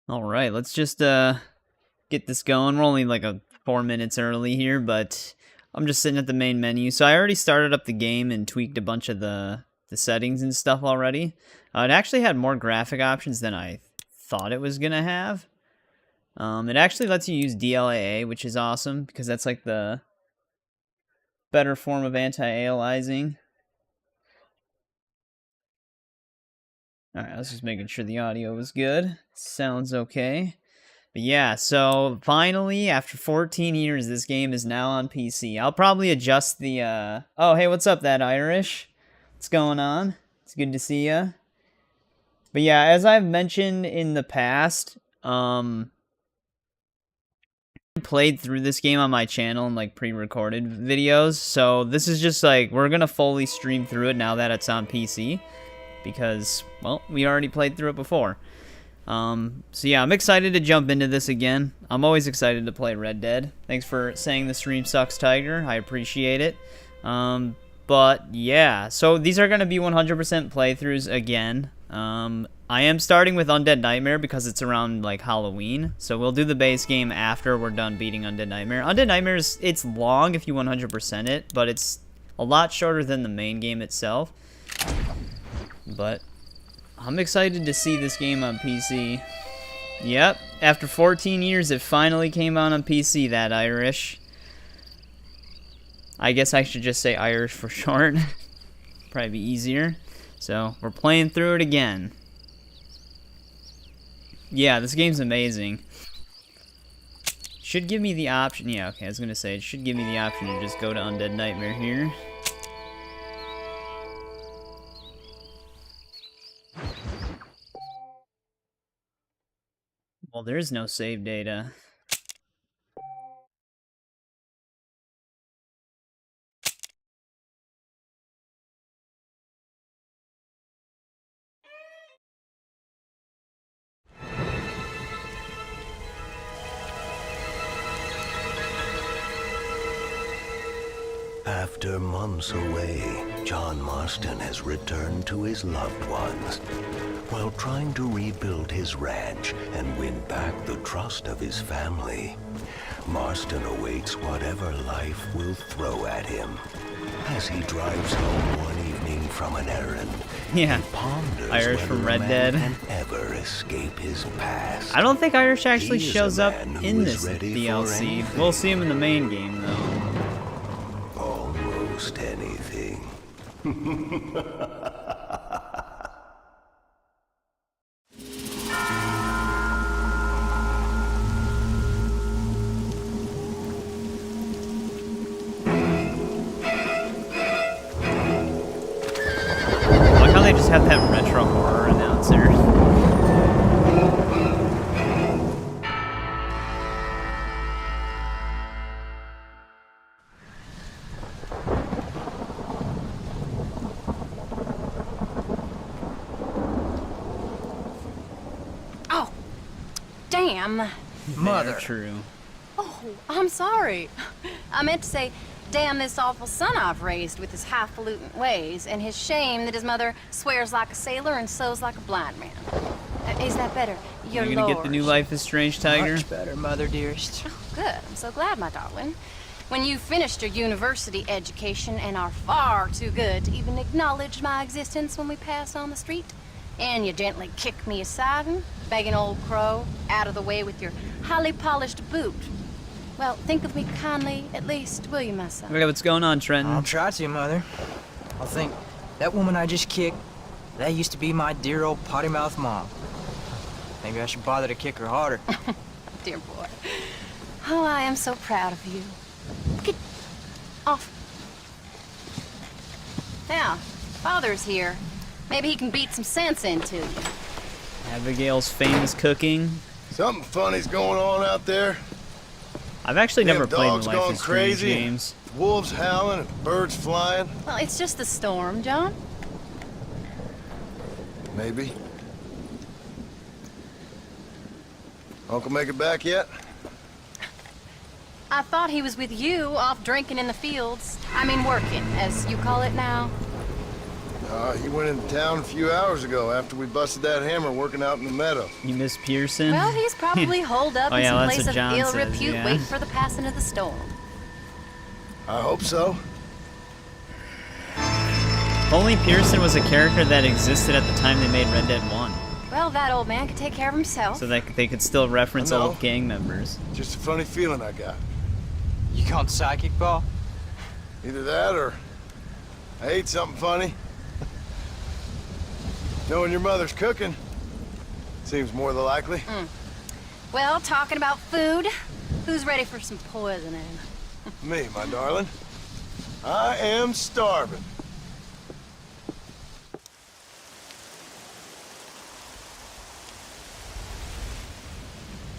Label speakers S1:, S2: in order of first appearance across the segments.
S1: Alright, let's just get this going. We're only like 4 minutes early here, but I'm just sitting at the main menu. So I already started up the game and tweaked a bunch of the settings and stuff already. It actually had more graphic options than I thought it was gonna have. It actually lets you use DLAA, which is awesome, because that's like the better form of anti-aliasing. Alright, I was just making sure the audio was good. Sounds okay. But yeah, so finally, after 14 years, this game is now on PC. I'll probably adjust the, Oh, hey, what's up, that Irish? What's going on? It's good to see ya. But yeah, as I've mentioned in the past, I played through this game on my channel in like pre-recorded videos. So this is just like, we're gonna fully stream through it now that it's on PC. Because, well, we already played through it before. So yeah, I'm excited to jump into this again. I'm always excited to play Red Dead. Thanks for saying the stream sucks, Tiger. I appreciate it. But yeah, so these are going to be 100% playthroughs again. I am starting with Undead Nightmare because it's around like Halloween. So we'll do the base game after we're done beating Undead Nightmare. Undead Nightmare it's long if you 100% it, but it's a lot shorter than the main game itself. But I'm excited to see this game on PC. Yep, after 14 years, it finally came out on PC, that Irish. I guess I should just say Irish for short. Probably be easier. So, we're playing through it again. Yeah, this game's amazing. Should give me the option. Yeah, okay, I was going to say, it should give me the option to just go to Undead Nightmare here. Well, there's no save data.
S2: After months away, John Marston has returned to his loved ones. While trying to rebuild his ranch and win back the trust of his family, Marston awaits whatever life will throw at him. As he drives home one evening from an errand,
S1: Yeah,
S2: he ponders
S1: Irish
S2: whether
S1: from
S2: a
S1: Red
S2: man
S1: Dead.
S2: can ever escape his past.
S1: I don't think Irish actually
S2: He is
S1: shows
S2: a
S1: up
S2: man who
S1: in
S2: is
S1: this
S2: ready for
S1: DLC.
S2: anything.
S1: We'll see him in the main game, though.
S2: Almost anything.
S1: I like how they just have that retro horror announcer.
S3: Oh, damn.
S4: Mother.
S1: Very true.
S3: Oh, I'm sorry. I meant to say, damn this awful son I've raised with his highfalutin ways, and his shame that his mother swears like a sailor and sews like a blind man. Is that better? Your
S1: You gonna get the new
S3: lord.
S1: Life is Strange, Tiger?
S4: Much better, mother dearest.
S3: Oh, good. I'm so glad, my darling. When you finished your university education and are far too good to even acknowledge my existence when we pass on the street, and you gently kick me aside and begging old crow out of the way with your highly polished boot. Well, think of me kindly, at least, will you, my son?
S1: Okay, what's going on, Trenton?
S4: I'll try to, Mother. I'll think, that woman I just kicked, that used to be my dear old potty-mouthed mom. Maybe I should bother to kick her harder.
S3: Dear boy. Oh, I am so proud of you. Get off. Now, Father's here. Maybe he can beat some sense into you.
S1: Abigail's famous cooking.
S5: Something funny's going on out there.
S1: I've actually
S5: Them
S1: never played
S5: dogs
S1: the Life
S5: gone
S1: is Strange
S5: crazy.
S1: games.
S5: Wolves howling and birds flying.
S3: Well, it's just the storm, John.
S5: Maybe. Uncle make it back yet?
S3: I thought he was with you, off drinking in the fields. I mean, working, as you call it now.
S5: He went into town a few hours ago after we busted that hammer working out in the meadow.
S1: You miss Pearson?
S3: Well, he's probably holed up
S1: Oh,
S3: in
S1: yeah,
S3: some
S1: that's
S3: place
S1: what
S3: of
S1: John
S3: ill
S1: says,
S3: repute,
S1: yeah.
S3: waiting for the passing of the storm.
S5: I hope so.
S1: If only Pearson was a character that existed at the time they made Red Dead 1.
S3: Well, that old man could take care of himself.
S1: So that they could still reference
S5: I know.
S1: old gang members.
S5: Just a funny feeling I got.
S4: You called psychic, Paul?
S5: Either that or I ate something funny. Knowing your mother's cooking seems more than likely.
S3: Well, talking about food, who's ready for some poisoning?
S5: Me, my darling. I am starving.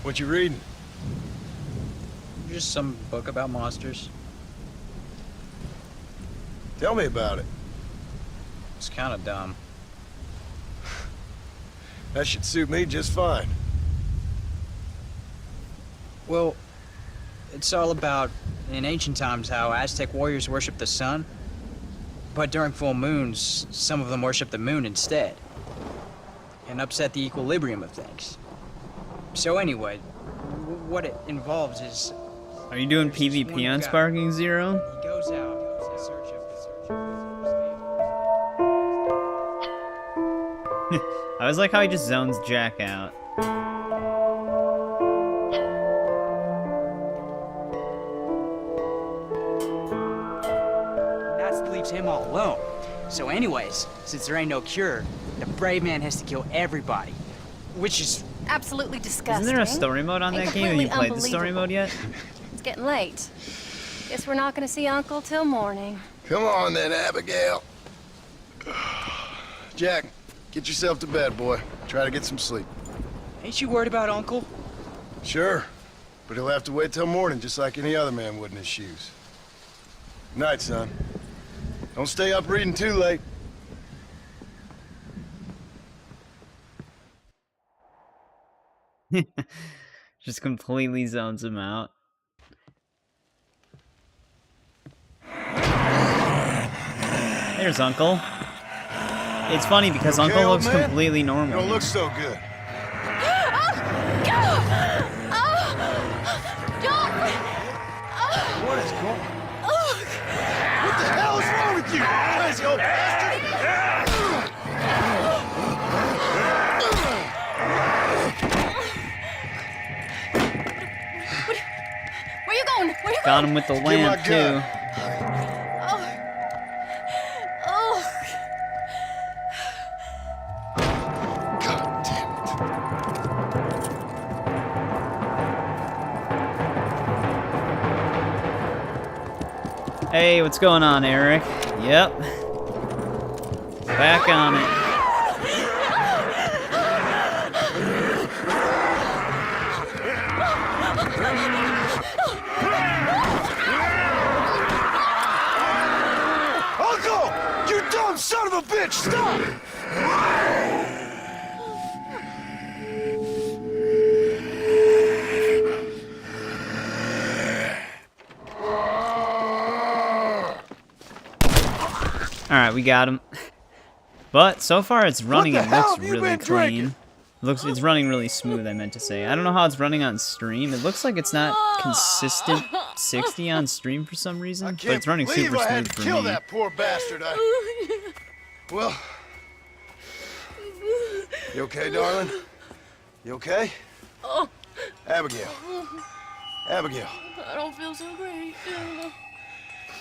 S5: What you reading?
S4: Just some book about monsters.
S5: Tell me about it.
S4: It's kind of dumb.
S5: That should suit me just fine.
S4: Well, it's all about, in ancient times, how Aztec warriors worshiped the sun. But during full moons, some of them worship the moon instead. And upset the equilibrium of things. So anyway, what it involves is...
S1: Are you doing
S4: there's this
S1: PvP
S4: one
S1: on
S4: guy.
S1: Sparking Zero?
S4: He goes out in search of
S1: I always like how he just zones Jack out.
S4: That leaves him all alone. So anyways, since there ain't no cure, the brave man has to kill everybody. Which is...
S3: Absolutely disgusting.
S1: Isn't there a story mode on
S3: And
S1: that game? Have you
S3: completely
S1: played the story mode yet?
S3: It's getting late. Guess we're not gonna see Uncle till morning.
S5: Come on then, Abigail. Jack, get yourself to bed, boy. Try to get some sleep.
S4: Ain't you worried about Uncle?
S5: Sure, but he'll have to wait till morning just like any other man would in his shoes. Night, son. Don't stay up reading too late.
S1: Just completely zones him out. There's Uncle. It's funny because
S5: You okay,
S1: Uncle
S5: old
S1: looks
S5: man?
S1: completely
S5: You
S1: normal.
S5: don't look so good. What is going on? What the hell is wrong with you, crazy old bastard?
S3: Where you going? Where you
S1: Got
S3: going?
S1: him with the
S5: my
S1: lamp too.
S5: gun.
S3: Oh.
S5: God damn it.
S1: Hey, what's going on, Eric? Yep. Back on it.
S5: Uncle! You dumb son of a bitch! Stop!
S1: Alright, we got him. But so far it's running,
S5: the
S1: it
S5: hell
S1: looks
S5: have you
S1: really
S5: been
S1: clean. It's running really smooth, I meant to say. I don't know how it's running on stream. It looks like it's not consistent 60 on stream for some reason,
S5: I
S1: but
S5: can't
S1: it's running
S5: believe
S1: super
S5: I had
S1: smooth
S5: to
S1: for
S5: kill
S1: me.
S5: that poor bastard. Well, you okay, darling? You okay? Abigail. Abigail.
S3: I don't feel so great.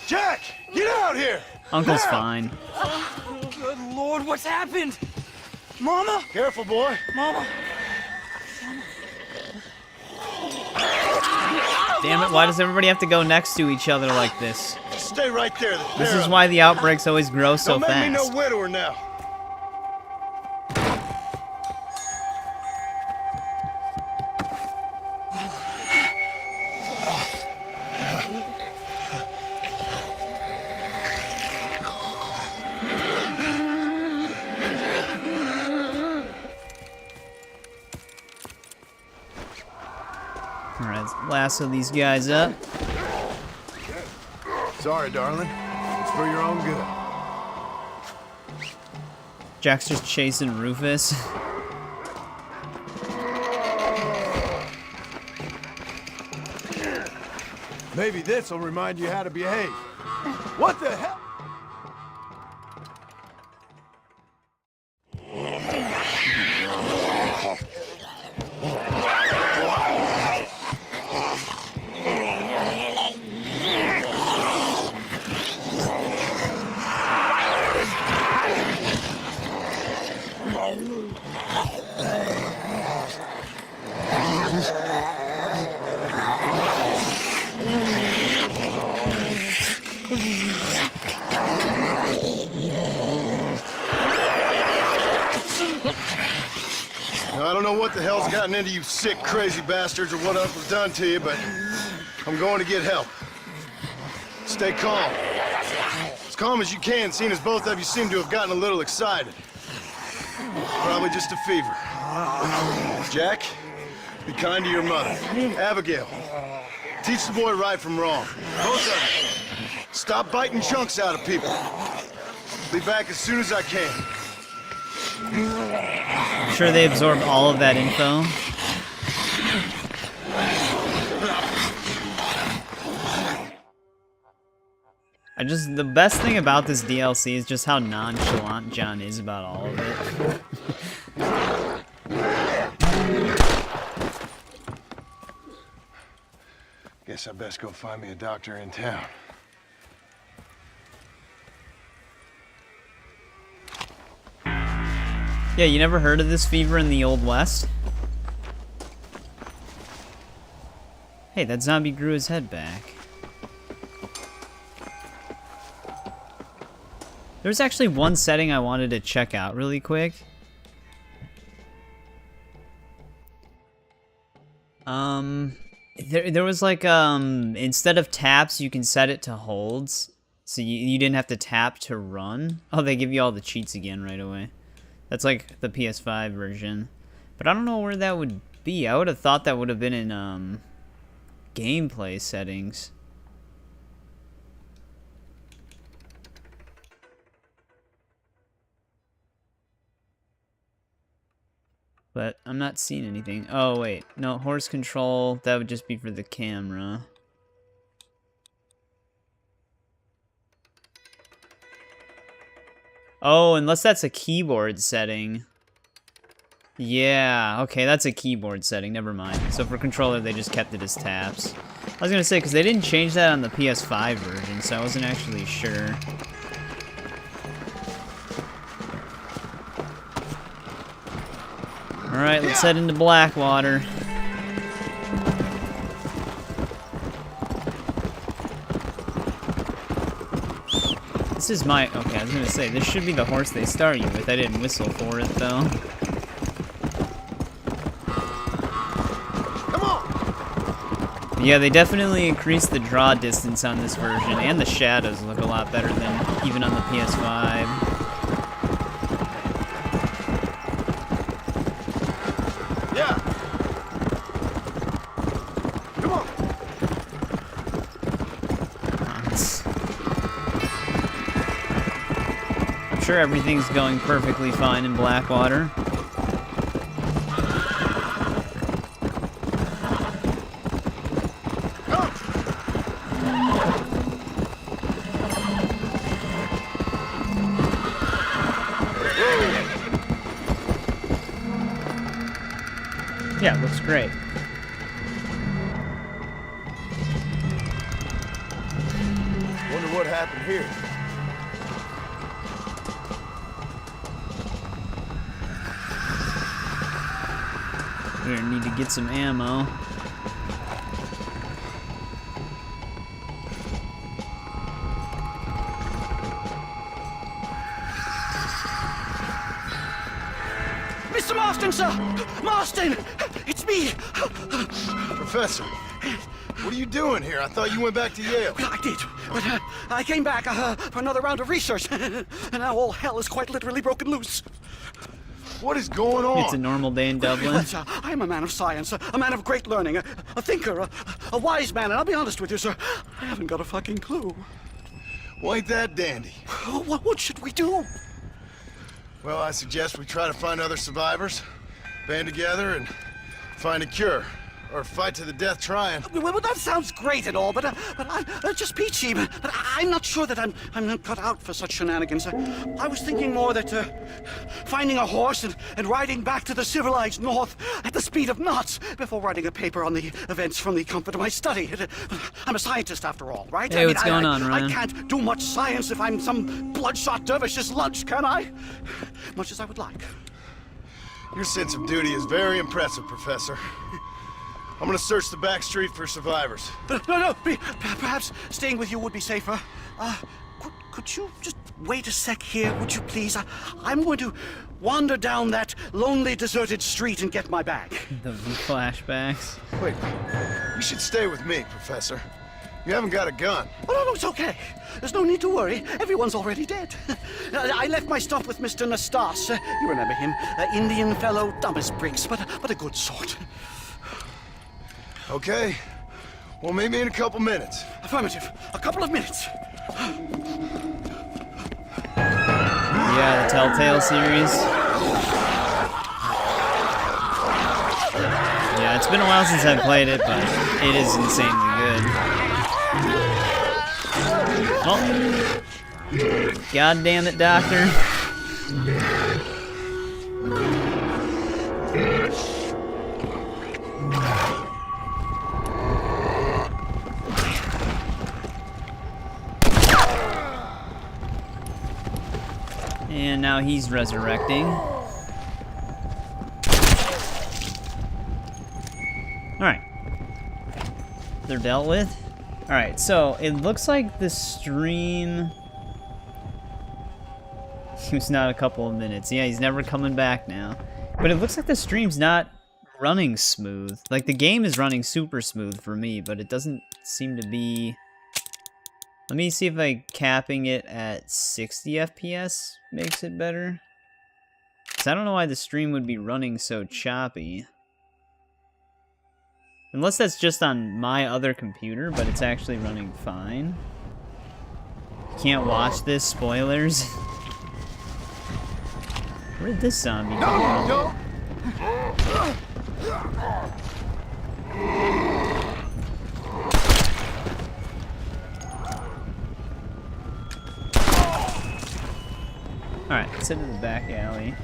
S5: Jack, get out here!
S1: Uncle's
S5: Now!
S1: fine.
S4: Good Lord, what's happened? Mama?
S5: Careful, boy.
S4: Mama?
S1: Damn it, why does everybody have to go next to each other like this?
S5: Stay right there.
S1: This is why the outbreaks always grow so
S5: Don't make me
S1: fast.
S5: no widower now.
S1: Alright, let's lasso these guys up.
S5: Sorry, darling. It's for your own good.
S1: Jack's just chasing Rufus.
S5: Maybe this'll remind you how to behave. What the hell? I don't know what the hell's gotten into you sick, crazy bastards or what Uncle's done to you, but I'm going to get help. Stay calm. As calm as you can, seeing as both of you seem to have gotten a little excited. Probably just a fever. Jack, be kind to your mother. Abigail, teach the boy right from wrong. Both of you, stop biting chunks out of people. Be back as soon as I can.
S1: I'm sure they absorbed all of that info. The best thing about this DLC is just how nonchalant John is about all of it.
S5: Guess I best go find me a doctor in town.
S1: Yeah, you never heard of this fever in the Old West? Hey, that zombie grew his head back. There's actually one setting I wanted to check out really quick. There was like, instead of taps, you can set it to holds. So you didn't have to tap to run. Oh, they give you all the cheats again right away. That's like the PS5 version. But I don't know where that would be. I would have thought that would have been in, gameplay settings. But I'm not seeing anything. Oh, wait. No, horse control. That would just be for the camera. Oh, unless that's a keyboard setting. Yeah, okay, that's a keyboard setting. Never mind. So for controller, they just kept it as taps. I was gonna say, because they didn't change that on the PS5 version, so I wasn't actually sure. Alright, let's head into Blackwater. This is my... Okay, I was gonna say, this should be the horse they start you with. I didn't whistle for it, though.
S5: Come on!
S1: Yeah, they definitely increased the draw distance on this version, and the shadows look a lot better than even on the PS5. Sure, everything's going perfectly fine in Blackwater. Yeah, it looks great.
S5: Wonder what happened here.
S1: We're gonna need to get some ammo.
S6: Mr. Marston, sir! Marston! It's me!
S5: Professor, what are you doing here? I thought you went back to Yale.
S6: Well, I did, but I came back for another round of research, and now all hell is quite literally broken loose.
S5: What is going on?
S1: It's a normal day in Dublin.
S6: Well, sir, I am a man of science, a man of great learning, a thinker, a wise man, and I'll be honest with you, sir, I haven't got a fucking clue.
S5: Well, ain't that dandy?
S6: What should we do?
S5: Well, I suggest we try to find other survivors, band together, and find a cure. Or fight to the death trying.
S6: Well, that sounds great and all, but I'm just peachy. But I'm not sure that I'm not cut out for such shenanigans. I was thinking more that finding a horse and riding back to the civilized north at the speed of knots before writing a paper on the events from the comfort of my study. I'm a scientist after all, right?
S1: Hey, what's going on, Ryan?
S6: I can't do much science if I'm some bloodshot dervish's lunch, can I? Much as I would like.
S5: Your sense of duty is very impressive, Professor. I'm gonna search the back street for survivors.
S6: No, perhaps staying with you would be safer. Could you just wait a sec here, would you please? I'm going to wander down that lonely, deserted street and get my bag.
S1: The flashbacks.
S5: Wait, you should stay with me, Professor. You haven't got a gun.
S6: Oh, no, it's okay. There's no need to worry. Everyone's already dead. I left my stuff with Mr. Nastas. You remember him. Indian fellow, dumb as bricks, but a good sort.
S5: Okay. Well, meet me in a couple minutes.
S6: Affirmative. A couple of minutes.
S1: Yeah, the Telltale series. Yeah, it's been a while since I played it, but it is insanely good. Oh. God damn it, Doctor. And now he's resurrecting. Alright. They're dealt with. Alright, so it looks like the stream... He was not a couple of minutes. Yeah, he's never coming back now. But it looks like the stream's not running smooth. Like, the game is running super smooth for me, but it doesn't seem to be... Let me see if capping it at 60 FPS makes it better. Because I don't know why the stream would be running so choppy. Unless that's just on my other computer, but it's actually running fine. Can't watch this, spoilers. Where did this zombie come from? Alright, let's head to the back alley.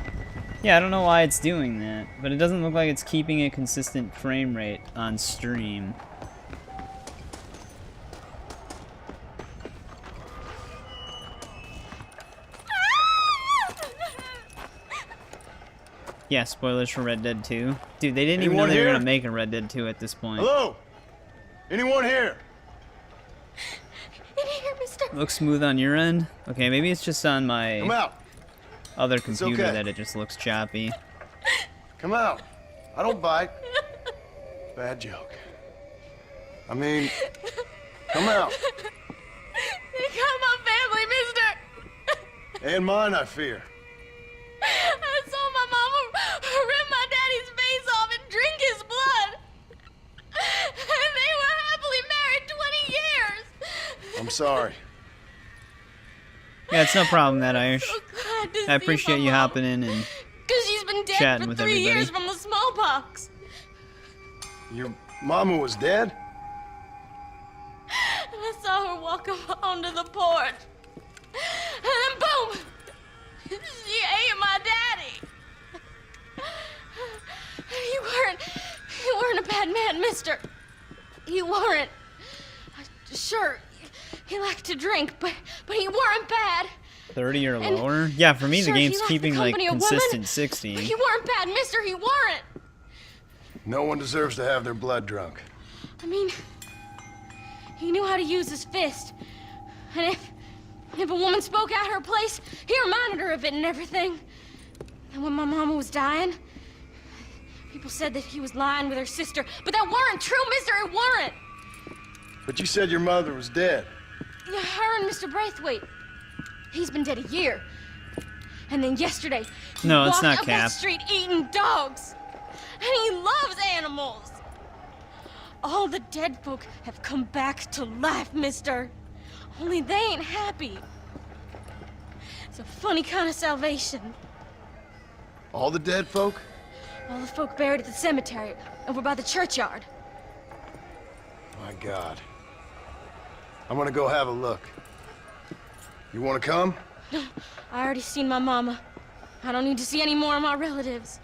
S1: Yeah, I don't know why it's doing that, but it doesn't look like it's keeping a consistent frame rate on stream. Yeah, spoilers for Red Dead 2. Dude, they didn't even know they were gonna make a Red Dead 2 at this point.
S5: Hello? Anyone here?
S3: In here, mister.
S1: Looks smooth on your end? Okay, maybe it's just on my
S5: Come out.
S1: other computer
S5: okay.
S1: that it just looks choppy.
S5: Come out. I don't bite. Bad joke. I mean, come out.
S3: They got my family, mister.
S5: And mine, I fear.
S3: I saw my mama rip my daddy's face off and drink his blood. And they were happily married 20 years.
S5: I'm sorry.
S1: Yeah, it's no problem, that Irish.
S3: So glad to
S1: I
S3: see
S1: appreciate
S3: my
S1: you
S3: mama.
S1: hopping in and...
S3: Because she's been dead
S1: chatting
S3: for
S1: with
S3: 3
S1: everybody.
S3: years from the smallpox.
S5: Your mama was dead?
S3: And I saw her walk up onto the porch. And then boom! She ate my daddy. You weren't a bad man, mister. You weren't. Sure, he liked to drink, but he weren't bad.
S1: 30 or lower? Yeah, for me,
S3: Sure,
S1: the
S3: he
S1: game's
S3: liked
S1: keeping,
S3: the
S1: like,
S3: company of
S1: consistent
S3: women,
S1: 60.
S3: But he weren't bad, mister, he weren't.
S5: No one deserves to have their blood drunk.
S3: I mean, he knew how to use his fist. And if a woman spoke out her place, he reminded her of it and everything. And when my mama was dying, people said that he was lying with her sister, but that weren't true, mister, it weren't.
S5: But you said your mother was dead.
S3: Yeah, her and Mr. Braithwaite. He's been dead a year. And then yesterday, he
S1: No, it's
S3: walked
S1: not
S3: up that
S1: Cap.
S3: street eating dogs. And he loves animals. All the dead folk have come back to life, mister. Only they ain't happy. It's a funny kind of salvation.
S5: All the dead folk?
S7: All the folk buried at the cemetery, over by the churchyard.
S5: My God. I'm gonna go have a look. You wanna come?
S7: No, I already seen my mama. I don't need to see any more of my relatives.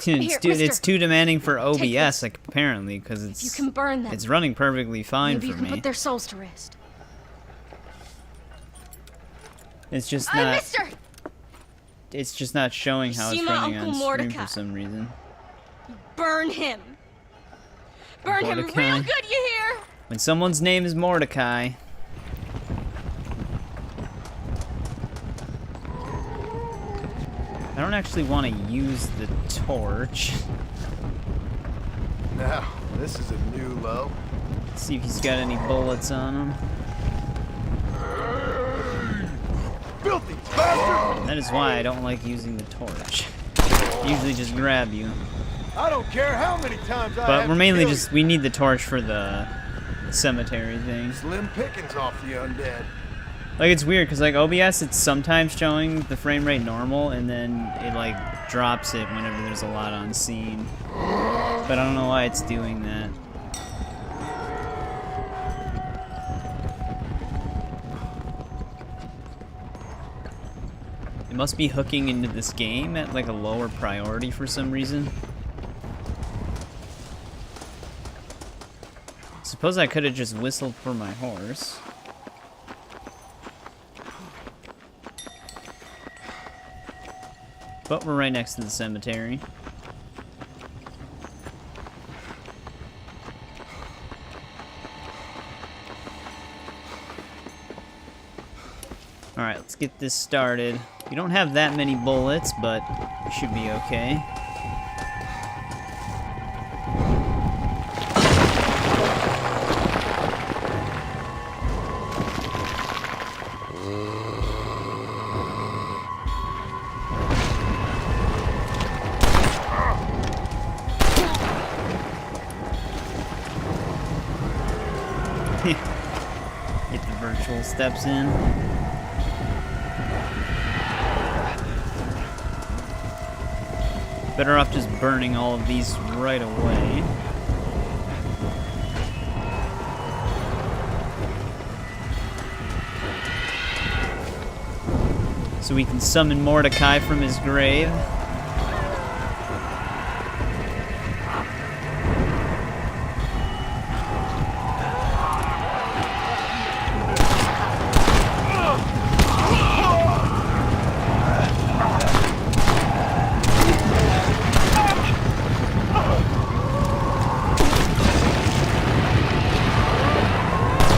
S7: Here,
S1: It's too demanding for
S7: Take
S1: OBS,
S7: this.
S1: like, apparently, because
S7: You can burn them.
S1: it's running perfectly fine
S7: Maybe
S1: for
S7: you can
S1: me.
S7: put their souls to rest.
S1: It's just
S7: I
S1: not.
S7: missed her!
S1: It's just not showing how
S7: See
S1: it's
S7: my
S1: running
S7: Uncle
S1: on stream
S7: Mordecai?
S1: for some reason.
S7: Burn him! Burn him
S1: Mordecai.
S7: real good, you hear?
S1: When someone's name is Mordecai. I don't actually want to use the torch.
S5: Now, this is a new low.
S1: Let's see if he's got any bullets on him.
S5: Filthy bastard!
S1: That is why I don't like using the torch. Usually just grab you.
S5: I don't care how many times I
S1: But
S5: have
S1: we're
S5: to
S1: mainly
S5: kill
S1: just, we need the torch for the cemetery thing.
S5: you. Slim pickings off the undead.
S1: Like, it's weird, because, like, OBS, it's sometimes showing the frame rate normal, and then it, like, drops it whenever there's a lot on scene. But I don't know why it's doing that. It must be hooking into this game at, like, a lower priority for some reason. Suppose I could have just whistled for my horse. But we're right next to the cemetery. Alright, let's get this started. We don't have that many bullets, but we should be okay. Get the virtual steps in. Better off just burning all of these right away. So we can summon Mordecai from his grave.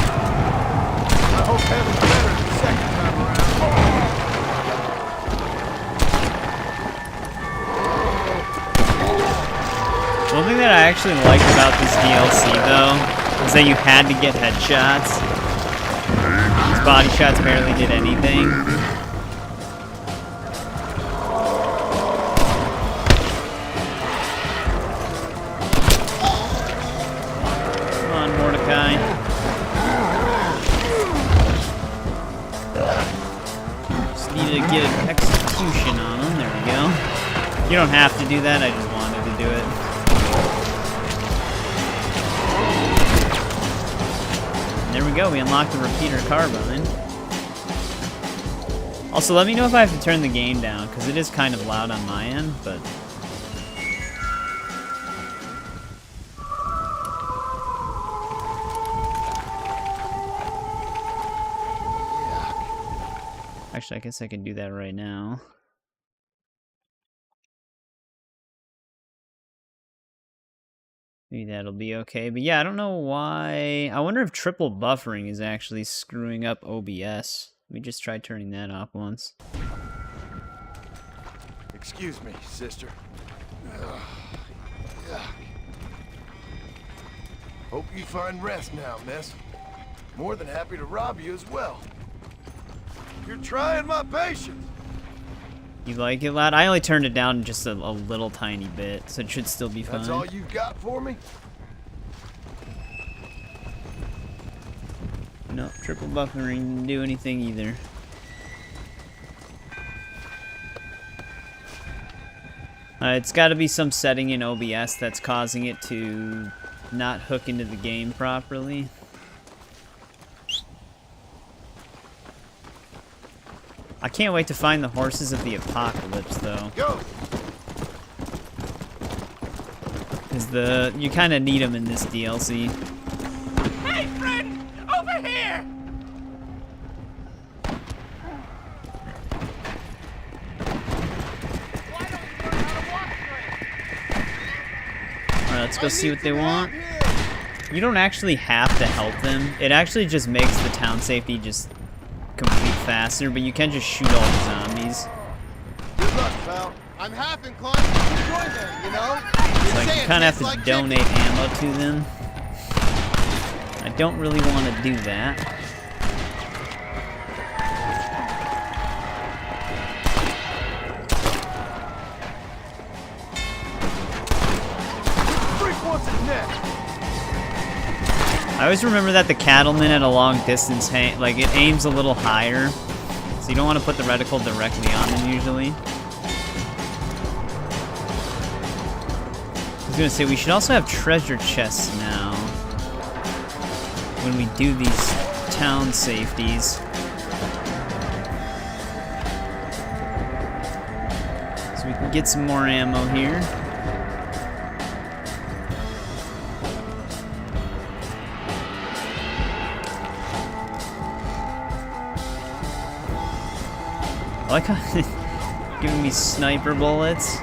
S5: I hope heaven's better the second time around.
S1: One thing that I actually liked about this DLC, though, is that you had to get headshots. These body shots barely did anything. Come on, Mordecai. Just needed to get an execution on him. There we go. You don't have to do that, I just wanted to do it. There we go, we unlocked the repeater carbine. Also, let me know if I have to turn the game down, because it is kind of loud on my end, but... Actually, I guess I can do that right now. Maybe that'll be okay. But yeah, I don't know why. I wonder if triple buffering is actually screwing up OBS. Let me just try turning that off once.
S5: Excuse me, sister. Ugh. Yuck. Hope you find rest now, miss. More than happy to rob you as well. You're trying my patience.
S1: You like it loud? I only turned it down just a little tiny bit, so it should still be fine.
S5: That's all you got for me?
S1: No, triple buffering didn't do anything either. It's got to be some setting in OBS that's causing it to not hook into the game properly. I can't wait to find the horses of the apocalypse, though.
S5: Go!
S1: Because you kind of need them in this DLC.
S6: Hey, friend! Over here!
S1: Alright, let's go see what they want. You don't actually have to help them. It actually just makes the town safety just complete faster, but you can just shoot all the zombies.
S5: Good luck, pal. I'm half inclined to enjoy them, you know?
S1: So like, you kind of have to donate ammo to them. I don't really want to do that. I always remember that the cattleman at a long distance, like, it aims a little higher, so you don't want to put the reticle directly on them usually. I was gonna say, we should also have treasure chests now when we do these town safeties. So we can get some more ammo here. I like how giving me sniper bullets.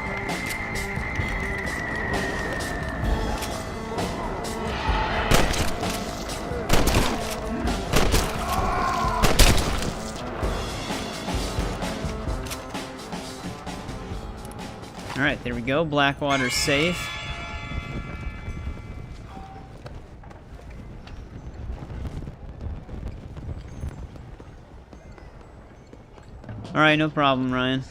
S1: Alright, there we go. Blackwater's safe. Alright, no problem, Ryan.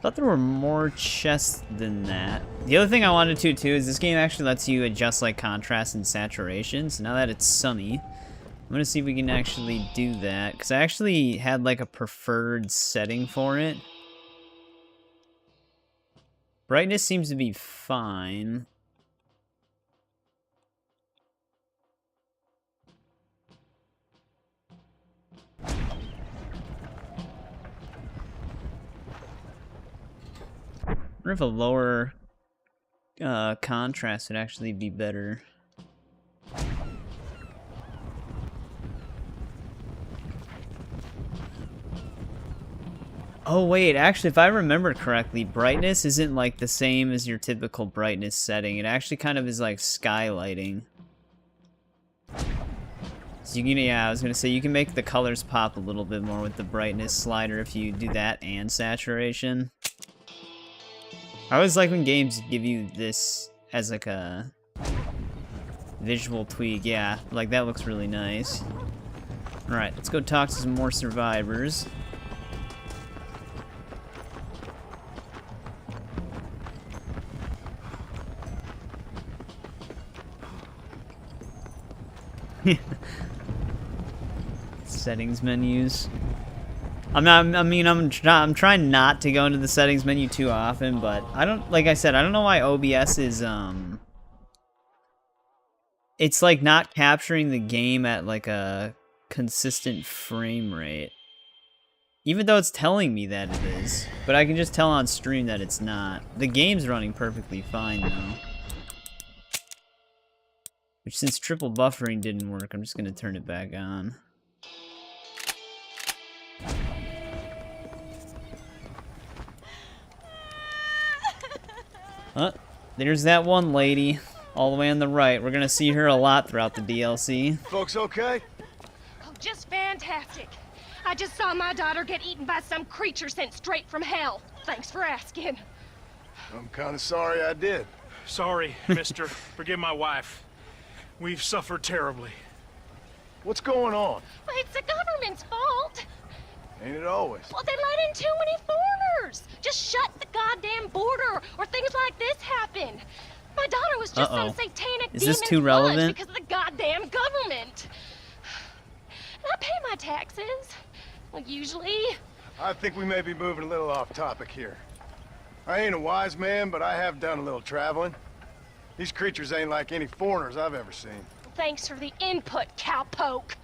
S1: Thought there were more chests than that. The other thing I wanted to, too, is this game actually lets you adjust, like, contrast and saturation. So now that it's sunny, I'm gonna see if we can actually do that, because I actually had like a preferred setting for it. Brightness seems to be fine. I wonder if a lower contrast would actually be better. Oh wait, actually, if I remember correctly, brightness isn't like the same as your typical brightness setting. It actually kind of is like skylighting. So you can, yeah, I was gonna say you can make the colors pop a little bit more with the brightness slider if you do that and saturation. I always like when games give you this as like a visual tweak. Yeah, like that looks really nice. All right, let's go talk to some more survivors. Settings menus. I'm trying not to go into the settings menu too often, but like I said, I don't know why OBS is it's like not capturing the game at like a consistent frame rate. Even though it's telling me that it is, but I can just tell on stream that it's not. The game's running perfectly fine though. Which, since triple buffering didn't work, I'm just gonna turn it back on. There's that one lady, all the way on the right. We're gonna see her a lot throughout the DLC.
S5: Folks okay?
S7: Oh, just fantastic. I just saw my daughter get eaten by some creature sent straight from hell. Thanks for asking.
S5: I'm kind of sorry I did.
S8: Sorry, mister. Forgive my wife. We've suffered terribly.
S5: What's going on?
S7: Well, it's the government's fault.
S5: Ain't it always?
S7: Well, they let in too many foreigners. Just shut the goddamn border, or things like this happen. My daughter was just some satanic
S1: Is this
S7: demon's
S1: too relevant?
S7: lunch because of the goddamn government. And I pay my taxes. Well, usually.
S5: I think we may be moving a little off topic here. I ain't a wise man, but I have done a little traveling. These creatures ain't like any foreigners I've ever seen.
S7: Thanks for the input, cowpoke.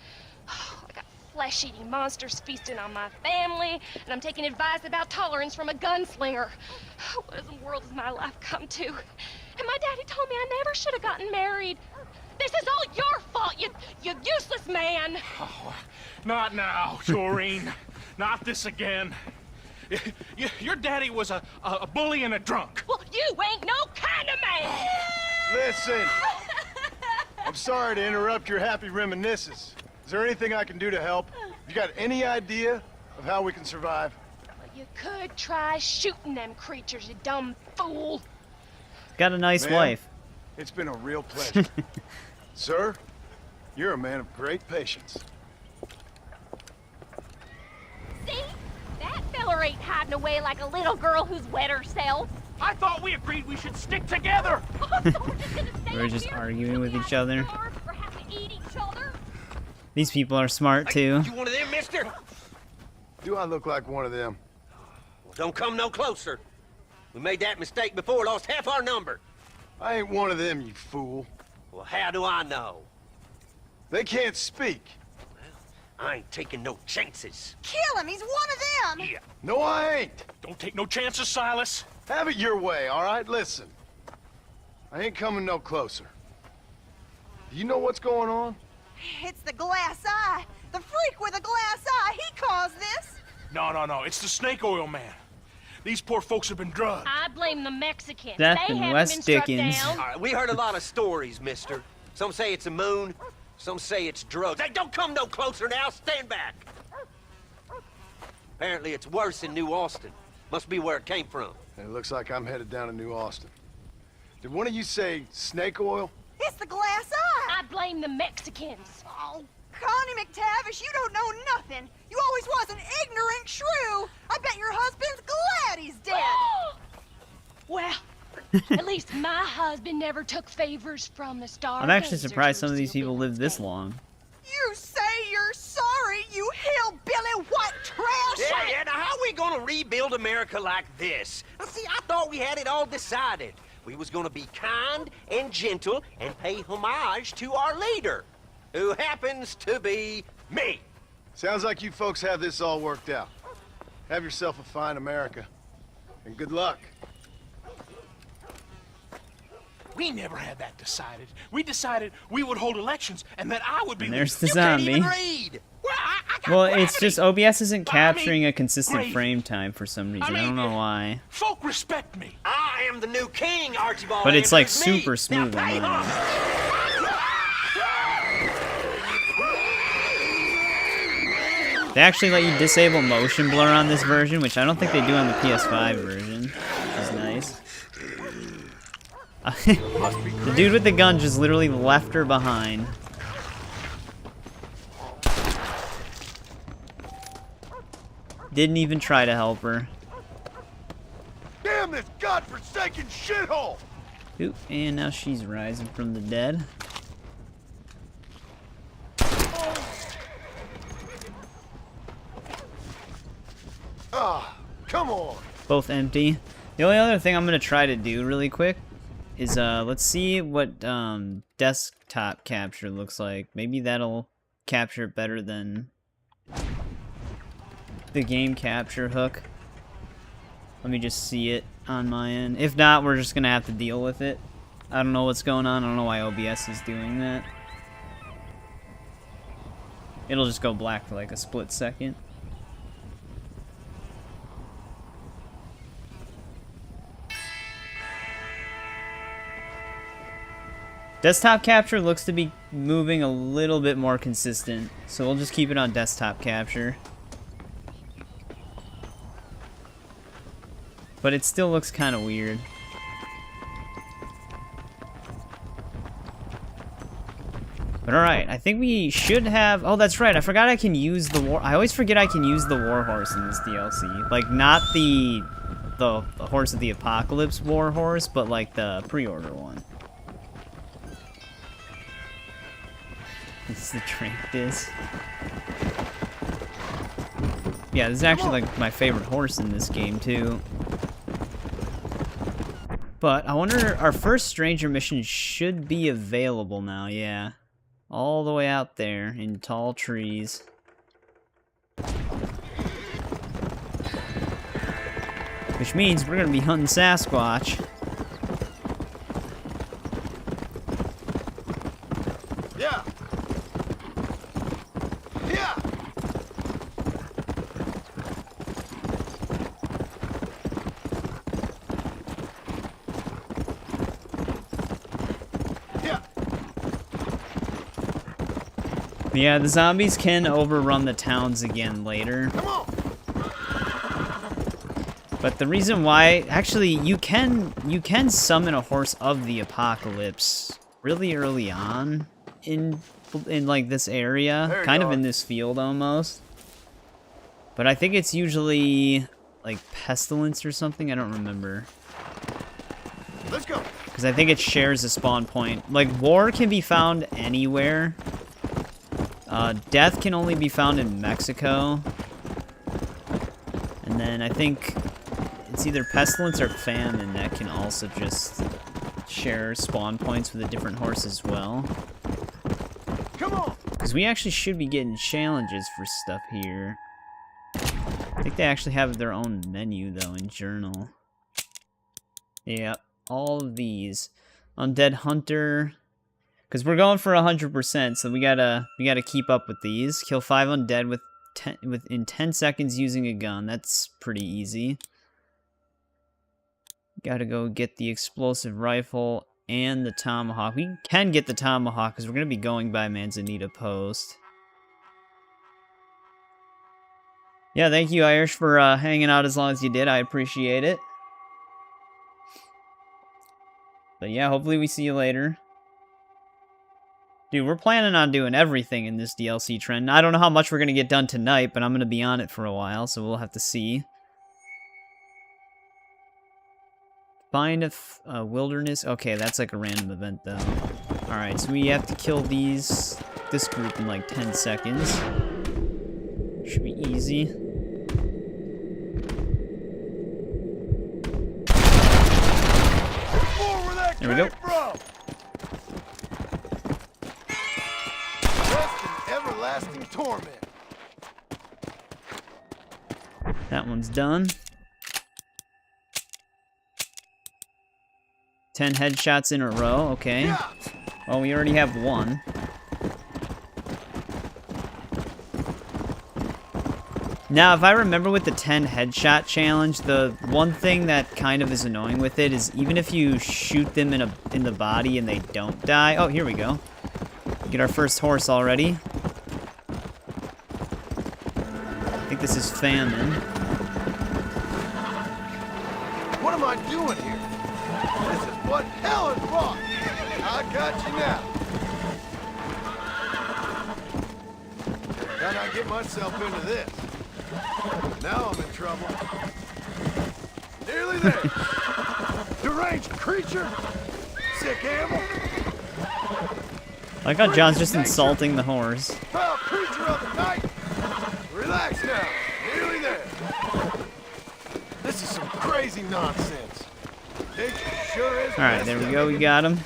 S7: I got flesh-eating monsters feasting on my family, and I'm taking advice about tolerance from a gunslinger. What in the world has my life come to? And my daddy told me I never should have gotten married. This is all your fault, you useless man!
S8: Oh, not now, Doreen. Not this again. Your daddy was a bully and a drunk.
S7: Well, you ain't no kind of man!
S5: Listen! I'm sorry to interrupt your happy reminiscences. Is there anything I can do to help? You got any idea of how we can survive?
S7: Well, you could try shooting them creatures, you dumb fool.
S1: Got a nice
S5: Ma'am,
S1: wife.
S5: It's been a real pleasure. Sir, you're a man of great patience.
S7: See? That feller ain't hiding away like a little girl who's wet herself.
S8: I thought we agreed we should stick together.
S1: We're just arguing with each other.
S7: Or have to eat each other.
S1: These people are smart too.
S9: You one of them, mister?
S5: Do I look like one of them?
S9: Well, don't come no closer. We made that mistake before, lost half our number.
S5: I ain't one of them, you fool.
S9: Well, how do I know?
S5: They can't speak.
S9: I ain't taking no chances.
S3: Kill him! He's one of them!
S8: Yeah.
S5: No, I ain't.
S8: Don't take no chances, Silas.
S5: Have it your way, all right? Listen. I ain't coming no closer. Do you know what's going on?
S3: It's the glass eye. The freak with the glass eye. He caused this.
S8: No. It's the snake oil man. These poor folks have been drugged.
S7: I blame the Mexicans.
S1: Death
S7: they
S1: and
S7: haven't
S1: West
S7: been struck
S1: Dickens.
S7: down.
S9: All right, we heard a lot of stories, mister. Some say it's a moon, some say it's drugs. Hey, don't come no closer now, stand back. Apparently it's worse in New Austin. Must be where it came from.
S5: And it looks like I'm headed down to New Austin. Did one of you say snake oil?
S3: It's the glass eye.
S7: I blame the Mexicans.
S3: Oh, Connie McTavish, you don't know nothing. You always was an ignorant shrew. I bet your husband's glad he's dead.
S7: Well, at least my husband never took favors from the star.
S1: I'm actually surprised some of these people live this long.
S3: You say you're sorry, you hillbilly white trash.
S9: Yeah, now how we gonna rebuild America like this? Now, see, I thought we had it all decided. We was gonna be kind and gentle and pay homage to our leader, who happens to be me.
S5: Sounds like you folks have this all worked out. Have yourself a fine America. And good luck.
S8: We never had that decided. We decided we would hold elections and that I would be
S1: And there's the
S9: You can't even
S1: zombie.
S9: read.
S8: Well, I got
S1: Well, it's
S8: gravity.
S1: just OBS isn't
S8: But I mean,
S1: capturing a consistent
S8: gravy.
S1: frame time for some reason. I don't know why.
S8: Folk respect me.
S9: I am the new king, Archibald.
S1: But it's like
S9: Andrews, me.
S1: super smooth
S9: Now pay
S1: on mine.
S9: homage.
S1: They actually let you disable motion blur on this version, which I don't think they do on the PS5 version, which is nice. The dude with the gun just literally left her behind. Didn't even try to help her.
S5: Damn this godforsaken shithole!
S1: Oop, and now she's rising from the dead.
S5: Ah, come on!
S1: Both empty. The only other thing I'm gonna try to do really quick is let's see what desktop capture looks like. Maybe that'll capture it better than the game capture hook. Let me just see it on my end. If not, we're just gonna have to deal with it. I don't know what's going on. I don't know why OBS is doing that. It'll just go black for like a split second. Desktop capture looks to be moving a little bit more consistent, so we'll just keep it on desktop capture. But it still looks kind of weird. But alright, I think we should have... Oh, that's right, I forgot I can use the war... I always forget I can use the warhorse in this DLC. Like, not the Horse of the Apocalypse warhorse, but like the pre-order one. This is the drink disc. Yeah, this is actually like my favorite horse in this game too. But I wonder, our first stranger mission should be available now, yeah. All the way out there in tall trees. Which means we're gonna be hunting Sasquatch.
S5: Yeah. Yeah.
S1: Yeah, the zombies can overrun the towns again later.
S5: Come on.
S1: But the reason why, actually, you can summon a horse of the apocalypse really early on in like this area, kind of in this field almost. But I think it's usually like pestilence or something. I don't remember.
S5: Let's go.
S1: Because I think it shares a spawn point. Like war can be found anywhere. Death can only be found in Mexico. And then I think it's either pestilence or famine that can also just share spawn points with a different horse as well.
S5: Come on.
S1: Because we actually should be getting challenges for stuff here. I think they actually have their own menu though in Journal. Yeah, all of these. Undead Hunter. Because we're going for 100%, so we gotta keep up with these. Kill 5 undead in 10 seconds using a gun. That's pretty easy. Gotta go get the explosive rifle and the tomahawk. We can get the tomahawk because we're gonna be going by Manzanita Post. Yeah, thank you, Irish, for hanging out as long as you did. I appreciate it. But yeah, hopefully we see you later. Dude, we're planning on doing everything in this DLC trend. I don't know how much we're going to get done tonight, but I'm going to be on it for a while, so we'll have to see. Find a wilderness. Okay, that's like a random event, though. Alright, so we have to kill this group in like 10 seconds. Should be easy. There we go.
S5: Everlasting torment.
S1: That one's done. 10 headshots in a row, okay. Well, we already have one. Now, if I remember with the 10 headshot challenge, the one thing that kind of is annoying with it is even if you shoot them in the body and they don't die. Oh, here we go. Get our first horse already. I think this is famine.
S5: What am I doing here? This is what hell is brought. I got you now. How'd I get myself into this? Now I'm in trouble. Nearly there. Deranged creature. Sick animal.
S1: I like how John's just insulting the horse.
S5: Foul creature of the night. Relax now. Nearly there. This is some crazy nonsense. Nature sure is.
S1: Alright, there we go. We got him.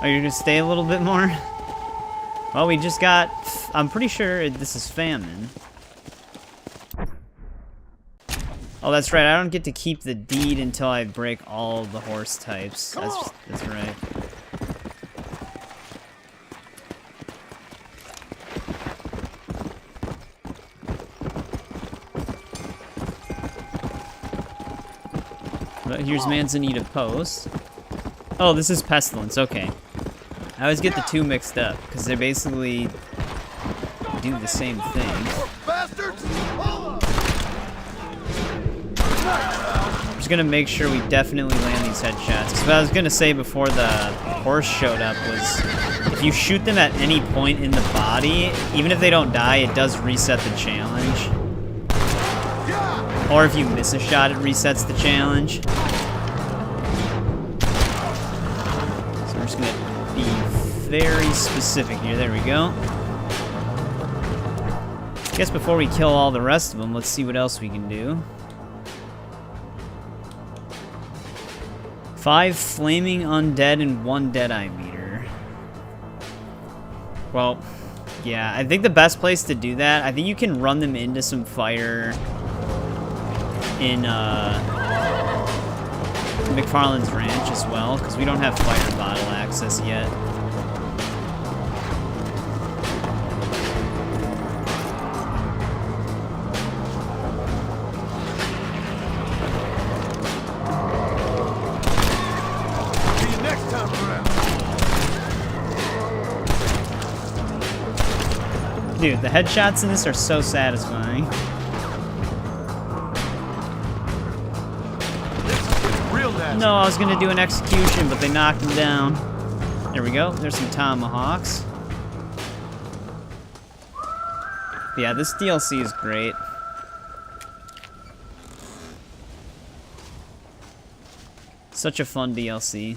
S1: Are you gonna stay a little bit more? Well, we just got... I'm pretty sure this is famine. Oh, that's right. I don't get to keep the deed until I break all the horse types. That's right. But here's Manzanita Post. Oh, this is Pestilence. Okay. I always get the two mixed up because they basically do the same thing.
S5: Bastards!
S1: I'm just gonna make sure we definitely land these headshots. Because what I was gonna say before the horse showed up was, if you shoot them at any point in the body, even if they don't die, it does reset the challenge. Or if you miss a shot, it resets the challenge. So we're just gonna be very specific here. There we go. Guess before we kill all the rest of them, let's see what else we can do. 5 flaming undead and 1 deadeye meter. Well, yeah, I think the best place to do that, I think you can run them into some fire in McFarlane's Ranch as well, because we don't have fire bottle access yet. Dude, the headshots in this are so satisfying. No, I was gonna do an execution, but they knocked him down. There we go. There's some tomahawks. Yeah, this DLC is great. Such a fun DLC.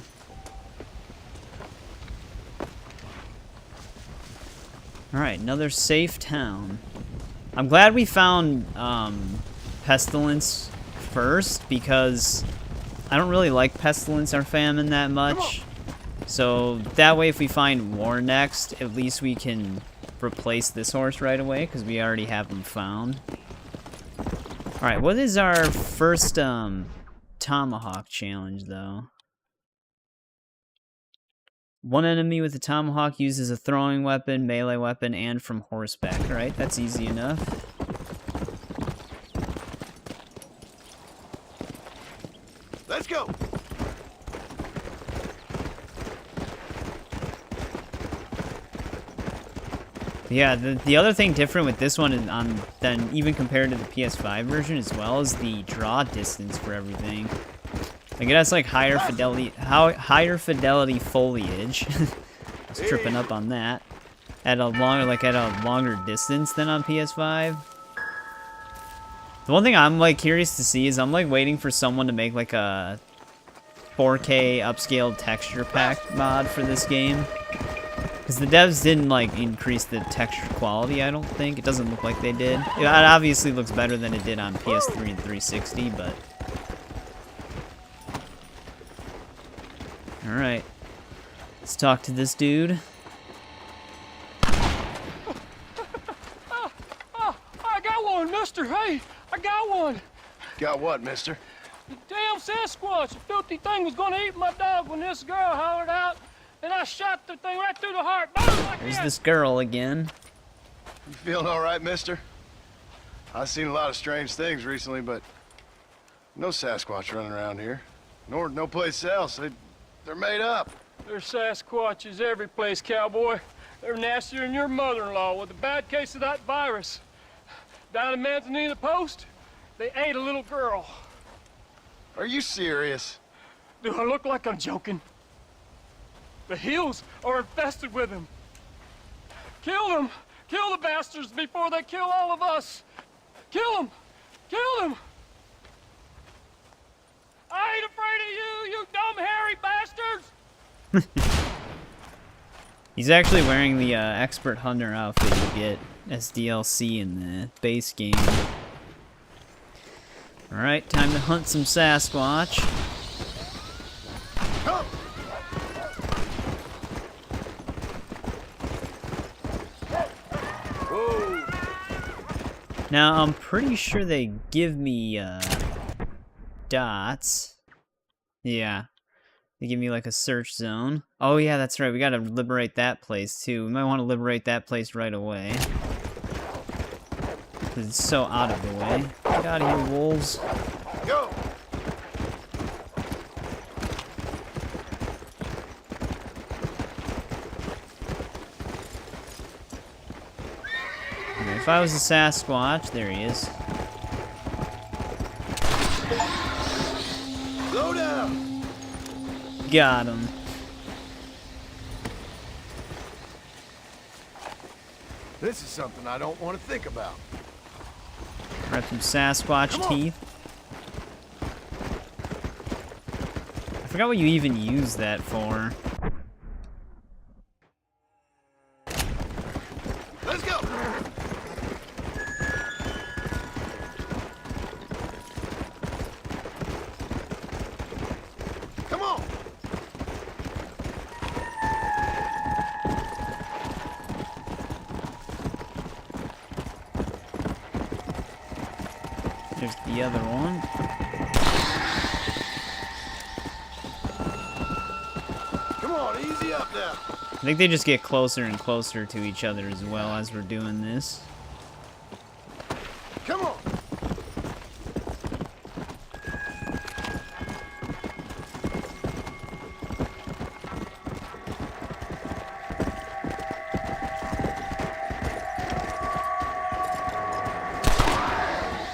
S1: Alright, another safe town. I'm glad we found Pestilence first, because I don't really like Pestilence or Famine that much. So that way if we find War next, at least we can replace this horse right away, because we already have them found. Alright, what is our first Tomahawk challenge, though? 1 enemy with a tomahawk uses a throwing weapon, melee weapon, and from horseback. Alright, that's easy enough.
S5: Let's go.
S1: Yeah, the other thing different with this one is than even compared to the PS5 version as well is the draw distance for everything. Like it has like higher fidelity foliage. I was tripping up on that. At a longer distance than on PS5. The one thing I'm like curious to see is I'm like waiting for someone to make like a 4K upscaled texture pack mod for this game. Because the devs didn't like increase the texture quality, I don't think. It doesn't look like they did. It obviously looks better than it did on PS3 and 360, but... Alright. Let's talk to this dude.
S8: I got one, mister. Hey, I got one.
S5: Got what, mister?
S8: The damn Sasquatch. The filthy thing was gonna eat my dog when this girl hollered out, and I shot the thing right through the heart. Like
S1: There's this girl again.
S5: You feeling all right, mister? I've seen a lot of strange things recently, but no Sasquatch running around here. Nor no place else. They're made up.
S8: There's Sasquatches every place, cowboy. They're nastier than your mother-in-law with a bad case of that virus. Down in Manzanita Post, they ate a little girl.
S5: Are you serious?
S8: Do I look like I'm joking? The hills are infested with them. Kill them! Kill the bastards before they kill all of us! Kill them! Kill them! I ain't afraid of you, you dumb hairy bastards!
S1: He's actually wearing the expert hunter outfit you get as DLC in the base game. Alright, time to hunt some Sasquatch. Now, I'm pretty sure they give me dots. Yeah. They give me like a search zone. Oh yeah, that's right. We gotta liberate that place too. We might want to liberate that place right away. Because it's so out of the way. Get out of here, wolves.
S5: Go!
S1: Okay, if I was a Sasquatch, there he is.
S5: Slow down!
S1: Got him.
S5: This is something I don't want to think about.
S1: Grab some Sasquatch teeth. I forgot what you even use that for.
S5: Let's go!
S1: There's the other one.
S5: Come on, easy up now.
S1: I think they just get closer and closer to each other as well as we're doing this.
S5: Come on.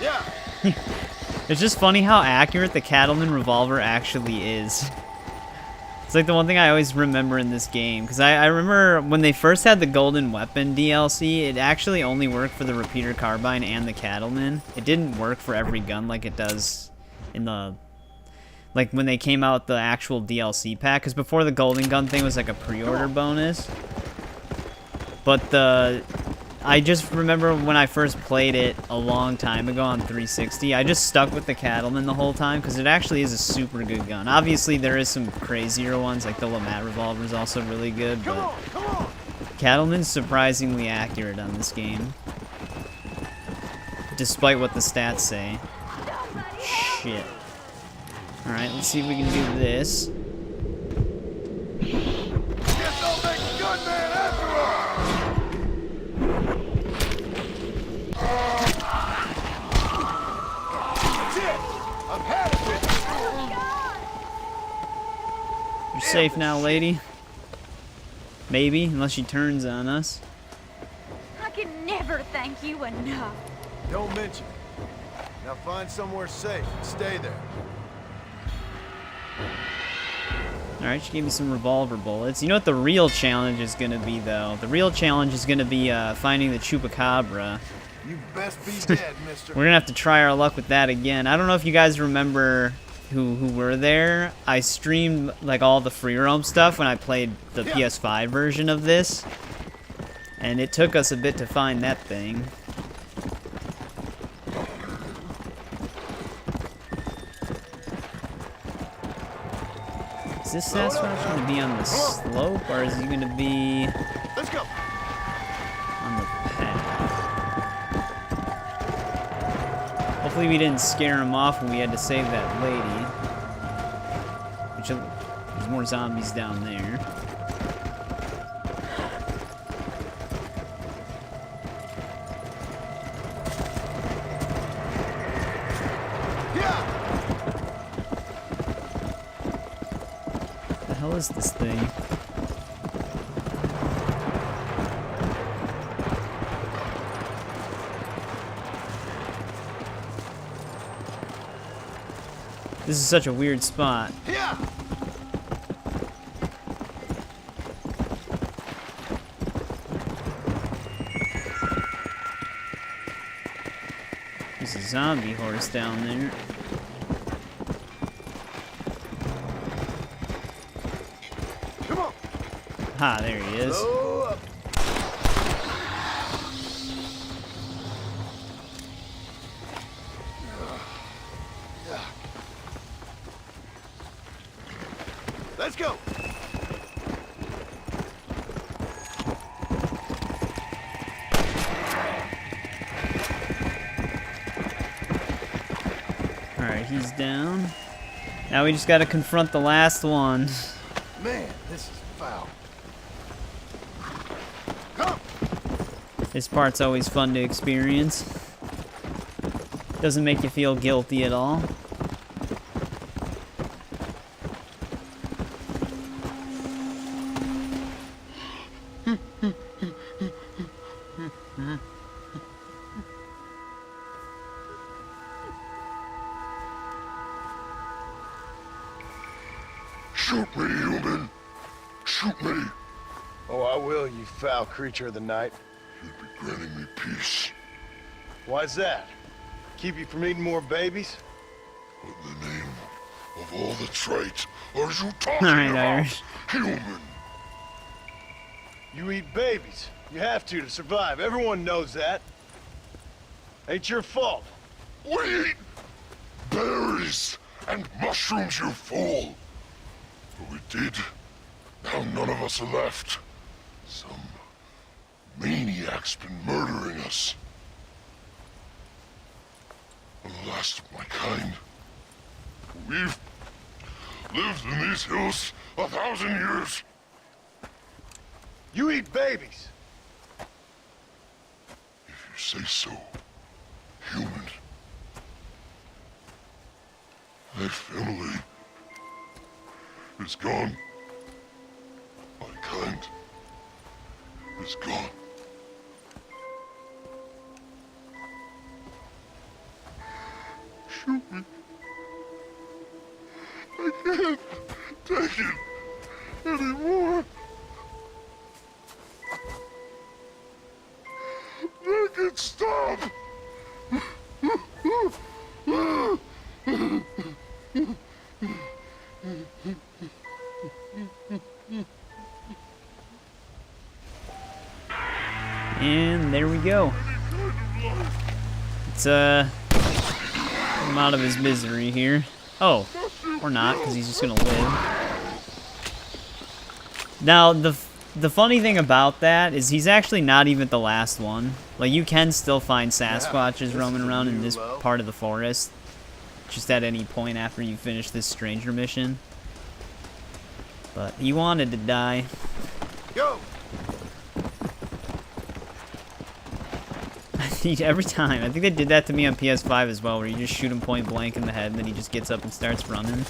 S5: Yeah.
S1: It's just funny how accurate the Cattleman revolver actually is. It's like the one thing I always remember in this game, because I remember when they first had the Golden Weapon DLC, it actually only worked for the repeater carbine and the Cattleman. It didn't work for every gun like it does in the, like when they came out with the actual DLC pack, because before the Golden Gun thing was like a pre-order bonus. But I just remember when I first played it a long time ago on 360, I just stuck with the Cattleman the whole time because it actually is a super good gun. Obviously, there is some crazier ones, like the Lamat revolver is also really good, but Cattleman's surprisingly accurate on this game, despite what the stats say. Shit. Alright, let's see if we can do this.
S5: Guess I'll make a gun man after all.
S1: You're safe now, lady. Maybe, unless she turns on us.
S10: I can never thank you enough.
S5: Don't mention it. Now find somewhere safe and stay there.
S1: Alright, she gave me some revolver bullets. You know what the real challenge is going to be, though? The real challenge is going to be finding the Chupacabra.
S5: You best be dead, mister.
S1: We're going to have to try our luck with that again. I don't know if you guys remember who were there. I streamed like all the free roam stuff when I played the PS5 version of this. And it took us a bit to find that thing. Is this Sasquatch going to be on the slope, or is he going to be
S5: Let's go.
S1: on the path? Hopefully we didn't scare him off when we had to save that lady. Which, there's more zombies down there. What the hell is this thing? This is such a weird spot.
S5: Yeah.
S1: There's a zombie horse down there.
S5: Come on.
S1: Ha, there he is.
S5: Slow up. Let's go.
S1: Alright, he's down. Now we just gotta confront the last one.
S5: Man, this is foul. Come.
S1: This part's always fun to experience. Doesn't make you feel guilty at all.
S5: Shoot me, human. Shoot me. Oh, I will, you foul creature of the night. You'd be granting me peace. Why's that? Keep you from eating more babies? What in the name of all that's right are you talking
S1: Alright,
S5: about,
S1: Irish.
S5: human? You eat babies. You have to survive. Everyone knows that. Ain't your fault. We eat berries and mushrooms, you fool. But we did. Now none of us are left. Some maniac's been murdering us.
S11: the last of my kind. We've lived in these hills 1,000 years.
S5: You eat babies.
S11: If you say so, human. My family is gone. My kind is gone. Shoot me. I can't take it anymore. Make it stop.
S1: And there we go. Let's get him out of his misery here. Oh, or not, because he's just gonna live. Now, the funny thing about that is he's actually not even the last one. Like, you can still find Sasquatches roaming around in this part of the forest, just at any point after you finish this stranger mission. But he wanted to die.
S5: Go.
S1: Every time. I think they did that to me on PS5 as well, where you just shoot him point blank in the head, and then he just gets up and starts running.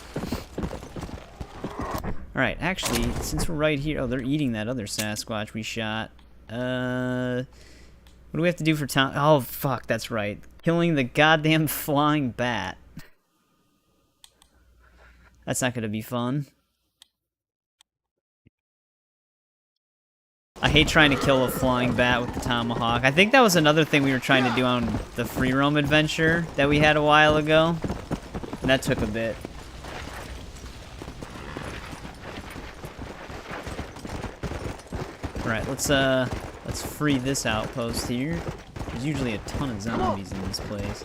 S1: Alright, actually, since we're right here... Oh, they're eating that other Sasquatch we shot. What do we have to do for town? Oh, fuck, that's right. Killing the goddamn flying bat. That's not gonna be fun. I hate trying to kill a flying bat with the tomahawk. I think that was another thing we were trying to do on the free roam adventure that we had a while ago. And that took a bit. Alright, let's free this outpost here. There's usually a ton of zombies in this place.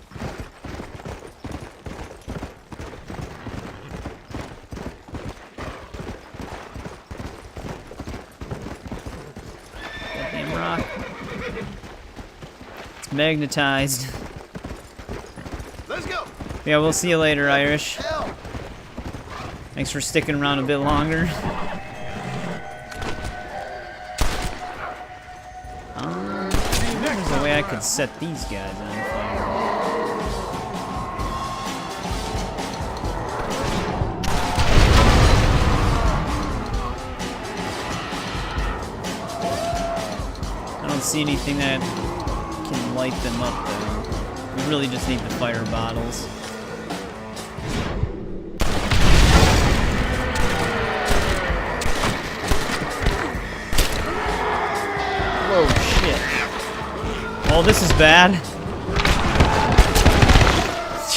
S1: Goddamn rock. It's magnetized.
S5: Let's go.
S1: Yeah, we'll see you later, Irish. Thanks for sticking around a bit longer. There's a way I could set these guys on fire. I don't see anything that can light them up, though. We really just need the fire bottles. Whoa, shit. Oh, this is bad.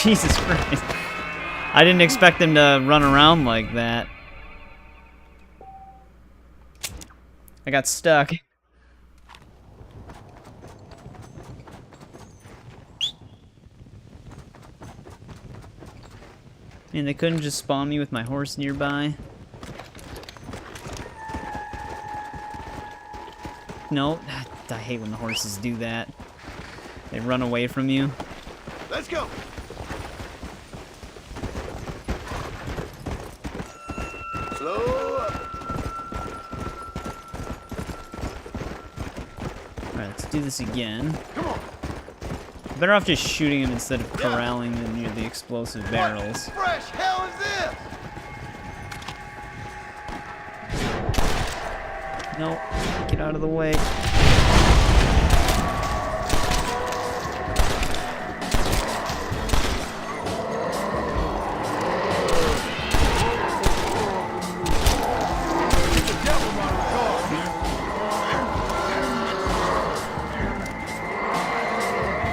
S1: Jesus Christ. I didn't expect them to run around like that. I got stuck. Man, they couldn't just spawn me with my horse nearby. No, I hate when the horses do that. They run away from you.
S5: Let's go. Slow up.
S1: Alright, let's do this again.
S5: Come on.
S1: Better off just shooting them instead of corralling them near the explosive barrels.
S5: What fresh hell is this?
S1: Nope. Get out of the way.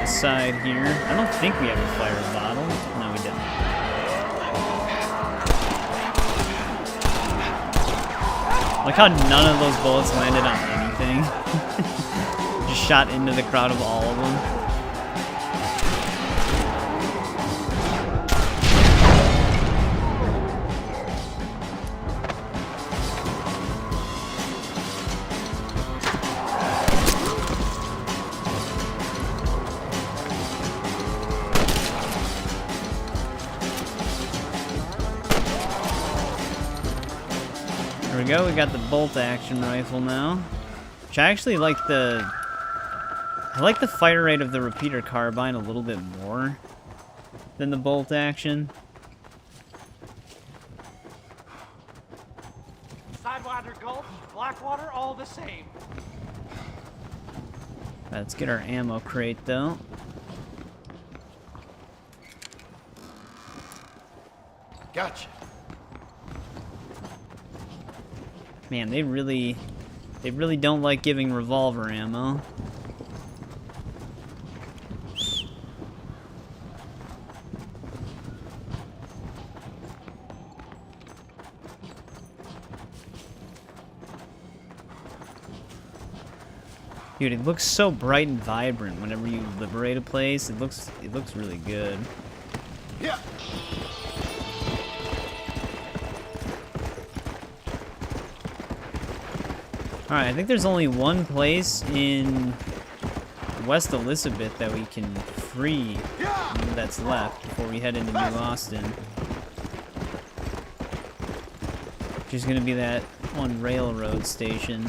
S1: Side here. I don't think we have a fire bottle. No, we don't. Like how none of those bullets landed on anything. Just shot into the crowd of all of them. we go. We got the bolt action rifle now. Which I actually like the... I like the fire rate of the repeater carbine a little bit more than the bolt action.
S6: Sidewinder Gulch, Blackwater, all the same.
S1: Alright, let's get our ammo crate though.
S5: Gotcha.
S1: Man, they really don't like giving revolver ammo. Dude, it looks so bright and vibrant whenever you liberate a place. It looks really good.
S5: Yeah.
S1: Alright, I think there's only one place in West Elizabeth that we can free that's left before we head into New Austin. Which is gonna be that one railroad station.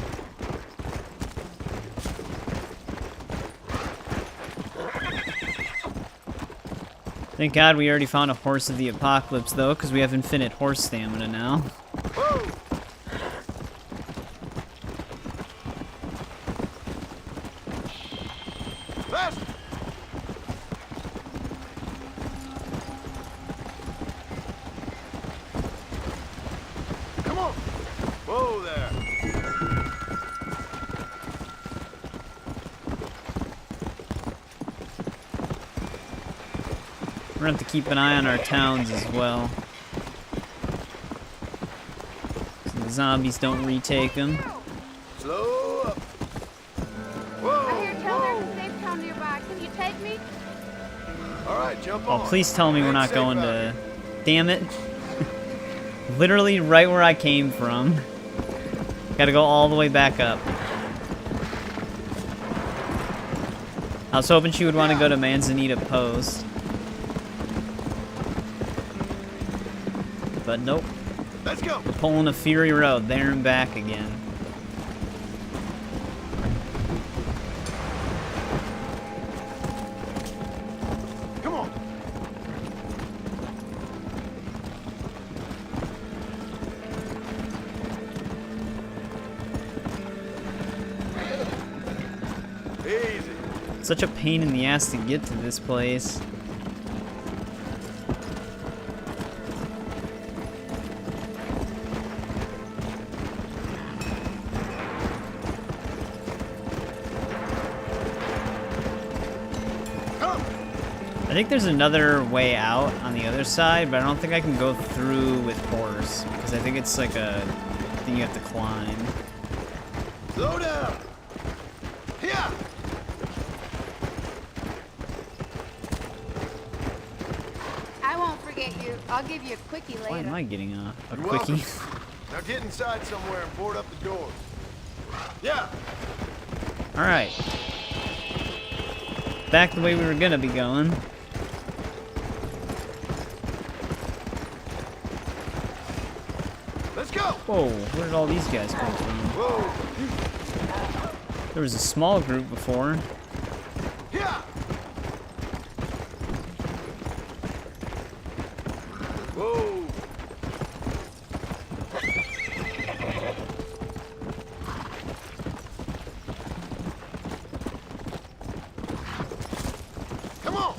S1: Thank God we already found a Horse of the Apocalypse, though, because we have infinite horse stamina now.
S5: Come on. Whoa there.
S1: We're gonna have to keep an eye on our towns as well, so the zombies don't retake them.
S5: Slow up. Whoa.
S10: I hear tell there's a safe town nearby. Can you take me?
S5: All right, jump
S1: Oh,
S5: on.
S1: please tell me we're
S5: Ain't
S1: not
S5: safe
S1: going
S5: out
S1: to...
S5: here.
S1: Damn it. Literally right where I came from. Gotta go all the way back up. I was hoping she would want to go to Manzanita Post. But nope.
S5: Let's go.
S1: We're pulling a Fury Road there and back again.
S5: Come on. Easy.
S1: Such a pain in the ass to get to this place. I think there's another way out on the other side, but I don't think I can go through with horse, because I think it's like a thing you have to climb.
S5: Slow down. Here.
S10: I won't forget you. I'll give you a quickie later.
S1: Why am I getting a
S5: You're
S1: quickie?
S5: welcome. Now get inside somewhere and board up the doors. Yeah.
S1: Alright. Back the way we were gonna be going.
S5: Let's go.
S1: Whoa, where did all these guys come from?
S5: Whoa.
S1: There was a small group before.
S5: Yeah. Whoa. Come on.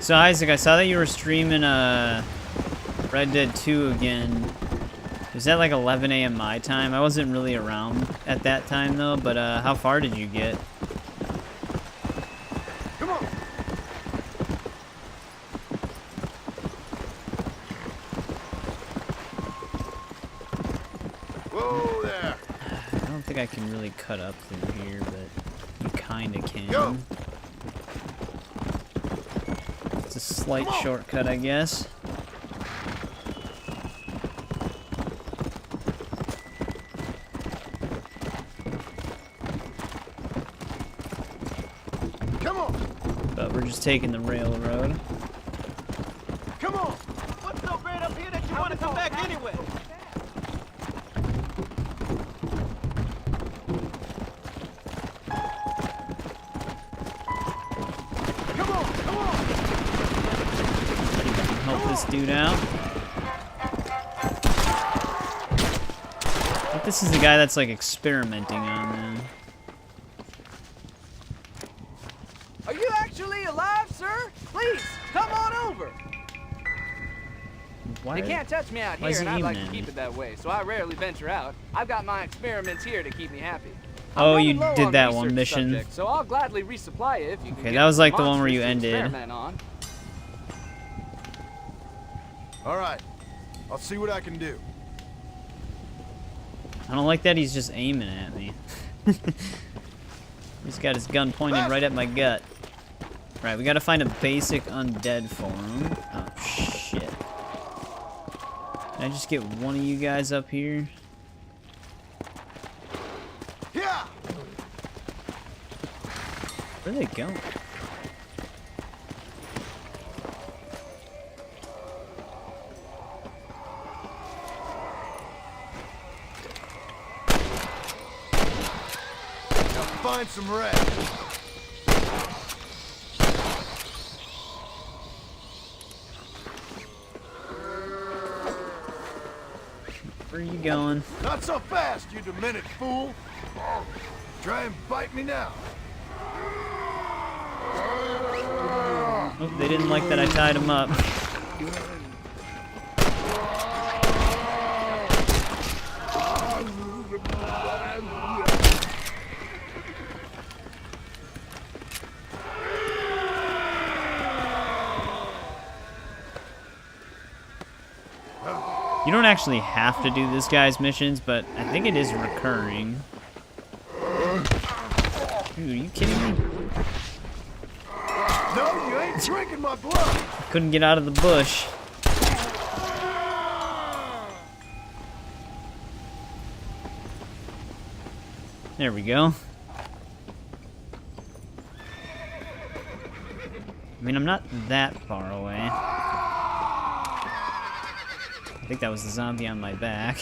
S1: So Isaac, I saw that you were streaming Red Dead 2 again. Was that like 11 a.m. my time? I wasn't really around at that time though, but how far did you get?
S5: Come on. Whoa there.
S1: I don't think I can really cut up through here, but you kinda can.
S5: Go.
S1: It's a slight shortcut, I guess. just taking the railroad.
S5: Come on! What's so great up here that you want to come back anyway? Come on! Come on!
S1: Help this dude out. I think this is the guy that's like experimenting on them.
S12: Are you actually alive, sir? Please, come on over.
S1: Why?
S12: They can't touch me out
S1: Why is
S12: here,
S1: he
S12: and I'd like
S1: aiming
S12: to
S1: at
S12: keep
S1: me?
S12: it that way, so I rarely venture out. I've got my experiments here to keep me happy.
S1: Oh,
S12: I'm
S1: you
S12: running low
S1: did
S12: on
S1: that one
S12: research
S1: mission.
S12: subjects, so I'll gladly resupply you if you can
S1: Okay,
S12: get
S1: that was like the one where
S12: monsters
S1: you
S12: to
S1: ended.
S12: experiment on.
S5: All right. I'll see what I can do.
S1: I don't like that he's just aiming at me. He's got his gun pointed right at my gut. Right, we gotta find a basic undead form. Oh, shit. Can I just get one of you guys up here?
S5: Yeah.
S1: Where are they going?
S5: Now find some rest.
S1: Where are you going?
S5: Not so fast, you demented fool! Try and bite me now.
S1: Oh, they didn't like that I tied him up. You don't actually have to do this guy's missions, but I think it is recurring. Dude, are you kidding me?
S5: No, you ain't drinking my blood!
S1: Couldn't get out of the bush. There we go. I mean, I'm not that far away. I think that was the zombie on my back.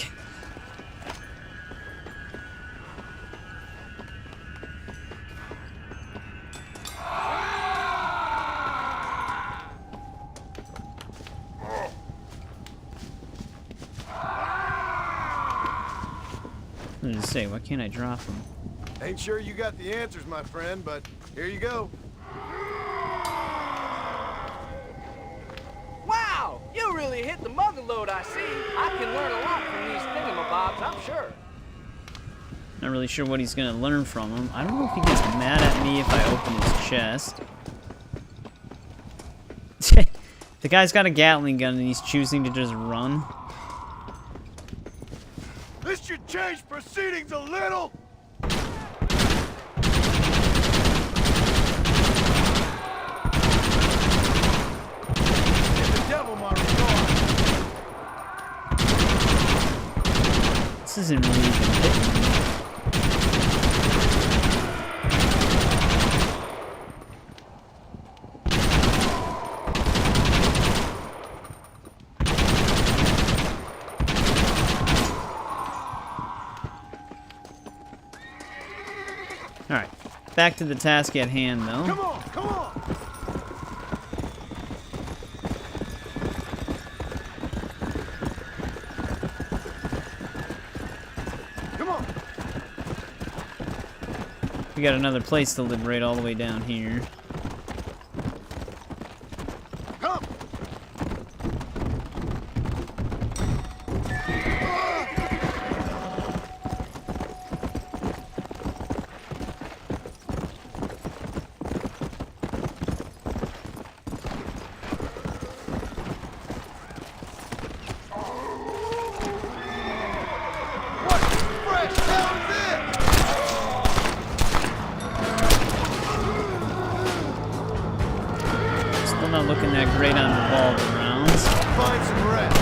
S1: What did it say? Why can't I drop him?
S5: Ain't sure you got the answers, my friend, but here you go.
S12: Wow! You really hit the mother load, I see. I can learn a lot from these thingamabobs, I'm sure.
S1: Not really sure what he's gonna learn from him. I don't know if he gets mad at me if I open his chest. The guy's got a Gatling gun and he's choosing to just run.
S5: This should change proceedings a little! Give the devil my regard.
S1: This isn't really even hitting me. Alright, back to the task at hand, though.
S5: Come on, come on! Come on!
S1: We got another place to liberate all the way down here.
S5: Come! What fresh hell is this?
S1: Still not looking that great on revolver rounds.
S5: Find some rest.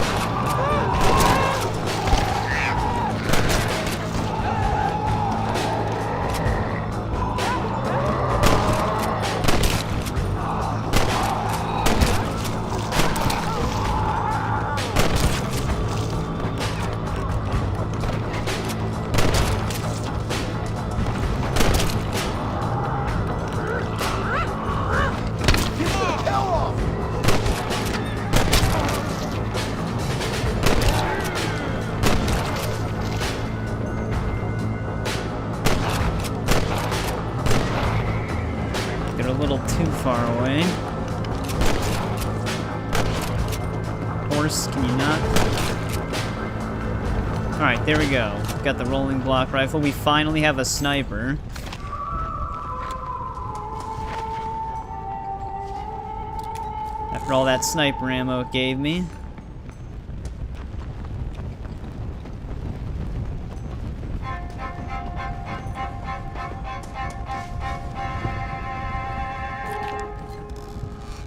S1: horse. Can you not? Alright, there we go. Got the rolling block rifle. We finally have a sniper. After all that sniper ammo it gave me.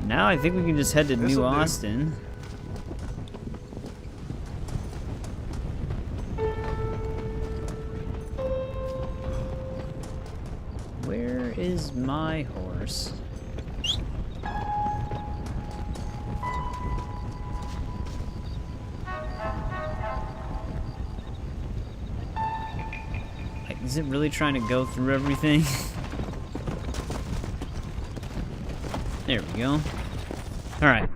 S1: Now I think we can just head to New Austin. Where is my horse? Like, is it really trying to go through everything? There we go. Alright.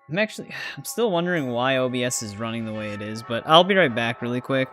S1: I'm still wondering why OBS is running the way it is, but I'll be right back really quick.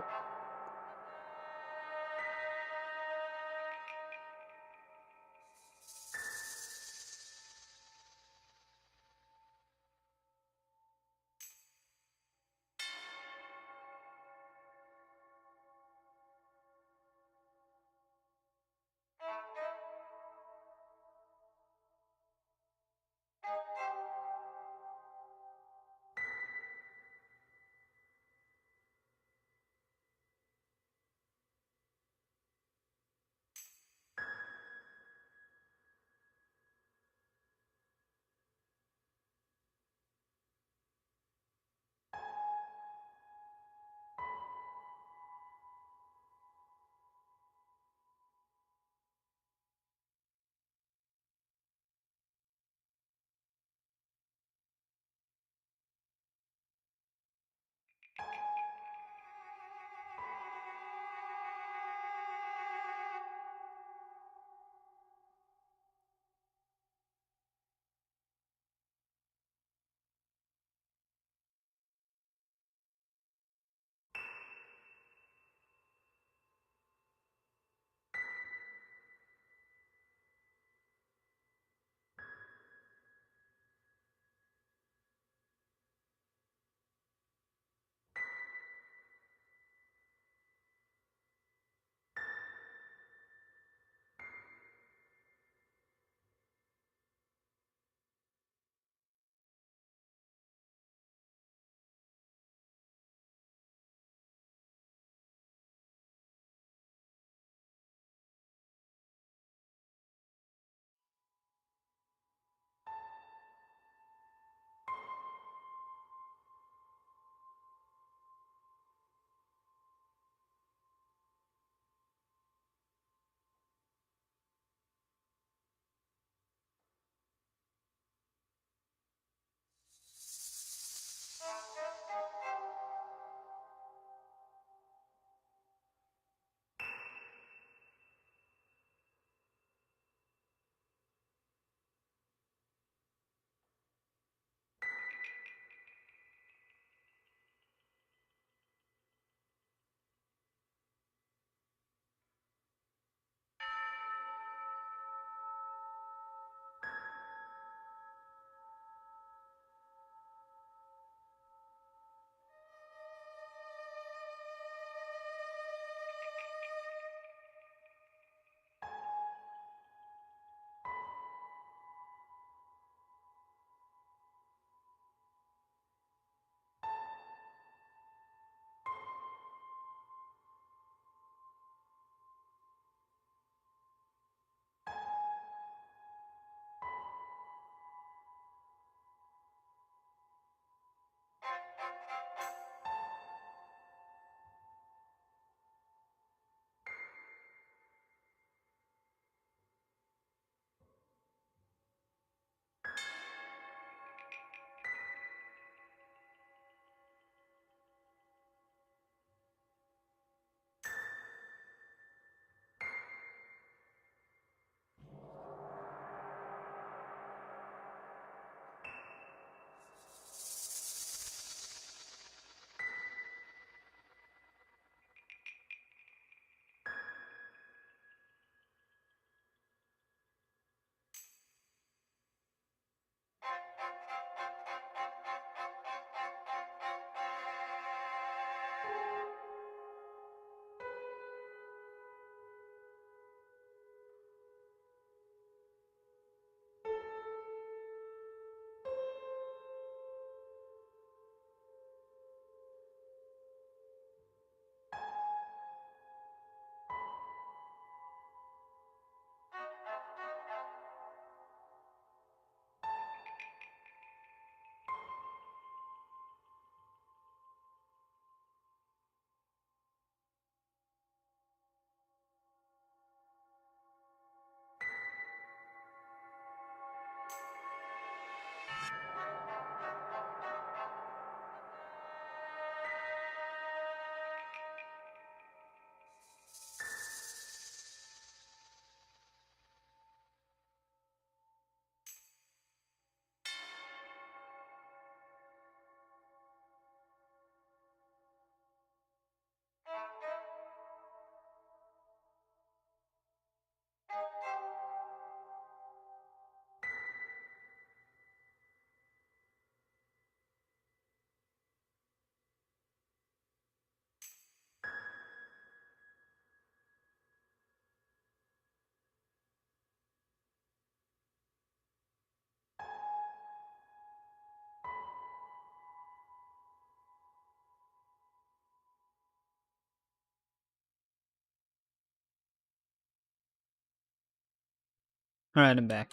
S1: Alright, I'm back.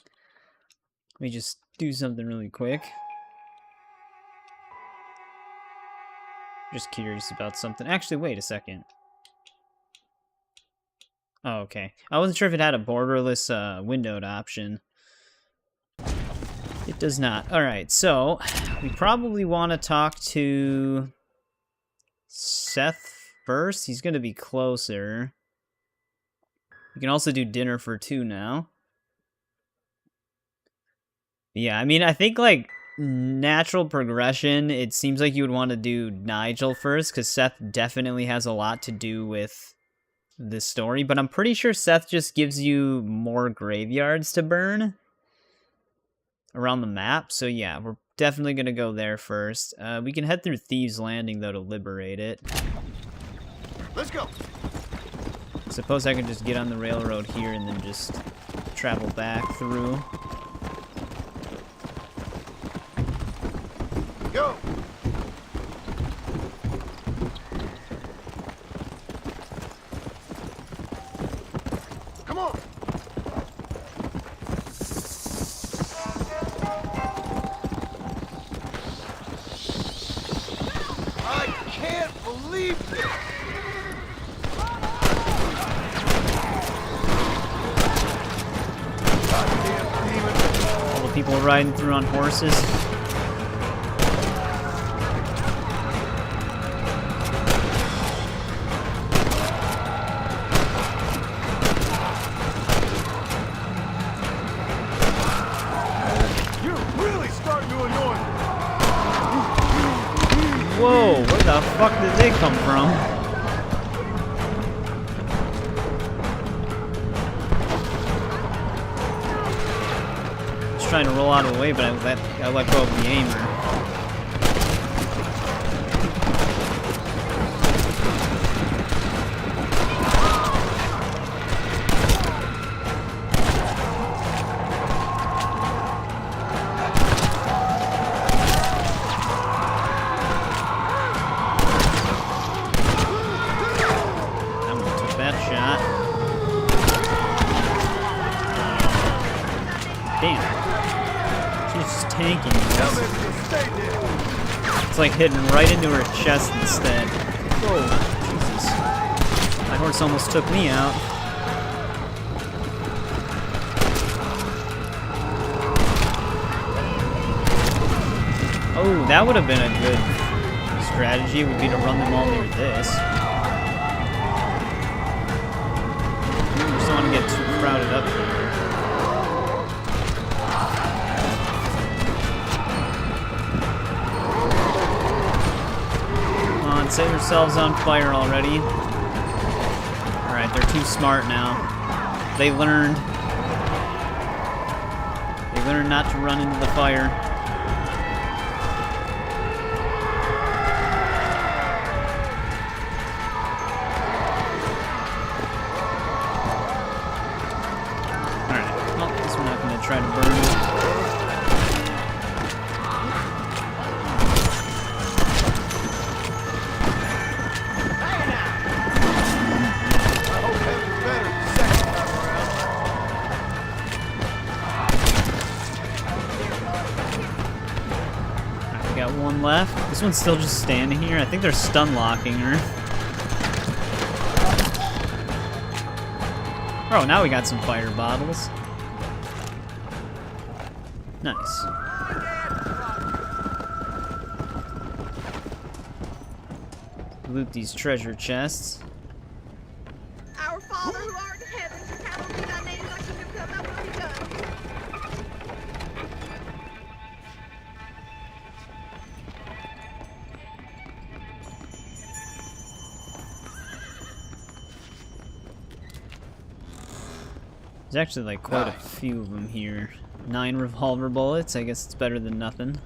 S1: Let me just do something really quick. Just curious about something. Actually, wait a second. Oh, okay. I wasn't sure if it had a borderless windowed option. It does not. Alright, so we probably want to talk to Seth first. He's going to be closer. We can also do dinner for 2 now. Yeah, I mean, I think, like, natural progression, it seems like you would want to do Nigel first, because Seth definitely has a lot to do with this story, but I'm pretty sure Seth just gives you more graveyards to burn around the map, so yeah, we're definitely going to go there first. We can head through Thieves' Landing, though, to liberate it.
S5: Let's go.
S1: I suppose I can just get on the railroad here and then just travel back through.
S5: Go. Come on. I can't believe this. Goddamn demon.
S1: All the people riding through on horses. Whoa, where the fuck did they come from? Just trying to roll out of the way, but I let go of the aimer. It's like hitting right into her chest instead. Whoa, Jesus. My horse almost took me out. Oh, that would have been a good strategy, would be to run them all near this. Just don't want to get too crowded up here. Set yourselves on fire already. Alright, they're too smart now. They learned. They learned not to run into the fire. Alright, well, I guess we're not going to try to burn it. Left. This one's still just standing here. I think they're stun locking her. Oh, now we got some fire bottles. Nice. Loot these treasure chests.
S10: Our Father who art in heaven, hallowed be thy name, thy kingdom come, thy will be done.
S1: There's actually like quite a few of them here. 9 revolver bullets, I guess it's better than nothing.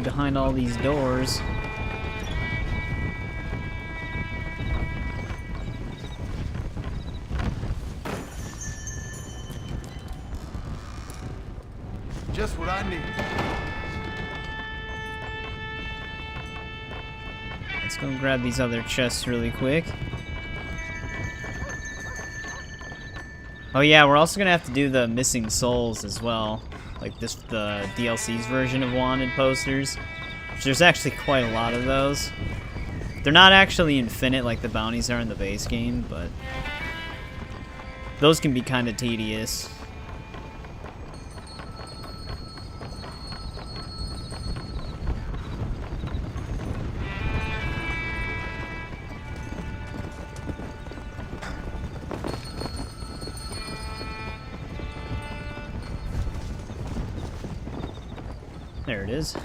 S1: behind all these doors.
S5: Just what I need.
S1: Let's go grab these other chests really quick. Oh yeah, we're also gonna have to do the missing souls as well. Like the DLC's version of wanted posters. There's actually quite a lot of those. They're not actually infinite like the bounties are in the base game, but those can be kind of tedious. There it is.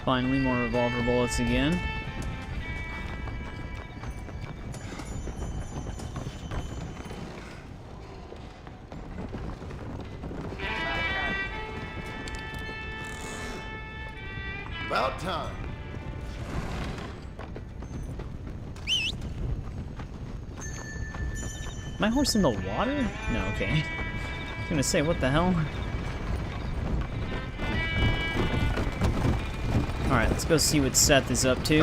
S1: Finally, more revolver bullets again.
S5: About time.
S1: My horse in the water? No, okay. I was gonna say, what the hell? Alright, let's go see what Seth is up to.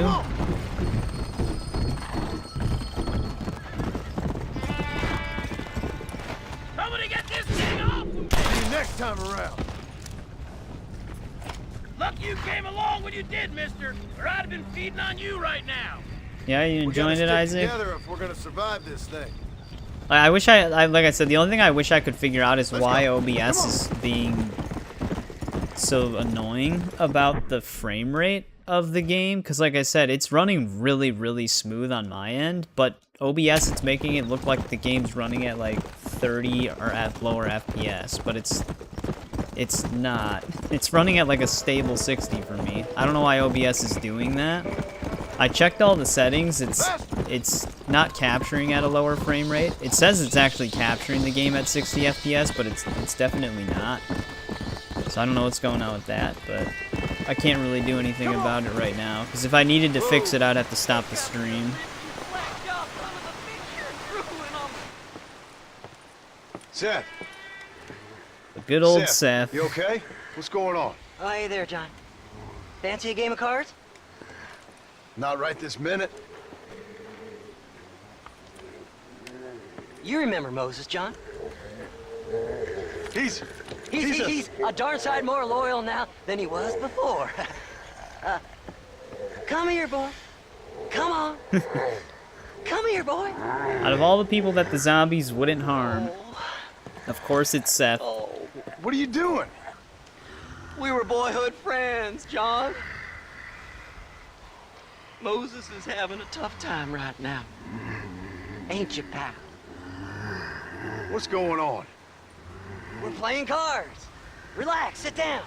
S12: Somebody get this thing off!
S5: See you next time around.
S12: Lucky you came along when you did, mister, or I'd have been feeding on you right now.
S1: Yeah, you enjoying it, Isaac?
S5: Together if we're gonna survive this thing.
S1: I wish like I said, the only thing I wish I could figure out is why OBS is being so annoying about the frame rate of the game. Because like I said, it's running really, really smooth on my end, but OBS, it's making it look like the game's running at like 30 or at lower FPS, but it's not. It's running at like a stable 60 for me. I don't know why OBS is doing that. I checked all the settings. It's not capturing at a lower frame rate. It says it's actually capturing the game at 60 FPS, but it's definitely not. So I don't know what's going on with that, but I can't really do anything about it right now. Because if I needed to fix it, I'd have to stop the stream.
S5: Seth.
S1: The good old Seth.
S5: You okay? What's going on?
S13: Oh, hey there, John. Fancy a game of cards?
S5: Not right this minute.
S13: You remember Moses, John?
S5: He's
S13: a darn sight more loyal now than he was before. Come here, boy. Come on. Come here, boy.
S1: Out of all the people that the zombies wouldn't harm, of course it's Seth.
S13: Oh.
S5: What are you doing?
S13: We were boyhood friends, John. Moses is having a tough time right now. Ain't you, pal?
S5: What's going on?
S13: We're playing cards. Relax, sit down.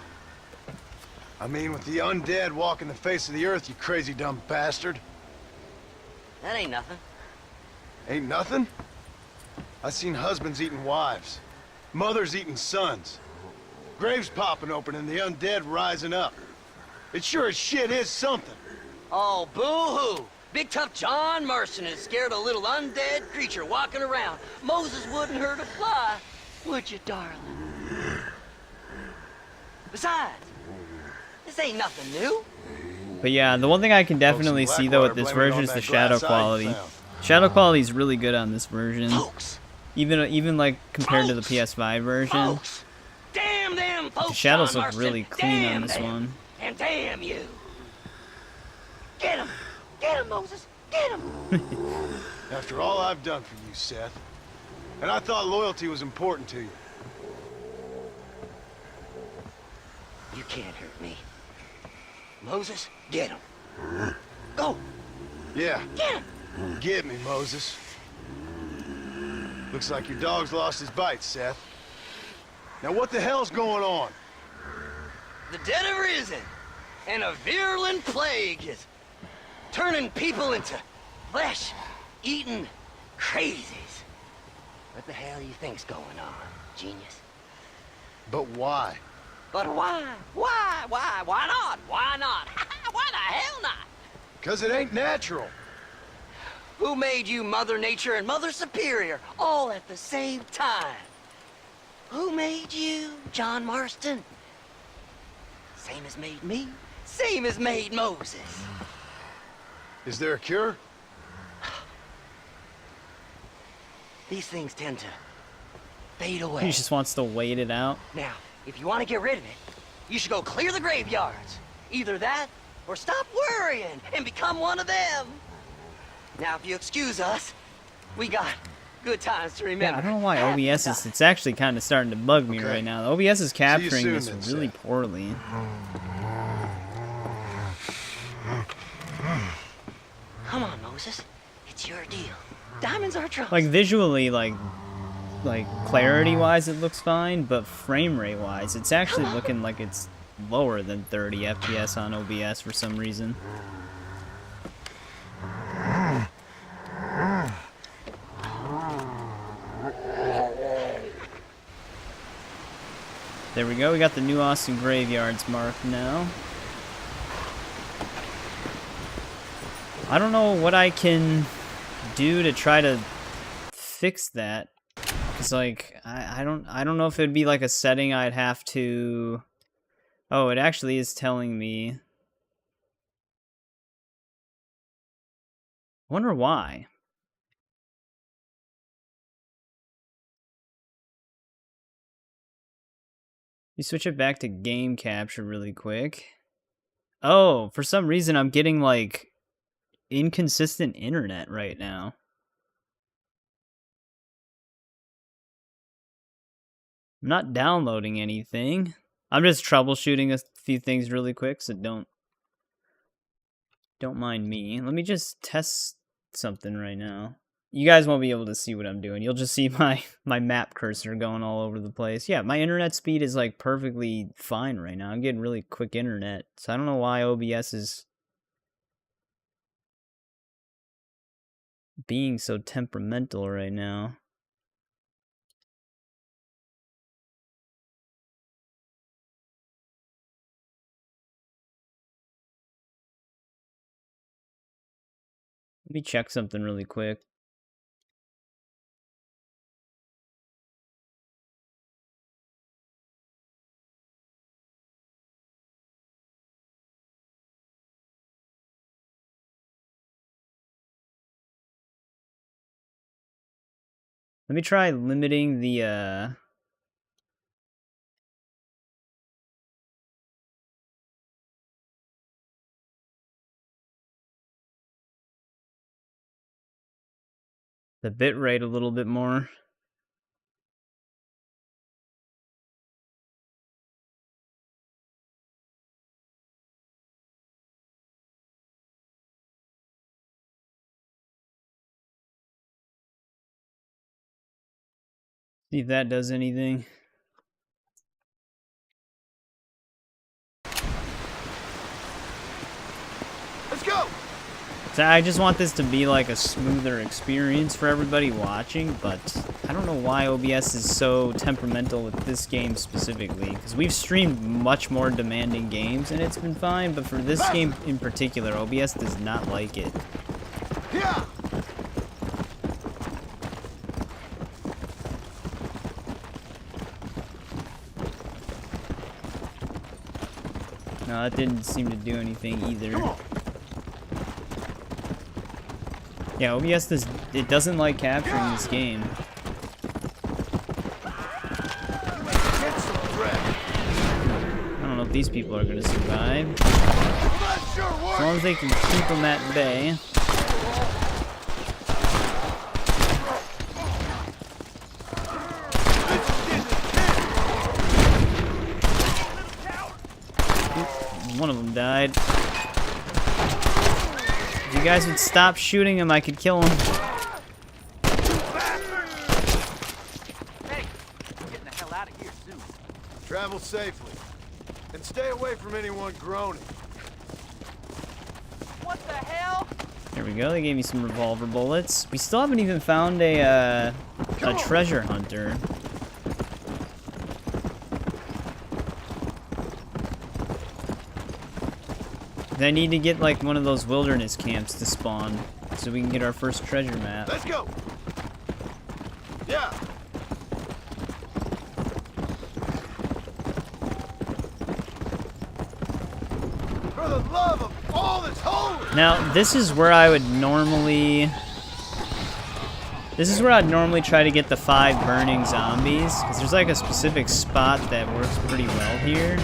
S5: I mean, with the undead walking the face of the earth, you crazy dumb bastard.
S13: That ain't nothing.
S5: Ain't nothing? I seen husbands eating wives, mothers eating sons, graves popping open and the undead rising up. It sure as shit is something.
S13: Oh, boo-hoo! Big tough John Marston is scared a little undead creature walking around. Moses wouldn't hurt a fly, would you, darling? Besides, this ain't nothing new.
S1: But yeah, the one thing I can definitely see though with this version is the shadow quality. Shadow quality is really good on this version. Even like compared to the PS5 version.
S13: Damn them folks,
S1: The shadows
S13: John
S1: look really
S13: Marston.
S1: clean
S13: Damn
S1: on this
S13: them.
S1: one.
S13: And damn you. Get him! Get him, Moses! Get him!
S5: After all I've done for you, Seth. And I thought loyalty was important to you.
S13: You can't hurt me. Moses, get him. Go!
S5: Yeah.
S13: Get him!
S5: Get me, Moses. Looks like your dog's lost his bite, Seth. Now what the hell's going on?
S13: The dead have risen, and a virulent plague is turning people into flesh-eating crazies. What the hell you think's going on, genius?
S5: But why?
S13: But why? Why? Why? Why not? Why not? Why the hell not?
S5: Because it ain't natural.
S13: Who made you Mother Nature and Mother Superior all at the same time? Who made you, John Marston? Same as made me, same as made Moses.
S5: Is there a cure?
S13: These things tend to fade away.
S1: He just wants to wait it out.
S13: Now, if you want to get rid of it, you should go clear the graveyards. Either that, or stop worrying and become one of them. Now, if you excuse us, we got good times to remember.
S1: Yeah, I don't know why OBS is... It's actually kind of starting to bug me right now. The OBS is capturing
S5: soon,
S1: this
S5: then,
S1: really
S5: Seth.
S1: poorly.
S13: Come on, Moses. It's your deal. Diamonds are trumps.
S1: Like, visually, like clarity-wise, it looks fine, but frame rate-wise, it's actually looking like it's lower than 30 FPS on OBS for some reason. There we go, we got the New Austin graveyards marked now. I don't know what I can do to try to fix that. Cause like I don't know if it'd be like a setting I'd have to. Oh, it actually is telling me. I wonder why. You switch it back to game capture really quick. Oh, for some reason I'm getting like inconsistent internet right now. I'm not downloading anything. I'm just troubleshooting a few things really quick, so don't mind me. Let me just test something right now. You guys won't be able to see what I'm doing. You'll just see my map cursor going all over the place. Yeah, my internet speed is like perfectly fine right now. I'm getting really quick internet. So I don't know why OBS is being so temperamental right now. Let me check something really quick. Let me try limiting the bit rate a little bit more. See if that does anything.
S5: Let's go!
S1: So I just want this to be like a smoother experience for everybody watching, but I don't know why OBS is so temperamental with this game specifically, because we've streamed much more demanding games and it's been fine, but for this game in particular, OBS does not like it.
S5: Yeah!
S1: No, that didn't seem to do anything either. Yeah, OBS doesn't like capturing this game. I don't know if these people are gonna survive. As long as they can keep them at bay. One of them died. If you guys would stop shooting him, I could kill him.
S12: Hey, getting the hell out of here soon.
S5: Travel safely. And stay away from anyone groaning.
S12: What the hell?
S1: There we go, they gave me some revolver bullets. We still haven't even found a a treasure hunter. I need to get like one of those wilderness camps to spawn so we can get our first treasure map.
S5: Let's go. Yeah. For the love of all that's holy.
S1: Now, this is where I would normally... This is where I'd normally try to get the 5 burning zombies, because there's like a specific spot that works pretty well here.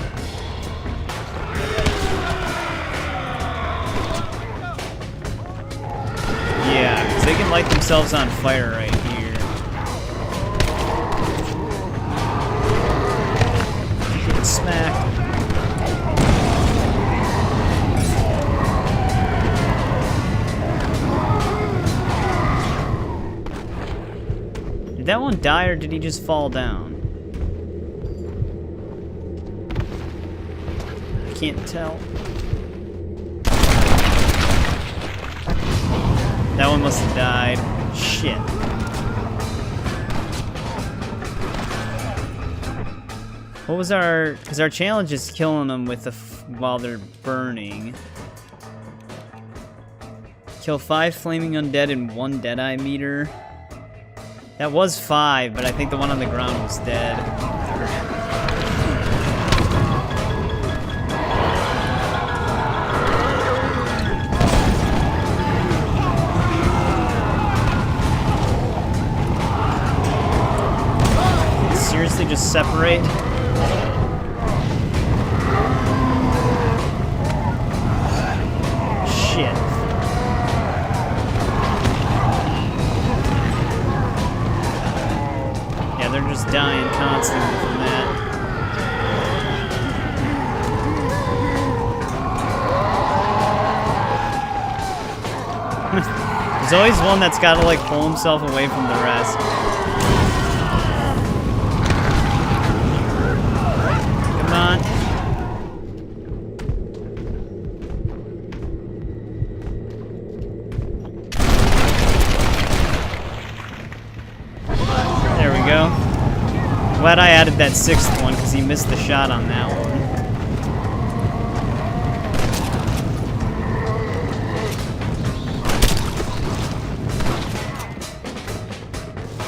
S1: Yeah, because they can light themselves on fire right here. Get smacked. Did that one die or did he just fall down? I can't tell. That one must have died. Shit. What was our... Because our challenge is killing them with the while they're burning. Kill 5 flaming undead and 1 deadeye meter. That was 5, but I think the one on the ground was dead. Seriously, just separate? Shit. Yeah, they're just dying constantly from that. There's always one that's gotta like pull himself away from the rest. Come on. There we go. Glad I added that 6th one because he missed the shot on that one.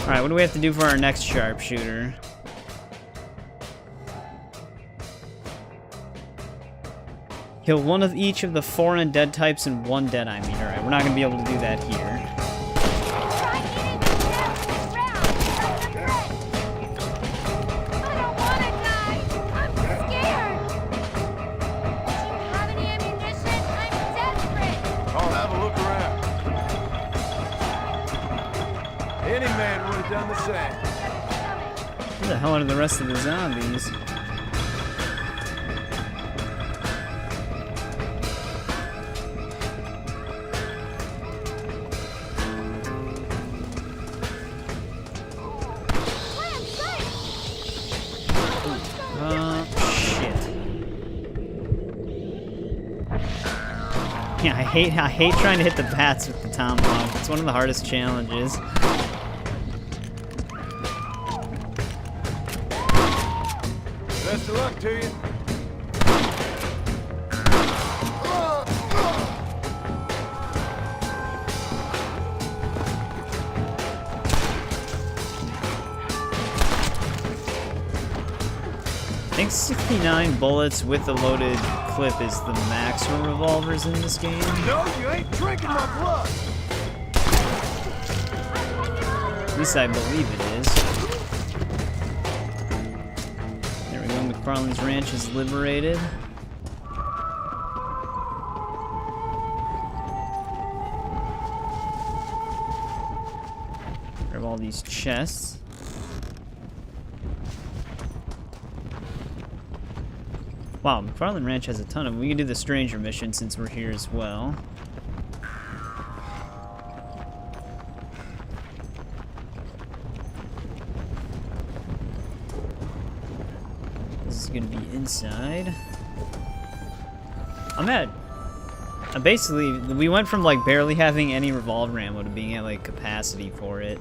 S1: Alright, what do we have to do for our next sharpshooter? Kill one of each of the 4 undead types and 1 deadeye meter. Alright, we're not going to be able to do that here.
S5: I'll have a look around. Any man would have done the same.
S1: Where the hell are the rest of the zombies? Shit. Yeah, I hate trying to hit the bats with the tomahawk. It's one of the hardest challenges.
S5: Best of luck to you.
S1: I think 69 bullets with a loaded clip is the max for revolvers in this game.
S5: No, you ain't drinking my blood.
S1: At least I believe it is. There we go, McFarlane's Ranch is liberated. Grab all these chests. Wow, McFarlane Ranch has a ton of them. We can do the Stranger mission since we're here as well. This is going to be inside. Basically, we went from like barely having any revolver ammo to being at like capacity for it.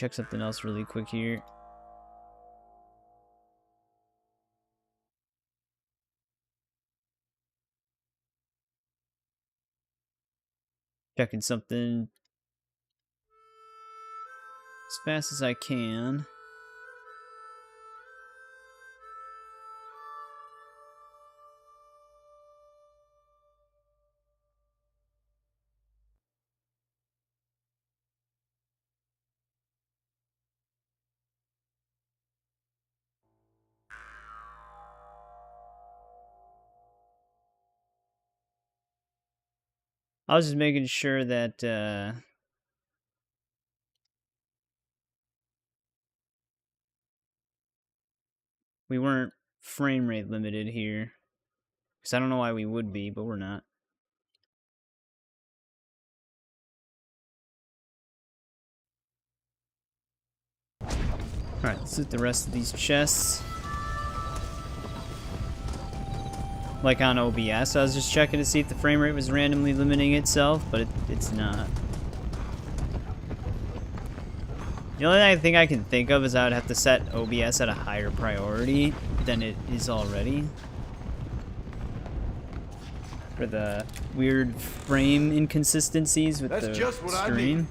S1: check something else really quick here. Checking something as fast as I can. I was just making sure that we weren't frame rate limited here. Because I don't know why we would be, but we're not. Alright, let's loot the rest of these chests. Like on OBS, I was just checking to see if the frame rate was randomly limiting itself, but it's not. The only thing I can think of is I would have to set OBS at a higher priority than it is already. For the weird frame inconsistencies with the stream.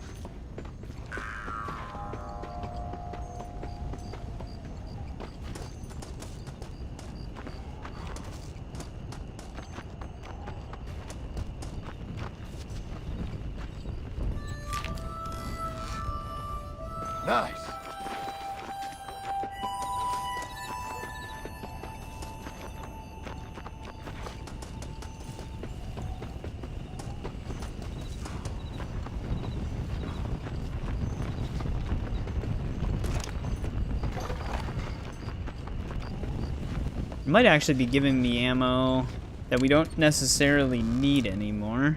S5: Nice.
S1: It might actually be giving me ammo that we don't necessarily need anymore.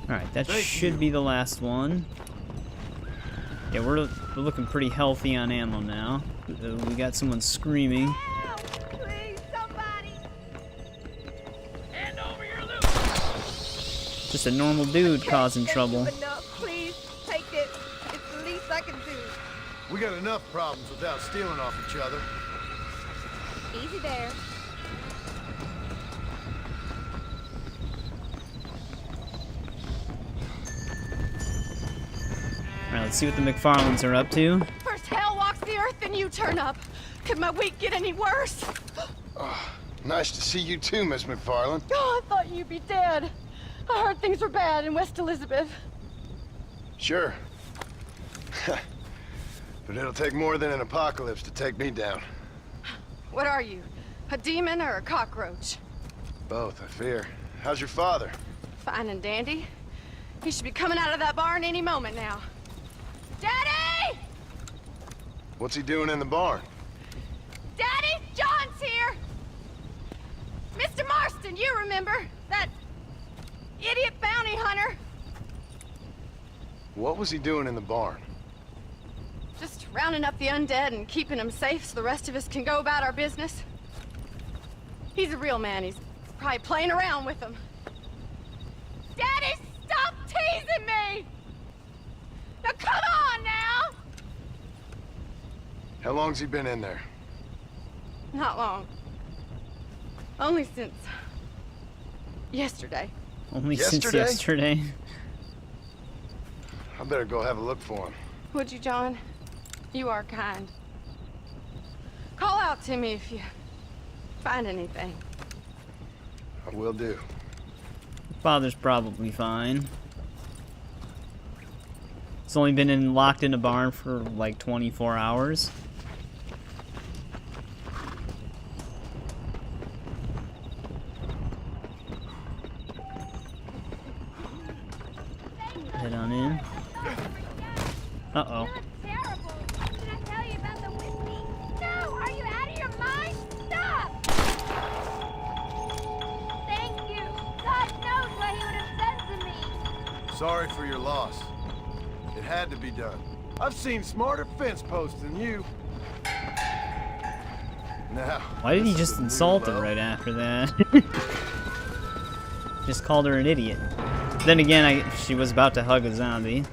S1: Alright, that should be the last one. Yeah, we're looking pretty healthy on ammo now. We got someone screaming.
S10: Help! Please, somebody!
S12: Hand over your loot!
S1: Just a normal dude causing trouble.
S10: Enough, please, take it. It's the least I can do.
S5: We got enough problems without stealing off each other.
S10: Easy there.
S1: Alright, let's see what the McFarlanes are up to.
S7: First hell walks the earth, then you turn up. Could my week get any worse?
S5: Nice to see you too, Miss McFarlane.
S7: Oh, I thought you'd be dead. I heard things were bad in West Elizabeth.
S5: Sure. But it'll take more than an apocalypse to take me down.
S7: What are you? A demon or a cockroach?
S5: Both, I fear. How's your father?
S7: Fine and dandy. He should be coming out of that barn any moment now. Daddy!
S5: What's he doing in the barn?
S7: Daddy, John's here! Mr. Marston, you remember? That idiot bounty hunter?
S5: What was he doing in the barn?
S7: Just rounding up the undead and keeping them safe so the rest of us can go about our business. He's a real man. He's probably playing around with them. Daddy, stop teasing me! Now come on now!
S5: How long's he been in there?
S7: Not long. Only since yesterday.
S1: Only since yesterday.
S5: I better go have a look for him.
S7: Would you, John? You are kind. Call out to me if you find anything.
S5: I will do.
S1: Father's probably fine. It's only been locked in a barn for like 24 hours. Head on in. Uh-oh.
S10: Terrible. Did I tell you about the whiskey? No, are you out of your mind? Stop! Thank you. God knows what he would have done to me.
S5: Sorry for your loss. It had to be done. I've seen smarter fence posts than you. Now,
S1: Why did he just insult her right after that? Just called her an idiot. Then again, she was about to hug a zombie.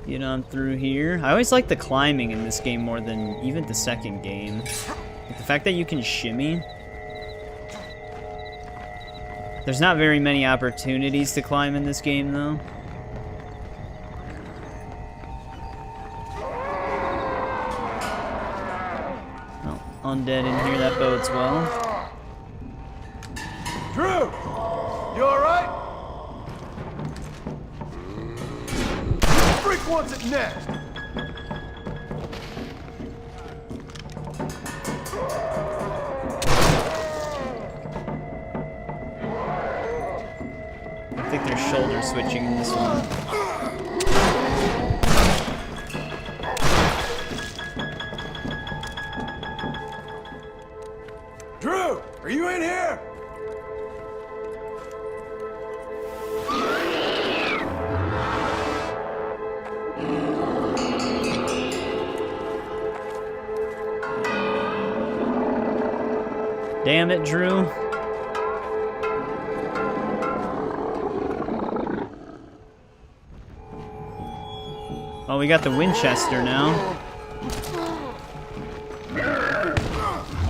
S1: Get on through here. I always like the climbing in this game more than even the second game. Like the fact that you can shimmy. There's not very many opportunities to climb in this game, though. Oh, undead in here, that bodes well.
S5: Drew! You alright? Freak wants it next!
S1: I think they're shoulder switching in this one.
S5: Drew! Are you in here?
S1: Damn it, Drew. Oh, we got the Winchester now.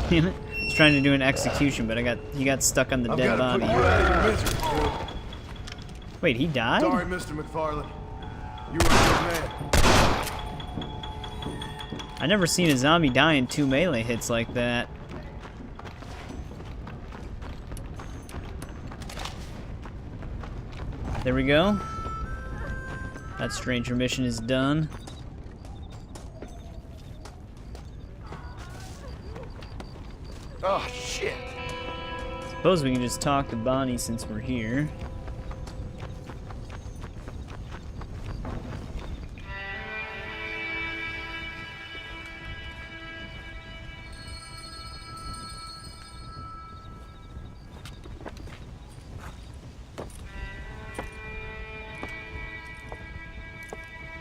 S1: Damn it. I was trying to do an execution, but he got stuck on the dead body. Wait, he died?
S5: Sorry, Mr. McFarland. You were a good man.
S1: I never seen a zombie die in 2 melee hits like that. There we go. That stranger mission is done.
S5: Oh, shit.
S1: Suppose we can just talk to Bonnie since we're here.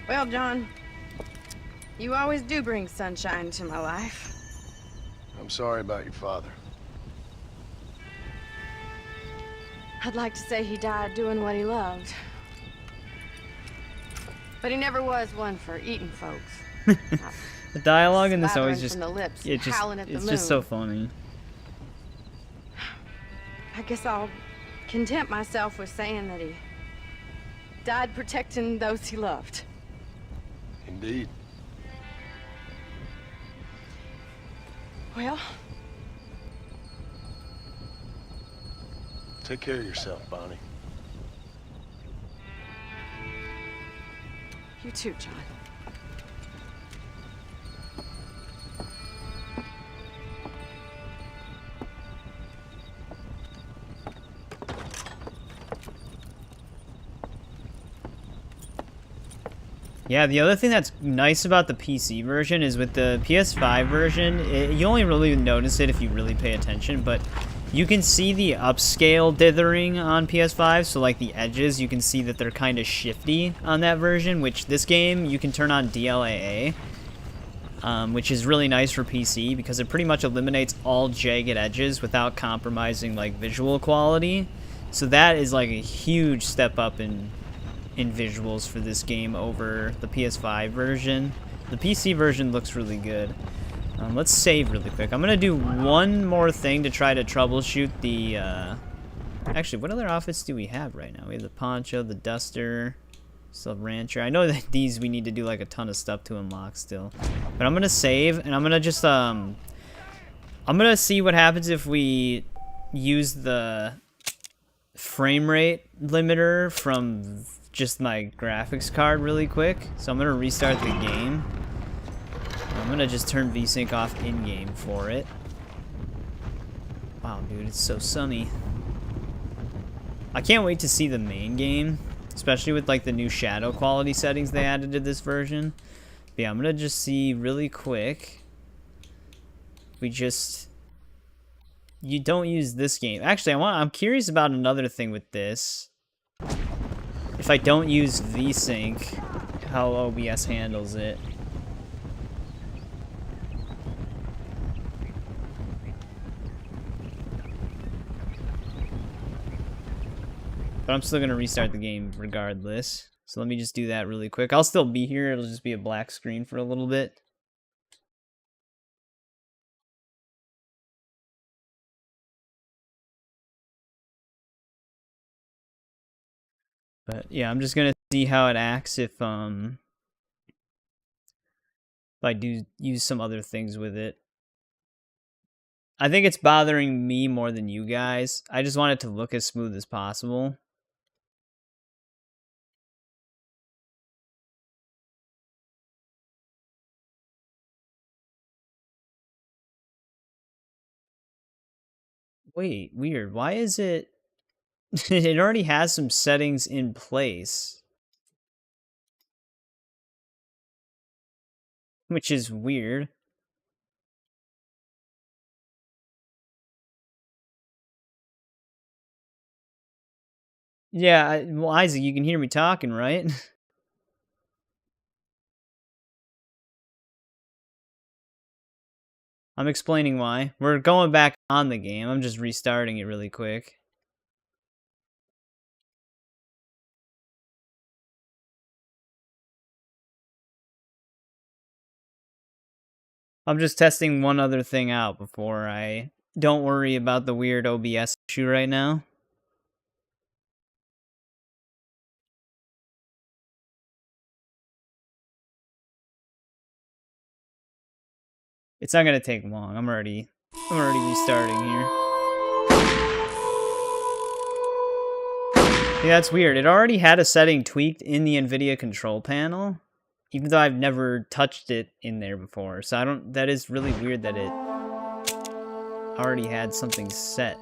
S10: Well, John, you always do bring sunshine to my life.
S5: I'm sorry about your father.
S10: I'd like to say he died doing what he loved. But he never was one for eating folks.
S1: The dialogue in this always
S10: Slathering
S1: just,
S10: from the lips,
S1: it's
S10: howling at the
S1: just so
S10: moon.
S1: funny.
S10: I guess I'll content myself with saying that he died protecting those he loved.
S5: Indeed.
S10: Well,
S5: Take care of yourself, Bonnie.
S10: you too, John.
S1: Yeah, the other thing that's nice about the PC version is with the PS5 version, you only really notice it if you really pay attention, but you can see the upscale dithering on PS5, so like the edges, you can see that they're kind of shifty on that version, which this game, you can turn on DLAA, which is really nice for PC because it pretty much eliminates all jagged edges without compromising like visual quality. So that is like a huge step up in visuals for this game over the PS5 version. The PC version looks really good. Let's save really quick. I'm gonna do one more thing to try to troubleshoot the actually, what other outfits do we have right now? We have the poncho, the duster, still rancher. I know that these we need to do like a ton of stuff to unlock still, but I'm gonna save and I'm gonna just I'm gonna see what happens if we use the frame rate limiter from just my graphics card really quick. So I'm gonna restart the game. I'm gonna just turn VSync off in-game for it. Wow, dude, it's so sunny. I can't wait to see the main game, especially with like the new shadow quality settings they added to this version. But yeah, I'm gonna just see really quick we just... You don't use this game. Actually, I'm curious about another thing with this. If I don't use VSync, how OBS handles it. But I'm still going to restart the game regardless. So let me just do that really quick. I'll still be here. It'll just be a black screen for a little bit. But yeah, I'm just going to see how it acts if I do use some other things with it. I think it's bothering me more than you guys. I just want it to look as smooth as possible. Wait, weird. Why is it... It already has some settings in place. Which is weird. Yeah, well, Isaac, you can hear me talking, right? I'm explaining why. We're going back on the game. I'm just restarting it really quick. I'm just testing one other thing out before I... Don't worry about the weird OBS issue right now. It's not gonna take long. I'm already restarting here. Yeah, that's weird. It already had a setting tweaked in the NVIDIA control panel, even though I've never touched it in there before. So I don't... That is really weird that it already had something set.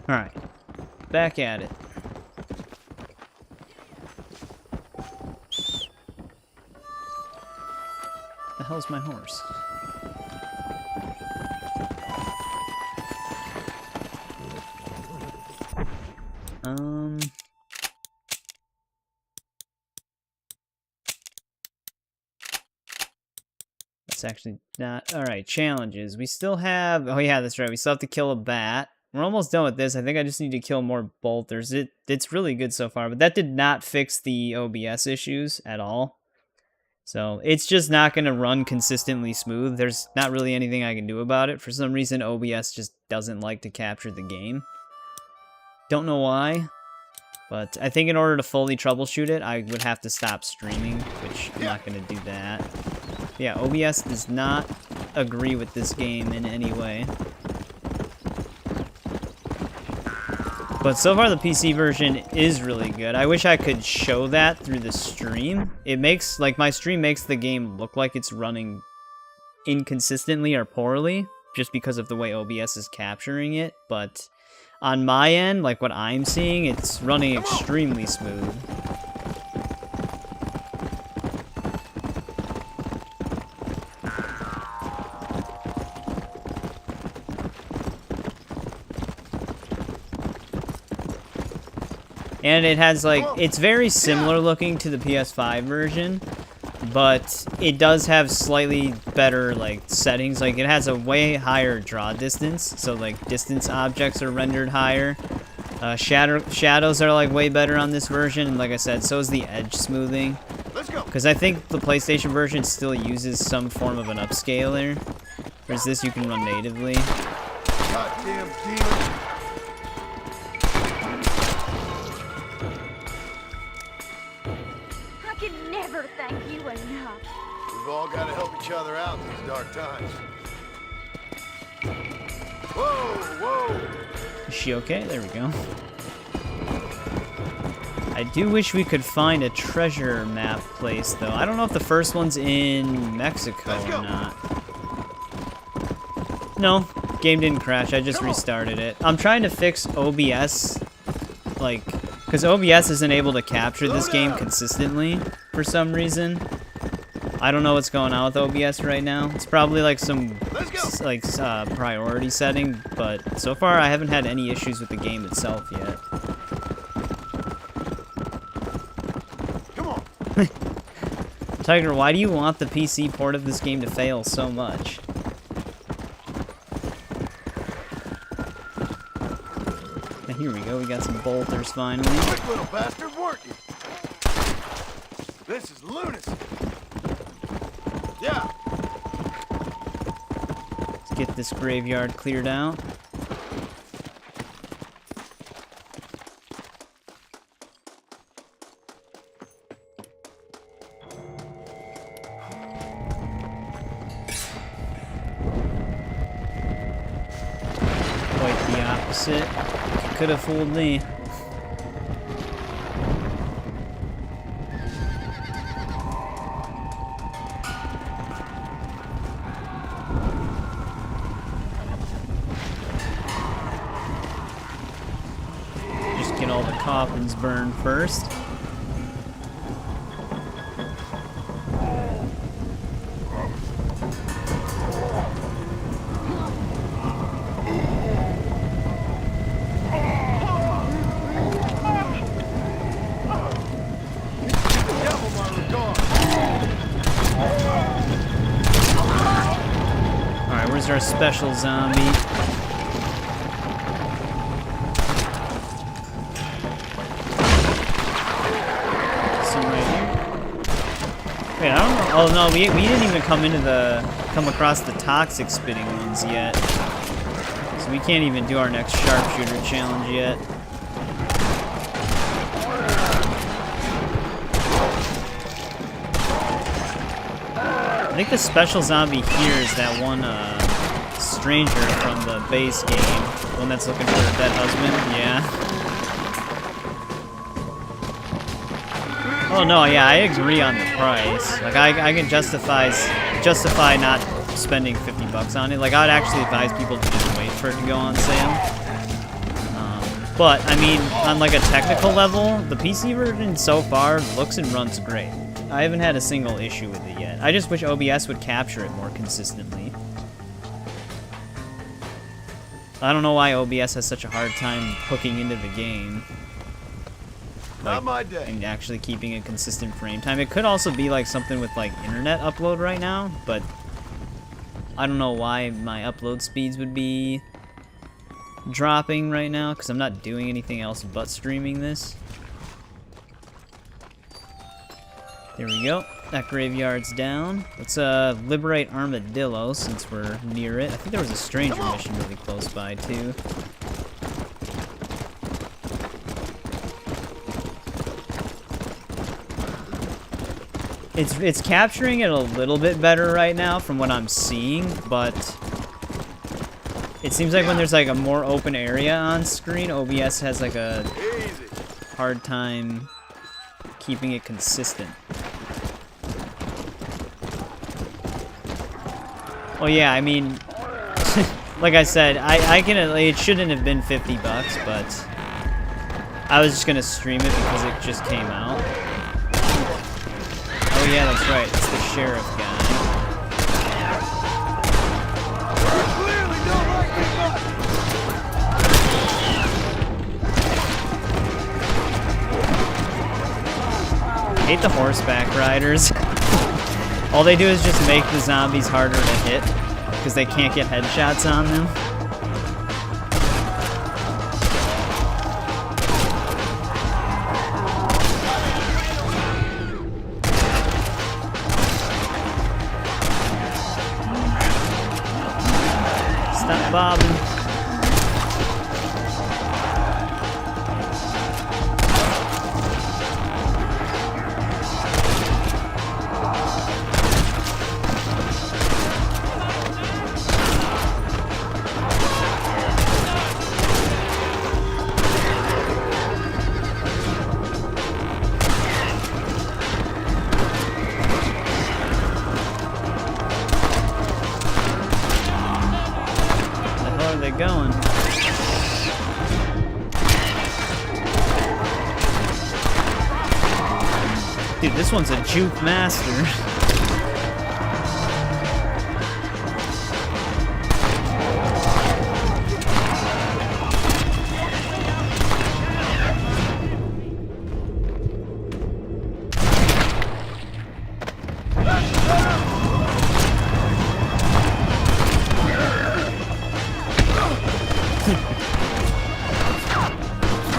S1: Alright. Back at it. The hell's my horse? That's actually not... Alright, challenges. We still have... Oh yeah, that's right. We still have to kill a bat. We're almost done with this. I think I just need to kill more bolters. It's really good so far, but that did not fix the OBS issues at all. So it's just not going to run consistently smooth. There's not really anything I can do about it. For some reason, OBS just doesn't like to capture the game. Don't know why, but I think in order to fully troubleshoot it, I would have to stop streaming, which I'm not going to do that. Yeah, OBS does not agree with this game in any way. But so far the PC version is really good. I wish I could show that through the stream. It makes, like, my stream makes the game look like it's running inconsistently or poorly, just because of the way OBS is capturing it. But on my end, like what I'm seeing, it's running extremely smooth. And it has, like, it's very similar looking to the PS5 version, but it does have slightly better, like, settings. Like, it has a way higher draw distance, so, like, distance objects are rendered higher. Shadows are, like, way better on this version, and like I said, so is the edge smoothing.
S5: Let's go.
S1: Because I think the PlayStation version still uses some form of an upscaler, whereas this you can run natively.
S5: Goddamn demon.
S10: Thank you enough.
S5: We've all got to help each other out in these dark times. Whoa, whoa!
S1: Is she okay? There we go. I do wish we could find a treasure map place, though. I don't know if the first one's in Mexico or not. No, Game didn't crash, I just restarted it. I'm trying to fix OBS, like, because OBS isn't able to capture this game consistently for some reason. I don't know what's going on with OBS right now. It's probably like some priority setting, but so far I haven't had any issues with the game itself yet.
S5: Come on.
S1: Tiger, why do you want the PC port of this game to fail so much? And here we go, we got some bolters finally.
S5: Quick little bastard working. This is lunacy. Yeah.
S1: Let's get this graveyard cleared out. Quite the opposite. Could have fooled me. Just get all the coffins burned first. Alright, where's our special zombie? Some right here. Wait, I don't know. Oh no, we didn't even come across the toxic spitting ones yet. So we can't even do our next sharpshooter challenge yet. I think the special zombie here is that one stranger from the base game. The one that's looking for a dead husband. Yeah. Oh no, yeah, I agree on the price. Like I can justify not spending $50 on it. Like I'd actually advise people to just wait for it to go on sale. But I mean, on like a technical level, the PC version so far looks and runs great. I haven't had a single issue with it yet. I just wish OBS would capture it more consistently. I don't know why OBS has such a hard time hooking into the game.
S5: Not my day.
S1: And actually keeping a consistent frame time. It could also be like something with like internet upload right now, but I don't know why my upload speeds would be dropping right now, because I'm not doing anything else but streaming this. There we go. That graveyard's down. Let's liberate Armadillo since we're near it. I think there was a stranger mission really close by too. It's capturing it a little bit better right now from what I'm seeing, but it seems like when there's like a more open area on screen, OBS has like a hard time keeping it consistent. Oh yeah, I mean, like I said, it shouldn't have been $50, but I was just gonna stream it because it just came out. Oh yeah, that's right, it's the sheriff guy. I hate the horseback riders. All they do is just make the zombies harder to hit, because they can't get headshots on them. Stop bobbing. Dude, this one's a juke master.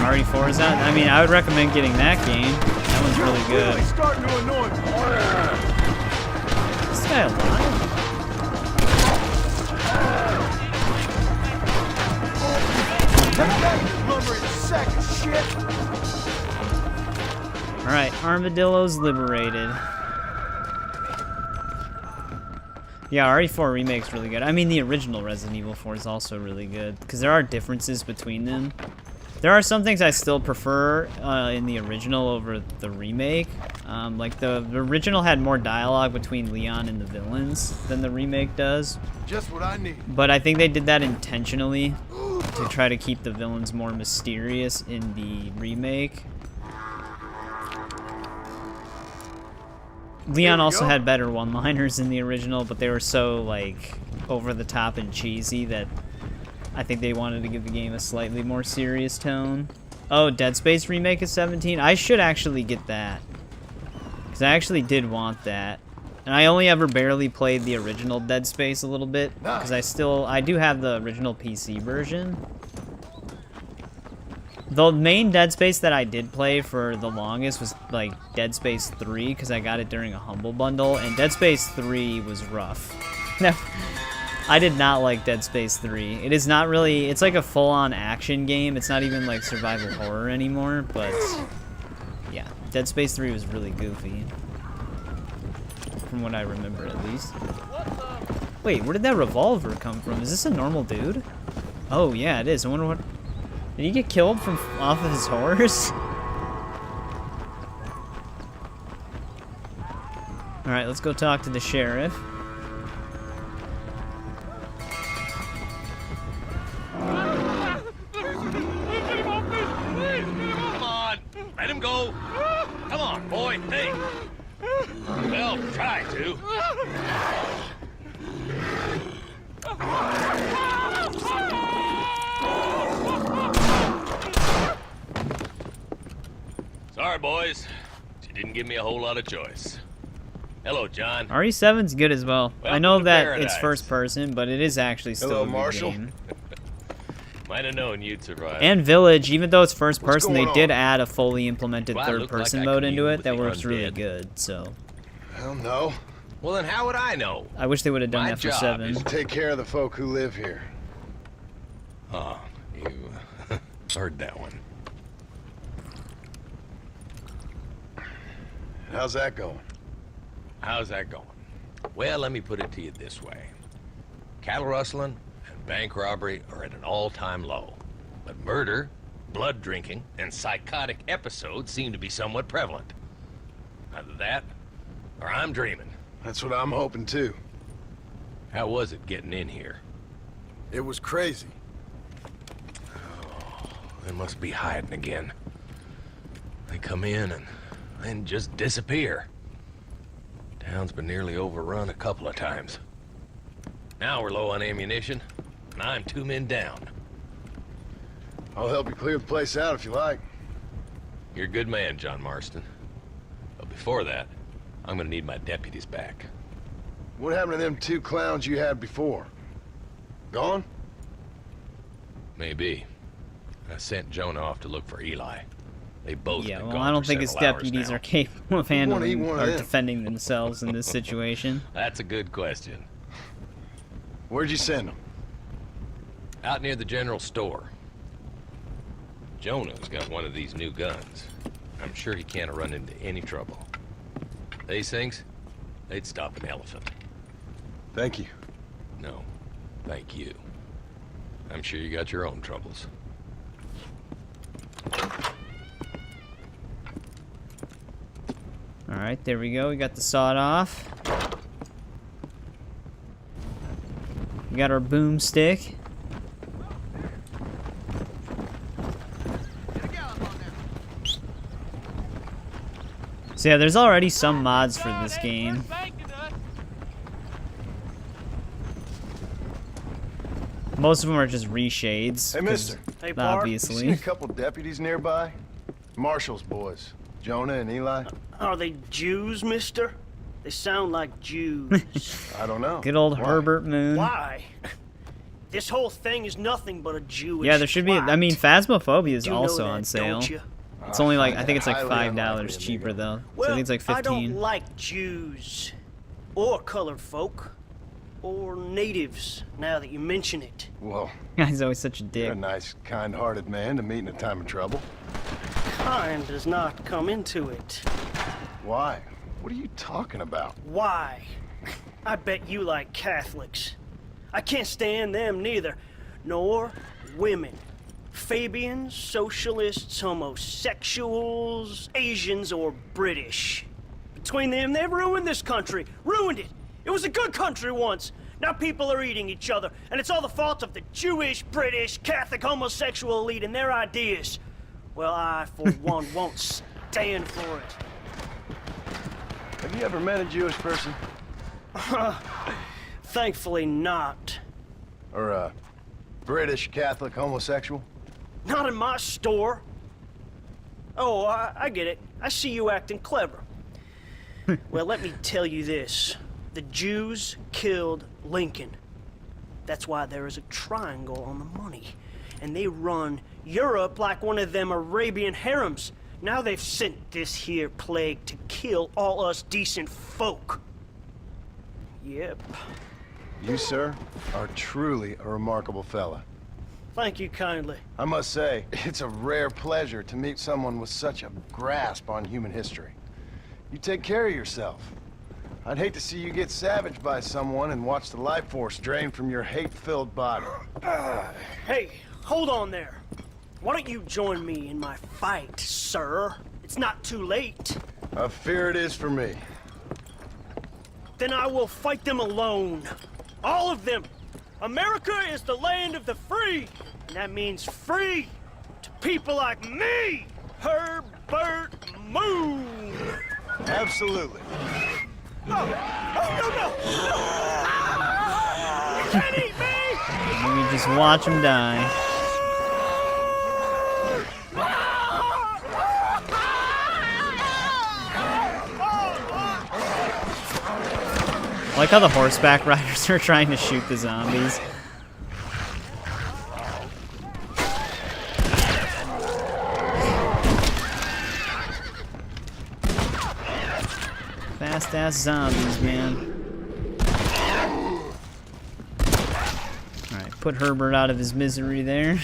S1: RE4 is that? I mean, I would recommend getting that game. That one's really good.
S5: Starting to annoy me.
S1: Is this guy alive?
S5: Sack of shit.
S1: Alright, Armadillo's liberated. Yeah, RE4 Remake's really good. I mean, the original Resident Evil 4 is also really good, because there are differences between them. There are some things I still prefer in the original over the remake. Like, the original had more dialogue between Leon and the villains than the remake does.
S5: Just what I need.
S1: But I think they did that intentionally to try to keep the villains more mysterious in the remake. Leon also had better one-liners in the original, but they were so, like, over the top and cheesy that I think they wanted to give the game a slightly more serious tone. Oh, Dead Space Remake is 17? I should actually get that, because I actually did want that. And I only ever barely played the original Dead Space a little bit, because I do have the original PC version. The main Dead Space that I did play for the longest was, like, Dead Space 3, because I got it during a Humble Bundle, and Dead Space 3 was rough. I did not like Dead Space 3. It is not really, it's like a full-on action game. It's not even, like, survival horror anymore, but, yeah. Dead Space 3 was really goofy. From what I remember, at least. Wait, where did that revolver come from? Is this a normal dude? Oh, yeah, it is. I wonder what... Did he get killed from off of his horse? Alright, let's go talk to the sheriff.
S9: Come on, let him go. Come on, boy, hey. Well, try to. Sorry, boys. She didn't give me a whole lot of choice. Hello, John.
S1: RE7's good as well. I
S9: Welcome
S1: know
S9: to
S1: that
S9: paradise.
S1: it's first person, but it is actually still
S5: Hello,
S1: a good
S5: Marshall.
S1: game.
S9: Might have known you'd survive.
S1: And Village, even though it's first
S5: What's
S1: person, they
S5: going
S1: did
S5: on?
S1: add a fully implemented
S9: Do I look
S1: third person
S9: like I
S1: mode into
S9: commune
S1: it
S9: with
S1: that
S9: the
S1: works really
S9: undead?
S1: good, so
S5: Hell no.
S9: Well, then how would I know?
S1: I wish they would have done
S9: My
S1: that for
S9: job
S1: 7.
S9: is
S5: Take care of the folk who live here.
S9: Oh, you heard that one.
S5: How's that going?
S9: How's that going? Well, let me put it to you this way. Cattle rustling and bank robbery are at an all-time low. But murder, blood drinking, and psychotic episodes seem to be somewhat prevalent. Either that, or I'm dreaming.
S5: That's what I'm hoping too.
S9: How was it getting in here?
S5: It was crazy.
S9: They must be hiding again. They come in and then just disappear. Town's been nearly overrun a couple of times. Now we're low on ammunition, and I'm 2 men down.
S5: I'll help you clear the place out if you like.
S9: You're a good man, John Marston. But before that, I'm gonna need my deputies back.
S5: What happened to them 2 clowns you had before? Gone?
S9: Maybe. I sent Jonah off to look for Eli. They both
S1: Yeah,
S9: been
S1: well,
S9: gone
S1: I don't
S9: for
S1: think his
S9: several hours
S1: deputies
S9: now.
S1: are capable of handling
S5: one of
S1: or
S5: them.
S1: defending themselves in this situation.
S9: That's a good question.
S5: Where'd you send them?
S9: Out near the general store. Jonah's got one of these new guns. I'm sure he can't run into any trouble. These things, they'd stop an elephant.
S5: Thank you.
S9: No, thank you. I'm sure you got your own troubles.
S1: Alright, there we go. We got the sawed off. We got our boomstick. So yeah, there's already some mods for this game. Most of them are just reshades.
S5: Hey, mister.
S14: Hey, Bart.
S1: Obviously.
S5: You seen a couple deputies nearby? Marshall's boys, Jonah and Eli.
S14: Are they Jews, mister? They sound like Jews.
S5: I don't know.
S1: Good old
S5: Why?
S1: Herbert Moon.
S14: Why? This whole thing is nothing but a Jewish
S1: Yeah, there should be. I mean, Phasmophobia is
S14: You know
S1: also
S14: that,
S1: on sale.
S14: don't you?
S1: It's only like, I think it's like
S5: Highly unlikely,
S1: $5 cheaper though. So
S14: Well,
S1: I think it's like
S14: I don't
S1: 15.
S14: like Jews. Or colored folk. Or natives, now that you mention it.
S5: Well,
S1: He's always such a dick.
S5: you're a nice, kind-hearted man to meet in a time of trouble.
S14: Kind does not come into it.
S5: Why? What are you talking about?
S14: Why? I bet you like Catholics. I can't stand them neither. Nor women. Fabians, socialists, homosexuals, Asians, or British. Between them, they've ruined this country. Ruined it. It was a good country once. Now people are eating each other, and it's all the fault of the Jewish, British, Catholic, homosexual elite and their ideas. Well, I, for one, won't stand for it.
S5: Have you ever met a Jewish person?
S14: Thankfully not.
S5: Or a British Catholic homosexual?
S14: Not in my store. Oh, I get it. I see you acting clever. Well, let me tell you this. The Jews killed Lincoln. That's why there is a triangle on the money. And they run Europe like one of them Arabian harems. Now they've sent this here plague to kill all us decent folk. Yep.
S5: You, sir, are truly a remarkable fella.
S14: Thank you kindly.
S5: I must say, it's a rare pleasure to meet someone with such a grasp on human history. You take care of yourself. I'd hate to see you get savaged by someone and watch the life force drain from your hate-filled body.
S14: Hey, hold on there. Why don't you join me in my fight, sir? It's not too late.
S5: I fear it is for me.
S14: Then I will fight them alone. All of them. America is the land of the free. And that means free to people like me, Herbert Moon.
S5: Absolutely.
S14: No! Oh, no, no! You can't eat me!
S1: Let me just watch him die. I like how the horseback riders are trying to shoot the zombies. Fast-ass zombies, man. Alright, put Herbert out of his misery there.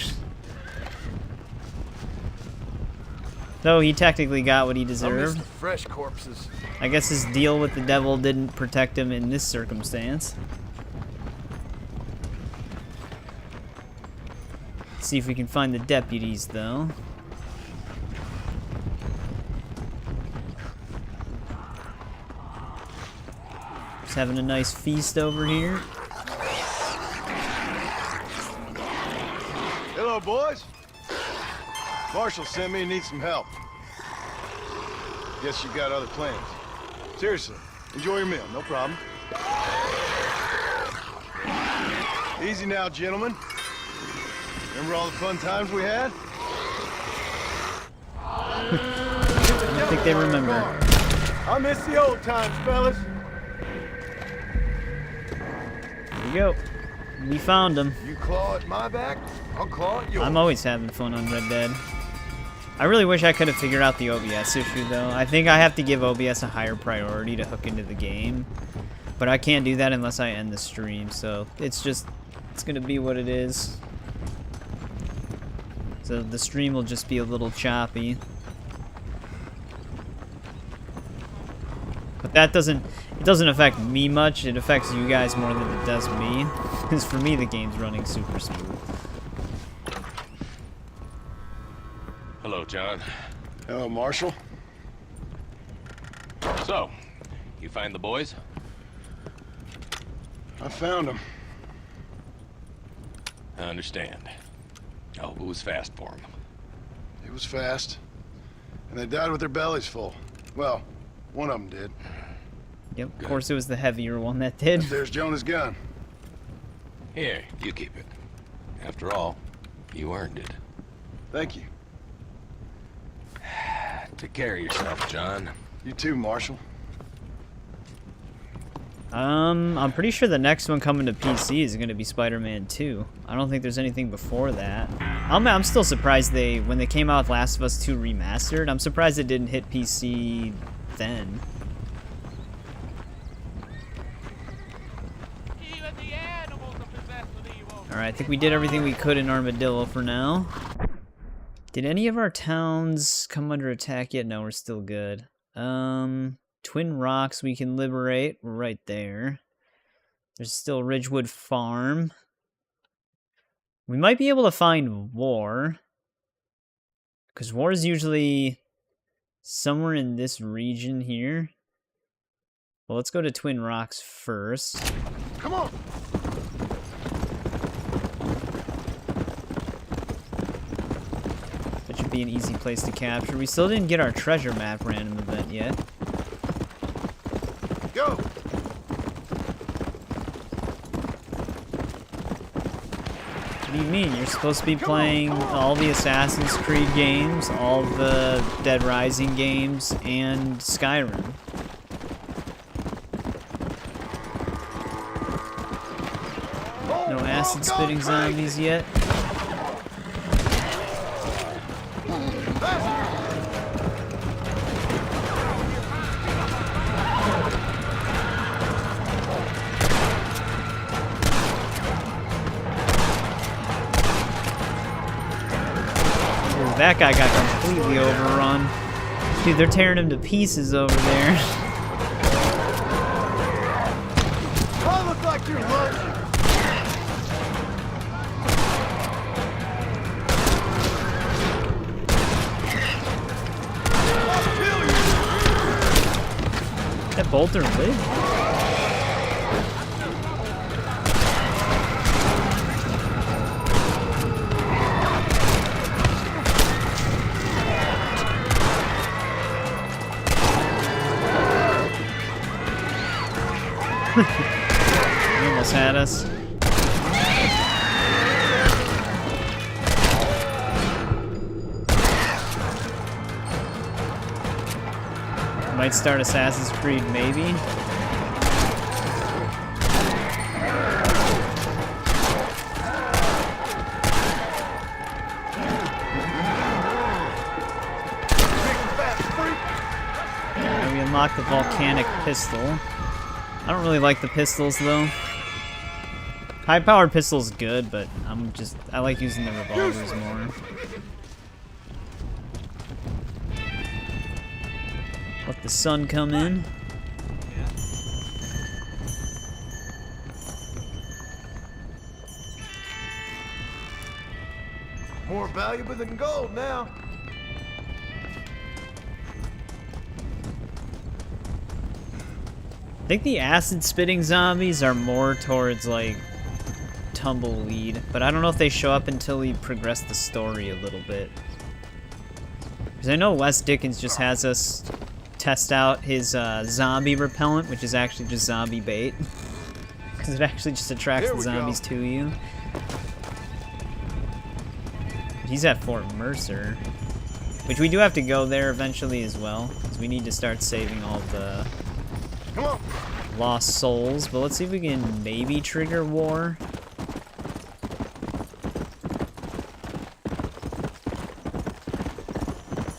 S1: Though he technically got what he deserved.
S12: Fresh corpses.
S1: I guess his deal with the devil didn't protect him in this circumstance. Let's see if we can find the deputies, though. Just having a nice feast over here.
S5: Hello, boys. Marshall sent me and needs some help. Guess you got other plans. Seriously, enjoy your meal, no problem. Easy now, gentlemen. Remember all the fun times we had?
S1: I don't think they remember.
S5: I miss the old times, fellas.
S1: Here we go. We found him.
S5: You claw at my back, I'll claw at yours.
S1: I'm always having fun on Red Dead. I really wish I could have figured out the OBS issue, though. I think I have to give OBS a higher priority to hook into the game. But I can't do that unless I end the stream, so it's gonna be what it is. So the stream will just be a little choppy. But that doesn't affect me much. It affects you guys more than it does me. Because for me, the game's running super smooth.
S15: Hello, John.
S5: Hello, Marshall.
S15: So, you find the boys?
S5: I found them.
S15: I understand. Oh, it was fast for them.
S5: It was fast. And they died with their bellies full. Well, One of them did.
S1: Yep, of course it was the heavier one that did.
S5: There's Jonah's gun.
S15: Here, you keep it. After all, you earned it.
S5: Thank you.
S15: Take care of yourself, John.
S5: You too, Marshal.
S1: I'm pretty sure the next one coming to PC is going to be Spider-Man 2. I don't think there's anything before that. I'm still surprised when they came out with Last of Us 2 Remastered, I'm surprised it didn't hit PC then. Alright, I think we did everything we could in Armadillo for now. Did any of our towns come under attack yet? No, we're still good. Twin Rocks we can liberate. We're right there. There's still Ridgewood Farm. We might be able to find War. Because War is usually somewhere in this region here. Well, let's go to Twin Rocks first.
S5: Come on!
S1: That should be an easy place to capture. We still didn't get our treasure map random event yet.
S5: Go!
S1: What do you mean? You're supposed to be playing all the Assassin's Creed games, all the Dead Rising games, and Skyrim. No acid-spitting zombies yet. That guy got completely overrun. Dude, they're tearing him to pieces over there.
S5: I look like you're lucky.
S1: That bolter lived. He almost had us. Might start Assassin's Creed, maybe. And we unlocked the volcanic pistol. I don't really like the pistols though. High-powered pistol's good, but I like using the revolvers more. Let the sun come in.
S5: More valuable than gold now.
S1: I think the acid-spitting zombies are more towards, like, tumbleweed, but I don't know if they show up until we progress the story a little bit. Because I know Wes Dickens just has us test out his zombie repellent, which is actually just zombie bait. Because it actually just attracts the zombies to you. He's at Fort Mercer, which we do have to go there eventually as well, because we need to start saving all the lost souls. But let's see if we can maybe trigger War.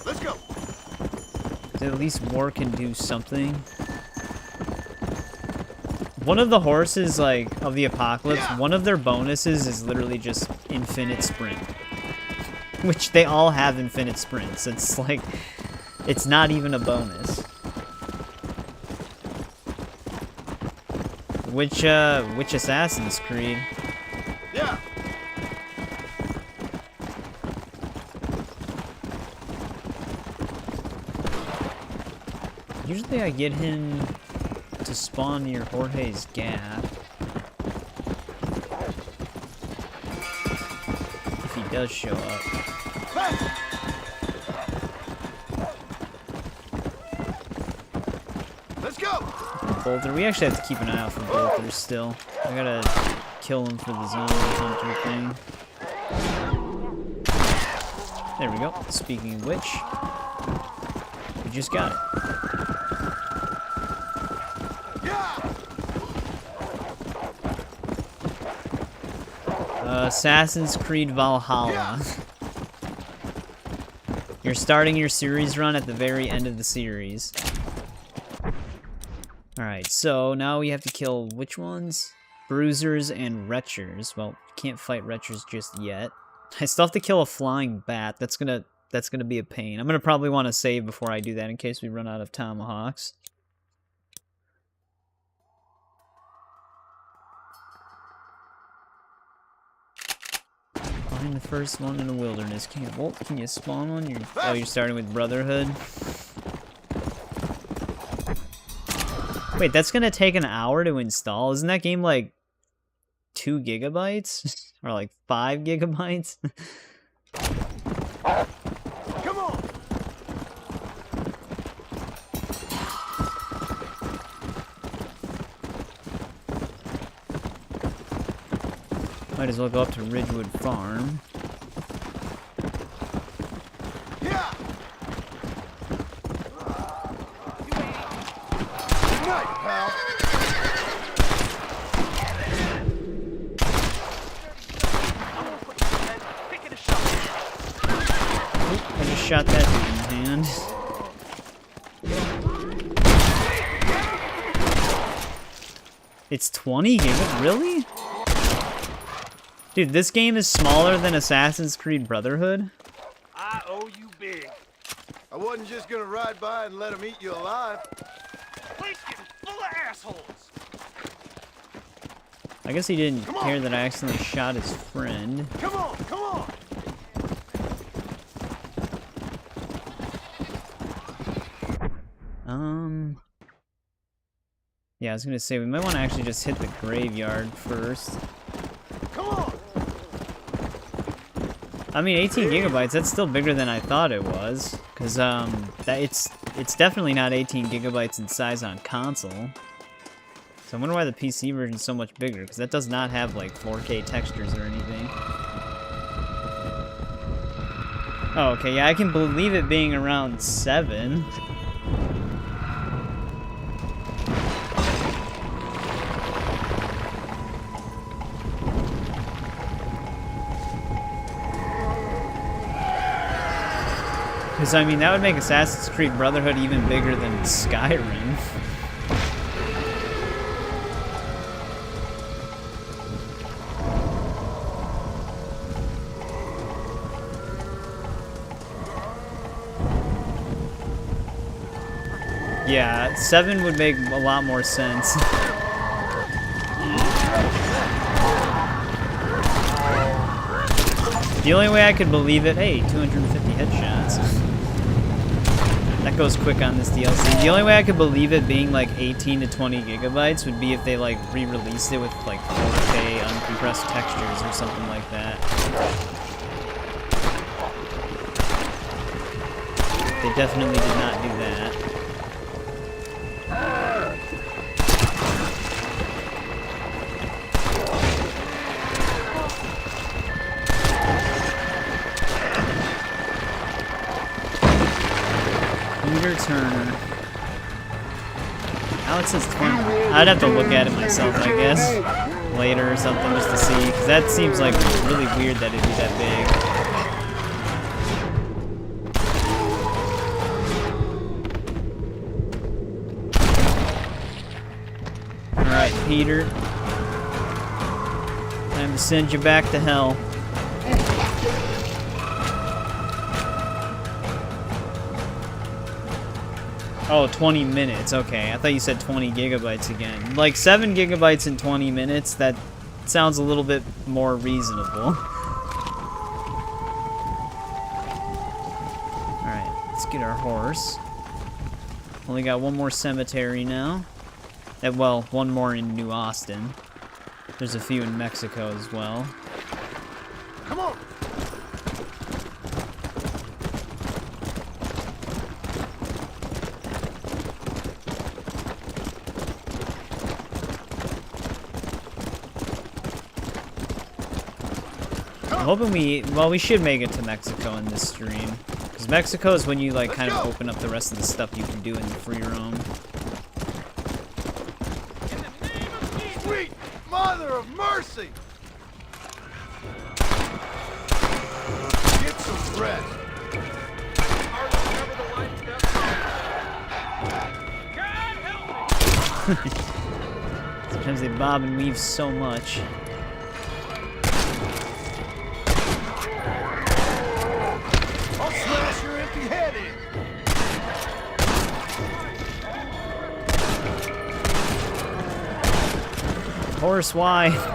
S5: Let's go.
S1: At least War can do something. One of the horses, like, of the apocalypse, one of their bonuses is literally just infinite sprint. Which they all have infinite sprints. It's like, it's not even a bonus. Which Assassin's Creed?
S5: Yeah.
S1: Usually I get him to spawn near Jorge's Gap. If he does show up. bolter. We actually have to keep an eye out for bolters still. I gotta kill him for the zombie hunter thing. There we go. Speaking of which, we just got it. Assassin's Creed Valhalla. You're starting your series run at the very end of the series. Alright, so now we have to kill which ones? Bruisers and Retchers. Well, can't fight Retchers just yet. I still have to kill a flying bat. That's gonna be a pain. I'm gonna probably want to save before I do that in case we run out of tomahawks. Find the first one in the wilderness. Can you spawn one? You're starting with Brotherhood. Wait, that's gonna take an hour to install? Isn't that game like 2 gigabytes? Or like 5 gigabytes?
S5: Come on!
S1: Might as well go up to Ridgewood Farm.
S5: Yeah! Good night, pal.
S1: I just shot that dude in the hand. It's 20 gigabytes? Really? Dude, this game is smaller than Assassin's Creed Brotherhood?
S5: I owe you big. I wasn't just gonna ride by and let him eat you alive.
S12: Place getting full of assholes.
S1: I guess he didn't care that I accidentally shot his friend.
S5: Come on, come on!
S1: Yeah, I was gonna say, we might want to actually just hit the graveyard first.
S5: Come on!
S1: I mean, 18 gigabytes, that's still bigger than I thought it was. Because, it's definitely not 18 gigabytes in size on console. So I wonder why the PC version is so much bigger, because that does not have, like, 4K textures or anything. Oh, okay, yeah, I can believe it being around 7. Because, I mean, that would make Assassin's Creed Brotherhood even bigger than Skyrim. Yeah, 7 would make a lot more sense. The only way I could believe it... Hey, 250 headshots. That goes quick on this DLC. The only way I could believe it being like 18 to 20 gigabytes would be if they like re-released it with like 4K uncompressed textures or something like that. They definitely did not do that. Turner. Now it says 20. I'd have to look at it myself, I guess, later or something just to see, because that seems like really weird that it'd be that big. Alright, Peter. Time to send you back to hell. Oh, 20 minutes. Okay, I thought you said 20 gigabytes again. Like 7 gigabytes in 20 minutes, that sounds a little bit more reasonable. Alright, let's get our horse. Only got one more cemetery now. Well, one more in New Austin. There's a few in Mexico as well.
S5: Come on!
S1: hoping we should make it to Mexico in this stream. Because Mexico is when you, like, kind of open up the rest of the stuff you can do in the free roam.
S5: Sweet mother of mercy! Get some rest.
S1: Sometimes they bob and weave so much.
S5: I'll smash your empty head in.
S1: Horse, why?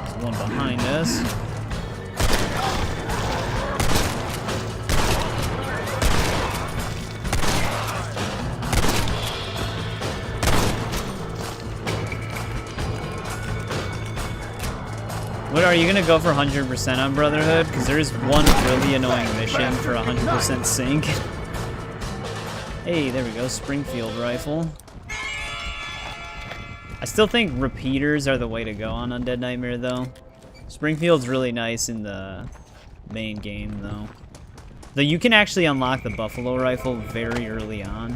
S1: There's one behind us. What, are you gonna go for 100% on Brotherhood? Because there is one really annoying mission for 100% sync. Hey, there we go, Springfield rifle. I still think repeaters are the way to go on Undead Nightmare, though. Springfield's really nice in the main game, though. Though you can actually unlock the Buffalo rifle very early on.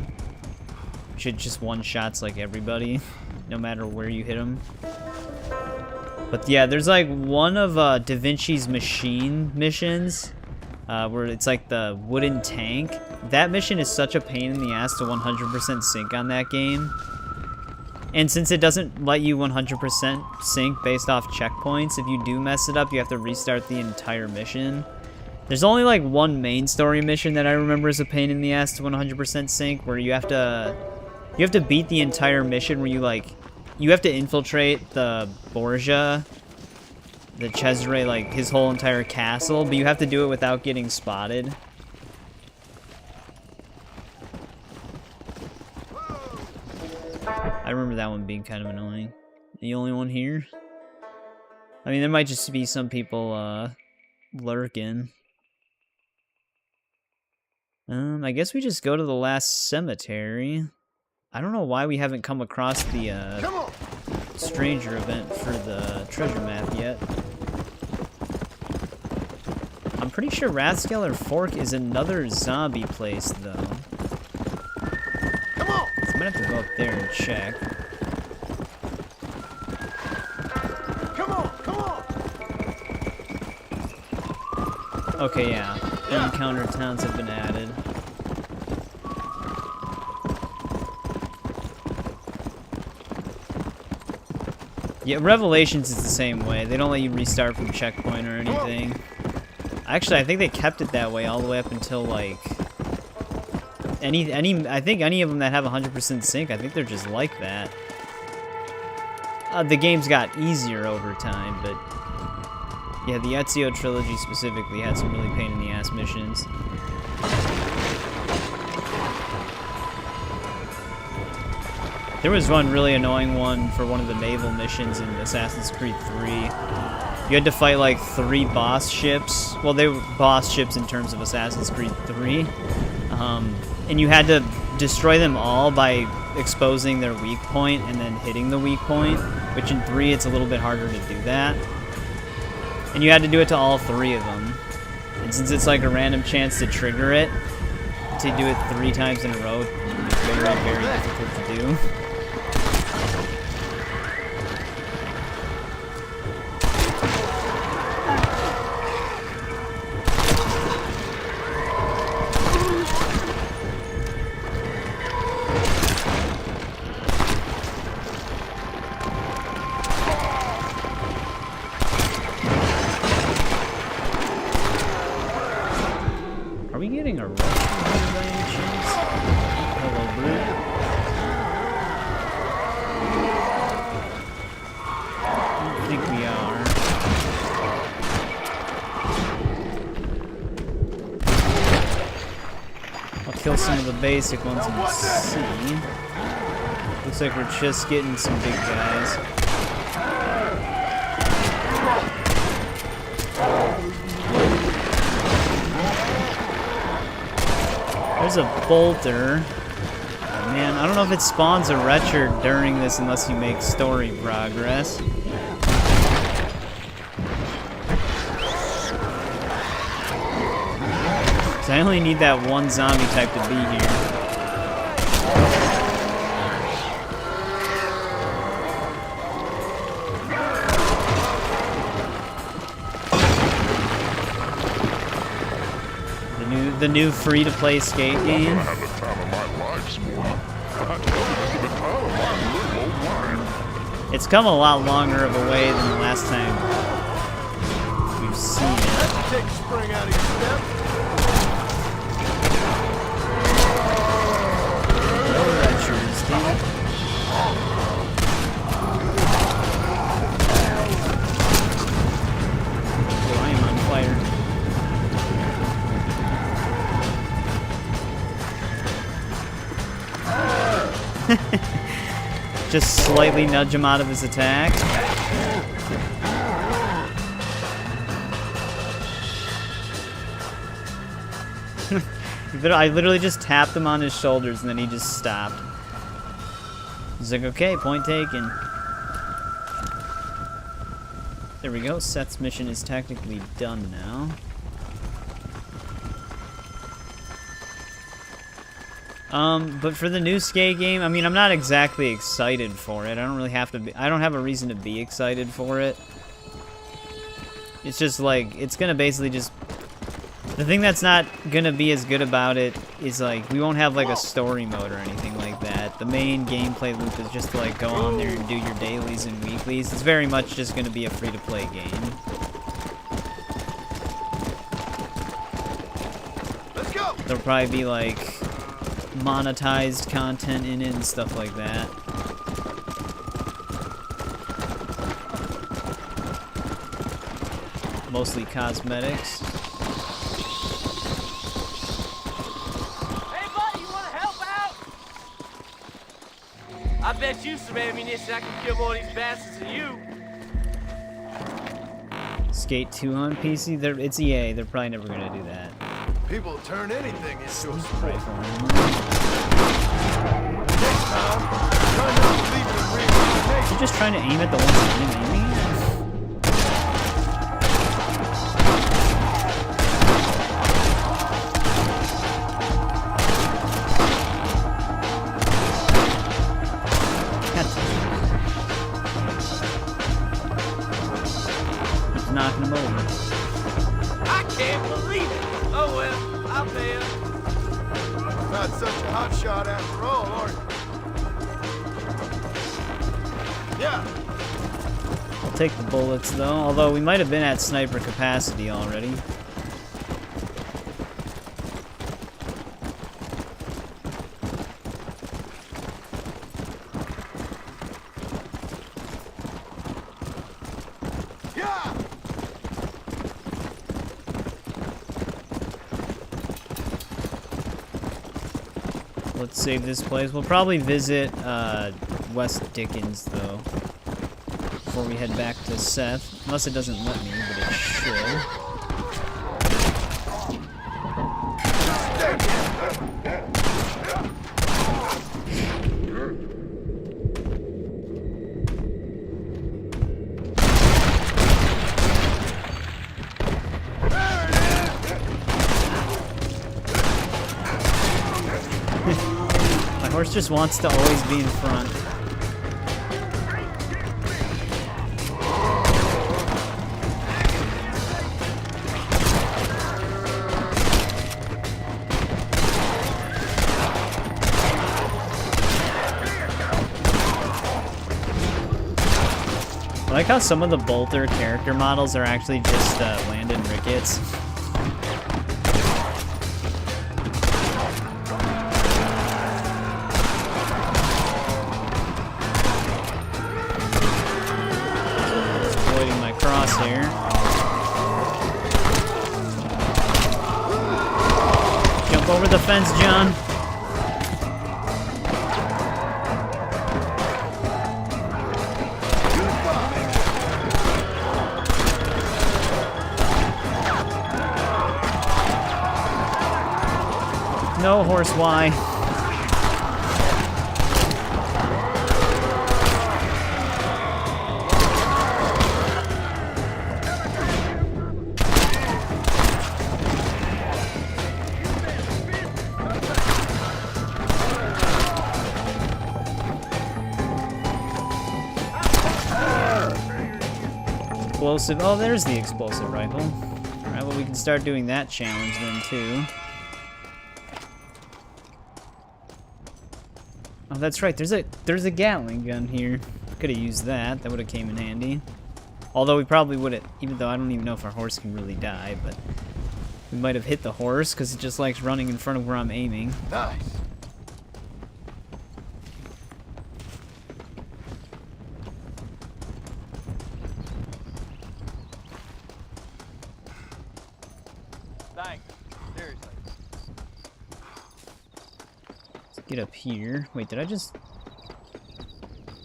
S1: Which it just one-shots like everybody, no matter where you hit them. But yeah, there's like one of Da Vinci's machine missions where it's like the wooden tank. That mission is such a pain in the ass to 100% sync on that game. And since it doesn't let you 100% sync based off checkpoints, if you do mess it up, you have to restart the entire mission. There's only like one main story mission that I remember is a pain in the ass to 100% sync, where you have to beat the entire mission where you have to infiltrate the Borgia, the Cesare, like his whole entire castle, but you have to do it without getting spotted. I remember that one being kind of annoying. The only one here? I mean, there might just be some people lurking. I guess we just go to the last cemetery. I don't know why we haven't come across the stranger event for the treasure map yet. I'm pretty sure Rathskeller Fork is another zombie place, though.
S5: Come on!
S1: So I'm gonna have to go up there and check.
S5: Come on! Come on!
S1: Okay, yeah. Encounter towns have been added. Yeah, Revelations is the same way. They don't let you restart from checkpoint or anything. Actually, I think they kept it that way all the way up until, like, I think any of them that have 100% sync, I think they're just like that. The games got easier over time, but yeah, the Ezio trilogy specifically had some really pain in the ass missions. There was one really annoying one for one of the naval missions in Assassin's Creed 3. You had to fight like 3 boss ships. Well, they were boss ships in terms of Assassin's Creed 3. And you had to destroy them all by exposing their weak point and then hitting the weak point, which in 3 it's a little bit harder to do that. And you had to do it to all 3 of them. And since it's like a random chance to trigger it, to do it 3 times in a row, it's very, very difficult to do. Are we getting a rush by any chance? Hello, Brute. I think we are. I'll kill some of the basic ones and see. Looks Looks like we're just getting some big guys. There's a bolter. Oh, man, I don't know if it spawns a retcher during this unless you make story progress. So I only need that one zombie type to be here. The new free-to-play skate game. It's come a lot longer of a way than the last time we've seen it.
S5: Take a spring out of your step.
S1: No retchers, dude. Oh, I am on fire. Just slightly nudge him out of his attack. I literally just tapped him on his shoulders and then he just stopped. He's like, okay, point taken. There we go, Seth's mission is technically done now. But for the new skate game, I mean, I'm not exactly excited for it. I don't really have to be, I don't have a reason to be excited for it. It's just like, it's gonna basically just, the thing that's not gonna be as good about it is like, we won't have like a story mode or anything like that. The main gameplay loop is just to like go on there and do your dailies and weeklies. It's very much just gonna be a free-to-play game.
S5: Let's go.
S1: There'll probably be like monetized content in it and stuff like that. Mostly cosmetics.
S12: Hey, buddy, you want to help out? I bet you some ammunition I can kill more of these bastards than you.
S1: Skate 2 on PC? It's EA. They're probably never gonna do that.
S5: People turn anything into a sport.
S1: You're just trying to aim at the ones that I'm aiming at? Keep knocking them over.
S12: I can't believe it. Oh well, I'll pay you.
S5: Not such a hot shot after all, are you? Yeah.
S1: I'll take the bullets though, although we might have been at sniper capacity already. Let's save this place. We'll probably visit West Dickens though before we head back to Seth, unless it doesn't let me, but it should. My horse just wants to always be in front. I like how some of the Bolter character models are actually just Landon Ricketts. Exploiting my crosshair. Jump over the fence, John. No, horse, why? Explosive. Oh, there's the explosive rifle. Alright, well, we can start doing that challenge then, too. Oh, that's right. There's a Gatling gun here. Could have used that. That would have came in handy. Although we probably would have, even though I don't even know if our horse can really die, but we might have hit the horse because it just likes running in front of where I'm aiming.
S5: Nice.
S12: Thanks. Seriously.
S1: Let's get up here. Wait, did I just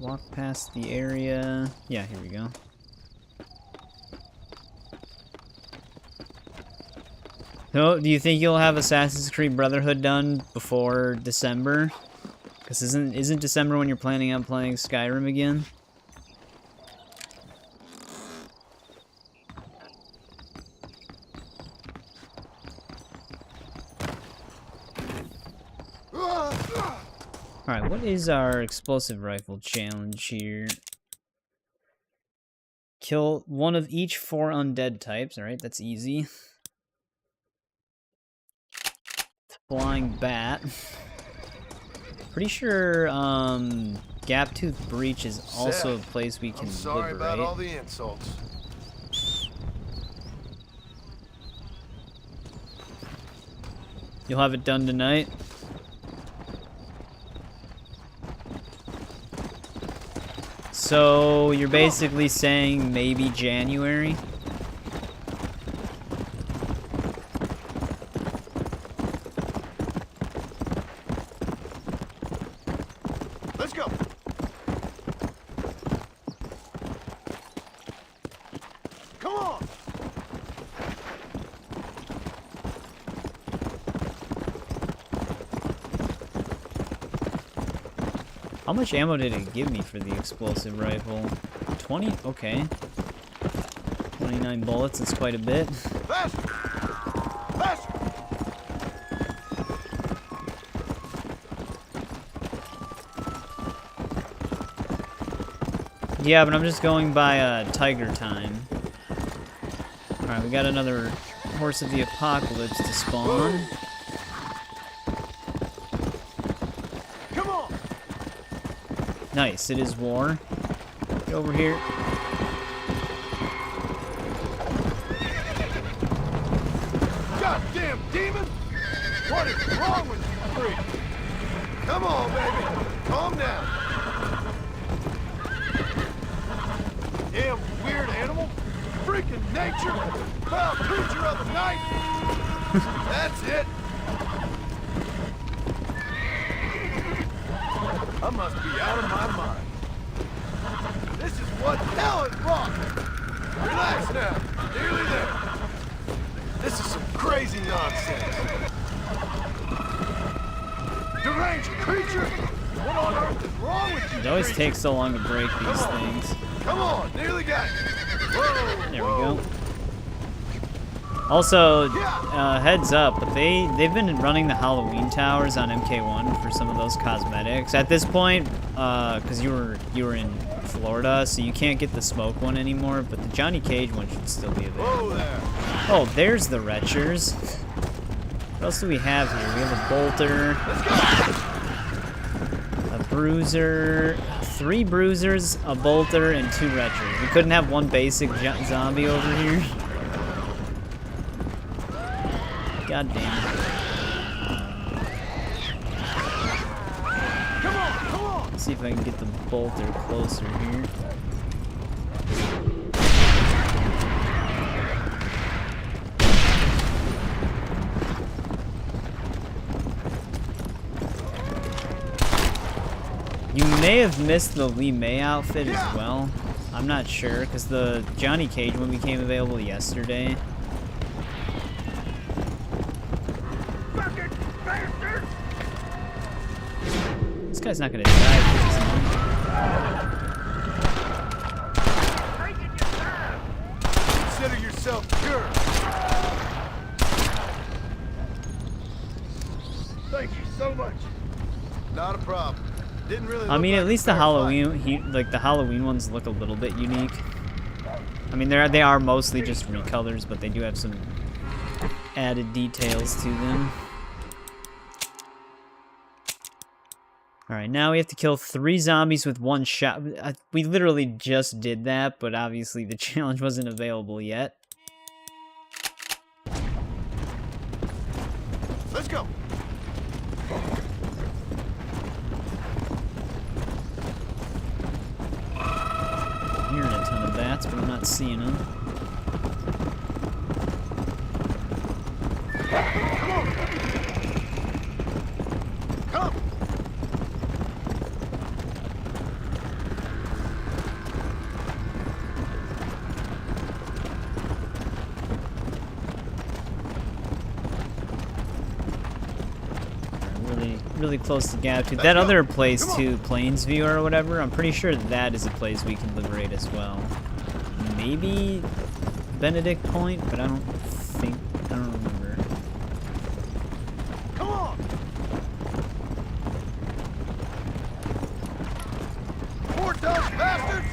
S1: walk past the area? Yeah, here we go. So, do you think you'll have Assassin's Creed Brotherhood done before December? Because isn't December when you're planning on playing Skyrim again? Alright, what is our explosive rifle challenge here? Kill one of each 4 undead types. Alright, that's easy. Flying bat. Pretty sure Gaptooth Breach is also a place we can
S5: I'm sorry
S1: liberate.
S5: about all the insults.
S1: You'll have it done tonight? So you're basically saying maybe January?
S5: Let's go. Come on.
S1: How much ammo did it give me for the explosive rifle? 20? Okay. 29 bullets, that's quite a bit.
S5: Faster. Faster.
S1: Yeah, but I'm just going by tiger time. Alright, we got another Horse of the Apocalypse to spawn.
S5: Come on.
S1: Nice, it is war. Get over here.
S5: Goddamn demon! What is wrong with you freak? Come on, baby. Calm down. Damn weird animal. Freaking nature. Foul creature of the night. That's it. I must be out of my mind. This is what hell is wrong. Relax now. Nearly there. This is some crazy nonsense. Deranged creature! What on earth is wrong with you?
S1: It always
S5: creature?
S1: takes so long to break these things.
S5: Come on, nearly got it. Whoa,
S1: There we go. Also, heads up, but they've been running the Halloween towers on MK1 for some of those cosmetics. At this point, because you were in Florida, so you can't get the smoke one anymore, but the Johnny Cage one should still be available. Oh, there's the Retchers. What else do we have here? We have a Bolter, a Bruiser, 3 Bruisers, a Bolter, and 2 Retchers. We couldn't have one basic zombie over here. God damn it.
S5: Come on, come on.
S1: Let's see if I can get the Bolter closer here. You may have missed the Lee May outfit as well. I'm not sure, because the Johnny Cage one became available yesterday.
S5: Fucking bastard!
S1: This guy's not gonna die because he's on.
S5: Consider yourself cured. Thank you so much. Not a problem. Didn't really.
S1: I mean, at least the Halloween, the Halloween ones look a little bit unique. I mean, they are mostly just recolors, but they do have some added details to them. Alright, now we have to kill 3 zombies with 1 shot. We literally just did that, but obviously the challenge wasn't available yet.
S5: Let's go.
S1: I'm hearing a ton of bats, but I'm not seeing them.
S5: Come.
S1: Really close to Gratitude. That other place too, Plainsview or whatever, I'm pretty sure that is a place we can liberate as well. Maybe Benedict Point, but I don't remember.
S5: Come on. More tough bastards.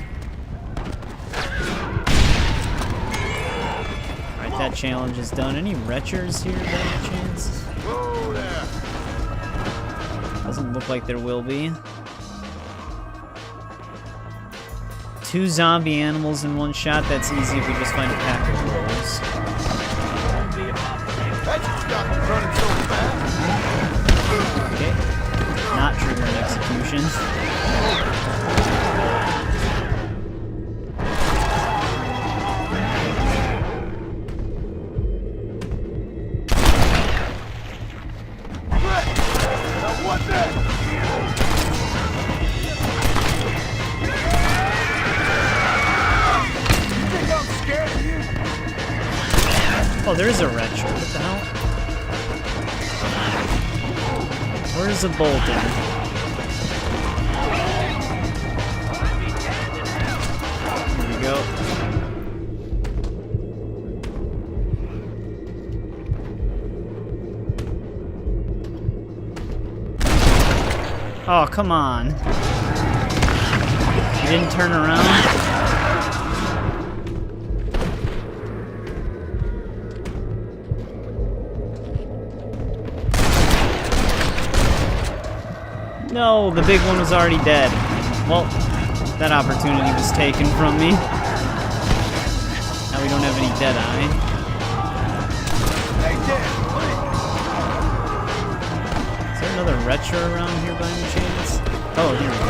S1: Alright, that challenge is done. Any retchers here by any chance?
S5: Whoa there.
S1: Doesn't look like there will be. 2 zombie animals in 1 shot. That's easy if we just find a pack of wolves.
S5: That just got me running so fast.
S1: Okay. Not triggering execution. Oh, there's a retro. What the hell? Where's the bolter? Here we go. Oh, come on. You didn't turn around? No, the big one was already dead. Well, that opportunity was taken from me. Now we don't have any Deadeye. Is there another retro around here by any chance? Oh, here we go.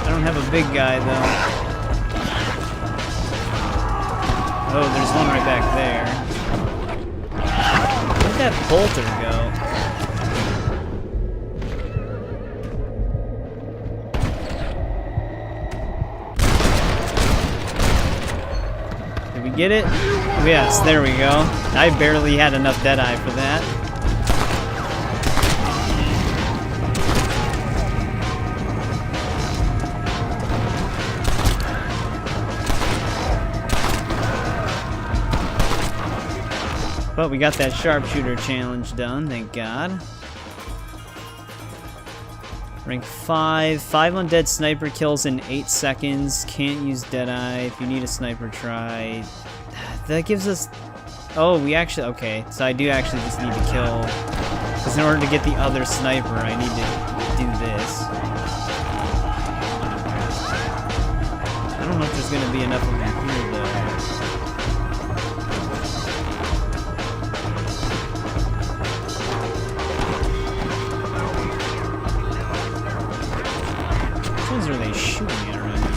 S1: I don't have a big guy, though. Oh, there's one right back there. Where'd that bolter go? Did we get it? Yes, there we go. I barely had enough Deadeye for that. But we got that sharpshooter challenge done, thank God. Rank 5. 5 undead sniper kills in 8 seconds. Can't use Deadeye. If you need a sniper, try. That gives us... Oh, we actually... Okay, so I do actually just need to kill... Because in order to get the other sniper, I need to do this. I don't know if there's going to be enough of them here, though. Which ones are they shooting at right now?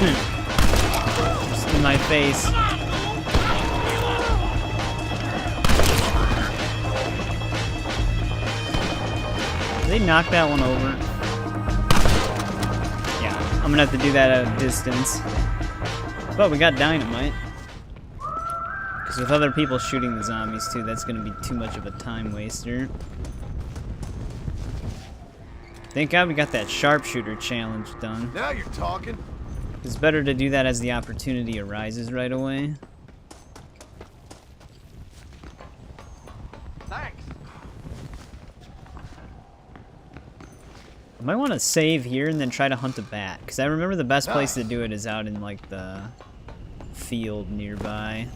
S1: Just in my face. Did they knock that one over? Yeah, I'm gonna have to do that at a distance. But we got dynamite. Because with other people shooting the zombies too, that's gonna be too much of a time waster. Thank God we got that sharpshooter challenge done.
S5: Now you're talking.
S1: It's better to do that as the opportunity arises right away.
S12: Thanks.
S1: I might want to save here and then try to hunt a bat, because I remember the best place to do it is out in like the field nearby.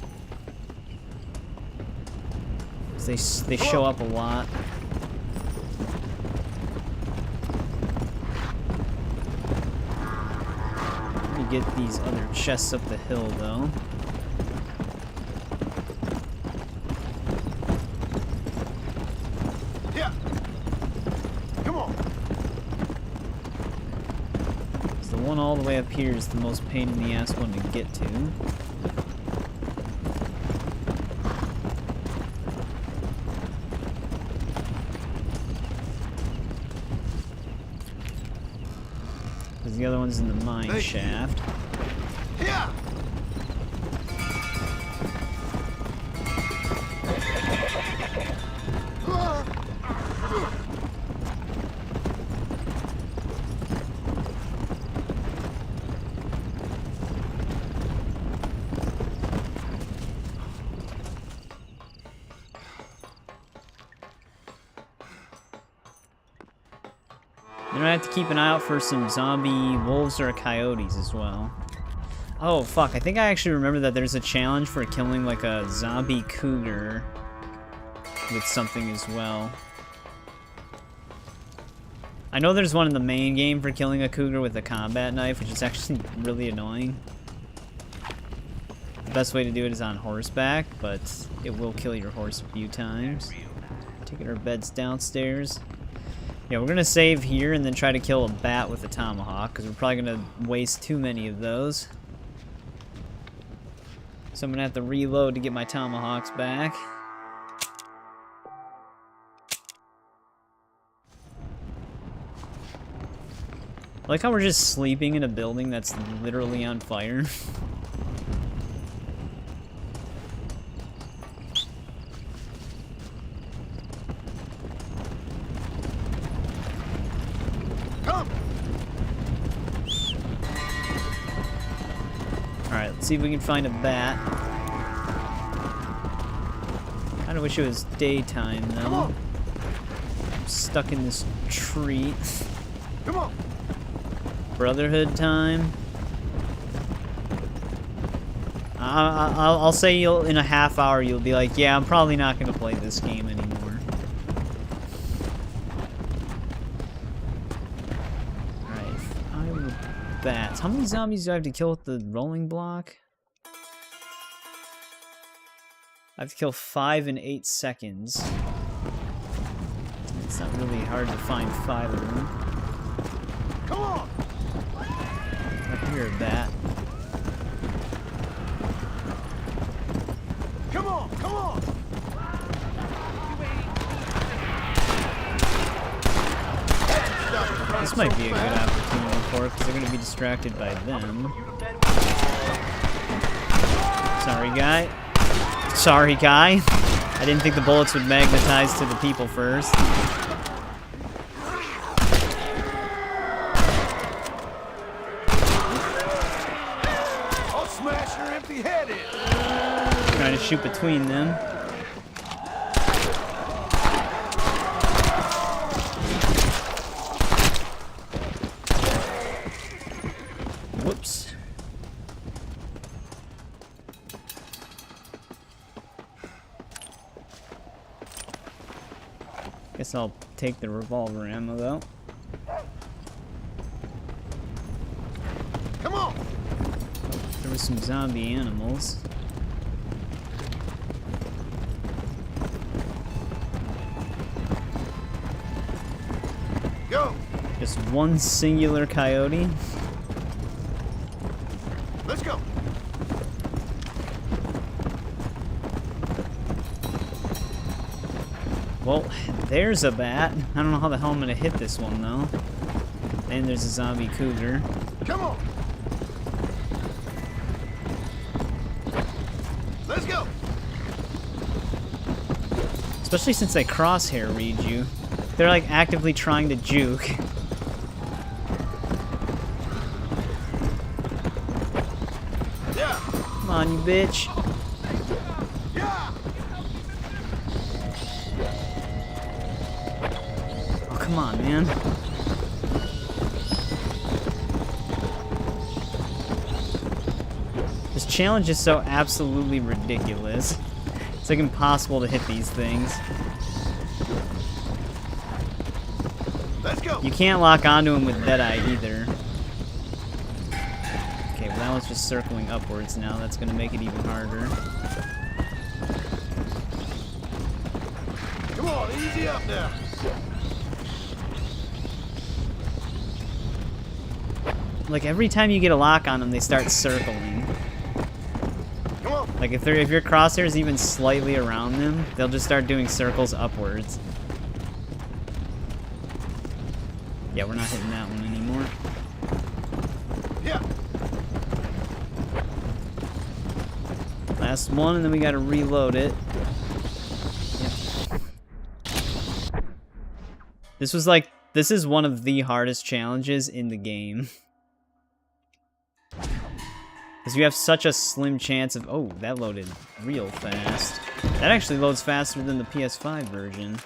S1: 'Cause they show up a lot. Let me get these other chests up the hill though.
S5: Yeah. Come on.
S1: The one all the way up here is the most pain in the ass one to get to. Because the other one's in the mine shaft.
S5: Yeah.
S1: Then I have to keep an eye out for some zombie wolves or coyotes as well. Oh fuck, I think I actually remember that there's a challenge for killing like a zombie cougar with something as well. I know there's one in the main game for killing a cougar with a combat knife, which is actually really annoying. The best way to do it is on horseback, but it will kill your horse a few times. Taking our beds downstairs. Yeah, we're gonna save here and then try to kill a bat with a tomahawk, because we're probably gonna waste too many of those. So I'm gonna have to reload to get my tomahawks back. I like how we're just sleeping in a building that's literally on fire. Alright, let's see if we can find a bat. Kinda wish it was daytime though. I'm stuck in this tree.
S5: Come on.
S1: Brotherhood time. I'll say in a half hour you'll be like, yeah, I'm probably not gonna play this game anymore. Alright, 5 bats. How many zombies do I have to kill with the rolling block? I have to kill 5 in 8 seconds. It's not really hard to find 5 of them.
S5: Come on.
S1: I can hear a bat.
S5: Come on, come on.
S1: This might be a good opportunity for it, because they're going to be distracted by them. Sorry, guy. Sorry, guy. I didn't think the bullets would magnetize to the people first.
S5: I'll smash your empty head in.
S1: Trying to shoot between them. Whoops. Guess I'll take the revolver ammo though.
S5: Come on.
S1: There were some zombie animals.
S5: Go.
S1: Just one singular coyote.
S5: Let's go.
S1: Well, there's a bat. I don't know how the hell I'm gonna hit this one though. And there's a zombie cougar.
S5: Come on. Let's go.
S1: Especially since they crosshair read you. They're like actively trying to juke.
S5: Yeah.
S1: Come on, you bitch.
S5: Yeah.
S1: Oh, come on, man. This challenge is so absolutely ridiculous. It's like impossible to hit these things.
S5: Let's go.
S1: You can't lock onto him with Deadeye either. Okay, well that one's just circling upwards now. That's gonna make it even harder.
S5: Come on, easy up now.
S1: Like every time you get a lock on them, they start circling.
S5: Come on.
S1: Like if your crosshair's even slightly around them, they'll just start doing circles upwards. Yeah, we're not hitting that one anymore.
S5: Yeah.
S1: Last one, and then we gotta reload it. Yep. This is one of the hardest challenges in the game. Because you have such a slim chance of... Oh, that loaded real fast. That actually loads faster than the PS5 version.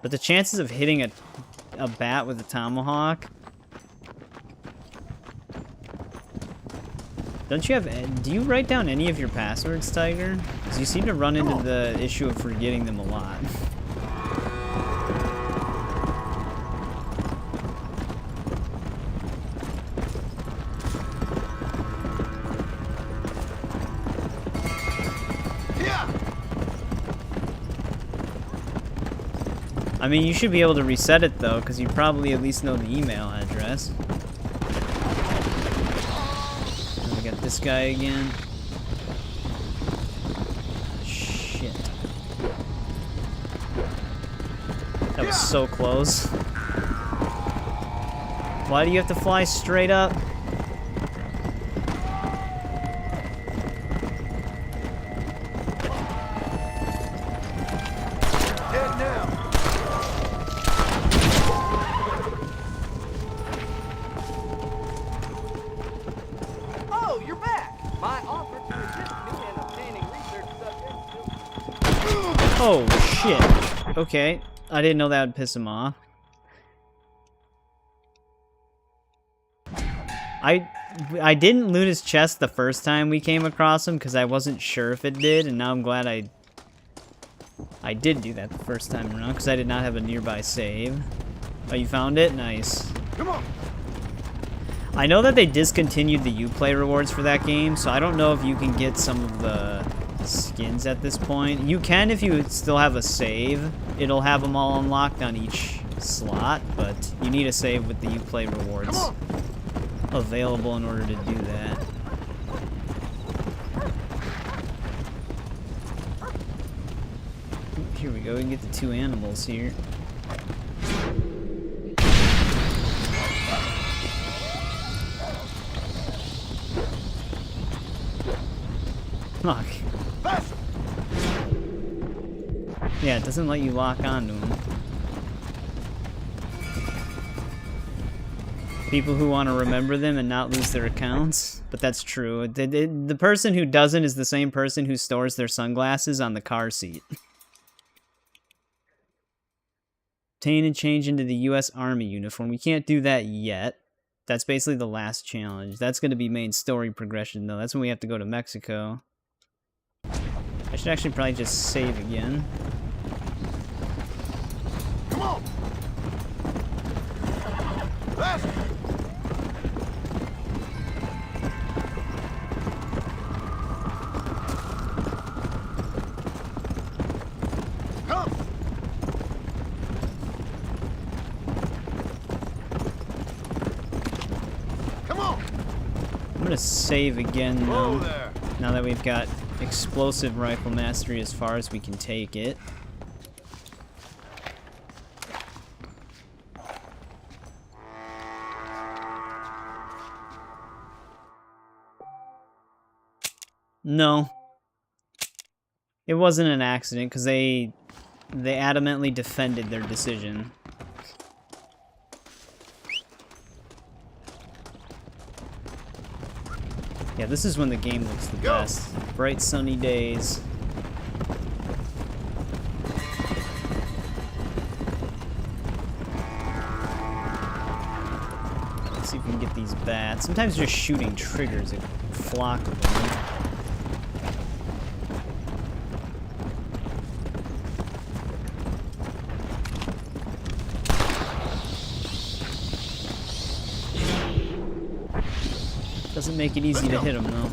S1: But the chances of hitting a bat with a tomahawk... Don't you have... Do you write down any of your passwords, Tiger? Because you seem to run into the issue of forgetting them a lot. I mean, you should be able to reset it, though, because you probably at least know the email address. And we got this guy again. Shit. That was so close. Why do you have to fly straight up? Oh, shit. Okay. I didn't know that would piss him off. I didn't loot his chest the first time we came across him because I wasn't sure if it did, and now I'm glad I did do that the first time around because I did not have a nearby save. Oh, you found it? Nice.
S5: Come on.
S1: I know that they discontinued the Uplay rewards for that game, so I don't know if you can get some of the skins at this point. You can if you still have a save. It'll have them all unlocked on each slot, but you need a save with the Uplay rewards available in order to do that. Ooh, here we go. We can get the two animals here. Fuck. Yeah, it doesn't let you lock onto them. People who want to remember them and not lose their accounts. But that's true. The person who doesn't is the same person who stores their sunglasses on the car seat. Obtain and change into the U.S. Army uniform. We can't do that yet. That's basically the last challenge. That's going to be main story progression, though. That's when we have to go to Mexico. I should actually probably just save again.
S5: Come on. Faster. Come.
S1: gonna save again though. Now that we've got explosive rifle mastery as far as we can take it. No. It wasn't an accident because they adamantly defended their decision. Yeah, this is when the game looks the best. Bright sunny days. Let's see if we can get these bats. Sometimes just shooting triggers a flock of them. Doesn't make it easy to hit them, though.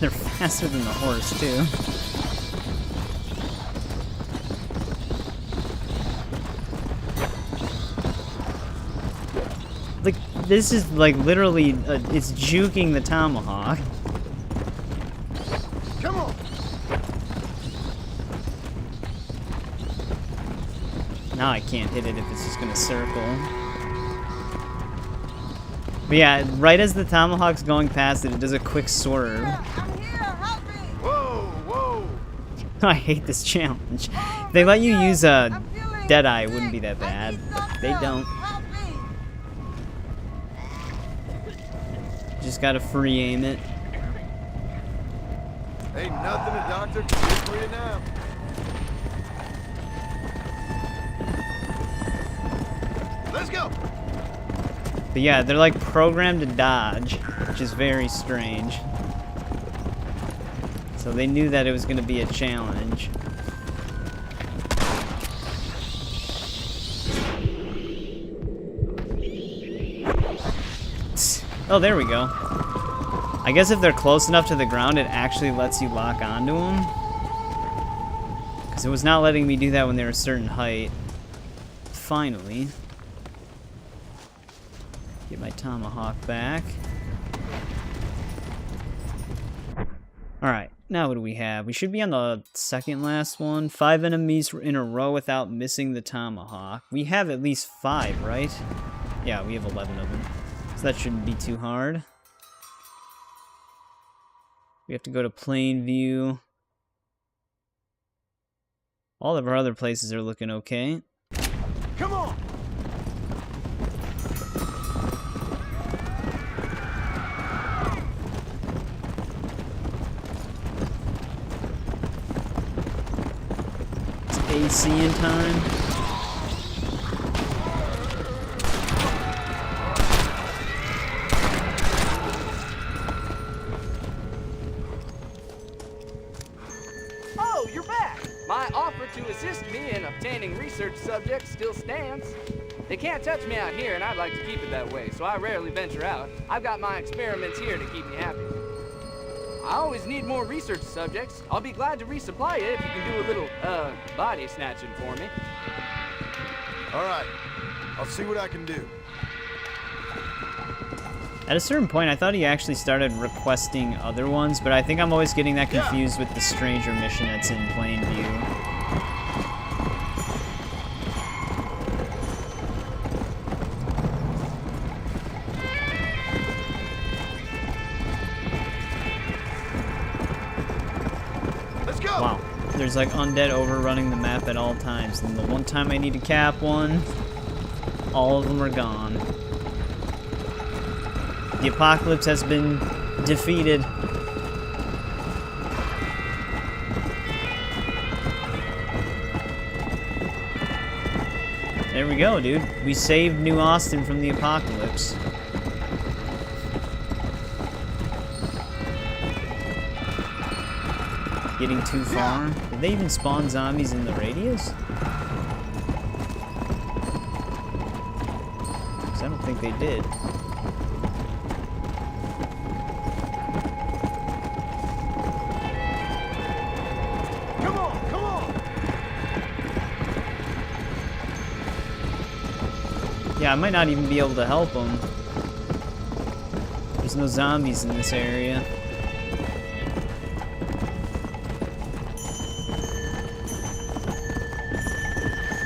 S1: They're faster than the horse, too. Like, this is, like, literally, it's juking the tomahawk.
S5: Come on!
S1: Now I can't hit it if it's just gonna circle. But yeah, right as the tomahawk's going past it, it does a quick swerve.
S5: Whoa, whoa!
S1: I hate this challenge. If they let you use a Deadeye, it wouldn't be that bad, but they don't. Just gotta free aim it.
S5: Ain't nothing a doctor can do for you now. Let's go!
S1: But yeah, they're like programmed to dodge, which is very strange. So they knew that it was gonna be a challenge. Oh, there we go. I guess if they're close enough to the ground, it actually lets you lock onto them. Because it was not letting me do that when they were a certain height. Finally. Get my tomahawk back. Alright, now what do we have? We should be on the second last one. 5 enemies in a row without missing the tomahawk. We have at least 5, right? Yeah, we have 11 of them. So that shouldn't be too hard. We have to go to plain view. All of our other places are looking okay.
S5: Come on!
S1: It's AC in time.
S12: Oh, you're back! My offer to assist me in obtaining research subjects still stands. They can't touch me out here, and I'd like to keep it that way, so I rarely venture out. I've got my experiments here to keep me happy. I always need more research subjects. I'll be glad to resupply you if you can do a little, body snatching for me.
S5: All right. I'll see what I can do.
S1: At a certain point, I thought he actually started requesting other ones, but I think I'm always getting that confused with the stranger mission that's in plain view.
S5: Let's go!
S1: Wow. There's like undead overrunning the map at all times, and the one time I need to cap one, all of them are gone. The apocalypse has been defeated. There we go, dude. We saved New Austin from the apocalypse. Getting too far? Did they even spawn zombies in the radius? 'Cause I don't think they did. Yeah, I might not even be able to help him. There's no zombies in this area.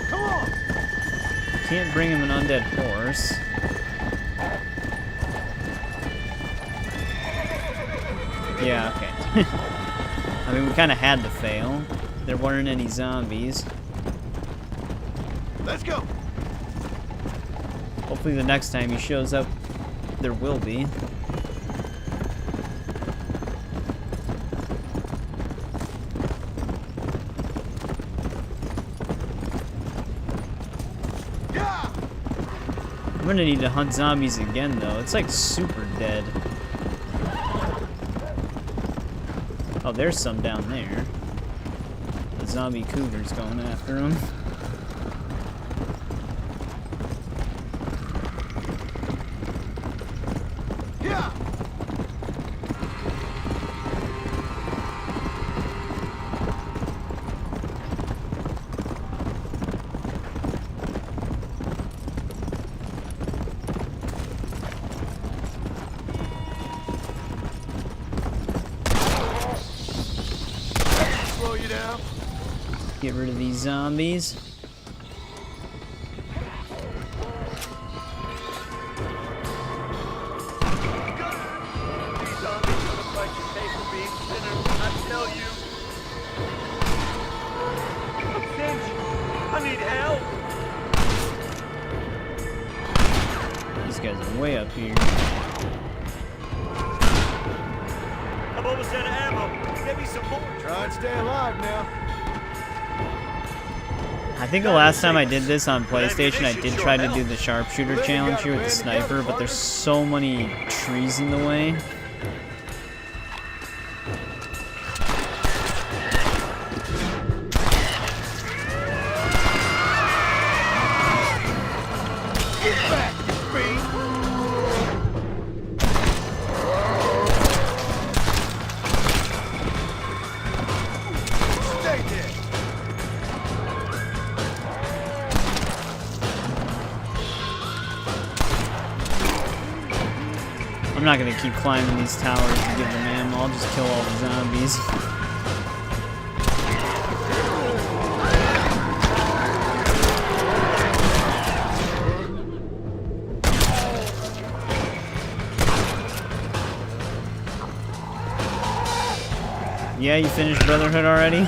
S5: Come on!
S1: Can't bring him an undead horse. Yeah, okay. I mean, we kind of had to fail. There weren't any zombies.
S5: Let's go!
S1: Hopefully the next time he shows up, there will be.
S5: Yeah!
S1: I'm gonna need to hunt zombies again, though. It's like super dead. Oh, there's some down there. The zombie cougar's going after him.
S5: Yeah! Slow you down.
S1: Get rid of these zombies.
S6: I need help.
S1: These guys are way up here.
S6: I'm almost out of ammo. Give me some more.
S5: Try and stay alive now.
S1: I think the last time I did this on PlayStation, I did try to do the sharpshooter challenge here with the sniper, but there's so many trees in the way.
S5: Get back, you fiend! Stay there!
S1: I'm not gonna keep climbing these towers to give them ammo, I'll just kill all the zombies. Yeah, you finished Brotherhood already?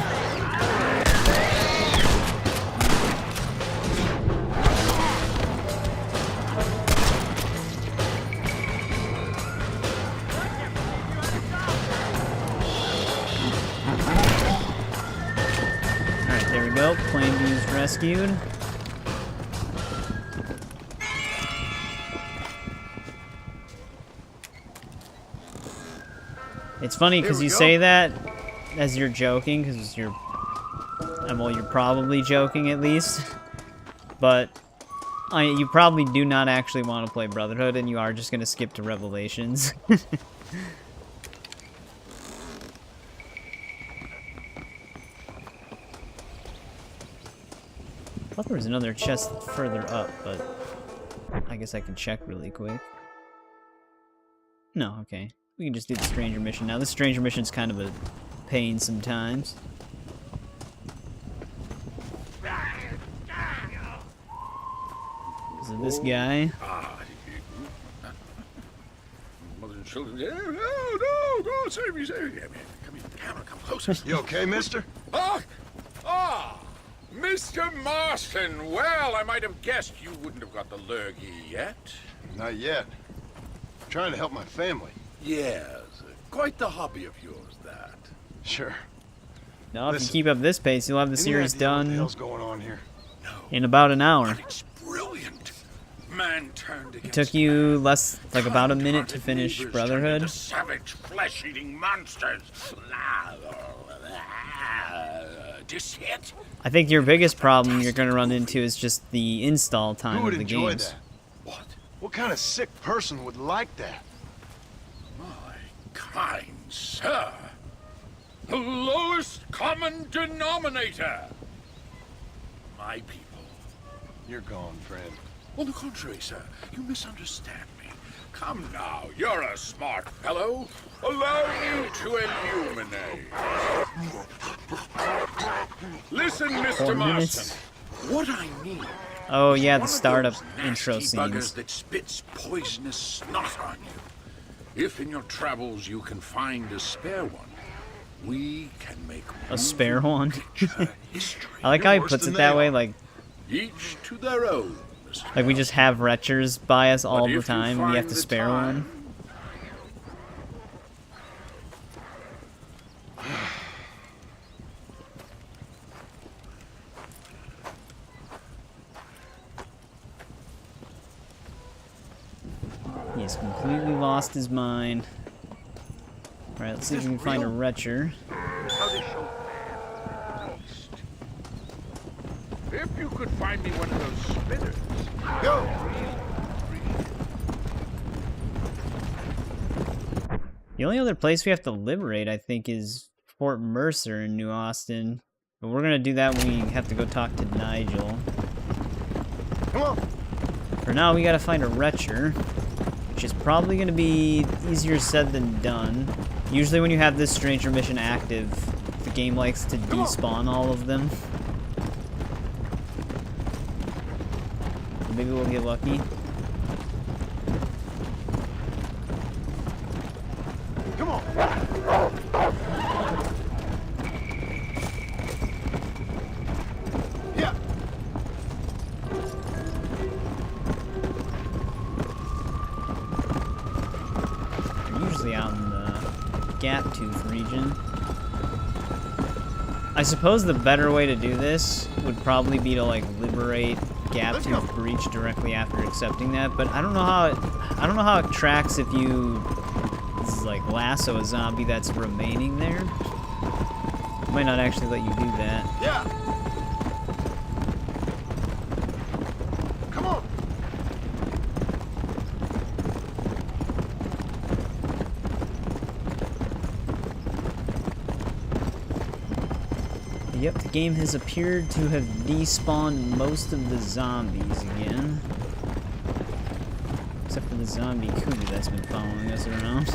S1: Alright, there we go. Plainview's rescued. It's funny because you say that as you're joking, because you're, well, you're probably joking at least, but you probably do not actually want to play Brotherhood, and you are just going to skip to Revelations. I thought there was another chest further up, but I guess I can check really quick. No, okay. We can just do the Stranger mission now. This Stranger mission's kind of a pain sometimes. So this guy.
S11: Mother and children. No, save me. Come here, camera, come closer.
S5: You okay, mister?
S11: Mr. Marston. Well, I might have guessed you wouldn't have got the lurgy yet.
S5: Not yet. I'm trying to help my family.
S11: Yes, quite the hobby of yours, that.
S5: Sure.
S1: No, if you keep up this pace, you'll have the series done
S5: what the hell's going on here?
S1: in about an hour.
S11: It's brilliant. Man turned
S1: It
S11: against
S1: took you like about a minute to finish Brotherhood.
S11: the savage, flesh-eating monsters. This hit?
S1: I think your biggest problem you're going to run into is just the install time
S5: Who would
S1: of the
S5: enjoy
S1: games.
S5: that? What kind of sick person would like that?
S11: Kind sir. The lowest common denominator. My people.
S5: You're gone, friend.
S11: On the contrary, sir, you misunderstand me. Come now, you're a smart fellow. Allow me to illuminate. Listen, Mr. Marston. What I mean.
S1: Oh yeah, the
S11: one of
S1: startup
S11: those
S1: intro
S11: nasty buggers
S1: scenes.
S11: that spits poisonous snot on you. If in your travels you can find a spare one, we can make
S1: A spare one?
S11: history.
S1: I like how he puts it that way, like
S11: Each to their own.
S1: like we just have retchers by us all
S11: But
S1: the
S11: if you
S1: time, and we have
S11: find
S1: to
S11: the
S1: spare
S11: time-
S1: one. He's completely lost his mind. Alright, let's see if we can find a retcher.
S11: If you could find me one of those spinners.
S5: Go!
S1: The only other place we have to liberate, I think, is Fort Mercer in New Austin. But we're gonna do that when we have to go talk to Nigel.
S5: Come on!
S1: For now, we gotta find a retcher, which is probably gonna be easier said than done. Usually when you have this stranger mission active, the game likes to despawn all of them. Maybe we'll get lucky.
S5: Come on! Yeah!
S1: They're usually out in the Gap Tooth region. I suppose the better way to do this would probably be to like liberate Gap Tooth Breach directly after accepting that, but I don't know how it tracks if you like lasso a zombie that's remaining there. It might not actually let you do that.
S5: Yeah! Come on!
S1: Yep, the game has appeared to have despawned most of the zombies again. Except for the zombie cougar that's been following us around.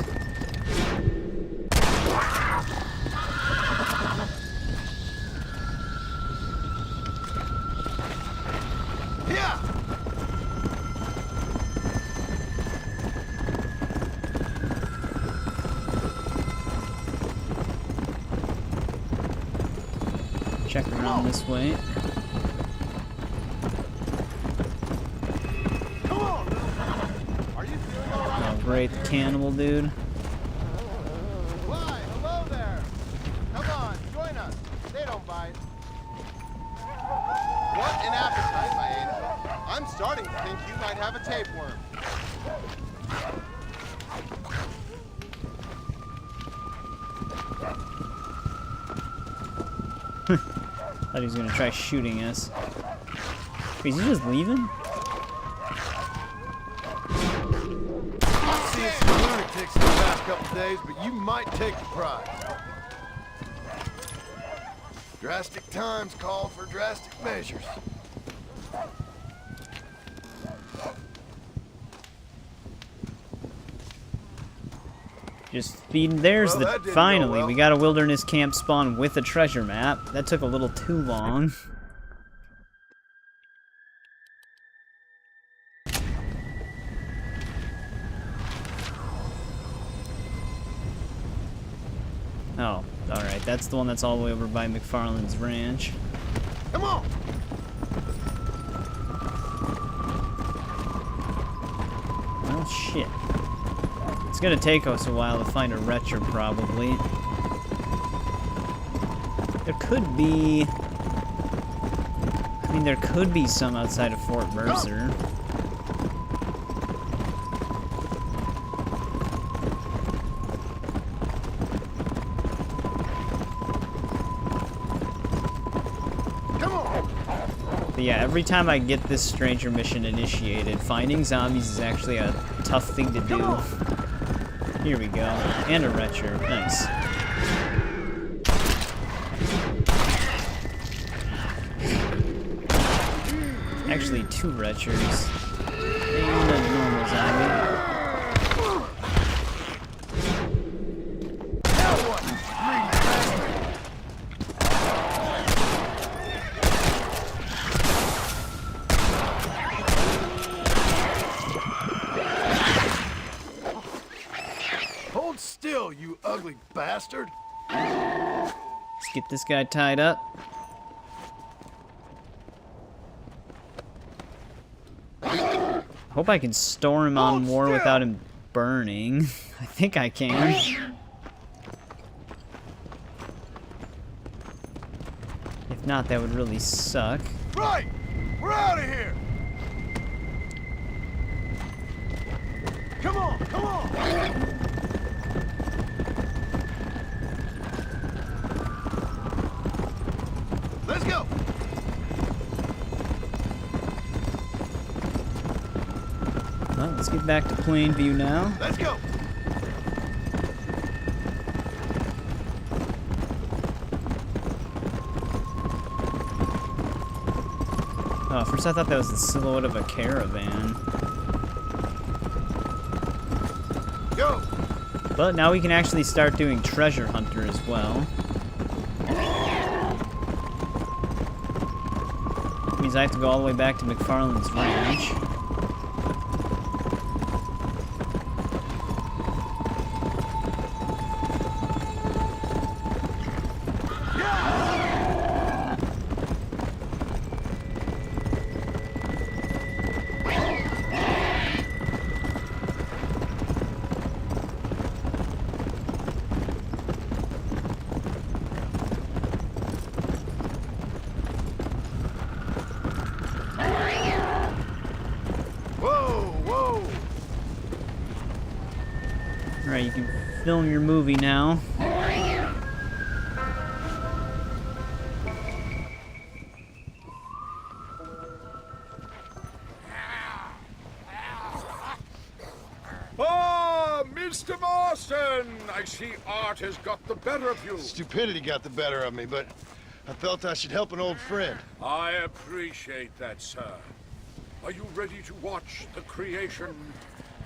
S5: Yeah!
S1: Check around this way.
S5: Come on! Are you feeling alright?
S1: Oh, great, the cannibal dude.
S5: Why, hello there! Come on, join us. They don't bite. What an appetite, my angel. I'm starting to think you might have a tapeworm.
S1: Thought he was gonna try shooting us. Wait, is he just leaving?
S5: I've seen some lunatics in the past couple days, but you might take the prize. Drastic times call for drastic measures.
S1: Just feeding. There's
S5: Well,
S1: the.
S5: that didn't go
S1: Finally,
S5: well.
S1: we got a wilderness camp spawn with a treasure map. That took a little too long. Oh, alright. That's the one that's all the way over by McFarland's ranch.
S5: Come on!
S1: Well, shit. It's gonna take us a while to find a retcher, probably. There could be... I mean, there could be some outside of Fort Mercer.
S5: Come on!
S1: But yeah, every time I get this stranger mission initiated, finding zombies is actually a tough thing to do. Here we go. And a retcher. Nice. Actually, 2 retchers. get this guy tied up. Hope I can store him on war without him burning. I think I can. If not, that would really suck.
S5: Right! We're out of here! Come on, come on! Let's go!
S1: Well, let's get back to plain view now.
S5: Let's go!
S1: Oh, first I thought that was the silhouette of a caravan.
S5: Go!
S1: But now we can actually start doing treasure hunter as well. Means I have to go all the way back to McFarland's ranch. Alright, you can film your movie now.
S11: Ah, Mr. Marston! I see art has got the better of you.
S5: Stupidity got the better of me, but I felt I should help an old friend.
S11: I appreciate that, sir. Are you ready to watch the creation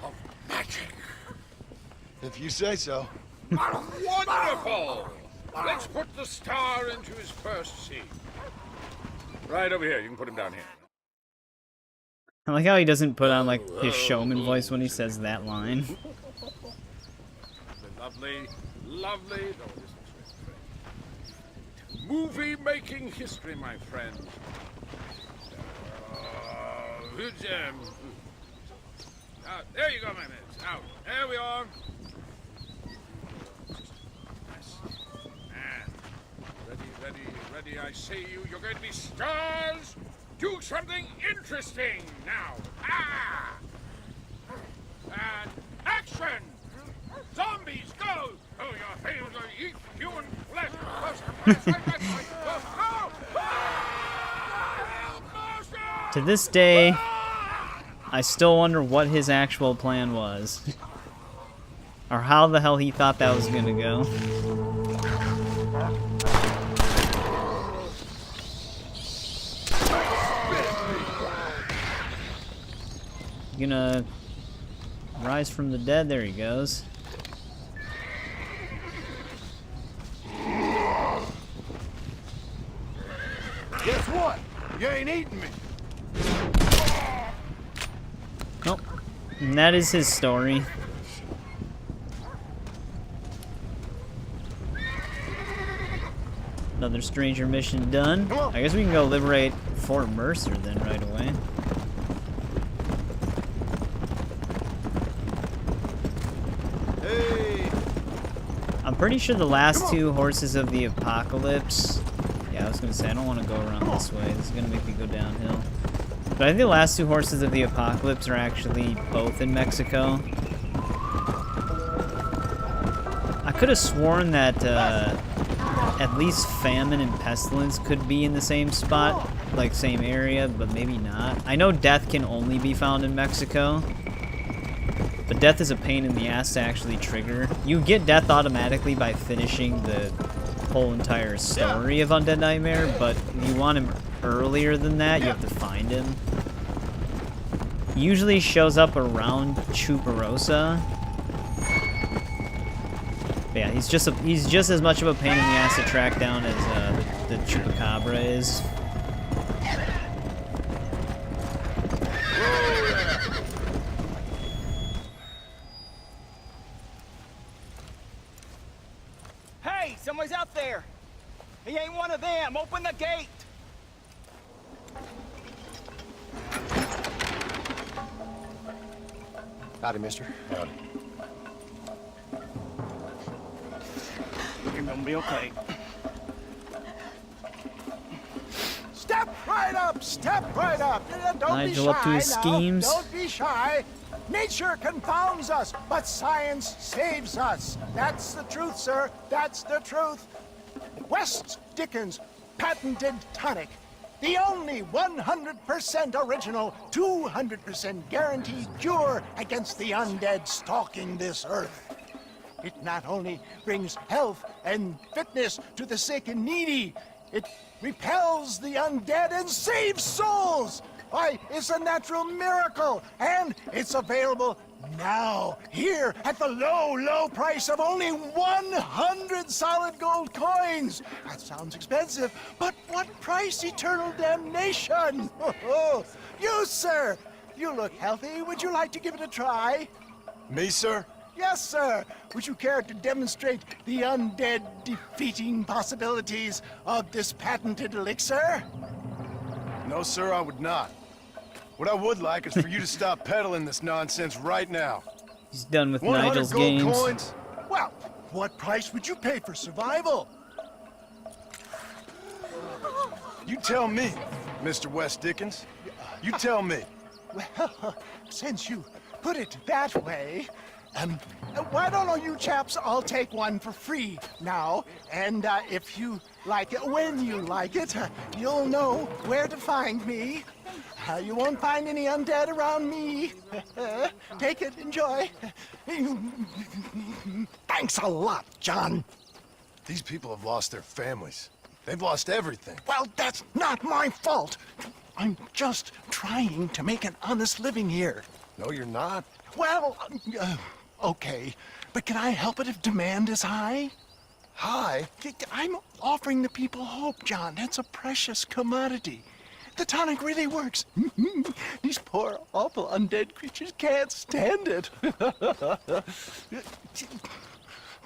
S11: of magic?
S5: If you say so.
S11: Wonderful! Let's put the star into his first scene. Right over here. You can put him down here.
S1: I like how he doesn't put on like his showman voice when he says that line.
S11: Lovely, lovely. Oh, this looks great. Movie-making history, my friend. There you go, my man. Out. There we are. Ready, I say you. You're going to be stars. Do something interesting now. Ah! And action! Zombies, go! Oh, your failures are eat human flesh.
S1: To this day, I still wonder what his actual plan was. Or how the hell he thought that was gonna go. Gonna rise from the dead. There he goes.
S5: Guess what? You ain't eating me.
S1: Nope. And that is his story. Another stranger mission done. I guess we can go liberate Fort Mercer then right away.
S5: Hey.
S1: I'm pretty sure the last two Horses of the Apocalypse... Yeah, I was gonna say, I don't want to go around this way. This is gonna make me go downhill. But I think the last two Horses of the Apocalypse are actually both in Mexico. I could have sworn that at least Famine and Pestilence could be in the same spot, like same area, but maybe not. I know Death can only be found in Mexico, but Death is a pain in the ass to actually trigger. You get Death automatically by finishing the whole entire story of Undead Nightmare, but if you want him earlier than that, you have to find him. He usually shows up around Chuparosa. But yeah, he's just as much of a pain in the ass to track down as the Chupacabra is.
S12: Hey, someone's out there.
S16: He ain't one of them. Open the gate.
S5: Howdy, mister. Howdy.
S14: You're gonna be okay.
S16: Step right up. Step right up. Don't
S1: Nigel
S16: be shy
S1: up to his
S16: now.
S1: schemes.
S16: Don't be shy. Nature confounds us, but science saves us. That's the truth, sir. That's the truth. West Dickens' patented tonic. The only 100% original, 200% guaranteed cure against the undead stalking this earth. It not only brings health and fitness to the sick and needy, it repels the undead and saves souls. Why, it's a natural miracle, and it's available now, here, at the low, low price of only 100 solid gold coins. That sounds expensive, but what price? Eternal damnation. You, sir, you look healthy. Would you like to give it a try?
S5: Me, sir?
S16: Yes, sir. Would you care to demonstrate the undead defeating possibilities of this patented elixir?
S5: No, sir, I would not. What I would like is for you to stop peddling this nonsense right now.
S1: He's done with
S5: 100
S1: Nigel's
S5: gold
S1: games.
S5: coins?
S16: Well, what price would you pay for survival?
S5: You tell me, Mr. West Dickens. You tell me.
S16: Well, since you put it that way, why don't all you chaps all take one for free now? And if you like it, when you like it, you'll know where to find me. You won't find any undead around me. Take it, enjoy. Thanks a lot, John.
S5: These people have lost their families. They've lost everything.
S16: Well, that's not my fault. I'm just trying to make an honest living here.
S5: No, you're not.
S16: Well, okay. But can I help it if demand is high?
S5: High?
S16: I'm offering the people hope, John. That's a precious commodity. The tonic really works. These poor, awful undead creatures can't stand it.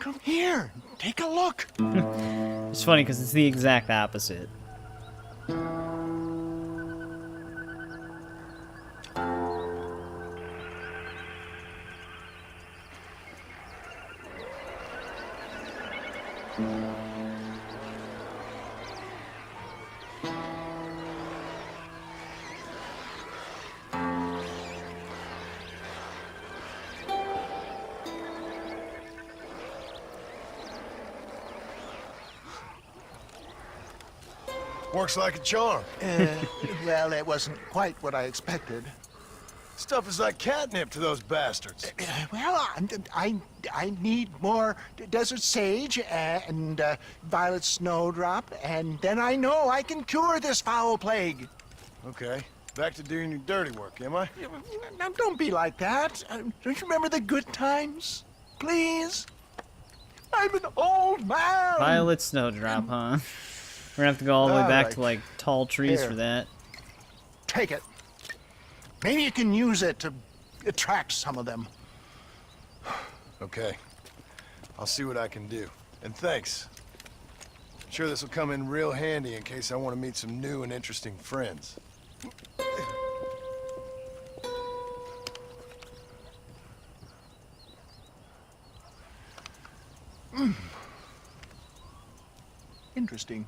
S16: Come here. Take a look.
S1: It's funny because it's the exact opposite.
S5: Works like a charm.
S16: Well, it wasn't quite what I expected.
S5: Stuff is like catnip to those bastards.
S16: Well, I need more desert sage and violet snowdrop, and then I know I can cure this foul plague.
S5: Okay, back to doing your dirty work, am I?
S16: Now, don't be like that. Don't you remember the good times? Please? I'm an old man.
S1: Violet snowdrop, huh? We're gonna have to go all the way back
S16: Alright.
S1: to like tall trees
S16: Here.
S1: for that.
S16: Take it. Maybe you can use it to attract some of them.
S5: Okay. I'll see what I can do. And thanks. I'm sure this will come in real handy in case I want to meet some new and interesting friends.
S16: Interesting.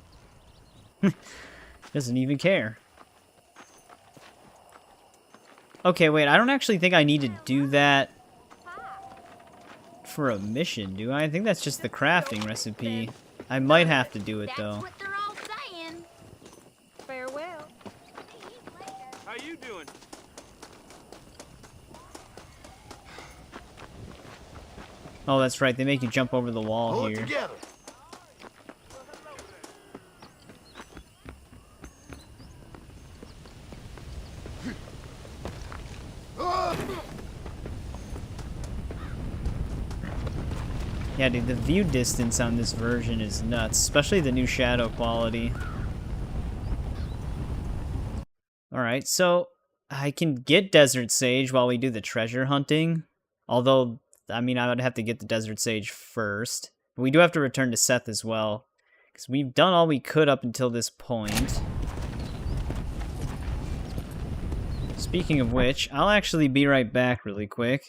S1: Doesn't even care. Okay, wait, I don't actually think I need to do that for a mission, do I? I think that's just the crafting recipe. I might have to do it, though.
S7: What they're all saying. Farewell.
S12: How you doing?
S1: Oh, that's right, they make you jump over the wall
S5: Pull it
S1: here.
S5: together.
S1: Yeah, dude, the view distance on this version is nuts, especially the new shadow quality. Alright, so I can get Desert Sage while we do the treasure hunting. Although, I mean, I would have to get the Desert Sage first. But we do have to return to Seth as well, Because we've done all we could up until this point. Speaking of which, I'll actually be right back really quick.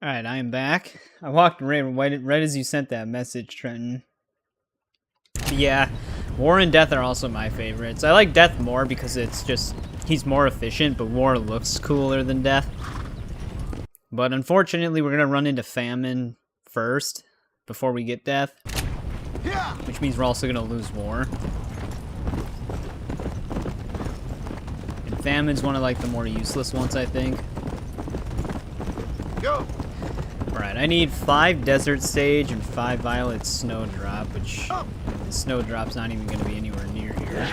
S1: Alright, I am back. I walked right as you sent that message, Trenton. Yeah, War and Death are also my favorites. I like Death more because it's just, he's more efficient, but War looks cooler than Death. But unfortunately, we're gonna run into Famine first, before we get Death. Which means we're also gonna lose War. And Famine's one of like the more useless ones, I think.
S5: Go!
S1: Alright, I need 5 Desert Sage and 5 Violet Snowdrop, which the Snowdrop's not even going to be anywhere near here.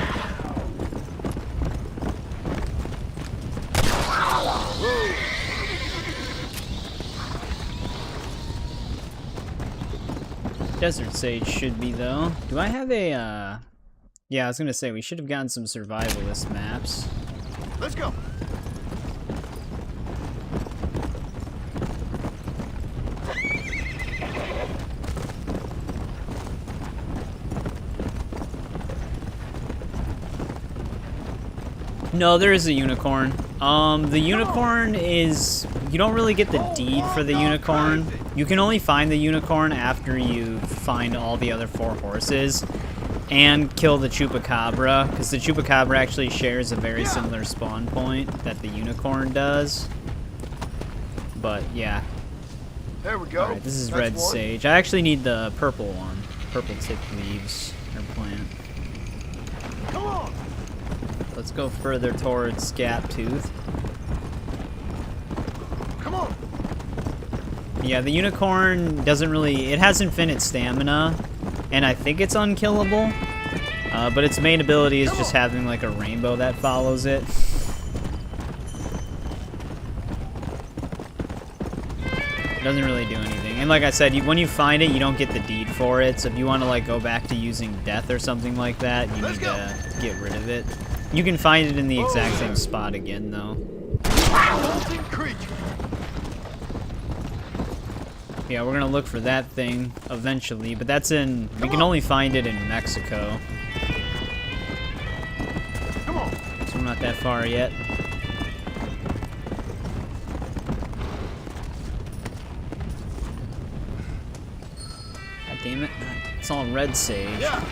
S1: Desert Sage should be, though. Do I have a, Yeah, I was going to say, we should have gotten some survivalist maps.
S5: Let's go!
S1: No, there is a unicorn. The unicorn is... You don't really get the deed for the unicorn. You can only find the unicorn after you find all the other 4 horses and kill the chupacabra, because the chupacabra actually shares a very similar spawn point that the unicorn does. But, yeah.
S5: There we go.
S1: Alright, this is
S5: That's
S1: red
S5: one.
S1: sage. I actually need the purple one. Purple tip leaves, or plant.
S5: Come on.
S1: Let's go further towards Gaptooth.
S5: Come on.
S1: Yeah, the unicorn doesn't really... It has infinite stamina, and I think it's unkillable. But its main ability is just having, like, a rainbow that follows it. It doesn't really do anything. And like I said, when you find it, you don't get the deed for it. So if you want to, like, go back to using death or something like that, you need to get rid of it. You can find it in the exact same spot again, though. Yeah, we're gonna look for that thing eventually, but that's in... We can only find it in Mexico.
S5: Come on.
S1: So we're not that far yet. God damn it. It's all red sage.
S5: Yeah.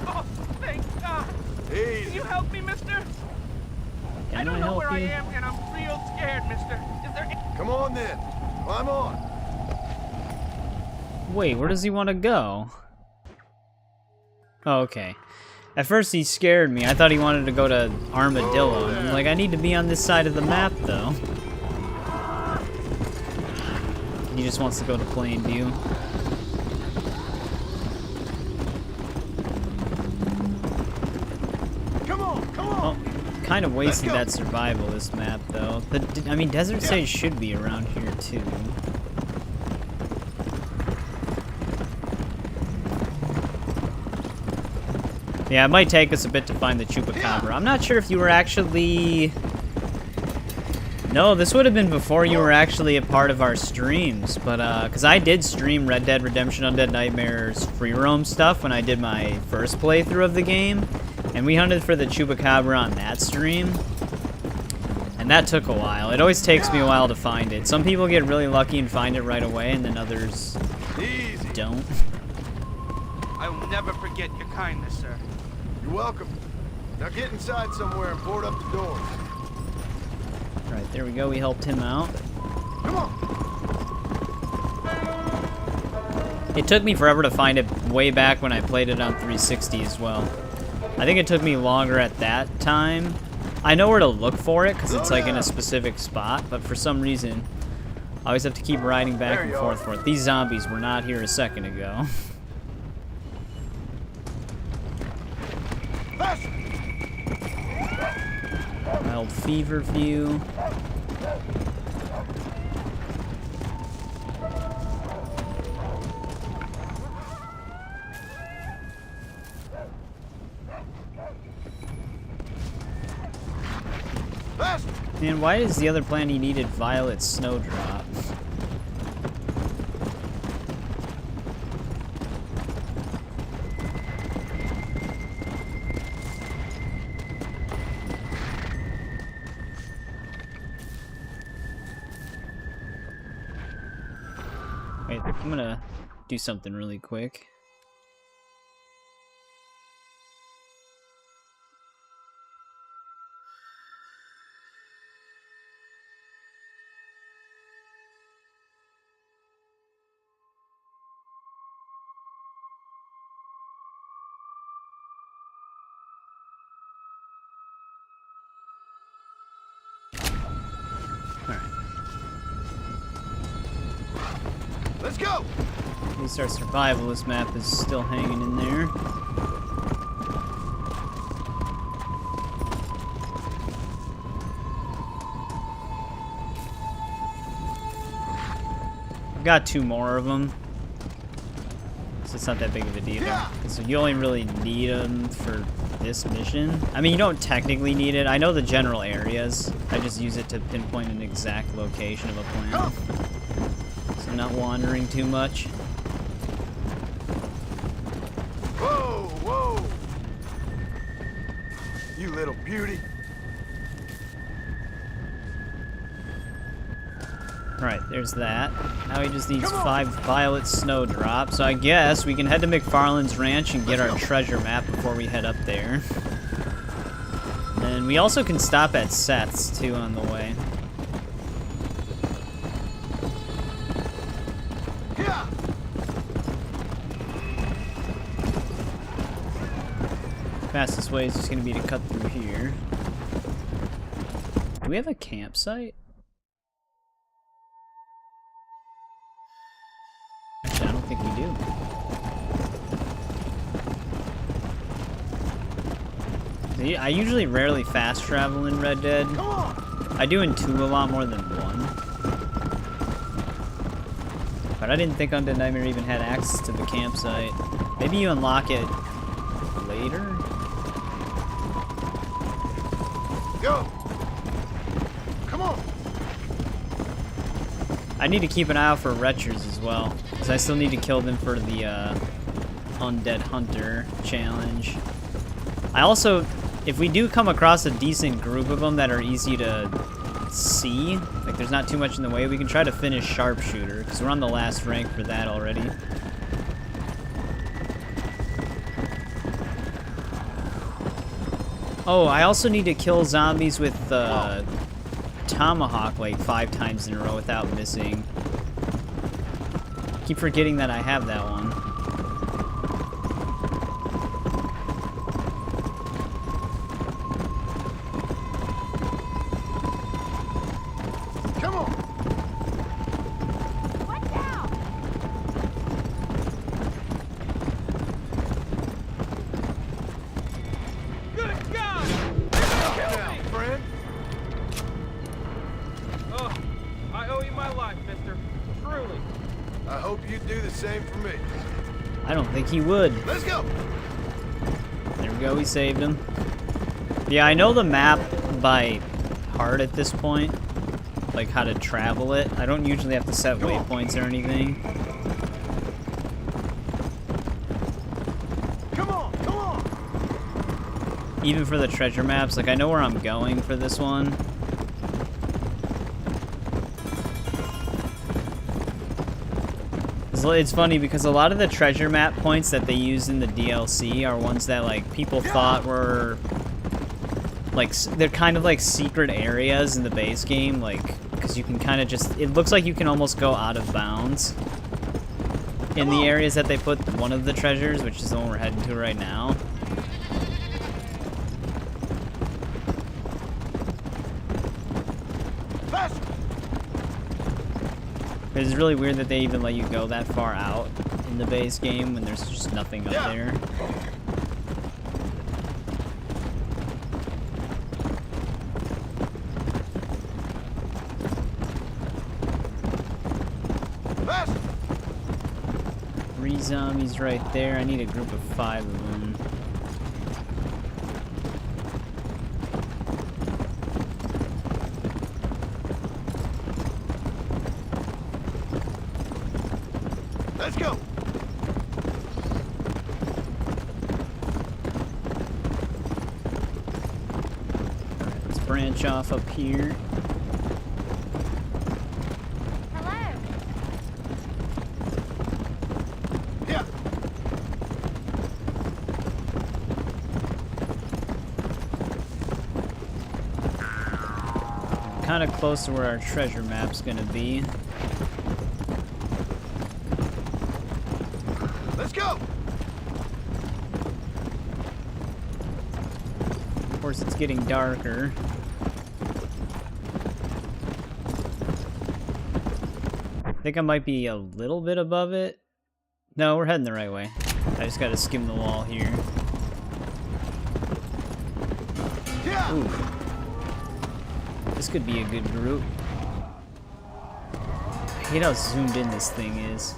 S8: Oh, thank God. Can you help me, mister? I don't know where I am, and I'm real scared, mister. Is there...
S5: Come on, then. Climb on.
S1: Wait, where does he want to go? Oh, okay. At first he scared me. I thought he wanted to go to Armadillo. And I'm like, I need to be on this side of the map, though. He just wants to go to Plainview.
S5: Come on, come on.
S1: Oh, kind of wasted that survival, this map, though. I mean, Desert Sage should be around here, too. Yeah, it might take us a bit to find the Chupacabra. I'm not sure if you were actually... No, this would have been before you were actually a part of our streams, but, because I did stream Red Dead Redemption Undead Nightmare's free roam stuff when I did my first playthrough of the game, and we hunted for the Chupacabra on that stream, and that took a while. It always takes me a while to find it. Some people get really lucky and find it right away, and then others don't.
S8: I will never forget your kindness, sir.
S5: You're welcome. Now get inside somewhere and board up the doors.
S1: Right, there we go. We helped him out.
S5: Come on.
S1: It took me forever to find it way back when I played it on 360 as well. I think it took me longer at that time. I know where to look for it because it's like in a specific spot, but for some reason, I always have to keep riding back and forth for it. These zombies were not here a second ago. Wild Fever View. Man, why is the other plan he needed Violet Snowdrop? Wait, I'm gonna do something really quick.
S5: Let's go.
S1: At least our survivalist map is still hanging in there. I've got 2 more of them, so it's not that big of a deal. So you only really need them for this mission. I mean, you don't technically need it. I know the general areas. I just use it to pinpoint an exact location of a plant. So I'm not wandering too much.
S5: Whoa, whoa! You little beauty.
S1: Alright, there's that. Now he just needs 5 violet snowdrops. So I guess we can head to McFarlane's ranch and get our treasure map before we head up there. And we also can stop at Seth's too on the way. Fastest way is just gonna be to cut through here. Do we have a campsite? Actually, I don't think we do. See, I usually rarely fast travel in Red Dead. I do in 2 a lot more than 1. But I didn't think Undead Nightmare even had access to the campsite. Maybe you unlock it later?
S5: Go! Come on!
S1: I need to keep an eye out for retchers as well, because I still need to kill them for the Undead Hunter challenge. I also, if we do come across a decent group of them that are easy to see, like there's not too much in the way, we can try to finish Sharpshooter, because we're on the last rank for that already. Oh, I also need to kill zombies with Tomahawk like 5 times in a row without missing. Keep forgetting that I have that one.
S5: Come on!
S10: Watch out!
S8: Good God!
S5: Now, friend.
S8: Oh, I owe you my life, mister. Truly.
S5: I hope you do the same for me.
S1: I don't think he would.
S5: Let's go!
S1: There we go, we saved him. Yeah, I know the map by heart at this point. Like how to travel it. I don't usually have to set waypoints or anything.
S5: Come on, come on!
S1: Even for the treasure maps, like I know where I'm going for this one. It's funny because a lot of the treasure map points that they use in the DLC are ones that like people thought were like they're kind of like secret areas in the base game, like because you can kind of just, it looks like you can almost go out of bounds in the areas that they put one of the treasures, which is the one we're heading to right now. It's really weird that they even let you go that far out in the base game when there's just nothing up there. Three zombies right there. I need a group of 5 of them.
S5: Let's go!
S1: Let's branch off up here.
S10: Hello.
S5: Yeah.
S1: Kind of close to where our treasure map's gonna be.
S5: Let's go!
S1: Of course, it's getting darker. I think I might be a little bit above it. No, we're heading the right way. I just gotta skim the wall here.
S5: Yeah.
S1: Ooh. This could be a good group. I hate how zoomed in this thing is.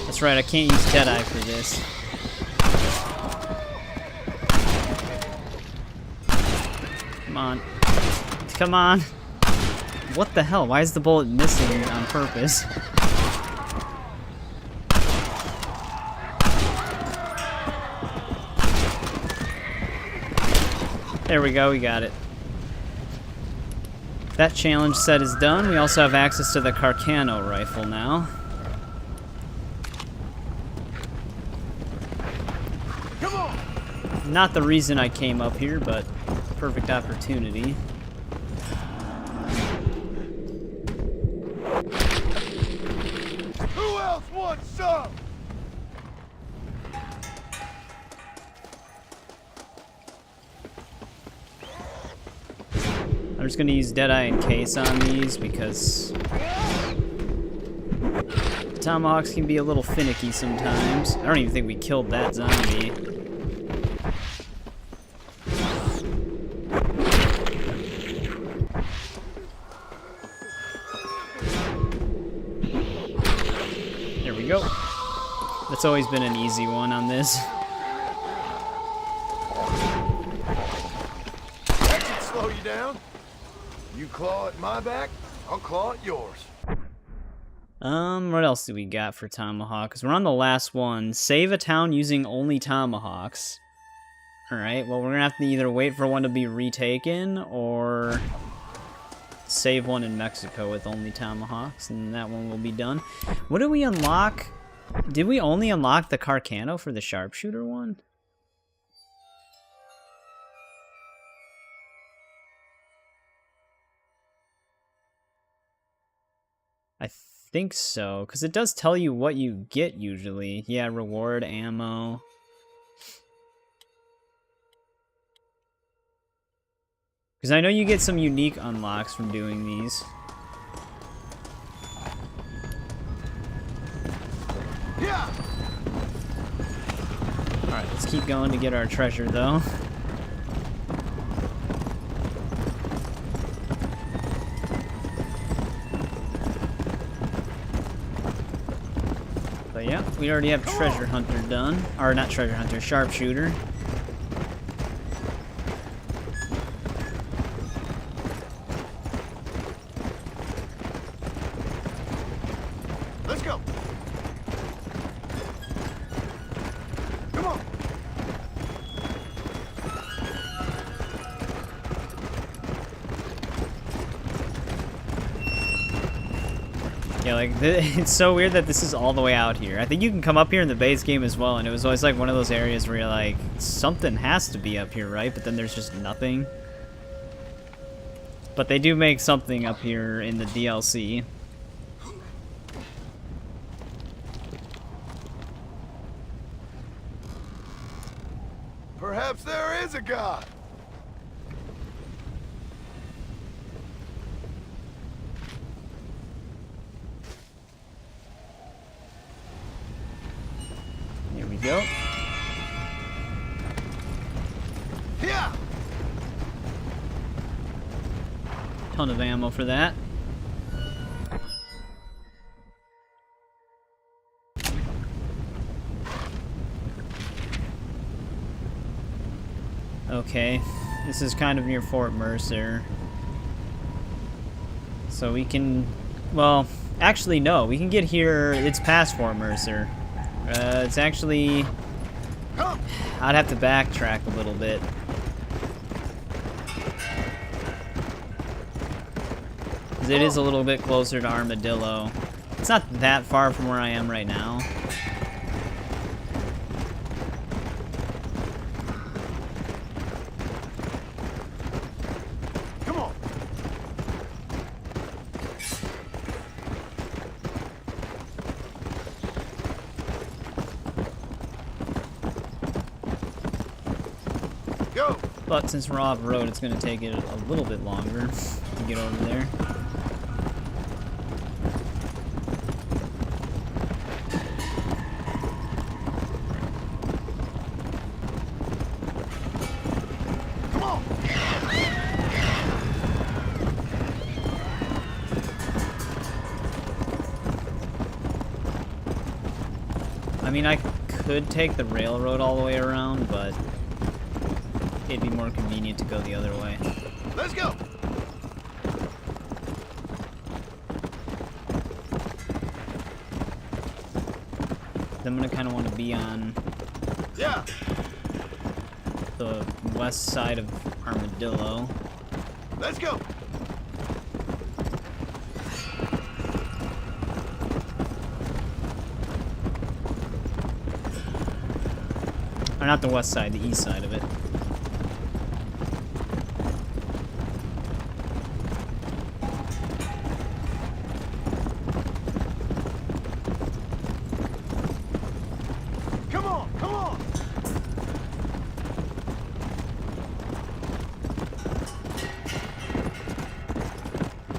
S1: That's right, I can't use Deadeye for this. Come on. Come on. What the hell? Why is the bullet missing on purpose? There we go, we got it. That challenge set is done. We also have access to the Carcano rifle now.
S16: Come on!
S1: Not the reason I came up here, but perfect opportunity.
S16: Who else wants some?
S1: I'm just gonna use Deadeye and Case on these because Tomahawks can be a little finicky sometimes. I don't even think we killed that zombie. There we go. That's always been an easy one on this.
S16: That should slow you down. You claw at my back, I'll claw at yours.
S1: What else do we got for Tomahawk? Because we're on the last one. Save a town using only Tomahawks. Alright, well we're gonna have to either wait for one to be retaken, or save one in Mexico with only Tomahawks, and that one will be done. What did we unlock? Did we only unlock the Carcano for the sharpshooter one? I think so, because it does tell you what you get usually. Yeah, reward, ammo. Because I know you get some unique unlocks from doing these.
S16: Yeah.
S1: Alright, let's keep going to get our treasure, though. But yeah, we already have Treasure Hunter done. Or not Treasure Hunter, Sharpshooter.
S16: Let's go. Come on.
S1: Yeah, like, it's so weird that this is all the way out here. I think you can come up here in the base game as well, and it was always like one of those areas where you're like, something has to be up here, right? But then there's just nothing. But they do make something up here in the DLC.
S16: Perhaps there is a God.
S1: Here we go.
S16: Yeah.
S1: Ton of ammo for that. Okay, this is kind of near Fort Mercer. So we can, well, actually no, we can get here, it's past Fort Mercer. It's actually, I'd have to backtrack a little bit. Because it is a little bit closer to Armadillo. It's not that far from where I am right now.
S16: Come on. Go.
S1: But since we're off road, it's going to take it a little bit longer to get over there.
S16: Come on.
S1: I mean, I could take the railroad all the way around, but it'd be more convenient to go the other way.
S16: Let's go.
S1: I'm gonna kind of want to be on the west side of Armadillo.
S5: Let's go.
S1: Or not the west side, the east side of it.
S5: Come on, come on.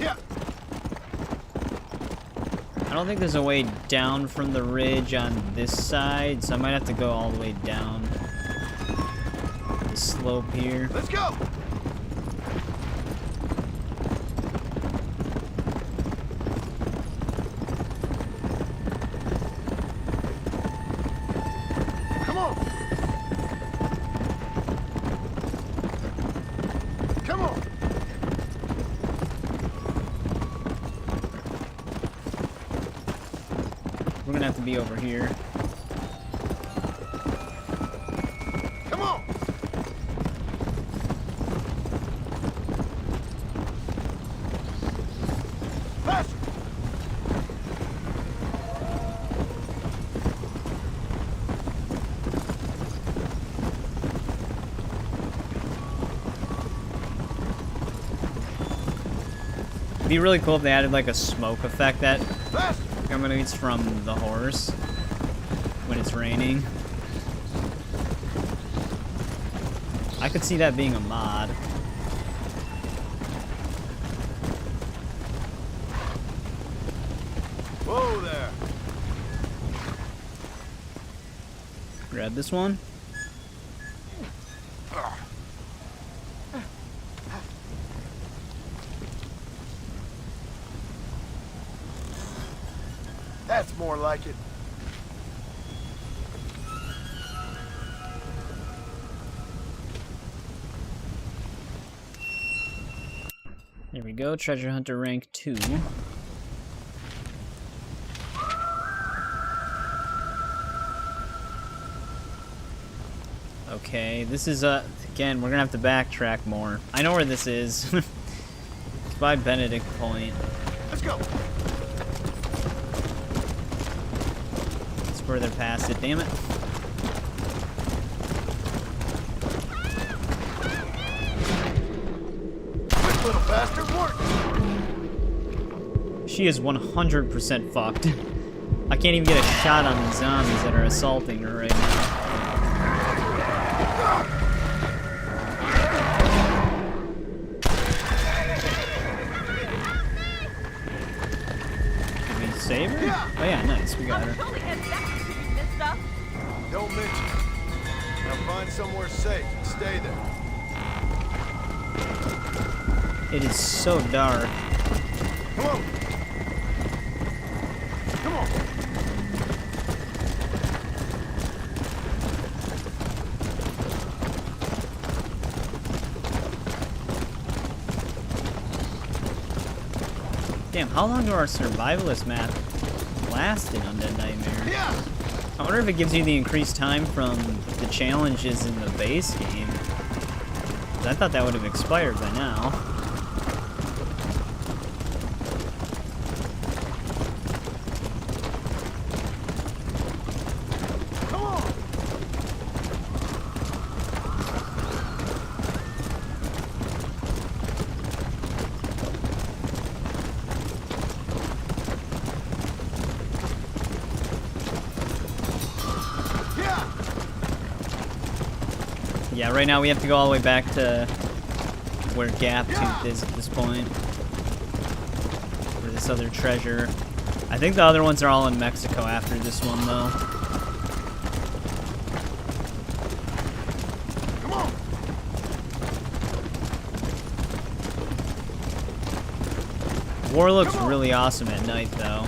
S5: Yeah.
S1: I don't think there's a way down from the ridge on this side, so I might have to go all the way down the slope here.
S5: Let's go. Come on. Come on.
S1: We're gonna have to be over here.
S5: Come on. Faster.
S1: It'd be really cool if they added like a smoke effect that
S5: Faster.
S1: emanates from the horse when it's raining. I could see that being a mod.
S5: Whoa there.
S1: Grab this one.
S5: That's more like it.
S1: There we go, treasure hunter rank 2. Okay, this is again, we're gonna have to backtrack more. I know where this is. It's by Benedict Point.
S5: Let's go.
S1: It's further past it, damn it.
S5: Quick little bastard, work.
S1: She is 100% fucked. I can't even get a shot on the zombies that are assaulting her right now. Did we save her? Oh yeah, nice, we got her.
S5: Don't mention it. Now find somewhere safe and stay there.
S1: It is so dark.
S5: Come on. Come on.
S1: Damn, how long do our survivalist map last in Undead Nightmare?
S5: Yeah.
S1: I wonder if it gives you the increased time from the challenges in the base game. 'Cause I thought that would have expired by now.
S5: Come on.
S1: Yeah, right now we have to go all the way back to where Gap Tooth is at this point. For this other treasure. I think the other ones are all in Mexico after this one, though.
S5: Come on.
S1: War looks really awesome at night, though.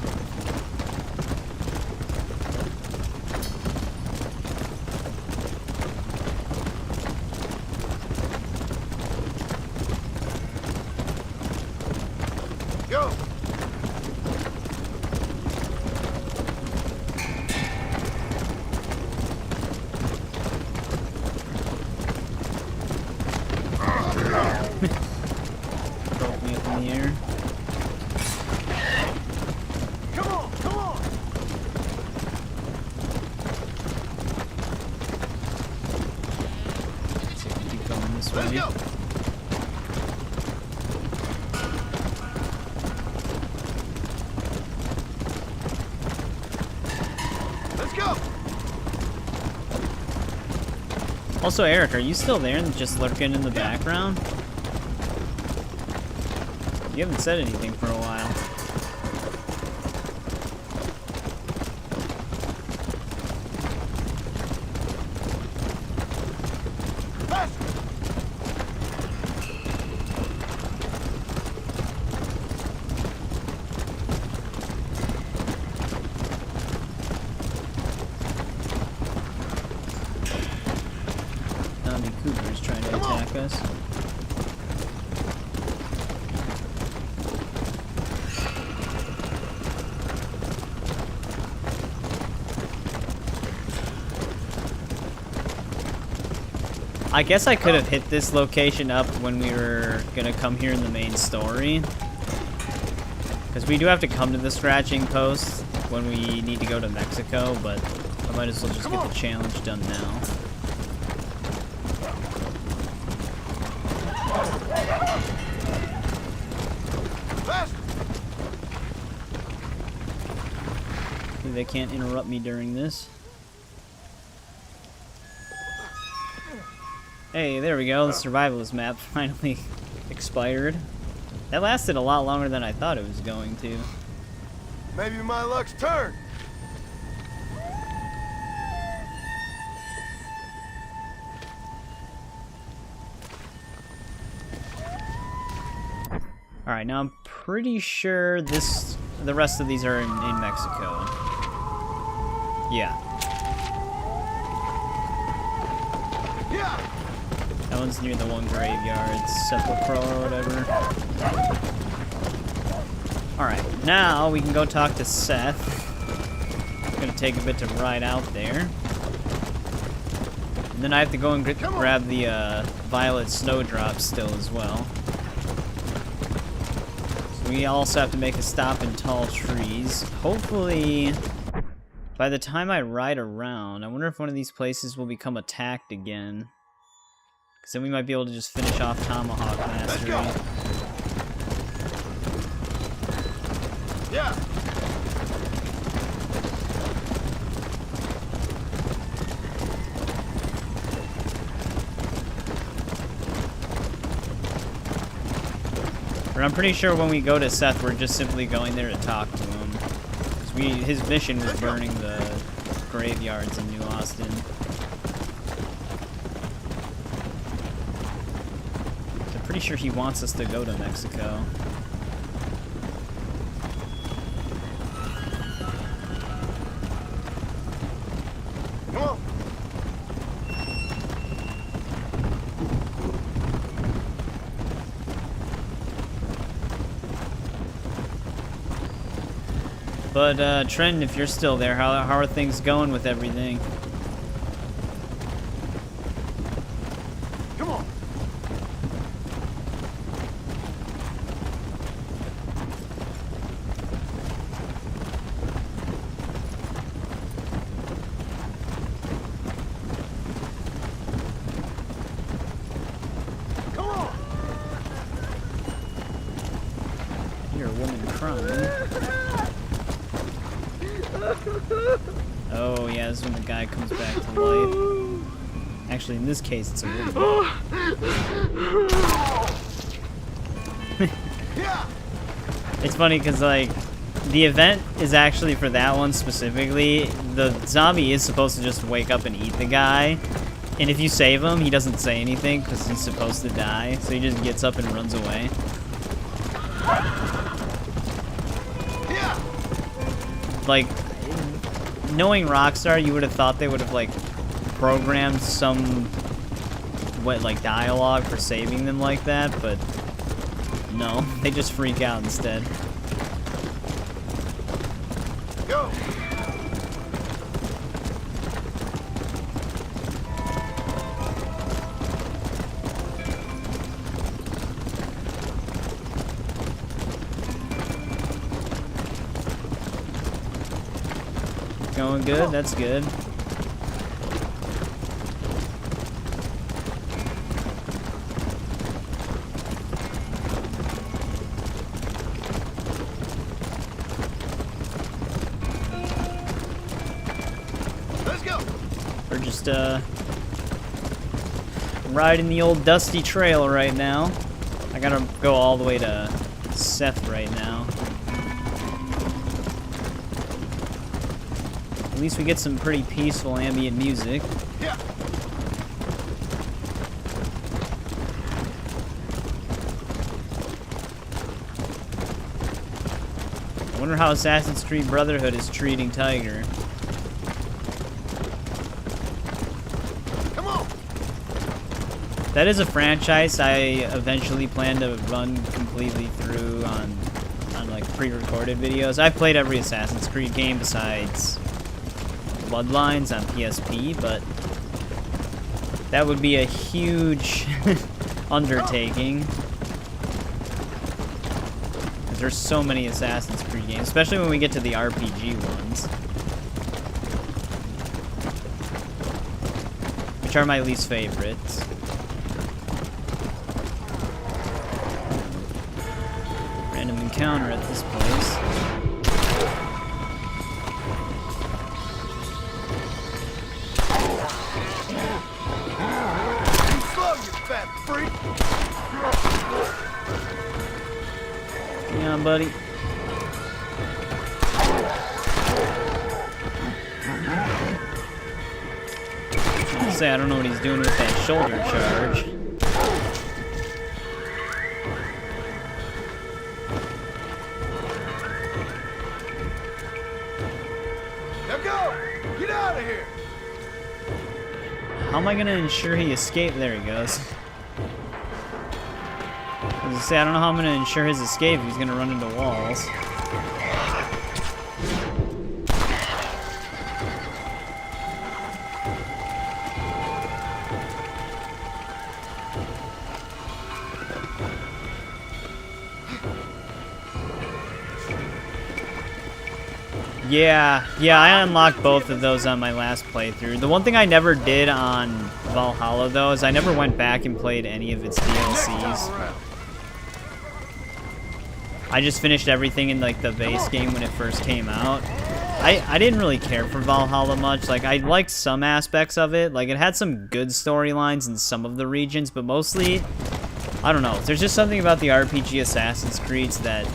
S5: Go.
S1: in the air.
S16: Come on, come on!
S1: Let's see if we keep going this way.
S5: Let's go! Let's go!
S1: Also, Eric, are you still there and just lurking in the background? You haven't said anything for a while. Zombie Cooper's trying to attack us. I guess I could have hit this location up when we were gonna come here in the main story. Because we do have to come to the scratching post when we need to go to Mexico, but I might as well just get the challenge done now. They can't interrupt me during this. Hey, there we go. The survivalist map finally expired. That lasted a lot longer than I thought it was going to.
S5: Maybe my luck's turned.
S1: Alright, now I'm pretty sure the rest of these are in Mexico. Yeah. That one's near the one graveyard, Sepulchre or whatever. Alright, now we can go talk to Seth. It's gonna take a bit to ride out there. And then I have to go and grab the violet snowdrop still as well. So we also have to make a stop in tall trees. Hopefully, by the time I ride around, I wonder if one of these places will become attacked again. Because then we might be able to just finish off Tomahawk Mastery.
S5: Yeah.
S1: But I'm pretty sure when we go to Seth, we're just simply going there to talk to him. 'Cause his mission was burning the graveyards in New Austin. I'm pretty sure he wants us to go to Mexico.
S5: Come on.
S1: But, Trenton, if you're still there, how are things going with everything?
S5: Come on. Come on.
S1: You're a woman crying. Oh, yeah, this is when the guy comes back to life. Actually, in this case, it's a woman. It's funny because, like, the event is actually for that one specifically. The zombie is supposed to just wake up and eat the guy. And if you save him, he doesn't say anything because he's supposed to die. So he just gets up and runs away. Like, knowing Rockstar, you would have thought they would have, like, programmed some, like, dialogue for saving them like that, but no, they just freak out instead.
S5: Go.
S1: Going good, that's good.
S5: Let's go.
S1: We're just riding the old dusty trail right now. I gotta go all the way to Seth right now. At least we get some pretty peaceful ambient music.
S5: Yeah.
S1: I wonder how Assassin's Creed Brotherhood is treating Tiger.
S5: Come on.
S1: That is a franchise I eventually plan to run completely through on like pre-recorded videos. I've played every Assassin's Creed game besides Bloodlines on PSP, but that would be a huge undertaking. There's so many Assassin's Creed games, especially when we get to the RPG ones, which are my least favorites. Random encounter at this place. Come on, buddy. I say I don't know what he's doing with that shoulder charge.
S5: Now go! Get out of here!
S1: How am I gonna ensure he escaped? There he goes. I was gonna say, I don't know how I'm gonna ensure his escape if he's gonna run into walls. Yeah, I unlocked both of those on my last playthrough. The one thing I never did on Valhalla, though, is I never went back and played any of its DLCs. I just finished everything in, like, the base game when it first came out. I didn't really care for Valhalla much. Like, I liked some aspects of it. Like, it had some good storylines in some of the regions, but mostly, I don't know. There's just something about the RPG Assassin's Creeds that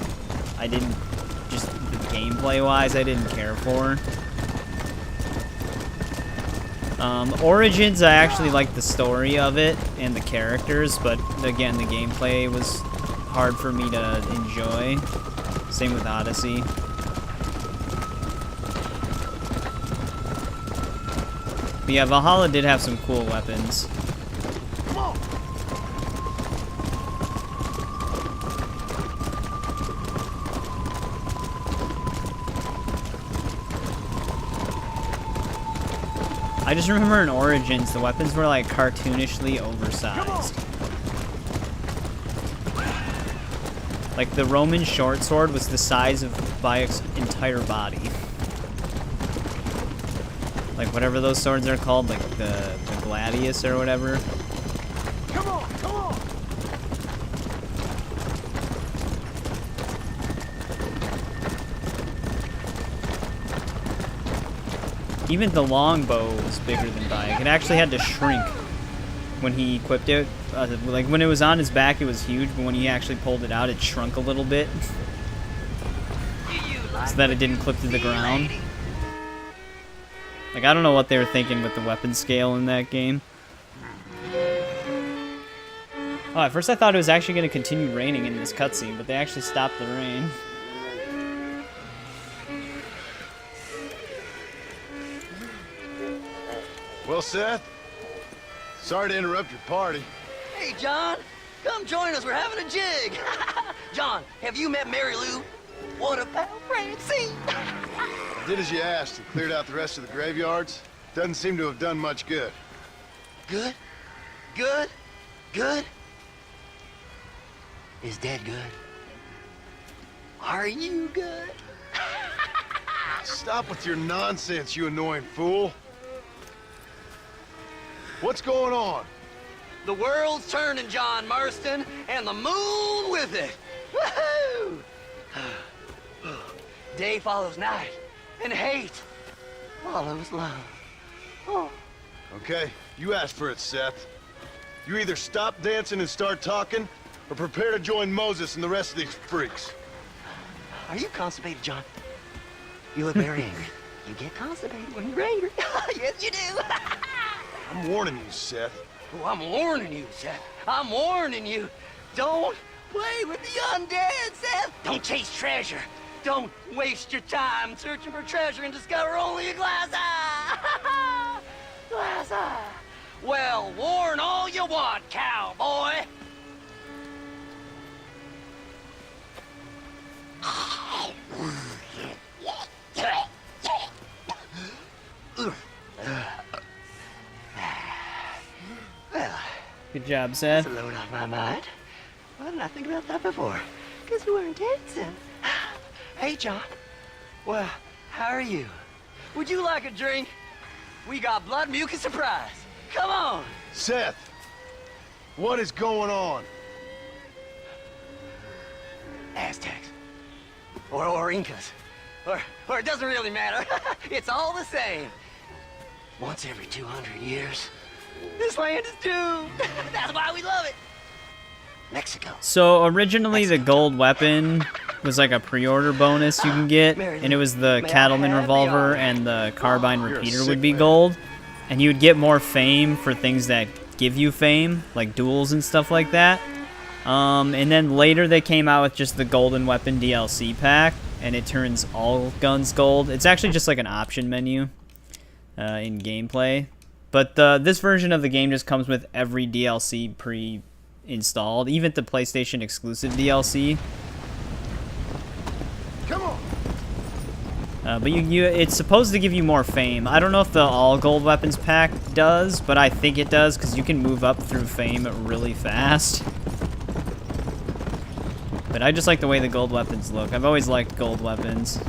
S1: I didn't, just gameplay-wise, I didn't care for. Origins, I actually liked the story of it and the characters, but again, the gameplay was hard for me to enjoy. Same with Odyssey. But yeah, Valhalla did have some cool weapons.
S5: Come on!
S1: I just remember in Origins, the weapons were like cartoonishly oversized. Like the Roman short sword was the size of Bayek's entire body. Like whatever those swords are called, like the Gladius or whatever.
S5: Come on, come on!
S1: Even the longbow was bigger than Bayek. It actually had to shrink when he equipped it. Like when it was on his back, it was huge, but when he actually pulled it out, it shrunk a little bit. So that it didn't clip to the ground. Like, I don't know what they were thinking with the weapon scale in that game. Oh, at first I thought it was actually going to continue raining in this cutscene, but they actually stopped the rain.
S5: Well, Seth, sorry to interrupt your party.
S13: Hey, John, come join us. We're having a jig. John, have you met Mary Lou? What about Francie?
S5: Did as you asked and cleared out the rest of the graveyards. Doesn't seem to have done much good.
S13: Good? Good? Good? Is Dad good? Are you good?
S5: Stop with your nonsense, you annoying fool. What's going on?
S13: The world's turning, John Marston, and the moon with it. Woohoo! Day follows night, and hate follows love. Oh.
S5: Okay, you asked for it, Seth. You either stop dancing and start talking, or prepare to join Moses and the rest of these freaks.
S13: Are you constipated, John? You look very angry. You get constipated when you're angry. Yes, you do.
S5: I'm warning you, Seth.
S13: Oh, I'm warning you, Seth. I'm warning you. Don't play with the undead, Seth. Don't chase treasure. Don't waste your time searching for treasure and discover only a glass eye. Glass eye. Well, warn all you want, cowboy. Well,
S1: good job, Seth.
S13: that's a load off my mind. Why didn't I think about that before? Because we weren't dancing. Hey, John. Well, how are you? Would you like a drink? We got blood mucus surprise. Come on.
S5: Seth, what is going on?
S13: Aztecs. Or Incas. Or it doesn't really matter. It's all the same. Once every 200 years, this land is doomed. That's why we love it. Mexico.
S1: So originally the gold weapon was like a pre-order bonus you can get, and it was the Cattleman revolver and the carbine repeater would be gold, and you would get more fame for things that give you fame, like duels and stuff like that. And then later they came out with just the golden weapon DLC pack, and it turns all guns gold. It's actually just like an option menu in gameplay, but this version of the game just comes with every DLC pre-installed, even the PlayStation exclusive DLC.
S5: Come on.
S1: But it's supposed to give you more fame. I don't know if the all gold weapons pack does, but I think it does because you can move up through fame really fast. But I just like the way the gold weapons look. I've always liked gold weapons.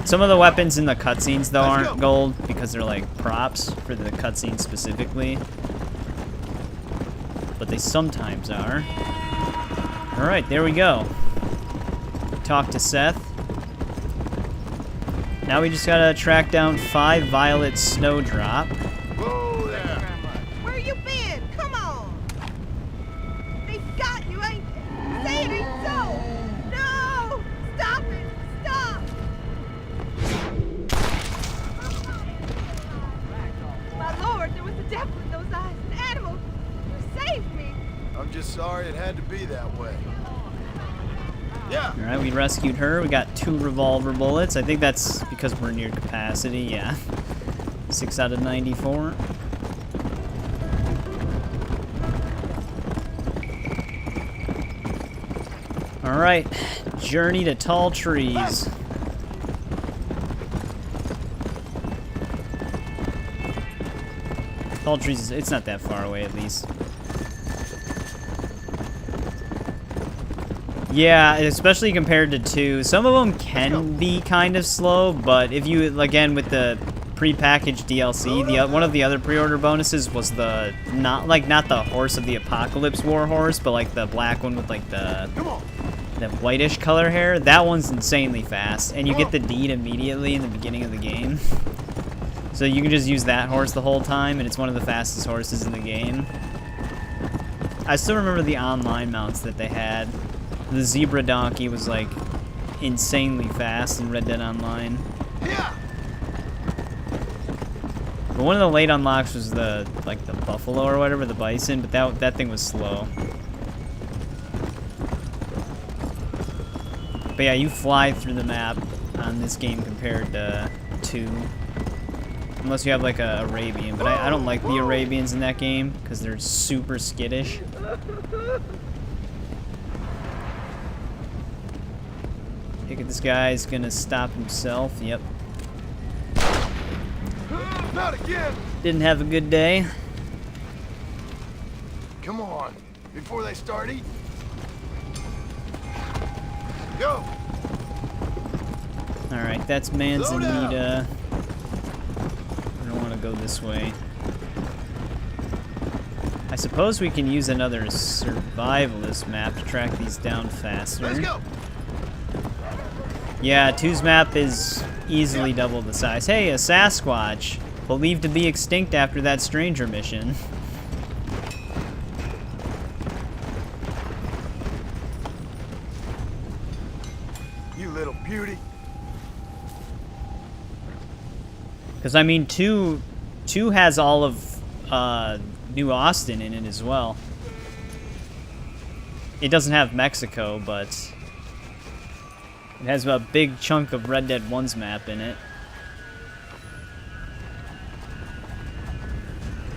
S1: Some of the weapons in the cutscenes, though, aren't gold because they're like props for the cutscene specifically. But they sometimes are. Alright, there we go. Talk to Seth. Now we just gotta track down 5 Violet Snowdrop.
S5: Whoa there.
S10: Where you been? Come on. They got you, ain't they? Say it ain't so. No! Stop it! Stop! My lord, there was a devil in those eyes. An animal. You saved me.
S5: I'm just sorry it had to be that way. Yeah.
S1: Alright, we rescued her. We got 2 revolver bullets. I think that's because we're near capacity, yeah. 6 out of 94. Alright, journey to tall trees. Tall trees, it's not that far away at least. Yeah, especially compared to 2. Some of them can be kind of slow, but if you, again, with the pre-packaged DLC, one of the other pre-order bonuses was the, not the Horse of the Apocalypse war horse, but like the black one with like the whitish color hair. That one's insanely fast, and you get the deed immediately in the beginning of the game. So you can just use that horse the whole time, and it's one of the fastest horses in the game. I still remember the online mounts that they had. The zebra donkey was like insanely fast in Red Dead Online.
S5: Yeah.
S1: But one of the late unlocks was the buffalo or whatever, the bison, but that thing was slow. But yeah, you fly through the map on this game compared to 2. Unless you have like a Arabian, but I don't like the Arabians in that game because they're super skittish. Think this guy's gonna stop himself. Yep.
S5: Not again.
S1: Didn't have a good day.
S5: Come on, before they start eating. Go.
S1: Alright, that's Manzanita. I don't want to go this way. I suppose we can use another survivalist map to track these down faster.
S5: Let's go.
S1: Yeah, 2's map is easily double the size. Hey, a Sasquatch, believed to be extinct after that stranger mission.
S5: You little beauty.
S1: Because, I mean, 2 has all of New Austin in it as well. It doesn't have Mexico, but it has a big chunk of Red Dead 1's map in it.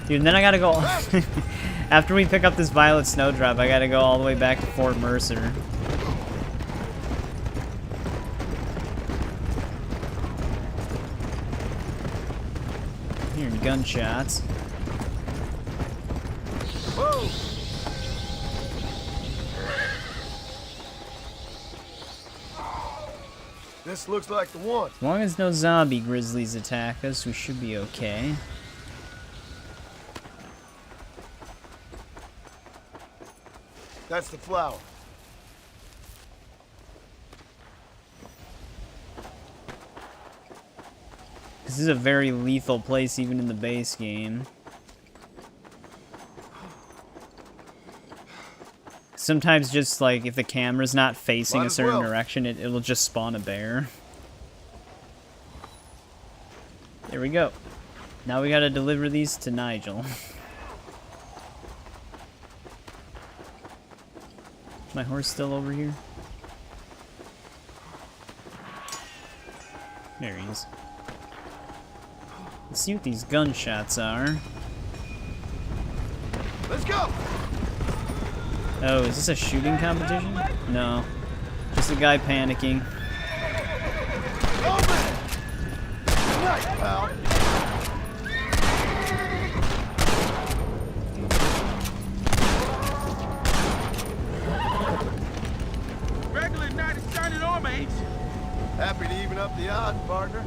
S1: Dude, and then I gotta go... After we pick up this Violet Snowdrop, I gotta go all the way back to Fort Mercer. Hearing gunshots.
S5: Whoa! This looks like the one.
S1: As long as no zombie grizzlies attack us, we should be okay.
S5: That's the flower.
S1: This is a very lethal place even in the base game. Sometimes just like if the camera's not facing a certain direction, it'll just spawn a bear. There we go. Now we gotta deliver these to Nigel. My horse still over here? There he is. Let's see what these gunshots are.
S5: Let's go!
S1: Oh, is this a shooting competition? No. Just a guy panicking.
S5: Open! Nice, pal.
S11: Regular night is shining armor, ain't you?
S5: Happy to even up the odds, partner.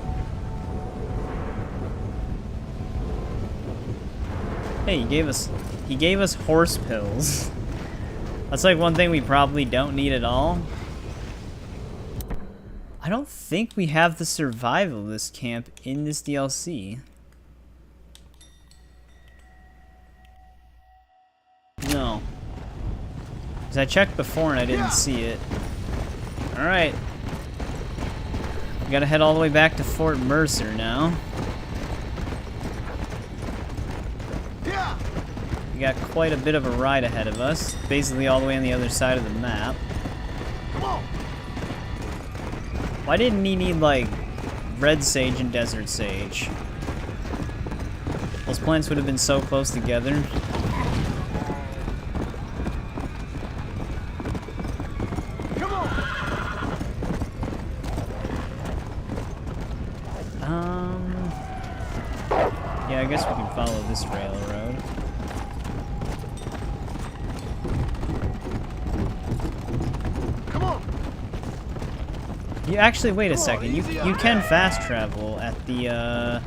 S1: Hey, he gave us horse pills. That's like one thing we probably don't need at all. I don't think we have the survivalist camp in this DLC. No. Because I checked before and I didn't see it. Alright. We gotta head all the way back to Fort Mercer now. We got quite a bit of a ride ahead of us, basically all the way on the other side of the map. Why didn't he need, like, red sage and desert sage? Those plants would have been so close together. Yeah, I guess we can follow this railroad. You actually, wait a second. You can fast travel at the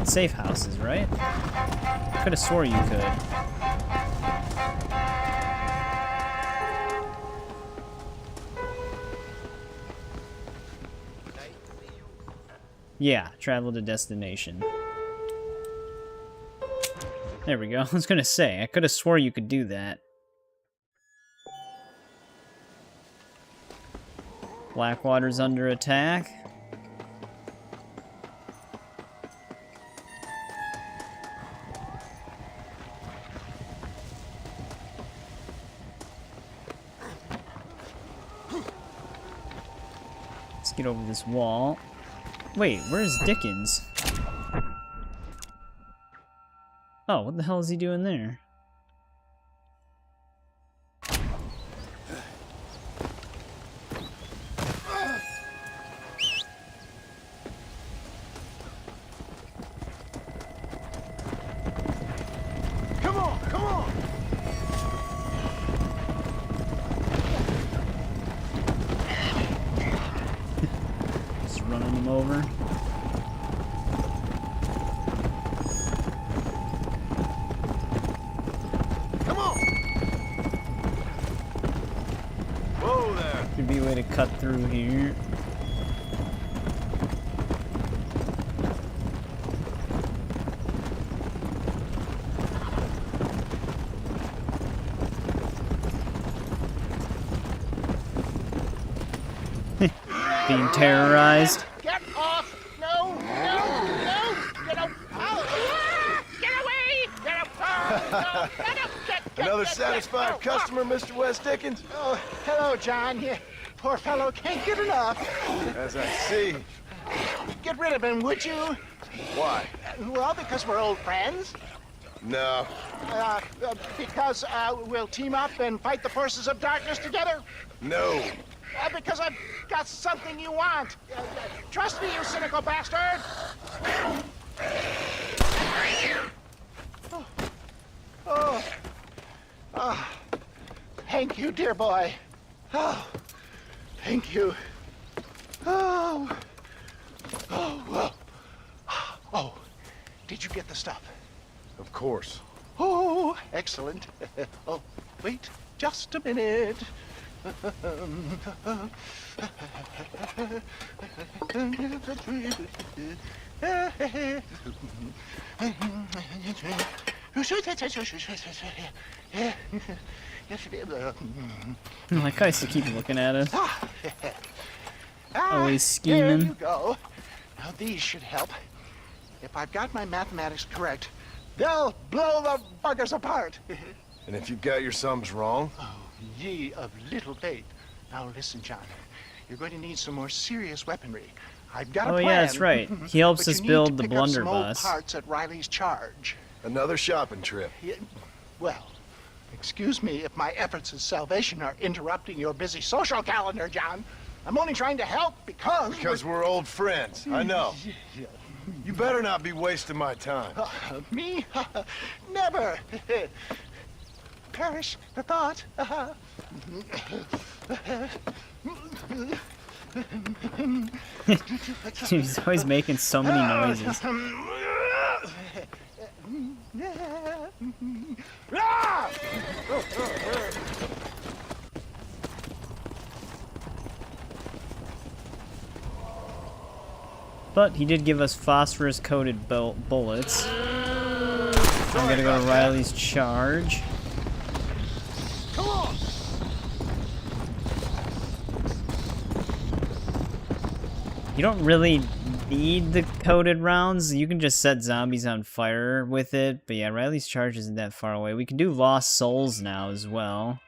S1: safe houses, right? I could have swore you could. Yeah, travel to destination. There we go. I was gonna say, I could have swore you could do that. Blackwater's under attack. Let's get over this wall. Wait, where's Dickens? Oh, what the hell is he doing there? him over.
S5: Come on! Whoa there!
S1: Could be a way to cut through here. Being terrorized.
S16: Get off! No! No! No! Get up!
S11: Get away! Get up! Get up!
S5: Another satisfied customer, Mr. West Dickens?
S16: Oh, hello, John. You poor fellow can't get enough.
S5: As I see.
S16: Get rid of him, would you?
S5: Why?
S16: Well, because we're old friends.
S5: No.
S16: Because we'll team up and fight the forces of darkness together.
S5: No.
S16: Because I've got something you want. Trust me, you cynical bastard. Oh. Thank you, dear boy. Oh, thank you. Oh. Oh, did you get the stuff?
S5: Of course.
S16: Oh, excellent. Oh, wait just a minute.
S1: I like how I used to keep looking at it. Always
S16: There
S1: scheming.
S16: you go. Now these should help. If I've got my mathematics correct, they'll blow the buggers apart.
S5: And if you've got your sums wrong?
S16: Oh, ye of little faith. Now listen, John. You're going to need some more serious weaponry. I've got a plan.
S1: Oh yeah, that's right. He helps
S16: but
S1: us
S16: you need
S1: build
S16: to
S1: the
S16: pick up some old
S1: blunderbuss.
S16: parts at Riley's charge.
S5: Another shopping trip.
S16: Yeah, well, excuse me if my efforts at salvation are interrupting your busy social calendar, John. I'm only trying to help because...
S5: Because we're old friends. I know. You better not be wasting my time.
S16: Me? Never. Perish the thought.
S1: He's always making so many noises. But he did give us phosphorus-coated bullets. I'm gonna go to Riley's charge.
S16: Come on.
S1: You don't really need the coated rounds. You can just set zombies on fire with it. But yeah, Riley's charge isn't that far away. We can do Lost Souls now as well.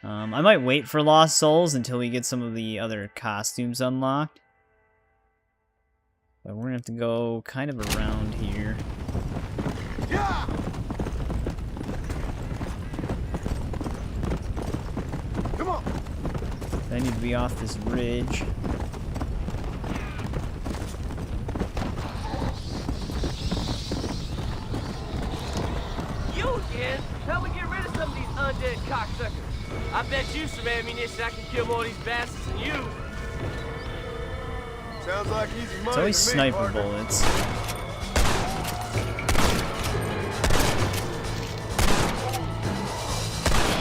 S1: I might wait for Lost Souls until we get some of the other costumes unlocked. But we're gonna have to go kind of around here.
S16: Yeah. Come on.
S1: I need to be off this ridge.
S12: You again? Help me get rid of some of these undead cocksuckers. I bet you some ammunition I can kill more of these bastards than you.
S5: Sounds like easy money.
S1: It's always
S5: to me,
S1: sniper
S5: partner.
S1: bullets.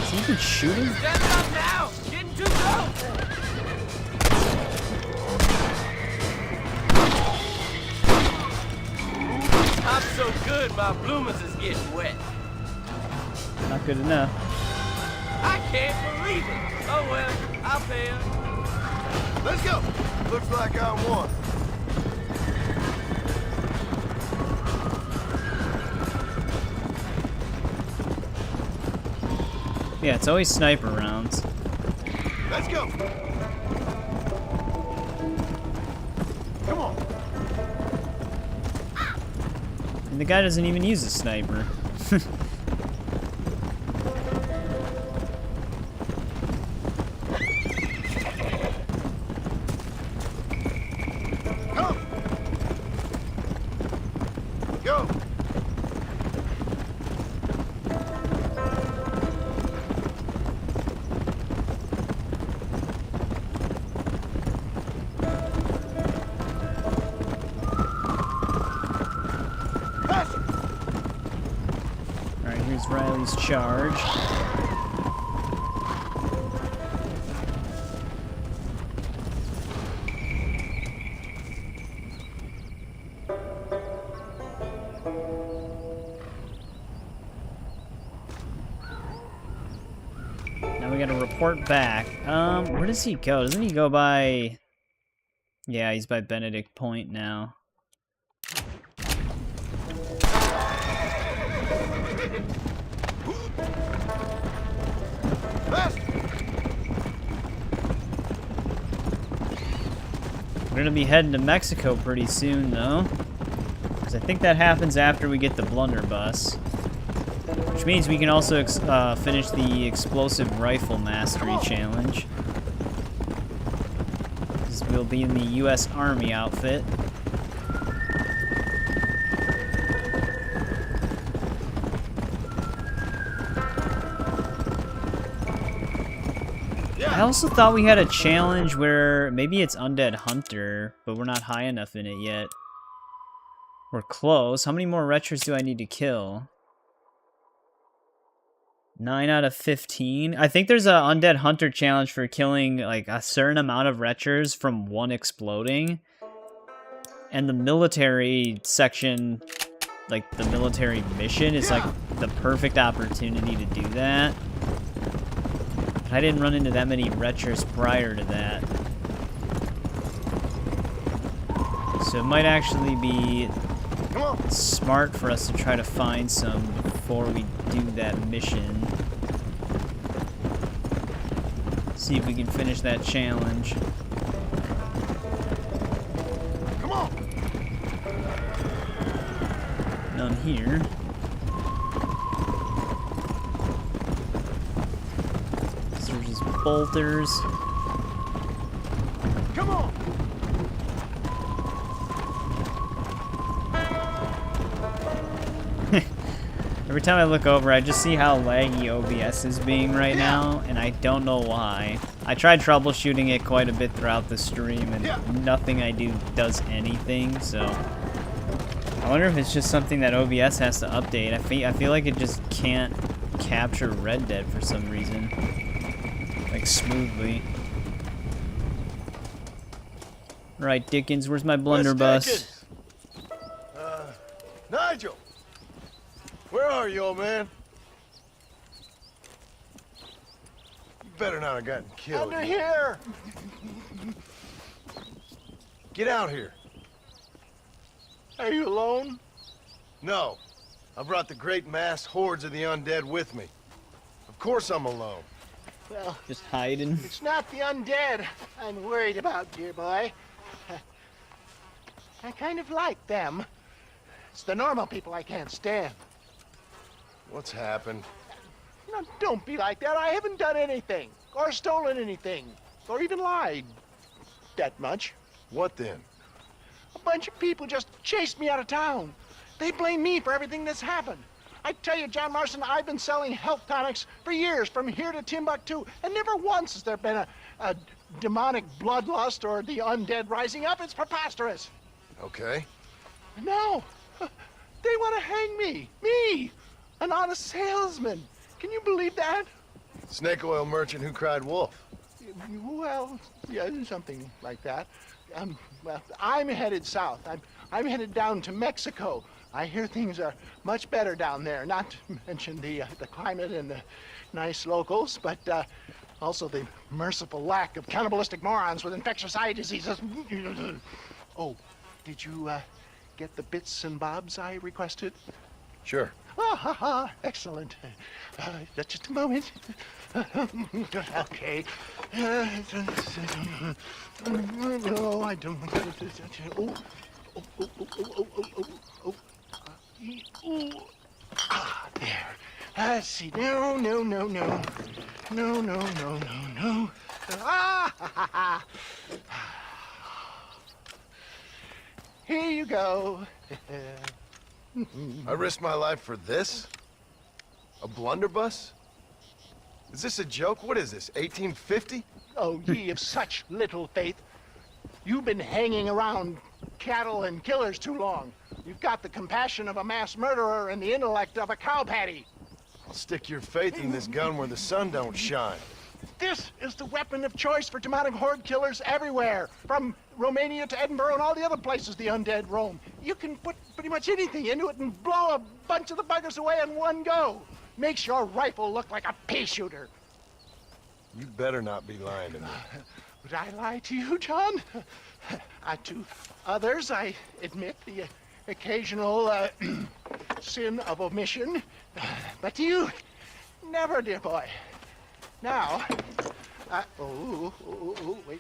S1: Is he even shooting?
S12: Stand up now! Getting too close! I'm so good, my bloomers is getting wet.
S1: Not good enough.
S12: I can't believe it. Oh well, I'll pay her.
S5: Let's go. Looks like I won.
S1: Yeah, it's always sniper rounds.
S5: Let's go. Come on.
S1: And the guy doesn't even use a sniper.
S5: Come. Go.
S1: Riley's charge. Now we gotta report back. Where does he go? Doesn't he go by... Yeah, he's by Benedict Point now. We're gonna be heading to Mexico pretty soon, though. Because I think that happens after we get the blunderbuss. Which means we can also finish the explosive rifle mastery challenge. Because we'll be in the U.S. Army outfit. I also thought we had a challenge where maybe it's Undead Hunter, but we're not high enough in it yet. We're close. How many more retros do I need to kill? 9 out of 15. I think there's a Undead Hunter challenge for killing like a certain amount of retros from one exploding. And the military section, like the military mission, is like the perfect opportunity to do that. I didn't run into that many retros prior to that. So it might actually be smart for us to try to find some before we do that mission. See if we can finish that challenge.
S5: Come on.
S1: None here. Bolters.
S5: Come on.
S1: Every time I look over, I just see how laggy OBS is being right now, and I don't know why. I tried troubleshooting it quite a bit throughout the stream, and nothing I do does anything, so... I wonder if it's just something that OBS has to update. I feel like it just can't capture Red Dead for some reason. Like, smoothly. Right, Dickens, where's my blunderbuss?
S5: Nigel! Where are you, old man? You better not have gotten killed.
S16: Under here!
S5: Get out here.
S16: Are you alone?
S5: No. I brought the great mass hordes of the undead with me. Of course I'm alone.
S16: Well,
S1: just hiding.
S16: It's not the undead I'm worried about, dear boy. I kind of like them. It's the normal people I can't stand.
S5: What's happened?
S16: Now, don't be like that. I haven't done anything, or stolen anything, or even lied that much.
S5: What then?
S16: A bunch of people just chased me out of town. They blame me for everything that's happened. I tell you, John Marston, I've been selling health tonics for years, from here to Timbuktu, and never once has there been a demonic bloodlust or the undead rising up. It's preposterous.
S5: Okay.
S16: No, they want to hang me. Me, an honest salesman. Can you believe that?
S5: Snake oil merchant who cried wolf.
S16: Well, yeah, something like that. Well, I'm headed south. I'm headed down to Mexico. I hear things are much better down there, not to mention the climate and the nice locals, but also the merciful lack of cannibalistic morons with infectious eye diseases. Oh, did you get the bits and bobs I requested?
S5: Sure.
S16: Ah, ha, ha. Excellent. Just a moment. Okay. No, I don't. Oh. There. Let's see. No. Ah, ha, ha. Here you go.
S5: I risked my life for this? A blunderbuss? Is this a joke? What is this, 1850?
S16: Oh, ye of such little faith. You've been hanging around cattle and killers too long. You've got the compassion of a mass murderer and the intellect of a cow patty.
S5: Stick your faith in this gun where the sun don't shine.
S16: This is the weapon of choice for demonic horde killers everywhere, from Romania to Edinburgh and all the other places the undead roam. You can put pretty much anything into it and blow a bunch of the buggers away in one go. Makes your rifle look like a pea shooter.
S5: You better not be lying to me.
S16: Would I lie to you, John? To others, I admit the occasional sin of omission. But to you, never, dear boy. Now, wait.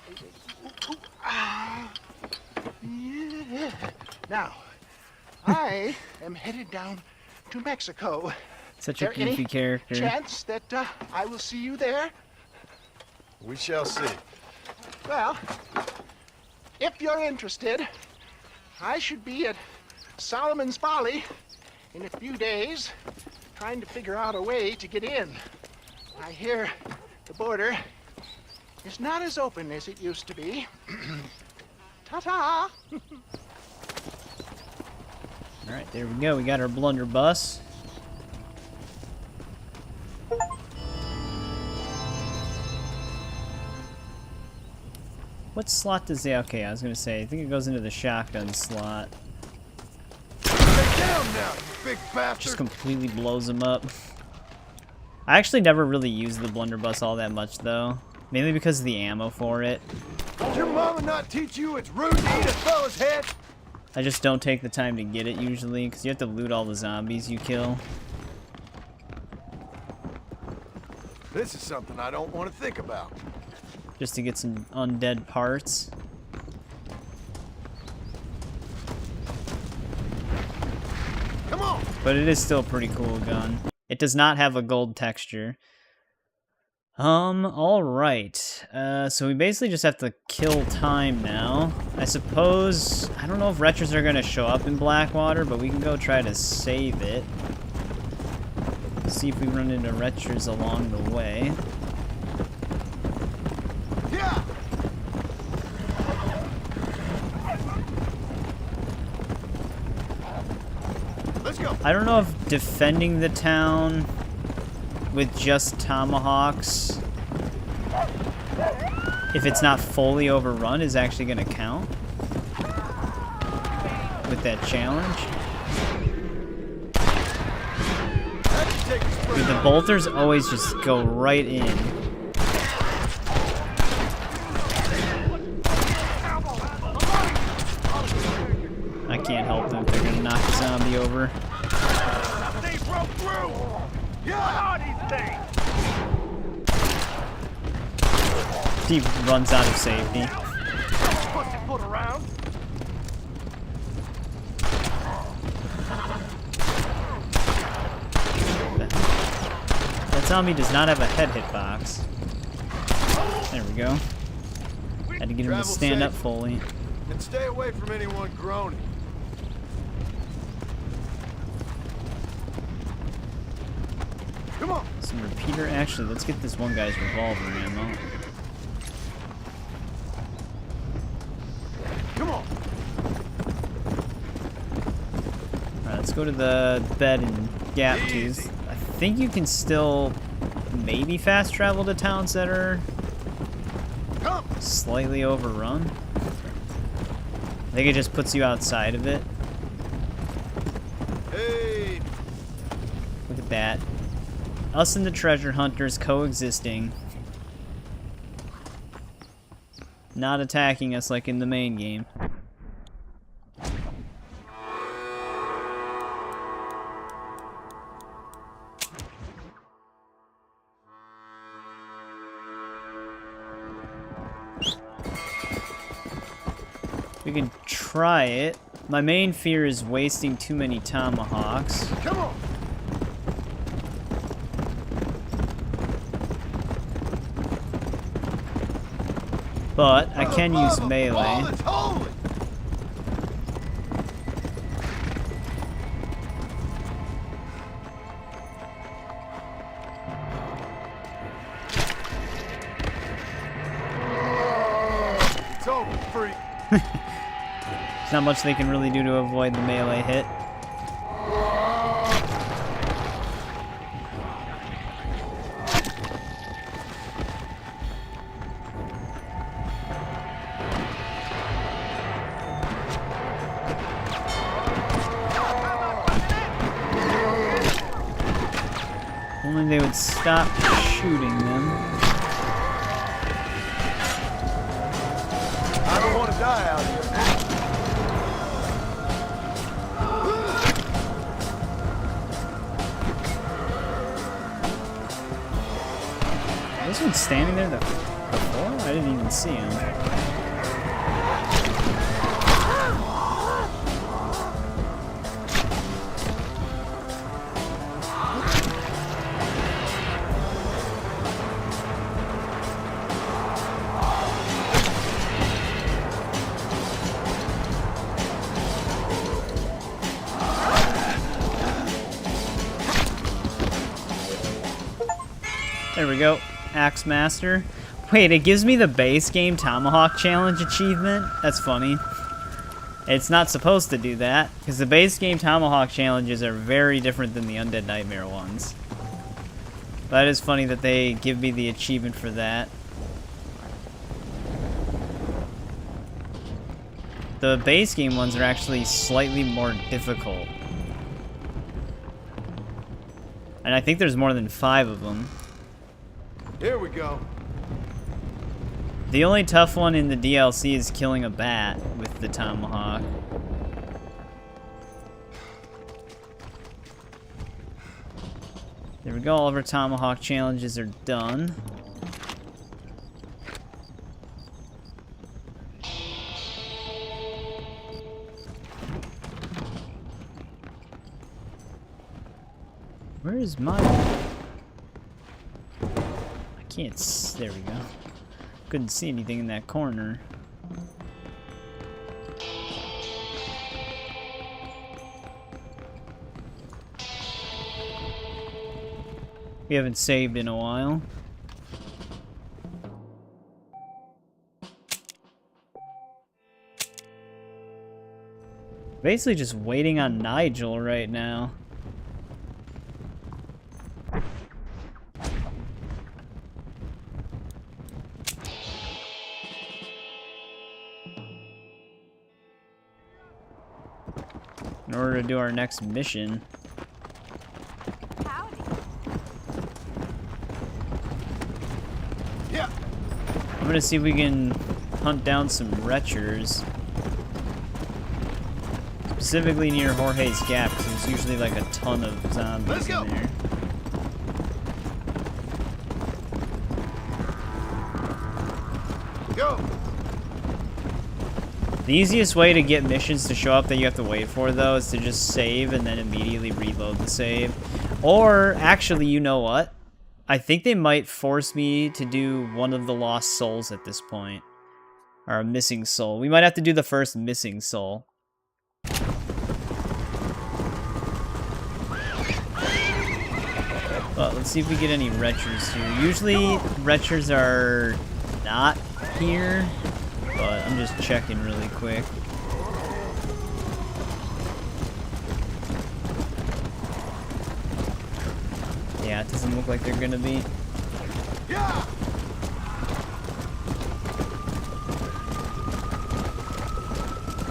S16: Yeah. Now, I am headed down to Mexico.
S1: Such a goofy character.
S16: Chance that I will see you there?
S5: We shall see.
S16: Well, if you're interested, I should be at Solomon's Folly in a few days, trying to figure out a way to get in. I hear the border is not as open as it used to be. Ta-ta!
S1: Alright, there we go. We got our blunderbuss. What slot does it? Okay, I was gonna say, I think it goes into the shotgun slot.
S5: Stay down now, you big bastard!
S1: Just completely blows him up. I actually never really used the blunderbuss all that much though. Mainly because of the ammo for it.
S5: Did your mama not teach you it's rude to eat a fella's head?
S1: I just don't take the time to get it usually, because you have to loot all the zombies you kill.
S5: This is something I don't want to think about.
S1: Just to get some undead parts.
S5: Come on!
S1: But it is still a pretty cool gun. It does not have a gold texture. Alright. So we basically just have to kill time now. I suppose, I don't know if retros are gonna show up in Blackwater, but we can go try to save it. See if we run into retros along the way.
S5: Yeah! Let's go.
S1: I don't know if defending the town with just tomahawks, if it's not fully overrun, is actually going to count with that challenge. Dude, the bolters always just go right in. I can't help them. They're going to knock the zombie over.
S11: They broke through! What are these things?
S1: He runs out of safety.
S11: Pussyfoot around.
S1: That zombie does not have a head hitbox. There we go. Had to get him to stand up fully.
S5: And stay away from anyone groaning. Come on.
S1: Some repeater. Actually, let's get this one guy's revolver ammo.
S5: Come on.
S1: Alright, let's go to the bed in Gap Tooth. I think you can still maybe fast travel to towns that are slightly overrun. I think it just puts you outside of it.
S5: Hey.
S1: Look at that. Us and the treasure hunters coexisting. Not attacking us like in the main game. We can try it. My main fear is wasting too many tomahawks.
S5: Come on.
S1: But I can use melee.
S5: It's over, freak.
S1: There's not much they can really do to avoid the melee hit. only they would stop shooting them.
S16: I don't want to die out here.
S1: This one's standing there before? I didn't even see him. There we go. Axe Master. Wait, it gives me the base game Tomahawk Challenge achievement? That's funny. It's not supposed to do that, because the base game Tomahawk challenges are very different than the Undead Nightmare ones. That is funny that they give me the achievement for that. The base game ones are actually slightly more difficult. And I think there's more than 5 of them.
S16: Here we go.
S1: The only tough one in the DLC is killing a bat with the tomahawk. There we go, all of our tomahawk challenges are done. Where is my... I can't there we go. Couldn't see anything in that corner. We haven't saved in a while. Basically just waiting on Nigel right now. In order to do our next mission.
S16: Yeah.
S1: I'm gonna see if we can hunt down some retchers. Specifically near Jorge's Gap, because there's usually like a ton of zombies in there.
S16: Go.
S1: The easiest way to get missions to show up that you have to wait for, though, is to just save and then immediately reload the save. Or, actually, you know what? I think they might force me to do one of the lost souls at this point. Or a missing soul. We might have to do the first missing soul. But let's see if we get any retchers here. Usually, retchers are not here. But I'm just checking really quick. Yeah, it doesn't look like they're gonna be.
S16: Yeah.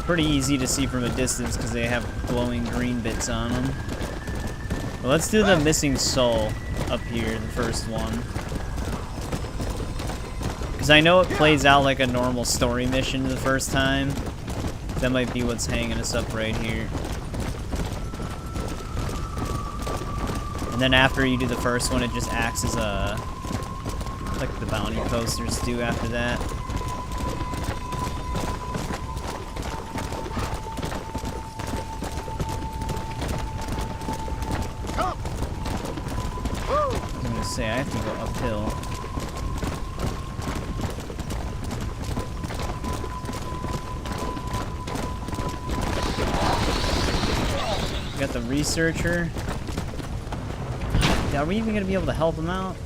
S1: Pretty easy to see from a distance because they have glowing green bits on them. Well, let's do the missing soul up here, the first one. Because I know it plays out like a normal story mission the first time. That might be what's hanging us up right here. And then after you do the first one, it just acts as a... like the bounty posters do after that. I'm gonna say, I have to go uphill. Got the researcher. Are we even gonna be able to help him out?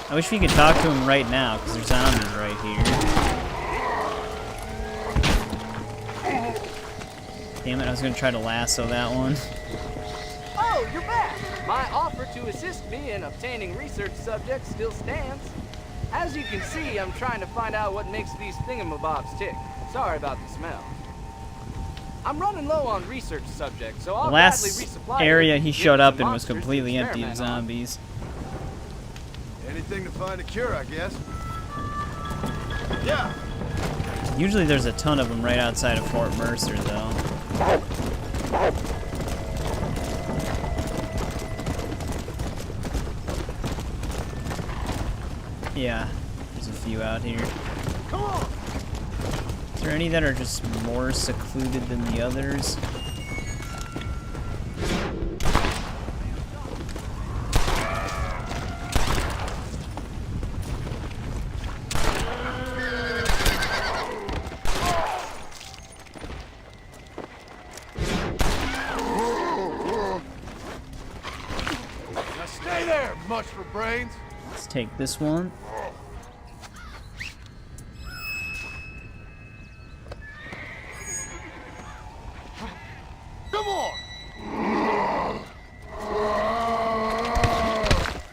S1: I wish we could talk to him right now, because there's zombies right here. Damn it, I was gonna try to lasso that one.
S12: Oh, you're back! My offer to assist me in obtaining research subjects still stands. As you can see, I'm trying to find out what makes these thingamabobs tick. Sorry about the smell. I'm running low on research subjects, so I'll
S1: The
S12: gladly
S1: last
S12: resupply
S1: area
S12: it
S1: he
S12: and give
S1: showed
S12: you
S1: up
S12: some
S1: in was
S12: monsters to
S1: completely empty of
S12: experiment on.
S1: zombies.
S5: Anything to find a cure, I guess. Yeah.
S1: Usually there's a ton of them right outside of Fort Mercer, though. Yeah, there's a few out here.
S5: Come on.
S1: Is there any that are just more secluded than the others?
S5: Now stay there, much for brains.
S1: Let's take this one.
S5: Come on.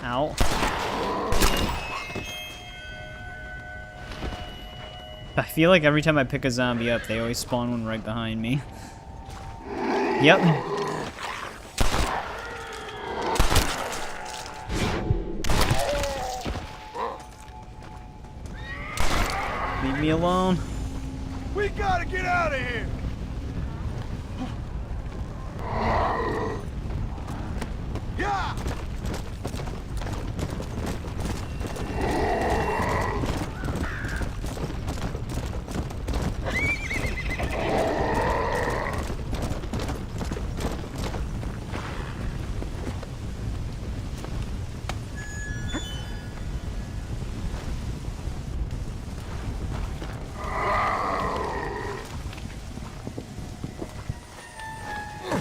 S1: Ow. I feel like every time I pick a zombie up, they always spawn one right behind me. Yep. Leave me alone.
S5: We gotta get out of here. Yeah.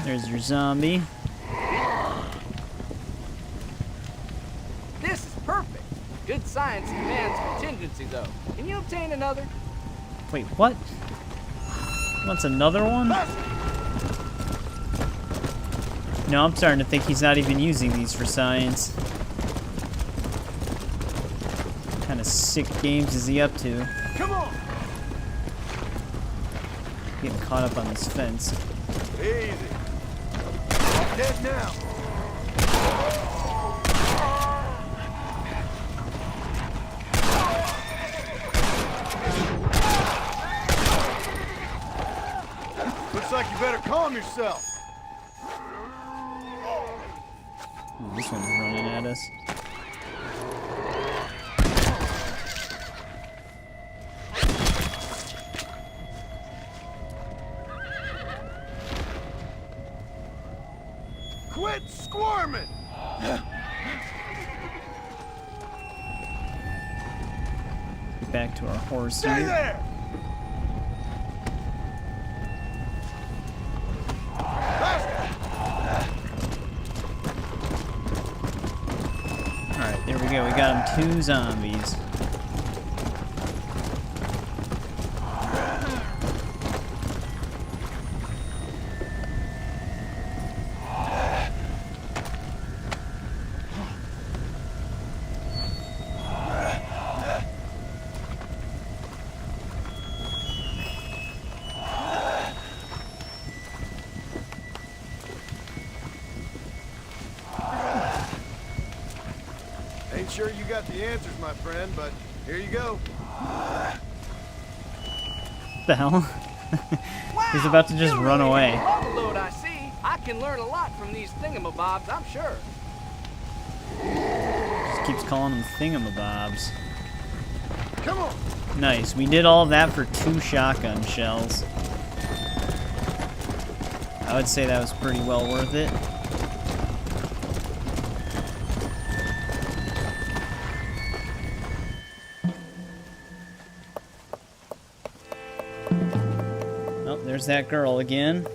S1: There's your zombie.
S12: This is perfect. Good science demands contingency, though. Can you obtain another?
S1: Wait, what? Wants another one? No, I'm starting to think he's not even using these for science. What kind of sick games is he up to?
S5: Come on.
S1: Getting caught up on this fence.
S5: Easy. Dead now. Looks like you better calm yourself.
S1: Ooh, this one's running at us.
S5: Quit squirming!
S1: Get back to our horse
S5: Stay
S1: here.
S5: there!
S1: Alright, there we go. We got him 2 zombies.
S5: Ain't sure you got the answers, my friend, but here you go.
S1: What the hell? He's about to just run away.
S12: Overload, I see. I can learn a lot from these thingamabobs, I'm sure.
S1: Just keeps calling them thingamabobs.
S5: Come on.
S1: Nice. We did all of that for 2 shotgun shells. I would say that was pretty well worth it. Oh, there's that girl again.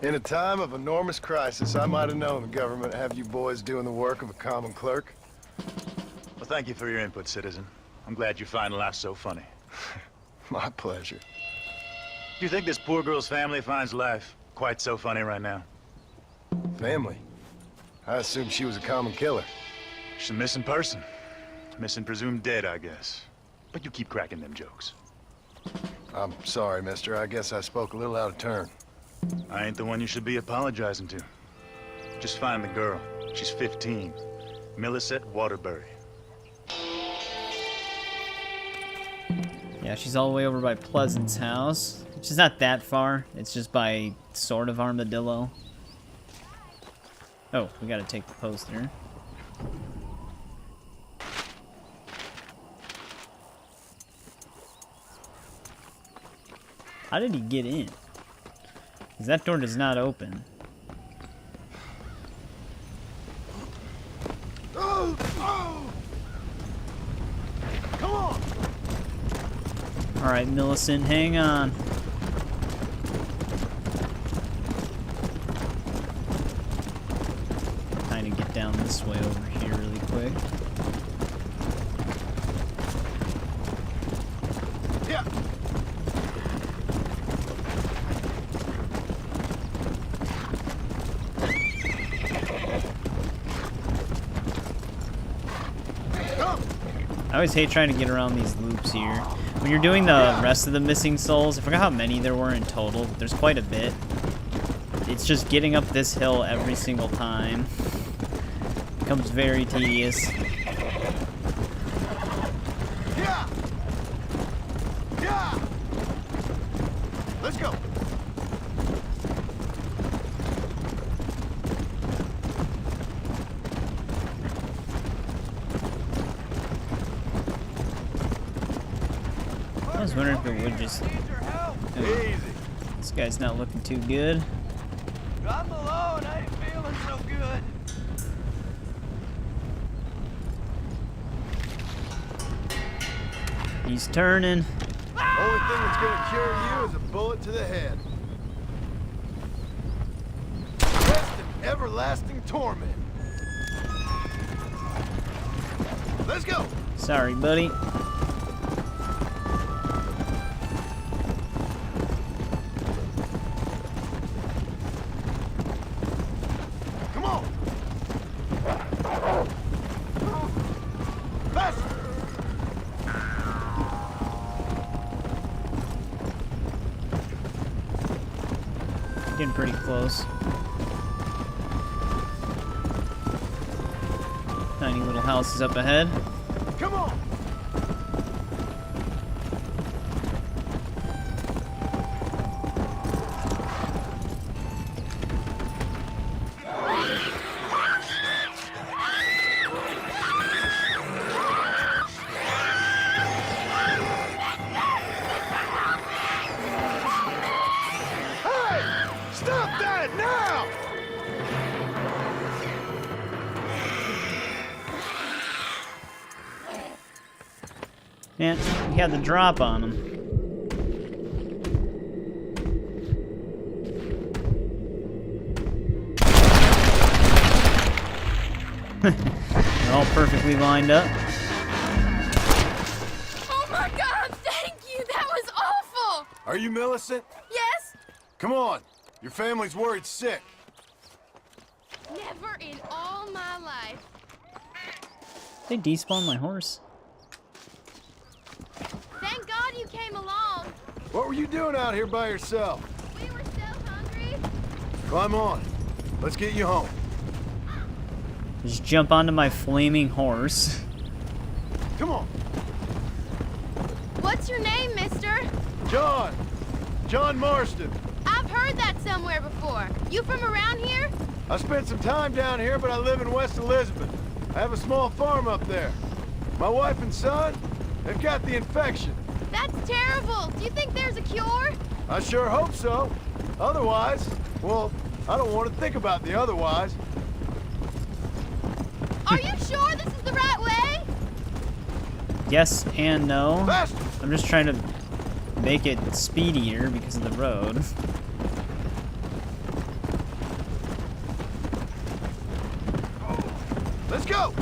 S5: In a time of enormous crisis, I might have known the government would have you boys doing the work of a common clerk.
S17: Well, thank you for your input, citizen. I'm glad you find life so funny.
S5: My pleasure.
S17: Do you think this poor girl's family finds life quite so funny right now?
S5: Family? I assumed she was a common killer.
S17: She's a missing person. Missing presumed dead, I guess. But you keep cracking them jokes.
S5: I'm sorry, mister. I guess I spoke a little out of turn.
S17: I ain't the one you should be apologizing to. Just find the girl. She's 15. Millicent Waterbury.
S1: Yeah, she's all the way over by Pleasant's house. Which is not that far. It's just by sort of Armadillo. Oh, we gotta take the poster. How did he get in? Because that door does not open.
S5: Oh! Oh! Come on!
S1: Alright, Millicent, hang on. Kind of get down this way over here really quick.
S5: Yeah.
S1: I always hate trying to get around these loops here. When you're doing the rest of the missing souls, I forgot how many there were in total, but there's quite a bit. It's just getting up this hill every single time. Becomes very tedious.
S5: Yeah. Yeah. Let's go.
S1: I was wondering if it would just...
S5: Easy.
S1: This guy's not looking too good.
S18: I'm alone. I ain't feeling so good.
S1: He's turning.
S5: Only thing that's gonna cure you is a bullet to the head. Rest in everlasting torment. Let's go.
S1: Sorry, buddy.
S5: Come on. Faster.
S1: Getting pretty close. Tiny little house is up ahead.
S5: Come on. Hey! Stop that now!
S1: Yeah, he had the drop on him. They're all perfectly lined up.
S3: Oh my God, thank you! That was awful!
S5: Are you Millicent?
S3: Yes?
S5: Come on. Your family's worried sick.
S3: Never in all my life.
S1: They despawned my horse.
S3: Thank God you came along.
S5: What were you doing out here by yourself?
S3: We were so hungry.
S5: Climb on. Let's get you home.
S1: Just jump onto my flaming horse.
S5: Come on.
S3: What's your name, mister?
S5: John. John Marston.
S3: I've heard that somewhere before. You from around here?
S5: I spent some time down here, but I live in West Elizabeth. I have a small farm up there. My wife and son, they've got the infection.
S3: That's terrible. Do you think there's a cure?
S5: I sure hope so. Otherwise, well, I don't want to think about the otherwise.
S3: Are you sure this is the right way?
S1: Yes and no.
S5: Faster.
S1: I'm just trying to make it speedier because of the road.
S5: Let's go.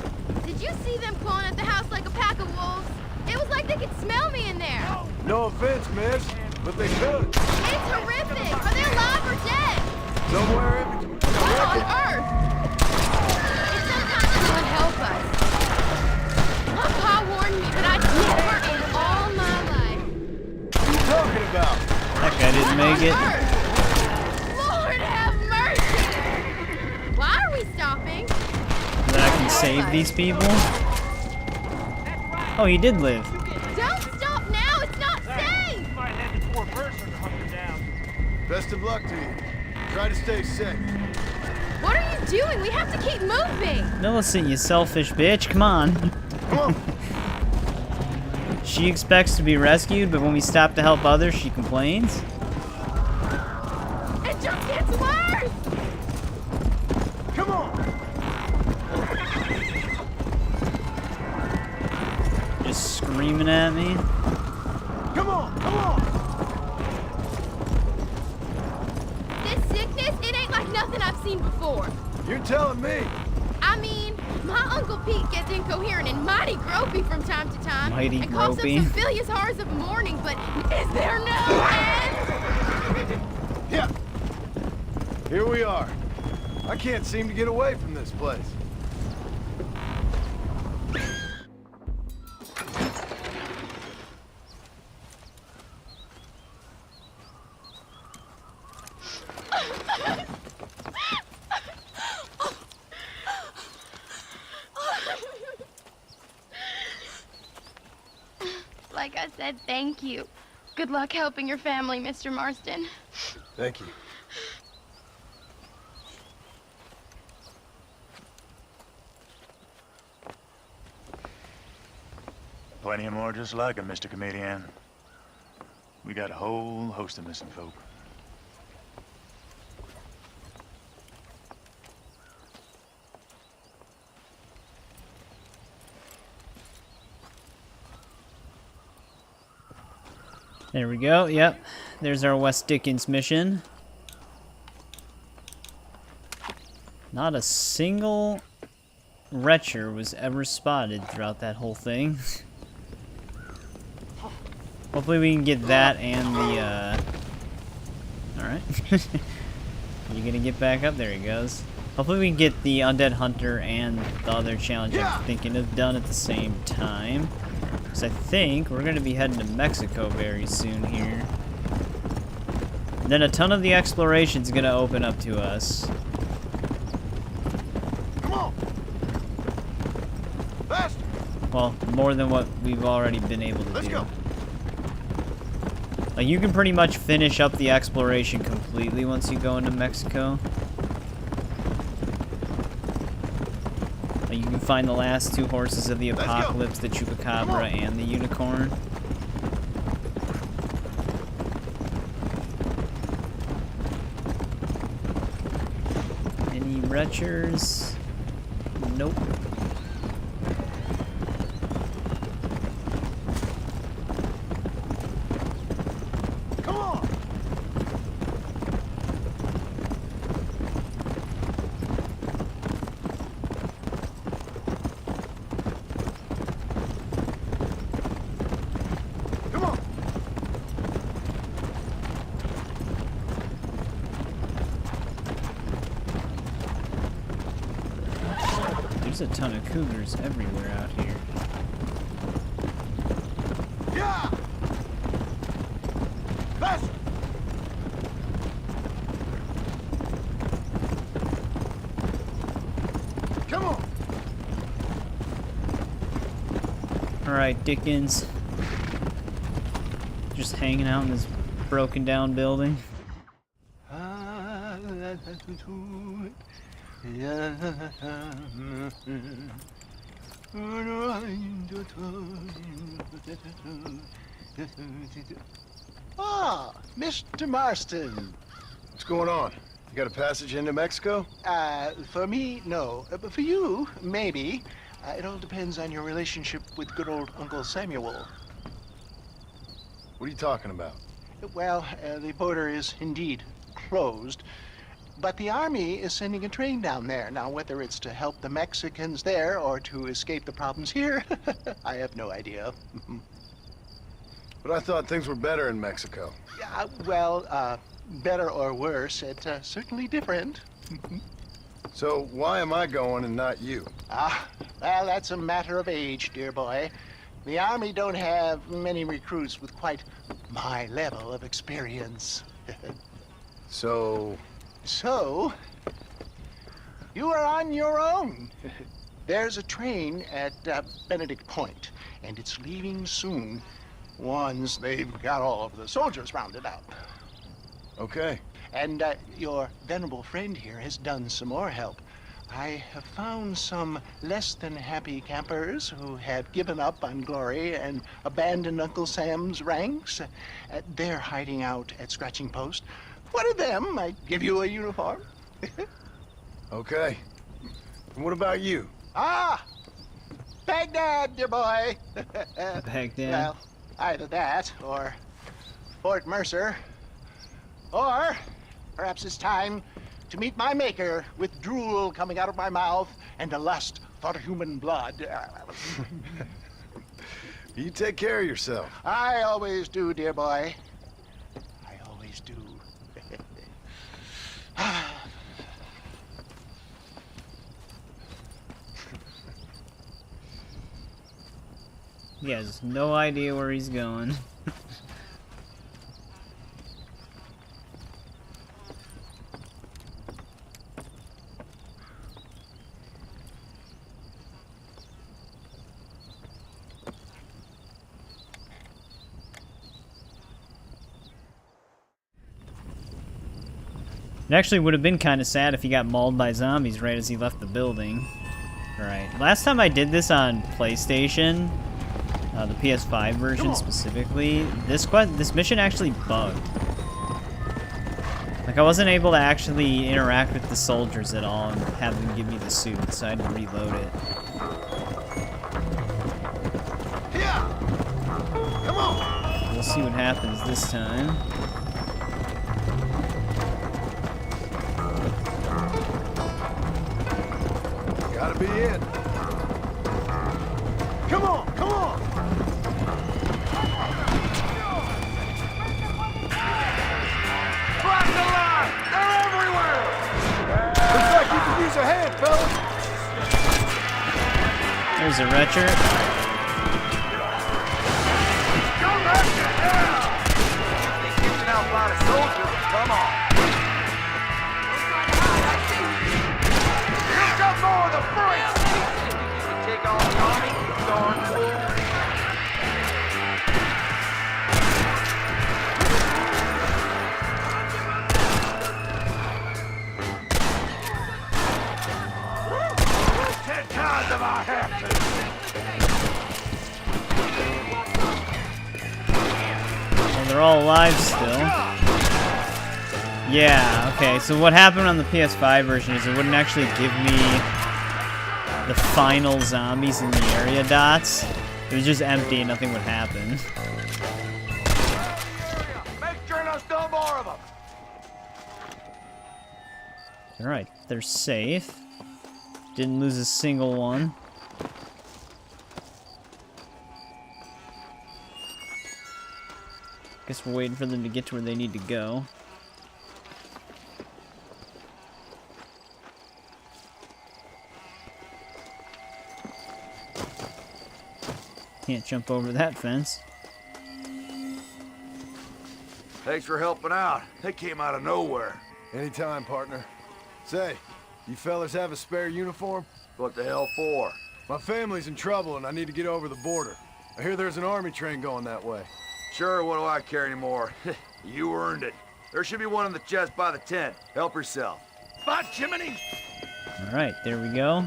S3: Did you see them pulling at the house like a pack of wolves? It was like they could smell me in there.
S5: No offense, miss, but they could.
S3: It's horrific. Are they alive or dead?
S5: Somewhere in between.
S3: What on earth? If sometimes God help us. I'm
S1: it.
S10: Lord have mercy! Why are we stopping?
S1: So that I can save these people. Oh, he did live.
S10: Don't stop now! It's not safe!
S8: Might head to Fort Mercer to hunt her down.
S5: Best of luck to you. Try to stay safe.
S10: What are you doing? We have to keep moving!
S1: Millicent, you selfish bitch. Come on.
S5: Come on.
S1: She expects to be rescued, but when we stop to help others, she complains.
S10: It just gets worse!
S5: Come on.
S1: Just screaming at me.
S5: Come on. Come on.
S10: This sickness, it ain't like nothing I've seen before.
S5: You're telling me.
S10: I mean, my Uncle Pete gets incoherent and mighty gropey from time to time.
S1: Mighty
S10: and coughs up
S1: gropey.
S10: some bilious horrors of a morning, but is there no end?
S5: Yeah. Here we are. I can't seem to get away from this place.
S7: Like I said, thank you. Good luck helping your family, Mr. Marston.
S5: Thank you.
S17: Plenty more just like him, Mr. Comedian. We got a whole host of missing folk.
S1: There we go. Yep. There's our West Dickens mission. Not a single retcher was ever spotted throughout that whole thing. Hopefully we can get that and the, Alright. You gonna get back up? There he goes. Hopefully we can get the Undead Hunter and the other challenge I'm thinking of done at the same time. Because I think we're going to be heading to Mexico very soon here. And then a ton of the exploration is going to open up to us.
S5: Come on. Faster.
S1: Well, more than what we've already been able to
S5: Let's
S1: do.
S5: go.
S1: Like, you can pretty much finish up the exploration completely once you go into Mexico. You can find the last two horses of the apocalypse, the chupacabra and the unicorn. Any retchers? Nope.
S5: Come on.
S1: There's a ton of cougars everywhere out here.
S5: Yeah. Faster. Come on.
S1: Alright, Dickens. Just hanging out in this broken down building.
S16: Ah, Mr. Marston.
S5: What's going on? You got a passage into Mexico?
S16: For me, no. But for you, maybe. It all depends on your relationship with good old Uncle Samuel.
S5: What are you talking about?
S16: Well, the border is indeed closed. But the army is sending a train down there. Now, whether it's to help the Mexicans there or to escape the problems here, I have no idea.
S5: But I thought things were better in Mexico.
S16: Yeah, well, better or worse, it's certainly different.
S5: So why am I going and not you?
S16: Well, that's a matter of age, dear boy. The Army don't have many recruits with quite my level of experience.
S5: So,
S16: you are on your own. There's a train at Benedict Point, and it's leaving soon once they've got all of the soldiers rounded up.
S5: okay.
S16: And your venerable friend here has done some more help. I have found some less than happy campers who have given up on glory and abandoned Uncle Sam's ranks. They're hiding out at Scratching Post. One of them might give you a uniform.
S5: Okay. And what about you?
S16: Ah! Baghdad, dear boy.
S1: Baghdad.
S16: Well, either that, or Fort Mercer. Or perhaps it's time to meet my maker with drool coming out of my mouth and a lust for human blood.
S5: You take care of yourself.
S16: I always do, dear boy. I always do.
S1: He has no idea where he's going. It actually would have been kind of sad if he got mauled by zombies right as he left the building. Alright, last time I did this on PlayStation, the PS5 version specifically, this mission actually bugged. Like, I wasn't able to actually interact with the soldiers at all and have them give me the suit, so I had to reload it.
S5: Come on!
S1: We'll see what happens this time.
S5: Gotta be in. Come on, come on!
S11: Cross the line! They're everywhere!
S5: Looks like you could use a hand, fellas.
S1: There's a retcher.
S11: Go back to hell! They keep an outline of soldiers. Come on. You've got more of the French! You take all the army, darn fool. Because of our have
S1: Well, they're all alive still. Yeah, okay, so what happened on the PS5 version is it wouldn't actually give me the final zombies in the area dots. It was just empty and nothing would happen.
S11: Make sure there's no more of them.
S1: Alright, they're safe. Didn't lose a single one. Guess we're waiting for them to get to where they need to go. Can't jump over that fence.
S11: Thanks for helping out. They came out of nowhere.
S5: Anytime, partner. Say, you fellas have a spare uniform?
S11: What the hell for?
S5: My family's in trouble and I need to get over the border. I hear there's an army train going that way.
S11: Sure, what do I care anymore? You earned it. There should be one in the chest by the tent. Help yourself. By Jiminy!
S1: Alright, there we go.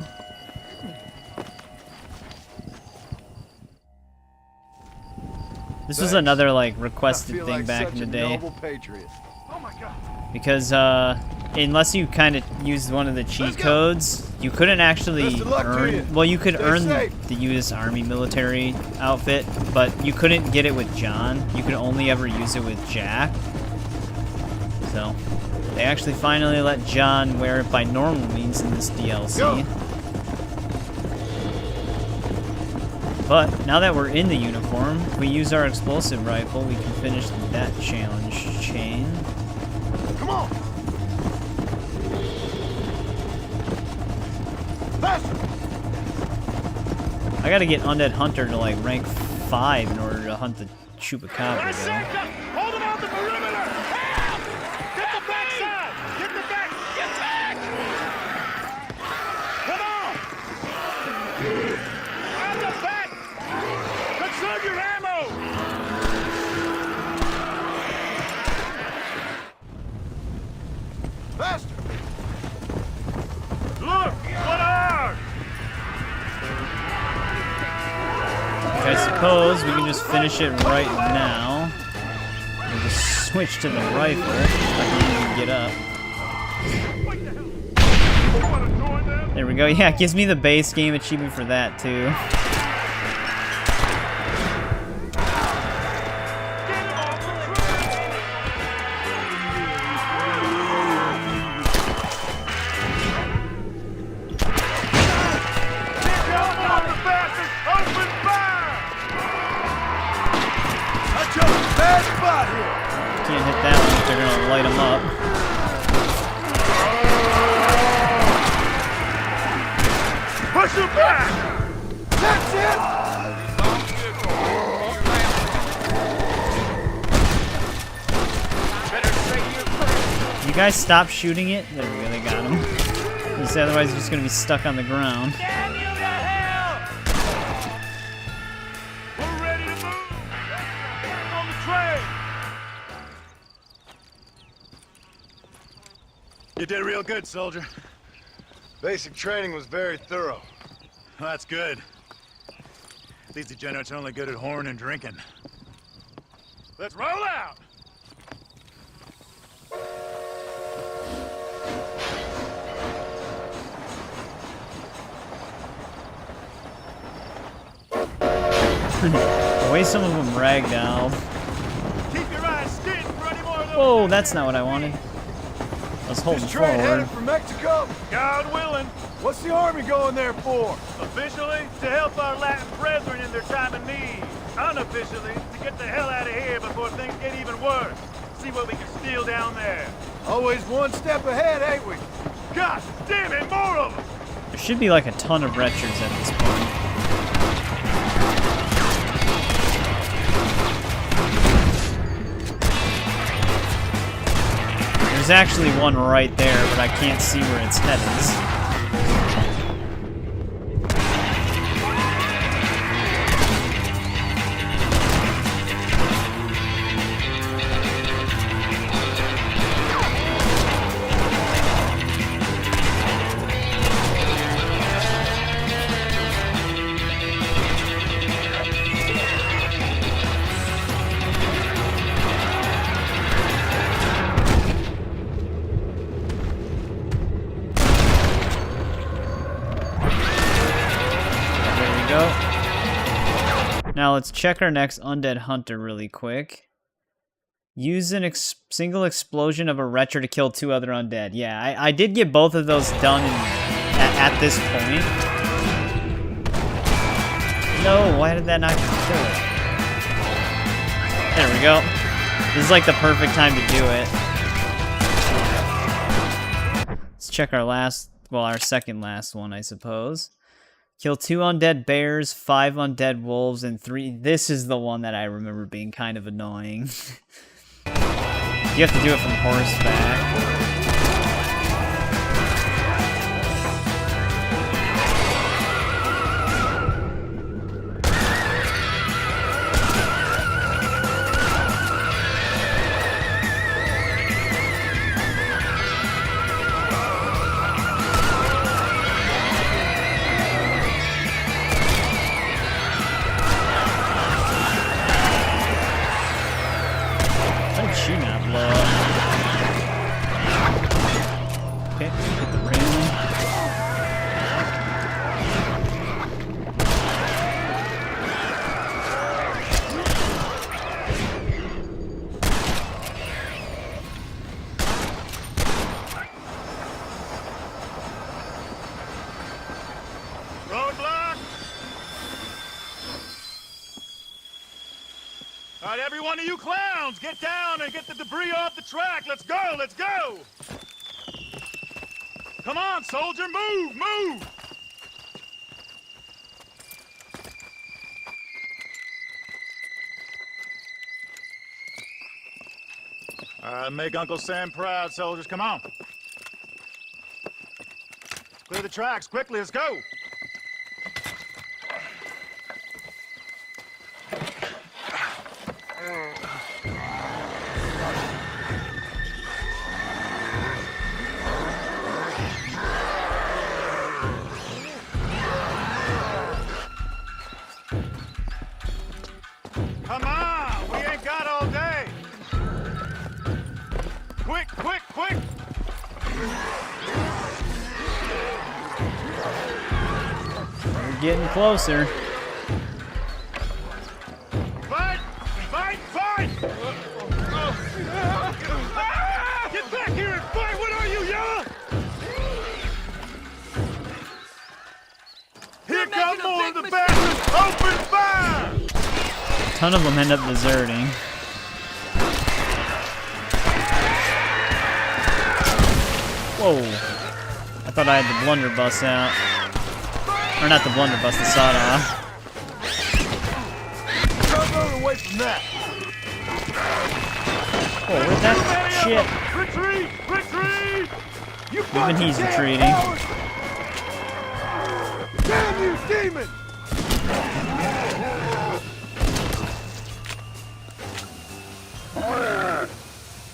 S1: This was another, like, requested thing back in the day.
S11: Oh my God.
S1: Because, unless you kind of used one of the cheat codes, you couldn't actually earn... Well, you could earn the U.S. Army military outfit, but you couldn't get it with John. You could only ever use it with Jack. So, they actually finally let John wear it by normal means in this DLC. But, now that we're in the uniform, if we use our explosive rifle, we can finish that challenge chain.
S5: Come on! Faster!
S1: I gotta get Undead Hunter to like rank 5 in order to hunt the Chupacabra, though.
S11: Hold him out the perimeter! Help!
S1: I suppose we can just finish it right now. We'll just switch to the rifle. I can even get up. There we go. Yeah, it gives me the base game achievement for that, too. Can't hit that one if they're gonna light them up.
S11: Push him back! That's
S1: You guys stop shooting it? There we go, they got him. Because otherwise he's just gonna be stuck on the ground.
S11: We're ready to move! On the train!
S17: You did real good, soldier.
S5: Basic training was very thorough.
S17: Well, that's good. These degenerates are only good at whoring and drinking.
S11: Let's roll out!
S1: The way some of them ragdoll.
S11: Keep your eyes skinned for any more of those.
S1: Whoa, that's not what I wanted. I was holding
S11: This train headed
S1: forward.
S11: for Mexico? God willing. What's the army going there for? Officially, to help our Latin brethren in their time of need. Unofficially, to get the hell out of here before things get even worse. See what we can steal down there. Always one step ahead, ain't we? God damn it, more of them!
S1: There should be like a ton of retchers at this point. There's actually one right there, but I can't see where its head is. Now let's check our next undead hunter really quick. Use an single explosion of a retcher to kill 2 other undead. Yeah, I did get both of those done at this point. No, why did that not kill it? There we go. This is like the perfect time to do it. Let's check our our second last one, I suppose. Kill 2 undead bears, 5 undead wolves, and 3... This is the one that I remember being kind of annoying. You have to do it from horseback.
S11: Every one of you clowns, get down and get the debris off the track. Let's go, let's go. Come on, soldier, move, move.
S17: Make Uncle Sam proud, soldiers. Come on. Clear the tracks quickly. Let's go.
S1: getting closer.
S11: Fight! Fight! Fight! Get back here and fight! What are you, Yellow? Here come more of the bastards! Open fire!
S1: A ton of them end up deserting. Whoa. I thought I had the blunderbuss out. Or not the blunderbuss, the sawed-off.
S11: Cover away from that!
S1: Oh, where'd that shit?
S11: Retreat! Retreat! You
S1: Even he's retreating.
S11: Damn you, demon!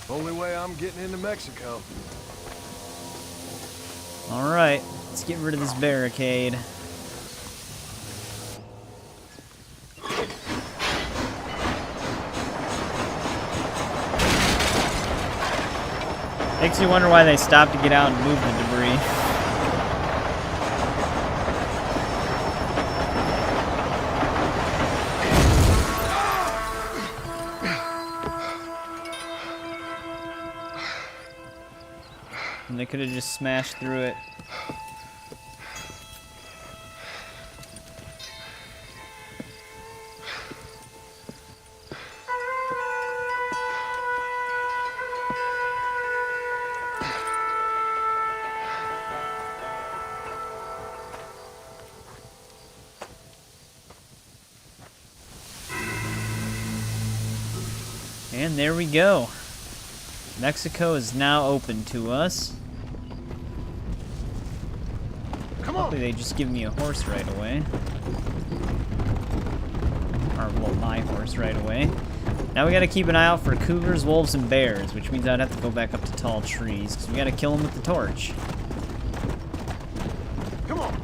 S11: Only way I'm getting into Mexico.
S1: Alright, let's get rid of this barricade. Makes you wonder why they stopped to get out and move the debris. And they could have just smashed through it. And there we go. Mexico is now open to us. Hopefully they just give me a horse right away. Or, well, my horse right away. Now we gotta keep an eye out for cougars, wolves, and bears, which means I'd have to go back up to tall trees, because we gotta kill them with the torch.
S11: Come on.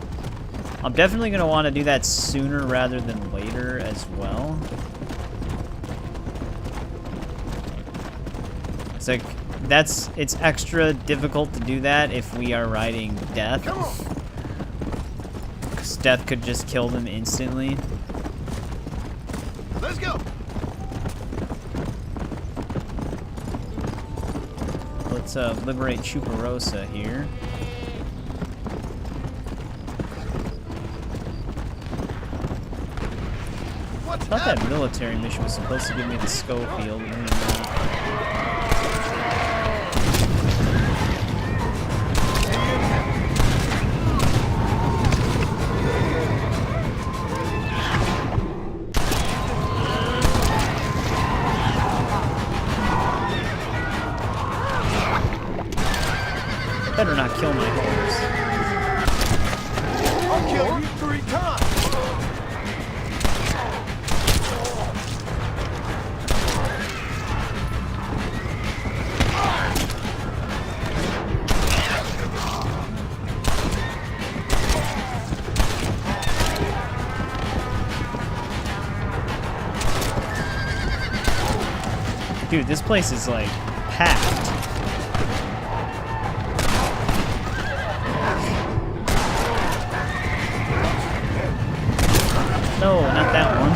S1: I'm definitely gonna want to do that sooner rather than later as well. It's like, it's extra difficult to do that if we are riding Death. Because Death could just kill them instantly.
S11: Let's go.
S1: Let's liberate Chuparosa here. I thought that military mission was supposed to give me the Schofield. Better not kill my horse.
S11: I'll kill you 3 times.
S1: Dude, this place is like packed. No, not that one. I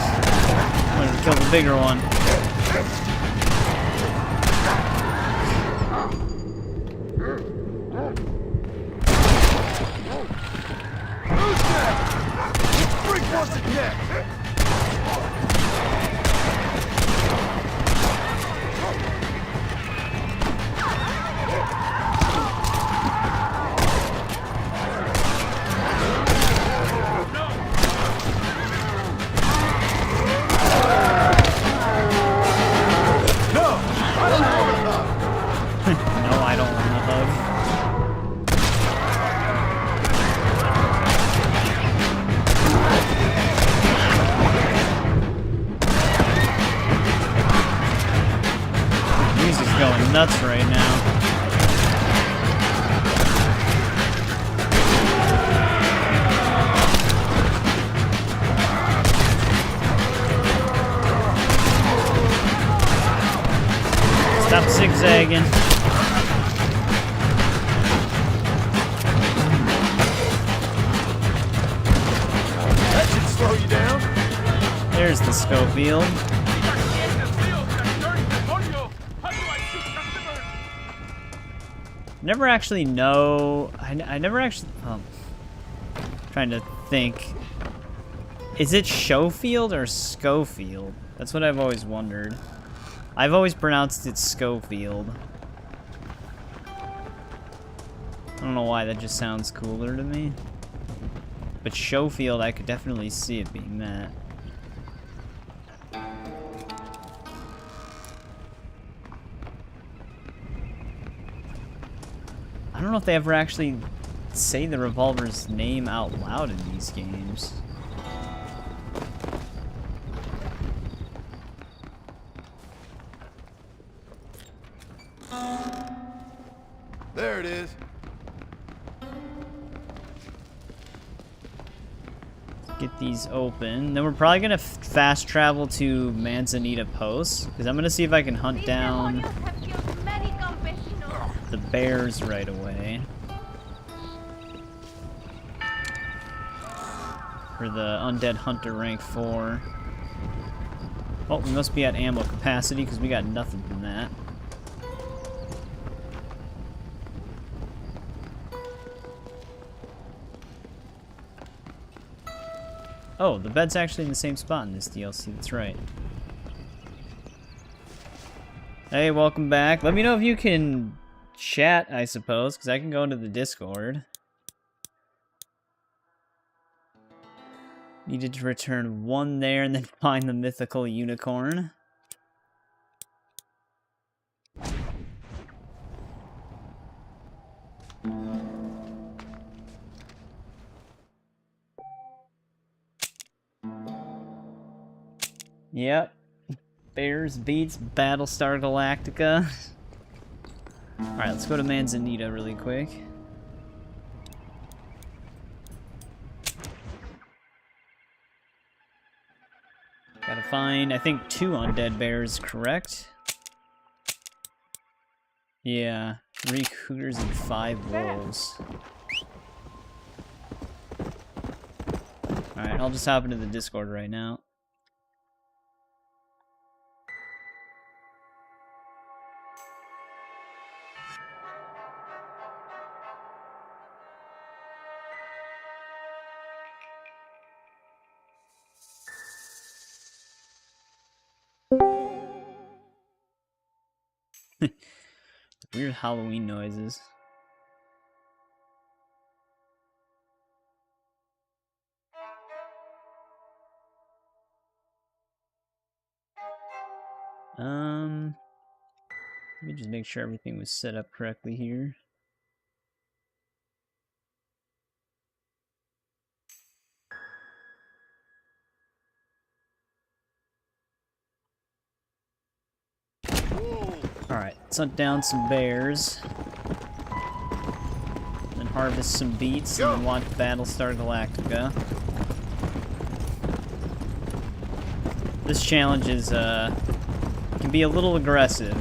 S1: wanted to kill the bigger one.
S11: Who's next? Freak wants it next.
S1: Going nuts right now. Stop zigzagging. there's the Schofield. Never actually know. I never actually. Trying to think. Is it Schofield or Schofield? That's what I've always wondered. I've always pronounced it Schofield. I don't know why, that just sounds cooler to me. But Schofield, I could definitely see it being that. I don't know if they ever actually say the revolver's name out loud in these games.
S5: There it is.
S1: Get these open. Then we're probably gonna fast travel to Manzanita Post, because I'm gonna see if I can hunt down the bears right away. For the Undead Hunter rank 4. Oh, we must be at ammo capacity because we got nothing from that. Oh, the bed's actually in the same spot in this DLC, that's right. Hey, welcome back. Let me know if you can chat, I suppose, because I can go into the Discord. Needed to return 1 there and then find the mythical unicorn. Yep. Bears beats Battlestar Galactica. Alright, let's go to Manzanita really quick. Gotta find, I think, 2 undead bears, correct? Yeah, 3 cougars and 5 wolves. Alright, I'll just hop into the Discord right now. Weird Halloween noises. Let me just make sure everything was set up correctly here. Alright, let's hunt down some bears. Then harvest some beets and then watch Battlestar Galactica. This challenge is, can be a little aggressive.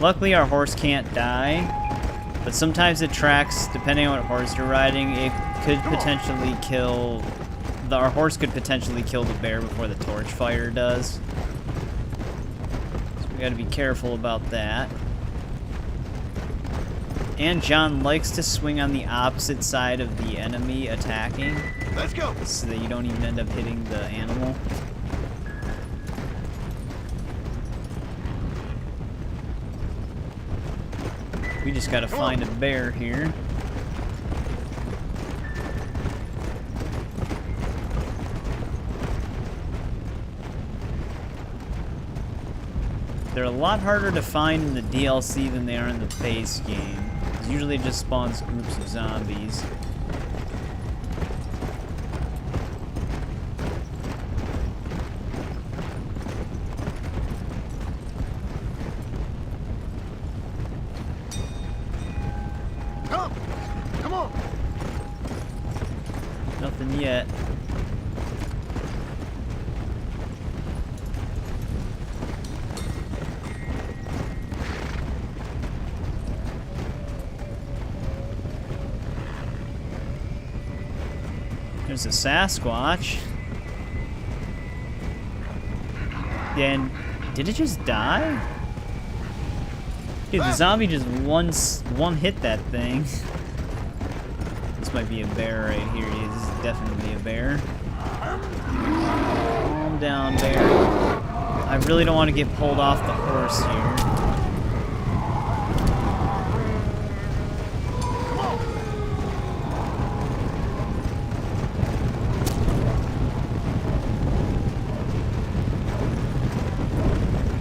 S1: Luckily our horse can't die, but sometimes it tracks, depending on what horse you're riding, it could potentially kill... Our horse could potentially kill the bear before the torch fire does. We gotta be careful about that. And John likes to swing on the opposite side of the enemy attacking.
S5: Let's go!
S1: So that you don't even end up hitting the animal. We just gotta find a bear here. They're a lot harder to find in the DLC than they are in the base game. Usually it just spawns groups of zombies.
S5: Come on!
S1: Nothing yet. There's a Sasquatch. Then, did it just die? Dude, the zombie just one hit that thing. This might be a bear right here. Yeah, this is definitely a bear. Calm down, bear. I really don't want to get pulled off the horse here.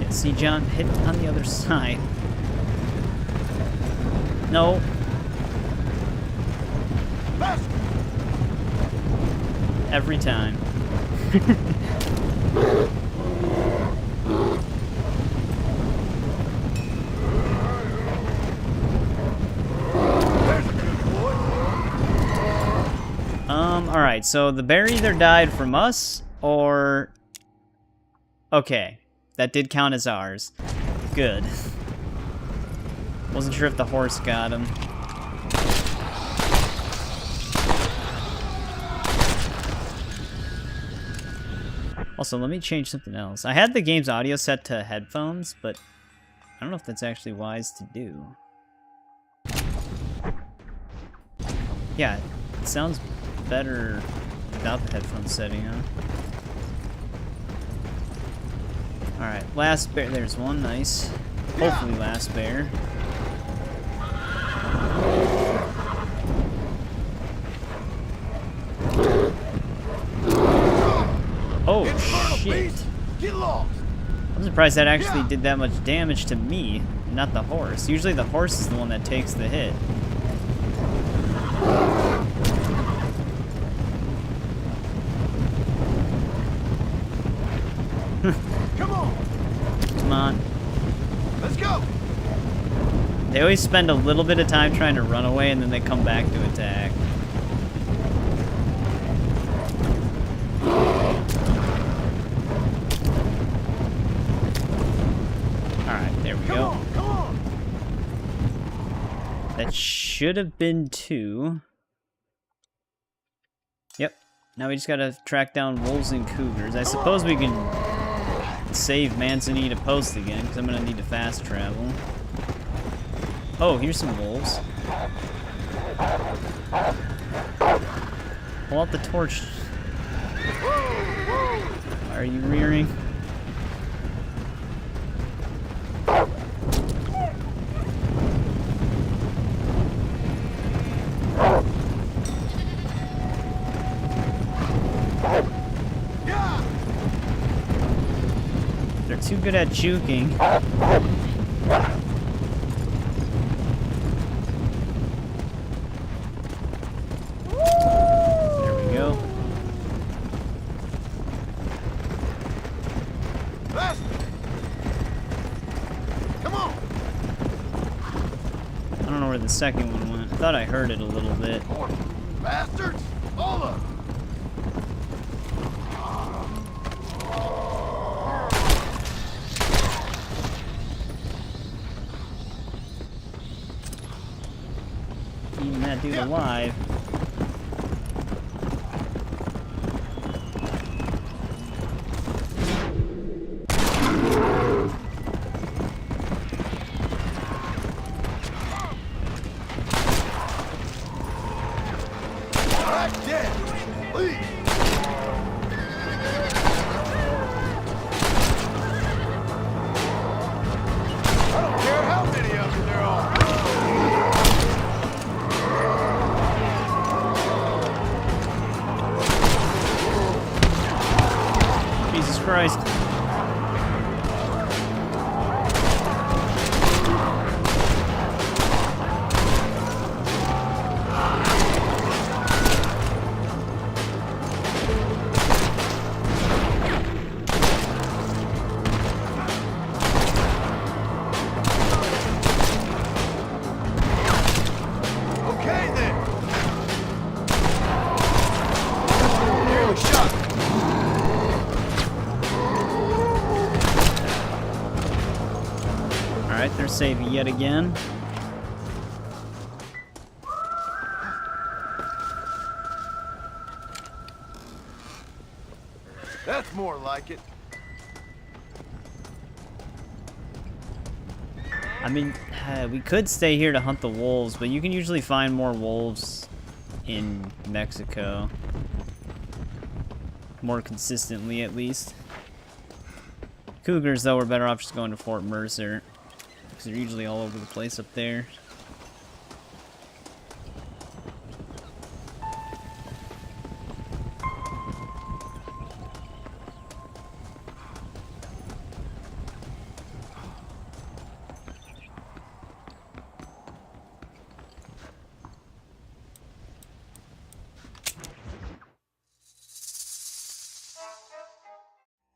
S1: Yeah, see, John, hit on the other side. No. Every time. Alright, so the bear either died from us, or... Okay, that did count as ours. Good. Wasn't sure if the horse got him. Also, let me change something else. I had the game's audio set to headphones, but I don't know if that's actually wise to do. Yeah, it sounds better without the headphone setting, huh? Alright, last bear. There's one, nice. Hopefully last bear. Oh, shit. I'm surprised that actually did that much damage to me, not the horse. Usually the horse is the one that takes the hit.
S16: Come on.
S1: Come on.
S16: Let's go.
S1: They always spend a little bit of time trying to run away and then they come back to attack. Alright, there we go.
S16: Come on.
S1: That should have been 2. Yep. Now we just gotta track down wolves and cougars. I suppose we can save Manzanita Post again, because I'm gonna need to fast travel. Oh, here's some wolves. Pull out the torch. Why are you rearing? They're too good at juking. There we go.
S16: Come on.
S1: I don't know where the second one went. I thought I heard it a little bit.
S16: Bastards. All of them.
S1: Eating that dude alive. Jesus Christ.
S16: Okay then. Here we shot.
S1: Alright, they're saving yet again.
S16: That's more like it.
S1: I mean, we could stay here to hunt the wolves, but you can usually find more wolves in Mexico. More consistently, at least. Cougars, though, we're better off just going to Fort Mercer, because they're usually all over the place up there.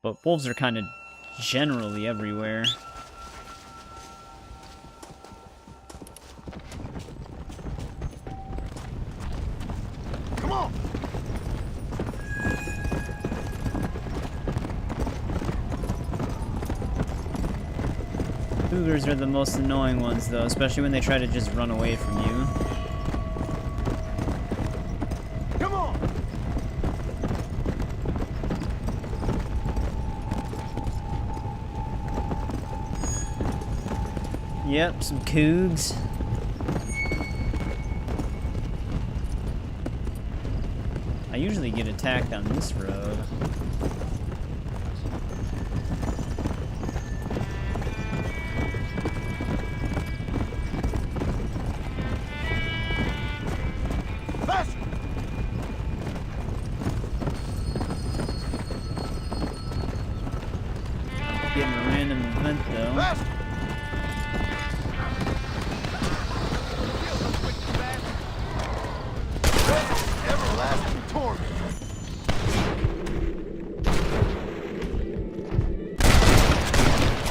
S1: But wolves are kind of generally everywhere.
S5: Come on!
S1: Cougars are the most annoying ones, though, especially when they try to just run away from you.
S5: Come on!
S1: Yep, some cougs. I usually get attacked on this road.
S5: Faster!
S1: Getting a random event, though.
S5: Faster! Everlasting torment.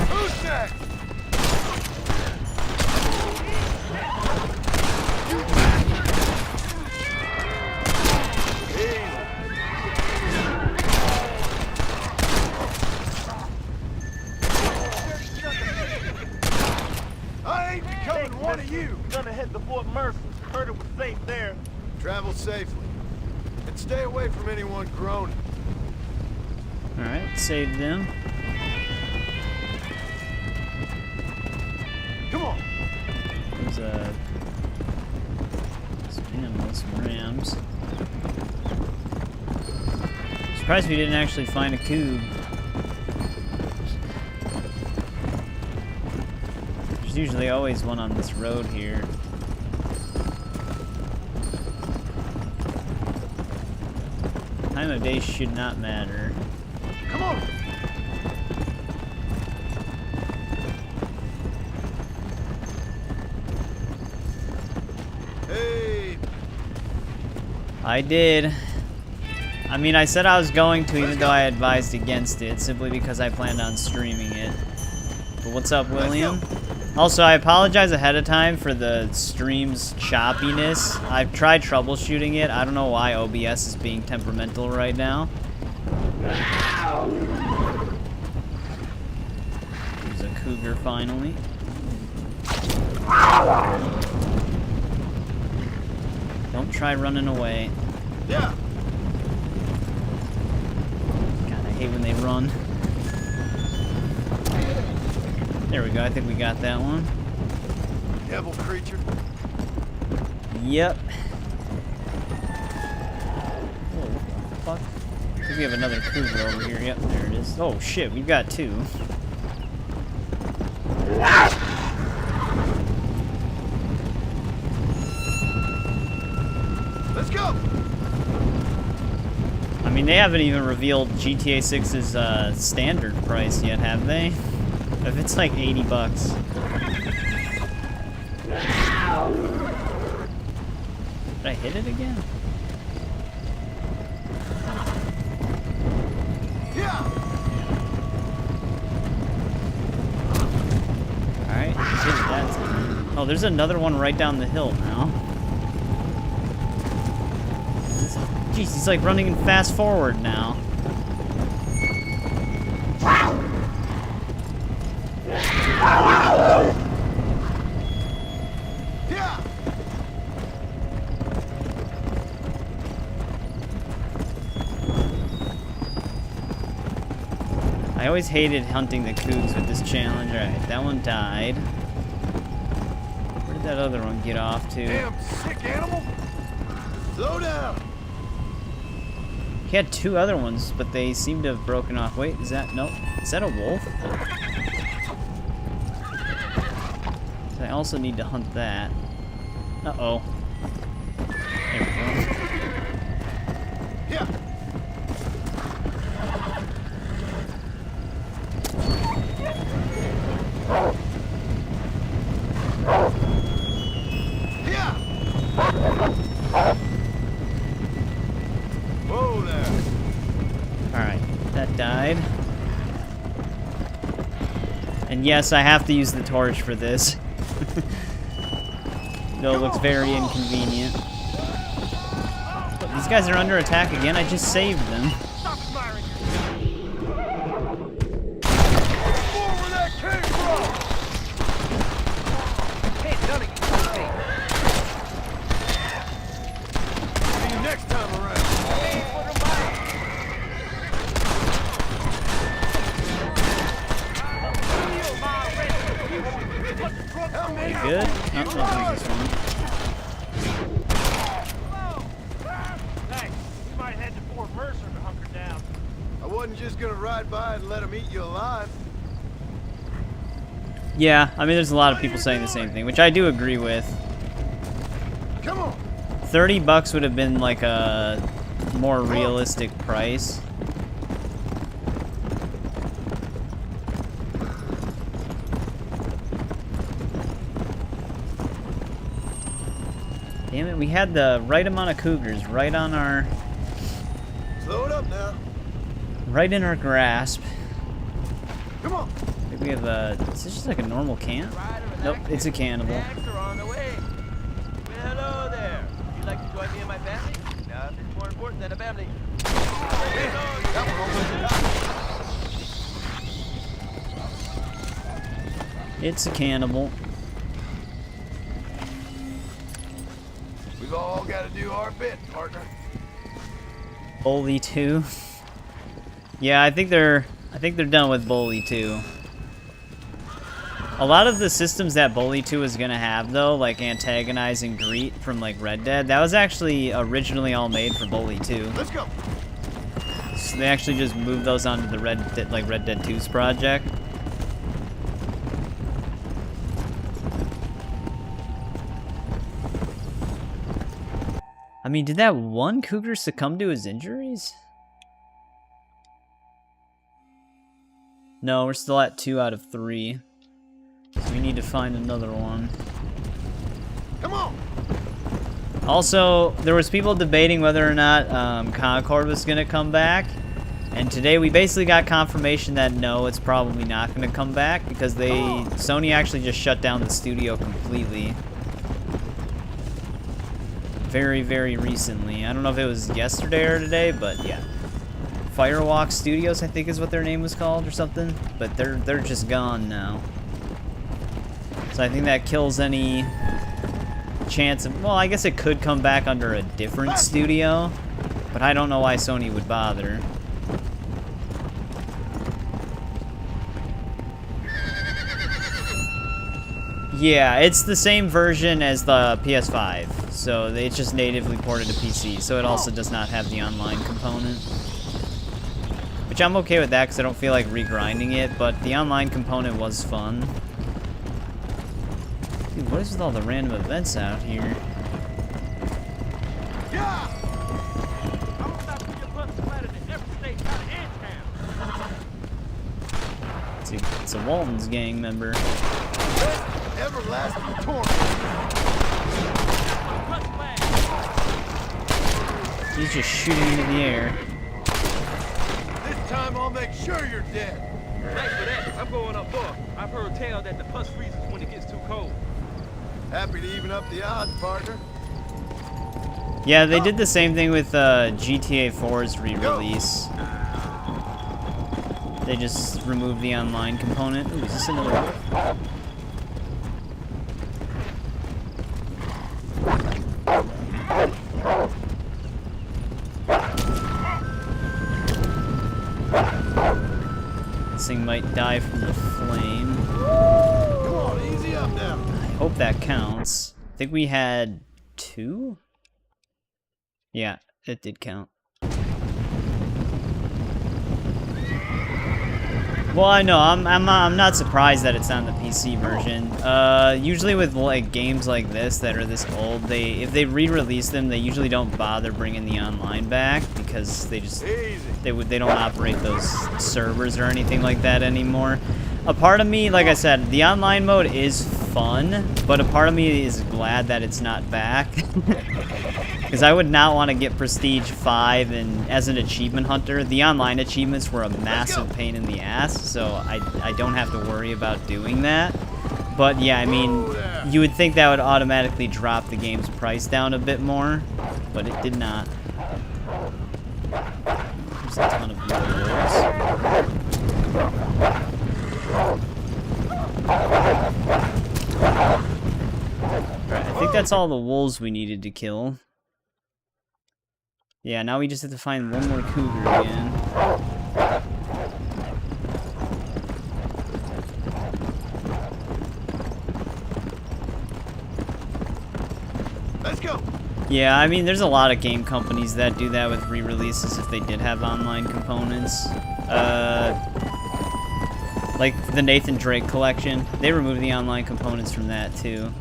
S5: Who's next? You I ain't becoming one of you.
S18: Gonna head to Fort Mercer. Heard it was safe there.
S5: Travel safely. And stay away from anyone groaning.
S1: Alright, save them.
S5: Come on.
S1: There's some animals, some rams. Surprised we didn't actually find a coug. There's usually always one on this road here. Time of day should not matter.
S5: Come on. Hey.
S1: I did. I mean, I said I was going to, even though I advised against it, simply because I planned on streaming it. But what's up, William? Also, I apologize ahead of time for the stream's choppiness. I've tried troubleshooting it. I don't know why OBS is being temperamental right now. There's a cougar finally. Don't try running away.
S5: Yeah.
S1: God, I hate when they run. There we go, I think we got that one.
S5: Devil creature.
S1: Yep. Whoa, what the fuck? I think we have another cougar over here. Yep, there it is. Oh shit, we've got two.
S5: Let's go.
S1: I mean, they haven't even revealed GTA 6's standard price yet, have they? If it's like 80 bucks. Did I hit it again?
S5: Yeah.
S1: Alright, hit it that time. Oh, there's another one right down the hill now. Jeez, he's like running fast forward now.
S5: Yeah.
S1: I always hated hunting the cougs with this challenge. Alright, that one died. that other one get off too?
S11: Damn sick animal! Slow down!
S1: He had 2 other ones, but they seem to have broken off. Wait, is that... Nope. Is that a wolf? So I also need to hunt that. Uh-oh. There we go.
S11: Yeah. Whoa there.
S1: Alright, that died. And yes, I have to use the torch for this. Though it looks very inconvenient. But these guys are under attack again. I just saved them. Good? Oh, I'll do this one.
S8: Hey, we might head to Fort Mercer to hunker down.
S5: I wasn't just gonna ride by and let him eat you alive.
S1: Yeah, I mean, there's a lot of people saying the same thing, which I do agree with.
S5: Come on.
S1: $30 would have been like a more realistic price. Damn it, we had the right amount of cougars right on our...
S5: Slow it up now.
S1: Right in our grasp.
S5: Come on.
S1: I think we have a... Is this just like a normal camp? Nope, it's a cannibal.
S18: On the way. Well, hello there. Would you like to join me and my family? Nothing's more important than a family.
S1: It's a cannibal.
S11: We've all got to do our bit, partner.
S1: Bully 2. Yeah, I think they're done with Bully 2. A lot of the systems that Bully 2 is gonna have though, like antagonizing Greet from like Red Dead, that was actually originally all made for Bully 2.
S5: Let's go.
S1: So they actually just moved those onto the Red Dead 2's project. I mean, did that one cougar succumb to his injuries? No, we're still at 2 out of 3. So we need to find another one.
S5: Come on.
S1: Also, there was people debating whether or not Concord was going to come back. And today we basically got confirmation that no, it's probably not going to come back because Sony actually just shut down the studio completely. Very, very recently. I don't know if it was yesterday or today, but yeah. Firewalk Studios, I think is what their name was called or something. But they're just gone now. So I think that kills any chance of... Well, I guess it could come back under a different studio. But I don't know why Sony would bother. Yeah, it's the same version as the PS5. So it's just natively ported to PC. So it also does not have the online component. Which I'm okay with that because I don't feel like regrinding it. But the online component was fun. Dude, what is with all the random events out here? It's a Walton's gang member.
S5: Everlasting torment.
S1: He's just shooting into the air.
S11: This time I'll make sure you're dead.
S18: Thanks for that. I'm going up north. I've heard tell that the pus freezes when it gets too cold.
S5: Happy to even up the odds, partner.
S1: Yeah, they did the same thing with GTA 4's re-release. They just removed the online component. Ooh, is this another wolf? This thing might die from the flame.
S5: Come on, easy up now.
S1: Hope that counts. I think we had 2? Yeah, it did count. Well, I know, I'm not surprised that it's on the PC version. Usually with like games like this that are this old, if they re-release them, they usually don't bother bringing the online back because they don't operate those servers or anything like that anymore. A part of me, like I said, the online mode is fun, but a part of me is glad that it's not back. Because I would not want to get Prestige 5, and as an achievement hunter, the online achievements were a massive pain in the ass, so I don't have to worry about doing that. But yeah, I mean, you would think that would automatically drop the game's price down a bit more, but it did not. There's a ton of blue wolves. Alright, I think that's all the wolves we needed to kill. Yeah, now we just have to find one more cougar again.
S5: Let's go.
S1: Yeah, I mean, there's a lot of game companies that do that with re-releases if they did have online components. Like the Nathan Drake collection, they removed the online components from that too.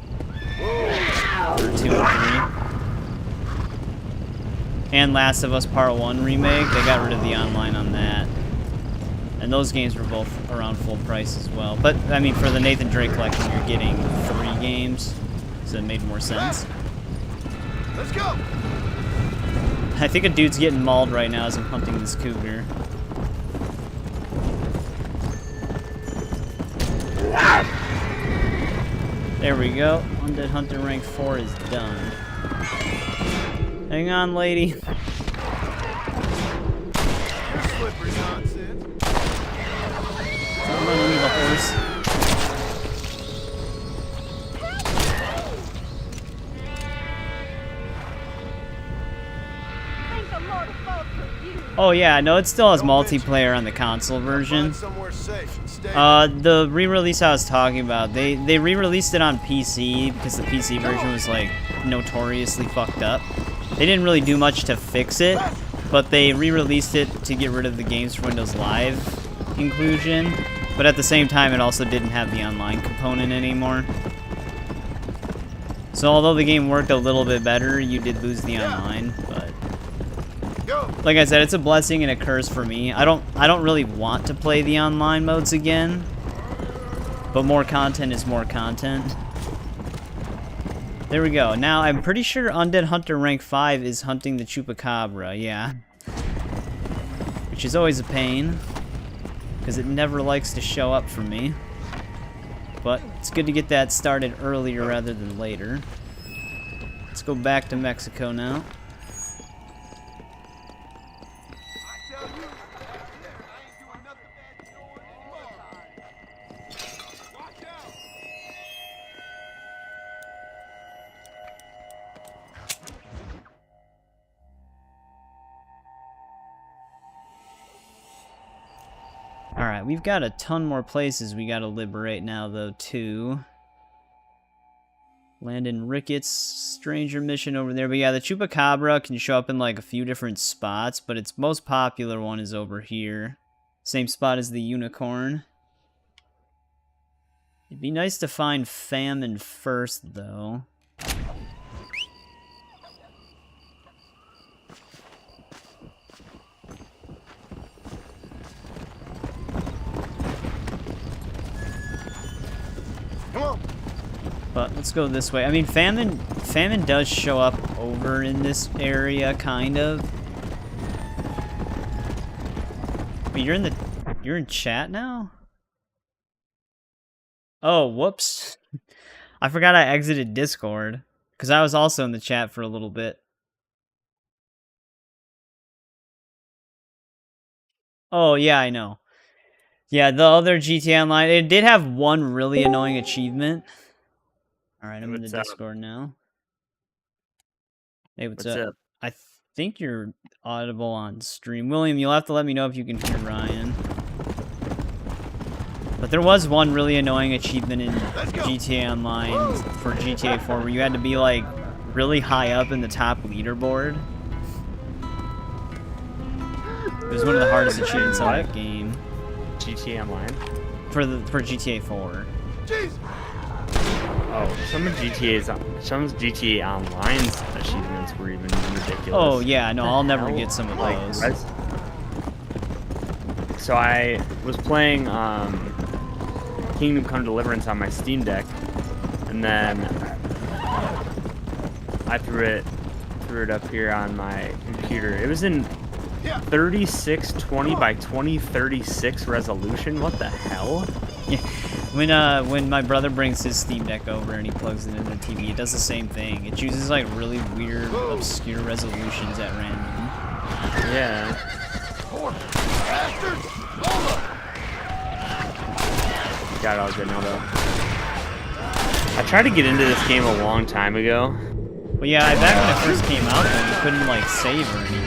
S1: For 2 and 3. And Last of Us Part 1 remake, they got rid of the online on that. And those games were both around full price as well. But, I mean, for the Nathan Drake collection, you're getting 3 games, so it made more sense.
S5: Let's go.
S1: I think a dude's getting mauled right now as I'm hunting this cougar. There we go. Undead Hunter rank 4 is done. Hang on, lady.
S5: Slippery nonsense.
S1: I'm running the horse.
S10: Thank the Lord above for you.
S1: Oh yeah, no, it still has multiplayer on the console version. The re-release I was talking about, they re-released it on PC because the PC version was like notoriously fucked up. They didn't really do much to fix it, but they re-released it to get rid of the Games for Windows Live inclusion. But at the same time, it also didn't have the online component anymore. So although the game worked a little bit better, you did lose the online, but like I said, it's a blessing and a curse for me. I don't really want to play the online modes again, but more content is more content. There we go. Now, I'm pretty sure Undead Hunter rank 5 is hunting the Chupacabra, yeah. Which is always a pain, because it never likes to show up for me. But it's good to get that started earlier rather than later. Let's go back to Mexico now. Alright, we've got a ton more places we gotta liberate now, though, too. Landon Ricketts, stranger mission over there. But yeah, the Chupacabra can show up in like a few different spots, but its most popular one is over here. Same spot as the unicorn. It'd be nice to find Famine first, though. But let's go this way. I mean, Famine does show up over in this area, kind of. But you're in chat now? Oh, whoops. I forgot I exited Discord, because I was also in the chat for a little bit. Oh, yeah, I know. Yeah, the other GTA Online, it did have one really annoying achievement. Alright, I'm in the Discord now. Hey, what's up? I think you're audible on stream. William, you'll have to let me know if you can hear Ryan. But there was one really annoying achievement in GTA Online for GTA 4 where you had to be like really high up in the top leaderboard. It was one of the hardest achievements on that game.
S19: GTA Online?
S1: For GTA 4.
S19: Oh, some GTA Online's achievements were even ridiculous.
S1: Oh yeah, no, I'll never get some of those.
S19: So I was playing Kingdom Come Deliverance on my Steam Deck, and then I threw it up here on my computer. It was in 3620 by 2036 resolution. What the hell?
S1: Yeah. When my brother brings his Steam Deck over and he plugs it into the TV, it does the same thing. It chooses like really weird, obscure resolutions at random.
S19: Yeah. Got it all good now though. I tried to get into this game a long time ago.
S1: Well, yeah, back when it first came out, though, you couldn't like save or anything.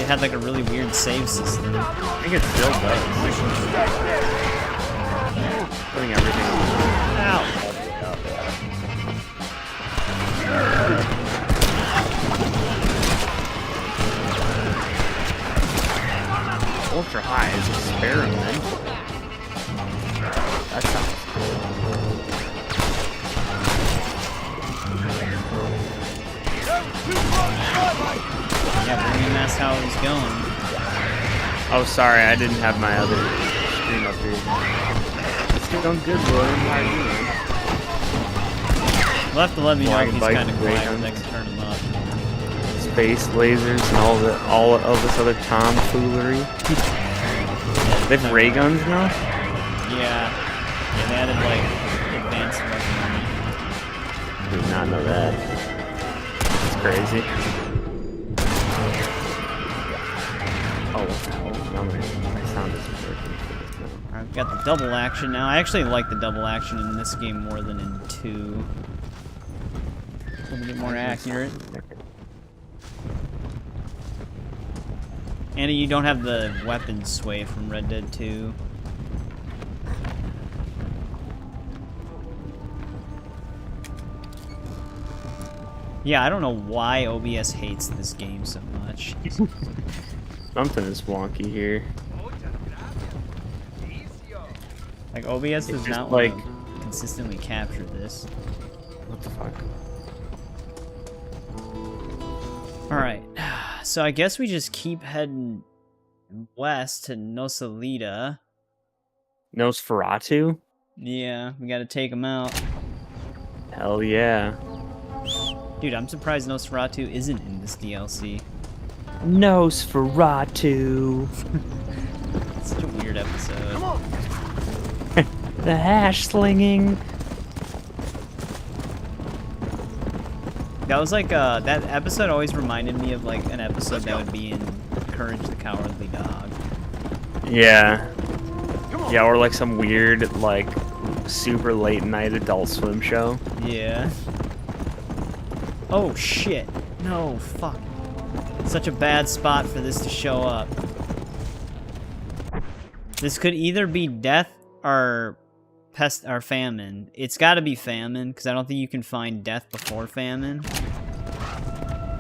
S1: It had like a really weird save system.
S19: I think it still does. Putting everything on.
S1: Ow.
S19: Ultra high is experimental. That sounds cool.
S1: Yeah, Brian, that's how it was going.
S19: Oh, sorry, I didn't have my other screen up here. It's going good, William. How are you doing?
S1: We'll have to let me know if he's kind of quiet when next turn him up.
S19: Space lasers and all of this other tomfoolery. They have ray guns now?
S1: Yeah. Yeah, they added like advanced weaponry.
S19: Did not know that. It's crazy. Oh, what the hell? No, my sound isn't working.
S1: I've got the double action now. I actually like the double action in this game more than in 2. A little bit more accurate. And you don't have the weapon sway from Red Dead 2. Yeah, I don't know why OBS hates this game so much.
S19: Something is wonky here.
S1: Like, OBS does not
S19: like
S1: want to consistently capture this.
S19: What the fuck?
S1: Alright, so I guess we just keep heading west to Nosalita.
S19: Nosferatu?
S1: Yeah, we gotta take him out.
S19: Hell yeah.
S1: Dude, I'm surprised Nosferatu isn't in this DLC.
S19: Nosferatu.
S1: It's such a weird episode. Come on.
S19: The hash slinging.
S1: That was like, that episode always reminded me of like an episode that would be in Courage the Cowardly Dog.
S19: Yeah. Yeah, or like some weird, like, super late night Adult Swim show.
S1: Yeah. Oh shit. No, fuck. Such a bad spot for this to show up. This could either be death or pest or famine. It's gotta be famine, because I don't think you can find death before famine.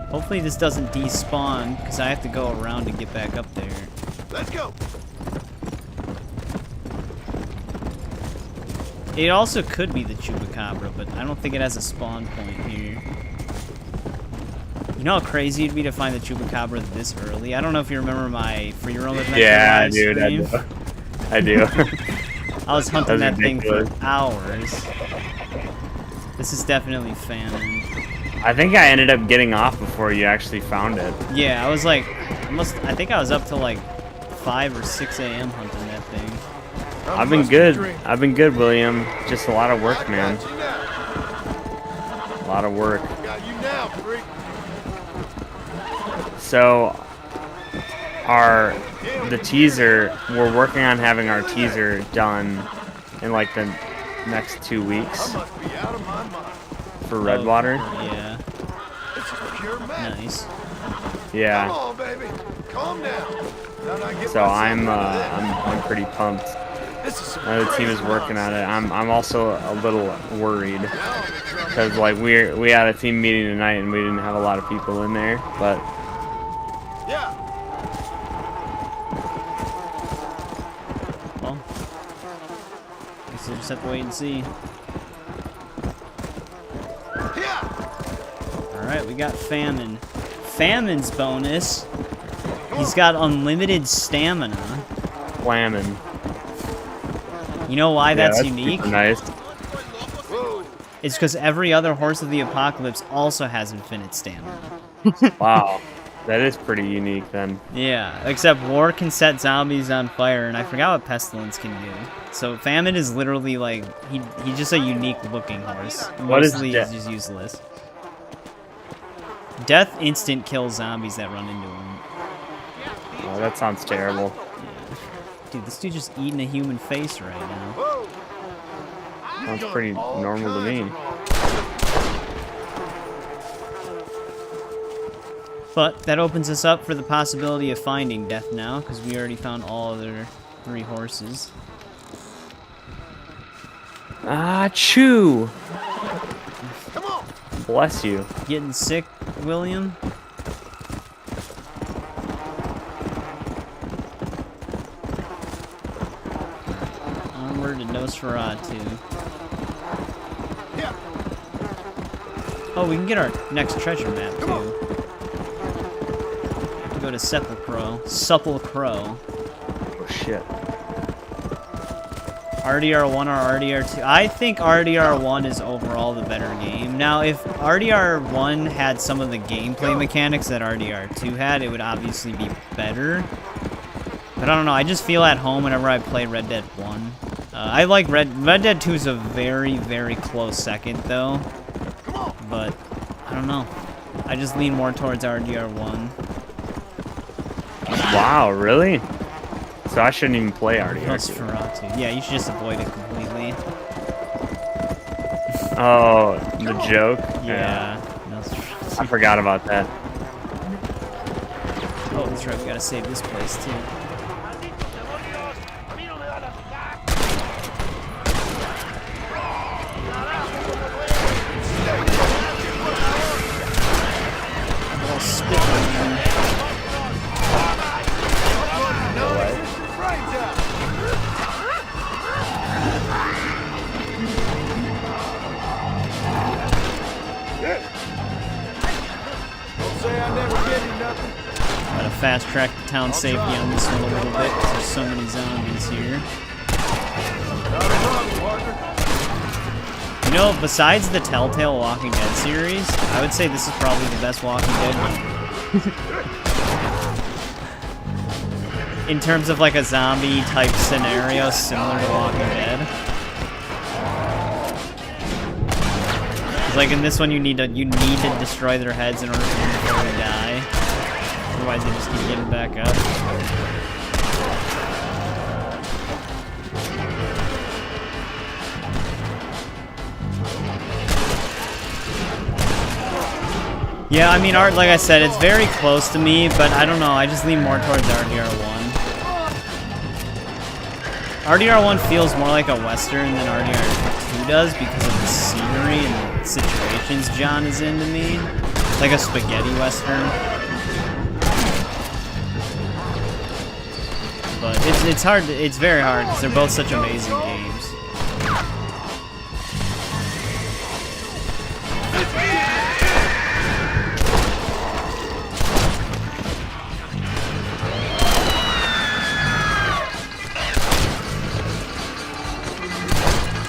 S1: Hopefully this doesn't despawn, because I have to go around to get back up there.
S5: Let's go.
S1: It also could be the Chupacabra, but I don't think it has a spawn point here. You know how crazy it'd be to find the Chupacabra this early? I don't know if you remember my Free Roam Adventure live
S19: dude,
S1: stream.
S19: I do.
S1: I was hunting that thing for
S19: ridiculous.
S1: hours. This is definitely famine.
S19: I think I ended up getting off before you actually found it.
S1: Yeah, I was like, I think I was up till like 5 or 6 a.m. hunting that thing.
S19: I've been good. I've been good, William. Just a lot of work, man. A lot of work.
S5: Got you now, freak.
S19: So, the teaser, we're working on having our teaser done in like the next 2 weeks for Redwater.
S1: Yeah.
S5: This is pure magic.
S1: Nice.
S19: Yeah.
S5: Come on, baby. Calm down. Now
S19: So I'm pretty pumped. The team is working on it. I'm also a little worried because like we had a team meeting tonight and we didn't have a lot of people in there, but
S1: well, guess we'll just have to wait and see. All right, we got Famine. Famine's bonus. He's got unlimited stamina.
S19: Flamin'.
S1: You know why that's
S19: that's
S1: unique?
S19: super nice.
S1: It's because every other horse of the apocalypse also has infinite stamina.
S19: Wow, that is pretty unique then.
S1: Yeah, except War can set zombies on fire, and I forgot what Pestilence can do. So Famine is literally like he's just a unique looking horse.
S19: What is
S1: Mostly
S19: Death?
S1: he's just useless. Death instant kills zombies that run into him.
S19: Oh, that sounds terrible.
S1: Dude, this dude just eating a human face right now.
S19: Sounds pretty normal to me.
S1: But that opens us up for the possibility of finding Death now, because we already found all other 3 horses.
S19: Ah, chew! Bless you.
S1: Getting sick, William? Onward to Nosferatu. Oh, we can get our next treasure map, too. Have to go to Sepulchro.
S19: Oh, shit.
S1: RDR1 or RDR2? I think RDR1 is overall the better game. Now, if RDR1 had some of the gameplay mechanics that RDR2 had, it would obviously be better. But I don't know, I just feel at home whenever I play Red Dead 1. I like Red Dead 2 is a very, very close second, though. But, I don't know. I just lean more towards RDR1.
S19: Wow, really? So I shouldn't even play RDR2.
S1: Nosferatu. Yeah, you should just avoid it completely.
S19: Oh, the joke?
S1: Yeah.
S19: I forgot about that.
S1: Oh, that's right, we gotta save this place, too. Gotta fast track the town safety on this one a little bit because there's so many zombies here. You know, besides the Telltale Walking Dead series, I would say this is probably the best Walking Dead game. In terms of like a zombie type scenario similar to Walking Dead. Like in this one, you need to destroy their heads in order for them to fully die. Otherwise, they just keep getting back up. Yeah, I mean, like I said, it's very close to me, but I don't know. I just lean more towards RDR1. RDR1 feels more like a Western than RDR2 does because of the scenery and the situations John is in to me. Like a spaghetti Western. But it's hard, it's very hard because they're both such amazing games.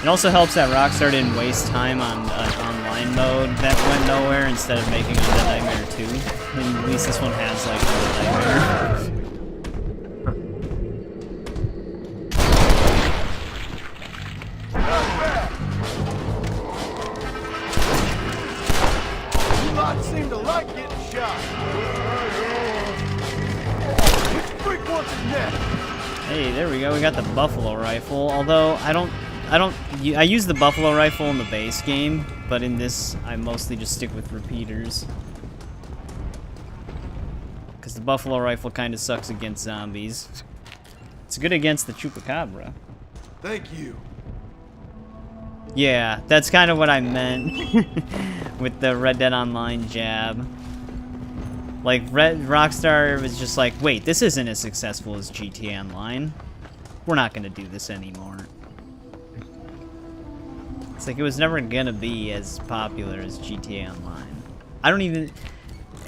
S1: It also helps that Rockstar didn't waste time on an online mode that went nowhere instead of making Undead Nightmare 2. And at least this one has like Undead Nightmare.
S5: You lot seem to like getting shot. Which freak wants his neck?
S1: Hey, there we go. We got the buffalo rifle. Although I use the buffalo rifle in the base game, but in this I mostly just stick with repeaters. Because the buffalo rifle kind of sucks against zombies. It's good against the chupacabra.
S5: Thank you.
S1: Yeah, that's kind of what I meant with the Red Dead Online jab. Like, Rockstar was just like, wait, this isn't as successful as GTA Online. We're not going to do this anymore. It's like it was never going to be as popular as GTA Online. I don't even...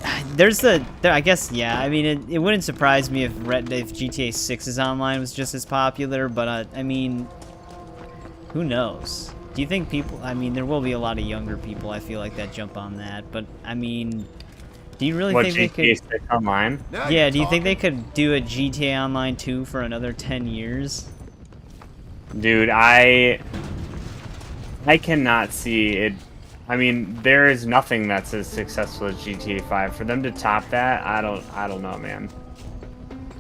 S1: I guess, yeah, I mean, it wouldn't surprise me if GTA 6's online was just as popular, but, I mean, who knows? Do you think people... I mean, there will be a lot of younger people, I feel like, that jump on that, but, I mean... Do you really think they could...
S19: GTA 6 online?
S1: Yeah, do you think they could do a GTA Online 2 for another 10 years?
S19: Dude, I cannot see it. I mean, there is nothing that's as successful as GTA 5. For them to top that, I don't know, man.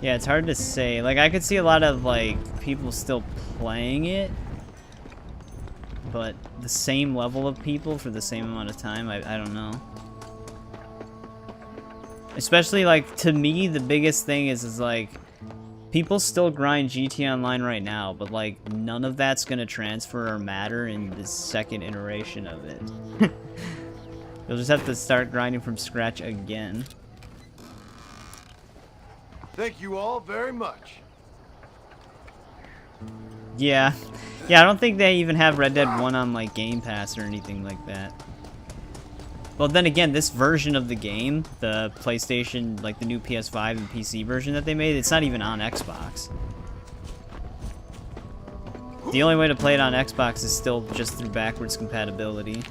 S1: Yeah, it's hard to say. Like, I could see a lot of, like, people still playing it, but the same level of people for the same amount of time, I don't know. Especially, like, to me, the biggest thing is like, people still grind GTA Online right now, but, like, none of that's gonna transfer or matter in the second iteration of it. You'll just have to start grinding from scratch again.
S5: Thank you all very much.
S1: Yeah. Yeah, I don't think they even have Red Dead 1 on, like, Game Pass or anything like that. Well, then again, this version of the game, the PlayStation, like the new PS5 and PC version that they made, it's not even on Xbox. The only way to play it on Xbox is still just through backwards compatibility.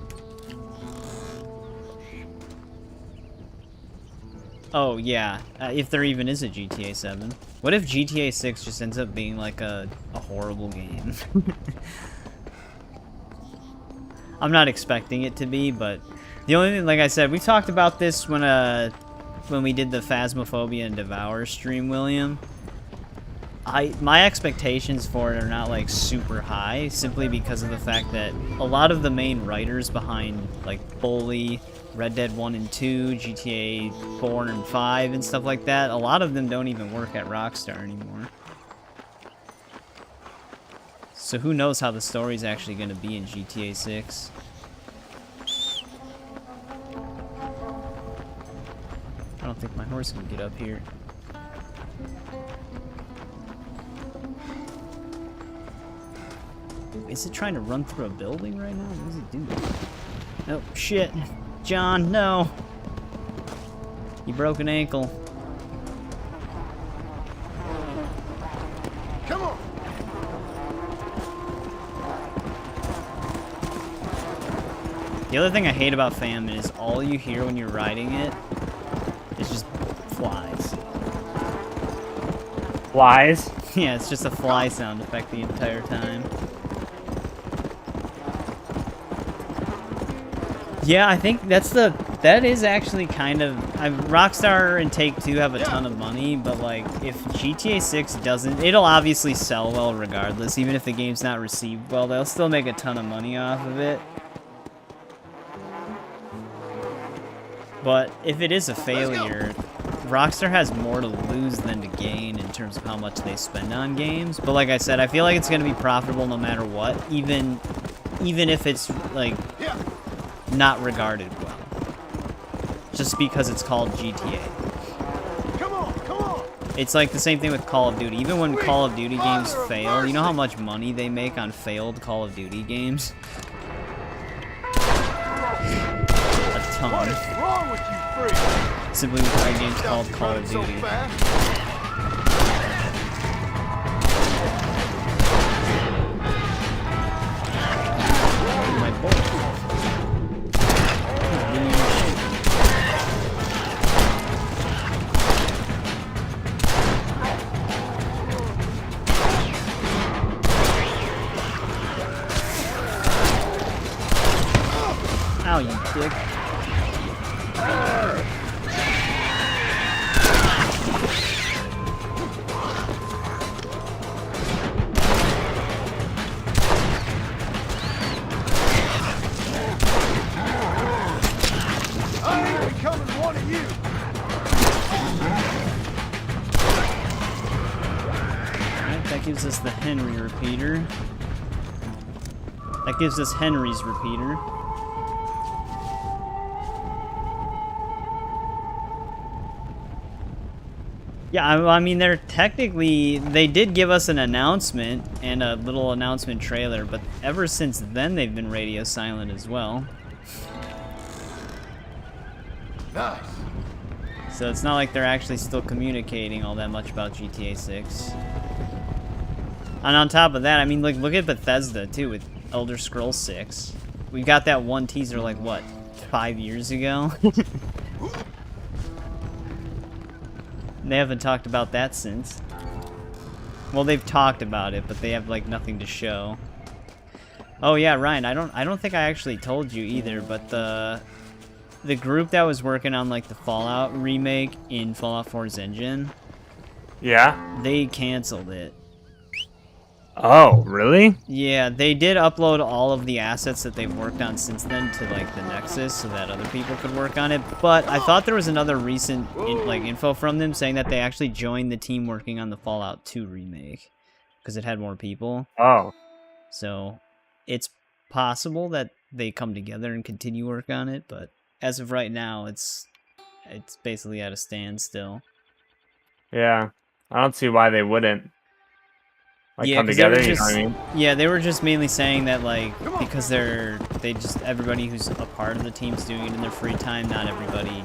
S1: Oh, yeah, if there even is a GTA 7. What if GTA 6 just ends up being like a horrible game? I'm not expecting it to be, but... The only thing, like I said, we talked about this when we did the Phasmophobia and Devour stream, William. My expectations for it are not, like, super high, simply because of the fact that a lot of the main writers behind, like, Bully, Red Dead 1 and 2, GTA 4 and 5, and stuff like that, a lot of them don't even work at Rockstar anymore. So who knows how the story's actually going to be in GTA 6. I don't think my horse can get up here. Is it trying to run through a building right now? What is it doing? Oh, shit. John, no. You broke an ankle.
S5: Come on.
S1: The other thing I hate about Famine is all you hear when you're riding it is just flies.
S19: Flies?
S1: Yeah, it's just a fly sound effect the entire time. Yeah, I think that is actually kind of... Rockstar and Take-Two have a ton of money, but, like, if GTA 6 doesn't... It'll obviously sell well regardless, even if the game's not received well, they'll still make a ton of money off of it. But if it is a failure, Rockstar has more to lose than to gain in terms of how much they spend on games. But like I said, I feel like it's going to be profitable no matter what, even if it's, like, not regarded well. Just because it's called GTA.
S5: Come on, come on.
S1: It's like the same thing with Call of Duty. Even when Call of Duty games fail, you know how much money they make on failed Call of Duty games? A ton.
S5: What is wrong with you, freak?
S1: Simply because the game's called Call of Duty. My boy. Ow, you dick.
S5: I ain't becoming one of you.
S1: gives us the Henry repeater. That gives us Henry's repeater. Yeah, I mean, they did give us an announcement and a little announcement trailer, but ever since then they've been radio silent as well.
S5: Nice.
S1: So it's not like they're actually still communicating all that much about GTA 6. And on top of that, I mean, like, look at Bethesda too with Elder Scrolls 6. We got that one teaser like what, 5 years ago? They haven't talked about that since. Well, they've talked about it, but they have like nothing to show. Oh yeah, Ryan, I don't think I actually told you either, but the group that was working on like the Fallout remake in Fallout 4's engine,
S19: yeah,
S1: they canceled it.
S19: Oh, really?
S1: Yeah, they did upload all of the assets that they've worked on since then to like the Nexus so that other people could work on it. But I thought there was another recent info from them saying that they actually joined the team working on the Fallout 2 remake because it had more people.
S19: Oh.
S1: So it's possible that they come together and continue work on it, but as of right now, it's basically at a standstill.
S19: Yeah, I don't see why they wouldn't. Like,
S1: Yeah,
S19: come together,
S1: just,
S19: you know what I mean?
S1: Yeah, they were just mainly saying that, like, because everybody who's a part of the team's doing it in their free time, not everybody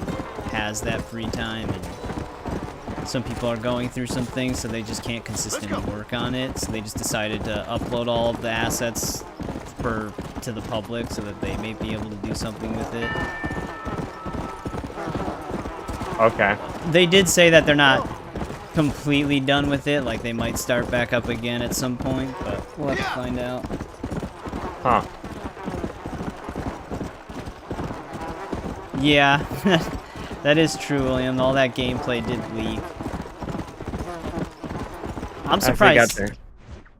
S1: has that free time, and some people are going through some things, so they just can't consistently work on it, so they just decided to upload all of the assets to the public so that they may be able to do something with it.
S19: Okay.
S1: They did say that they're not completely done with it, like they might start back up again at some point, but we'll have to find out.
S19: Huh.
S1: Yeah, that is true, William. All that gameplay did leak. I'm surprised.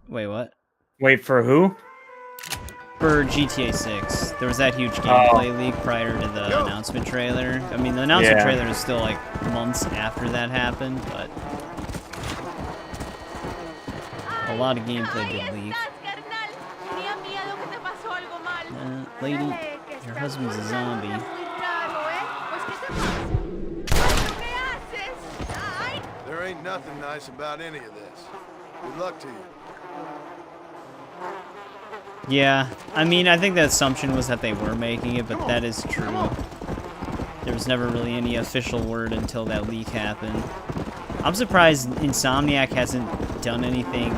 S1: Wait, what?
S19: Wait, for who?
S1: For GTA 6. There was that huge gameplay leak prior to the announcement trailer. I mean, the announcement trailer is still like months after that happened, but a lot of gameplay did leak. Lady, your husband's a zombie.
S5: There ain't nothing nice about any of this. Good luck to you.
S1: Yeah, I mean, I think the assumption was that they were making it, but that is true. There was never really any official word until that leak happened. I'm surprised Insomniac hasn't done anything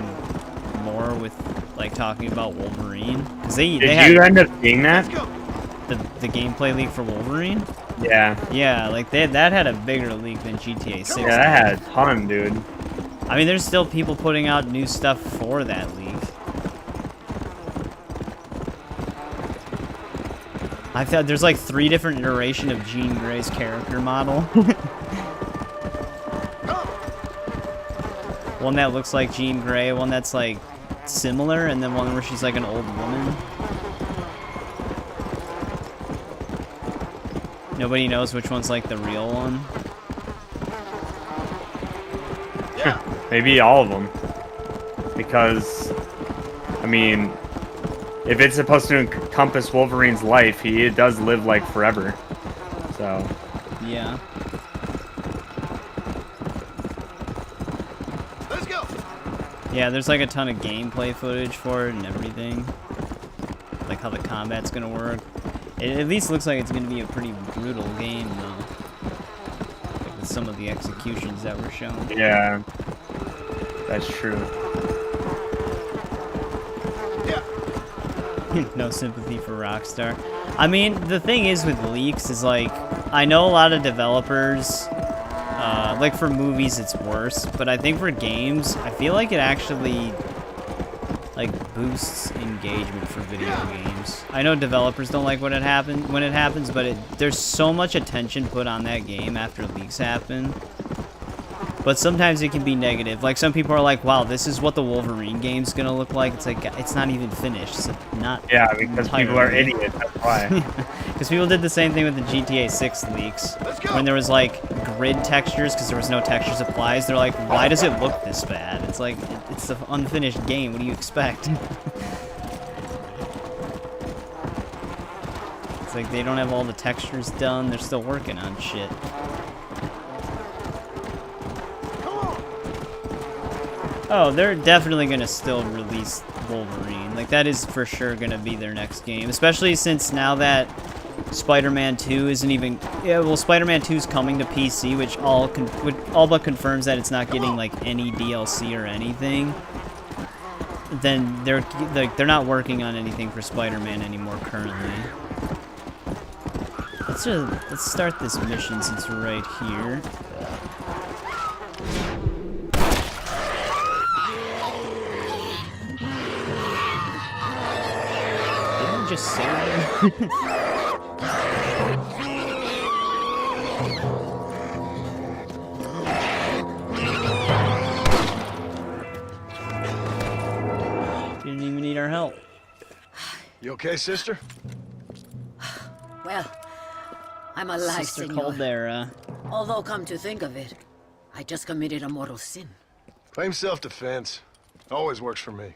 S1: more with, like, talking about Wolverine. Because
S19: Did you end up seeing that?
S1: The gameplay leak for Wolverine?
S19: Yeah.
S1: Yeah, like, that had a bigger leak than GTA 6.
S19: Yeah, that had a ton, dude.
S1: I mean, there's still people putting out new stuff for that leak. I thought there's like 3 different iterations of Jean Grey's character model. One that looks like Jean Grey, one that's like similar, and then one where she's like an old woman. Nobody knows which one's like the real one.
S19: Maybe all of them. Because, I mean, if it's supposed to encompass Wolverine's life, he does live like forever. So.
S1: Yeah.
S5: Let's go.
S1: Yeah, there's like a ton of gameplay footage for it and everything. Like how the combat's gonna work. It at least looks like it's gonna be a pretty brutal game though. Like with some of the executions that were shown.
S19: Yeah. That's true.
S1: No sympathy for Rockstar. I mean, the thing is with leaks is like, I know a lot of developers, like for movies it's worse, but I think for games, I feel like it actually like boosts engagement for video games. I know developers don't like when it happens, but there's so much attention put on that game after leaks happen. But sometimes it can be negative. Like, some people are like, wow, this is what the Wolverine game's gonna look like. It's like, it's not even finished. It's not
S19: because people are idiots, that's why.
S1: Because people did the same thing with the GTA 6 leaks. When there was, like, grid textures because there was no texture supplies. They're like, why does it look this bad? It's like, it's an unfinished game. What do you expect? It's like they don't have all the textures done. They're still working on shit. Oh, they're definitely gonna still release Wolverine. Like, that is for sure gonna be their next game. Especially since now that Spider-Man 2 isn't even... Yeah, well, Spider-Man 2 is coming to PC, which all but confirms that it's not getting, like, any DLC or anything. Then they're not working on anything for Spider-Man anymore currently. Let's start this mission since we're right here. Didn't we just say that? Didn't even need our help.
S5: You okay, sister?
S20: Well, I'm alive,
S1: Sister
S20: senor.
S1: Caldera.
S20: Although, come to think of it, I just committed a mortal sin.
S5: Claim self-defense. Always works for me.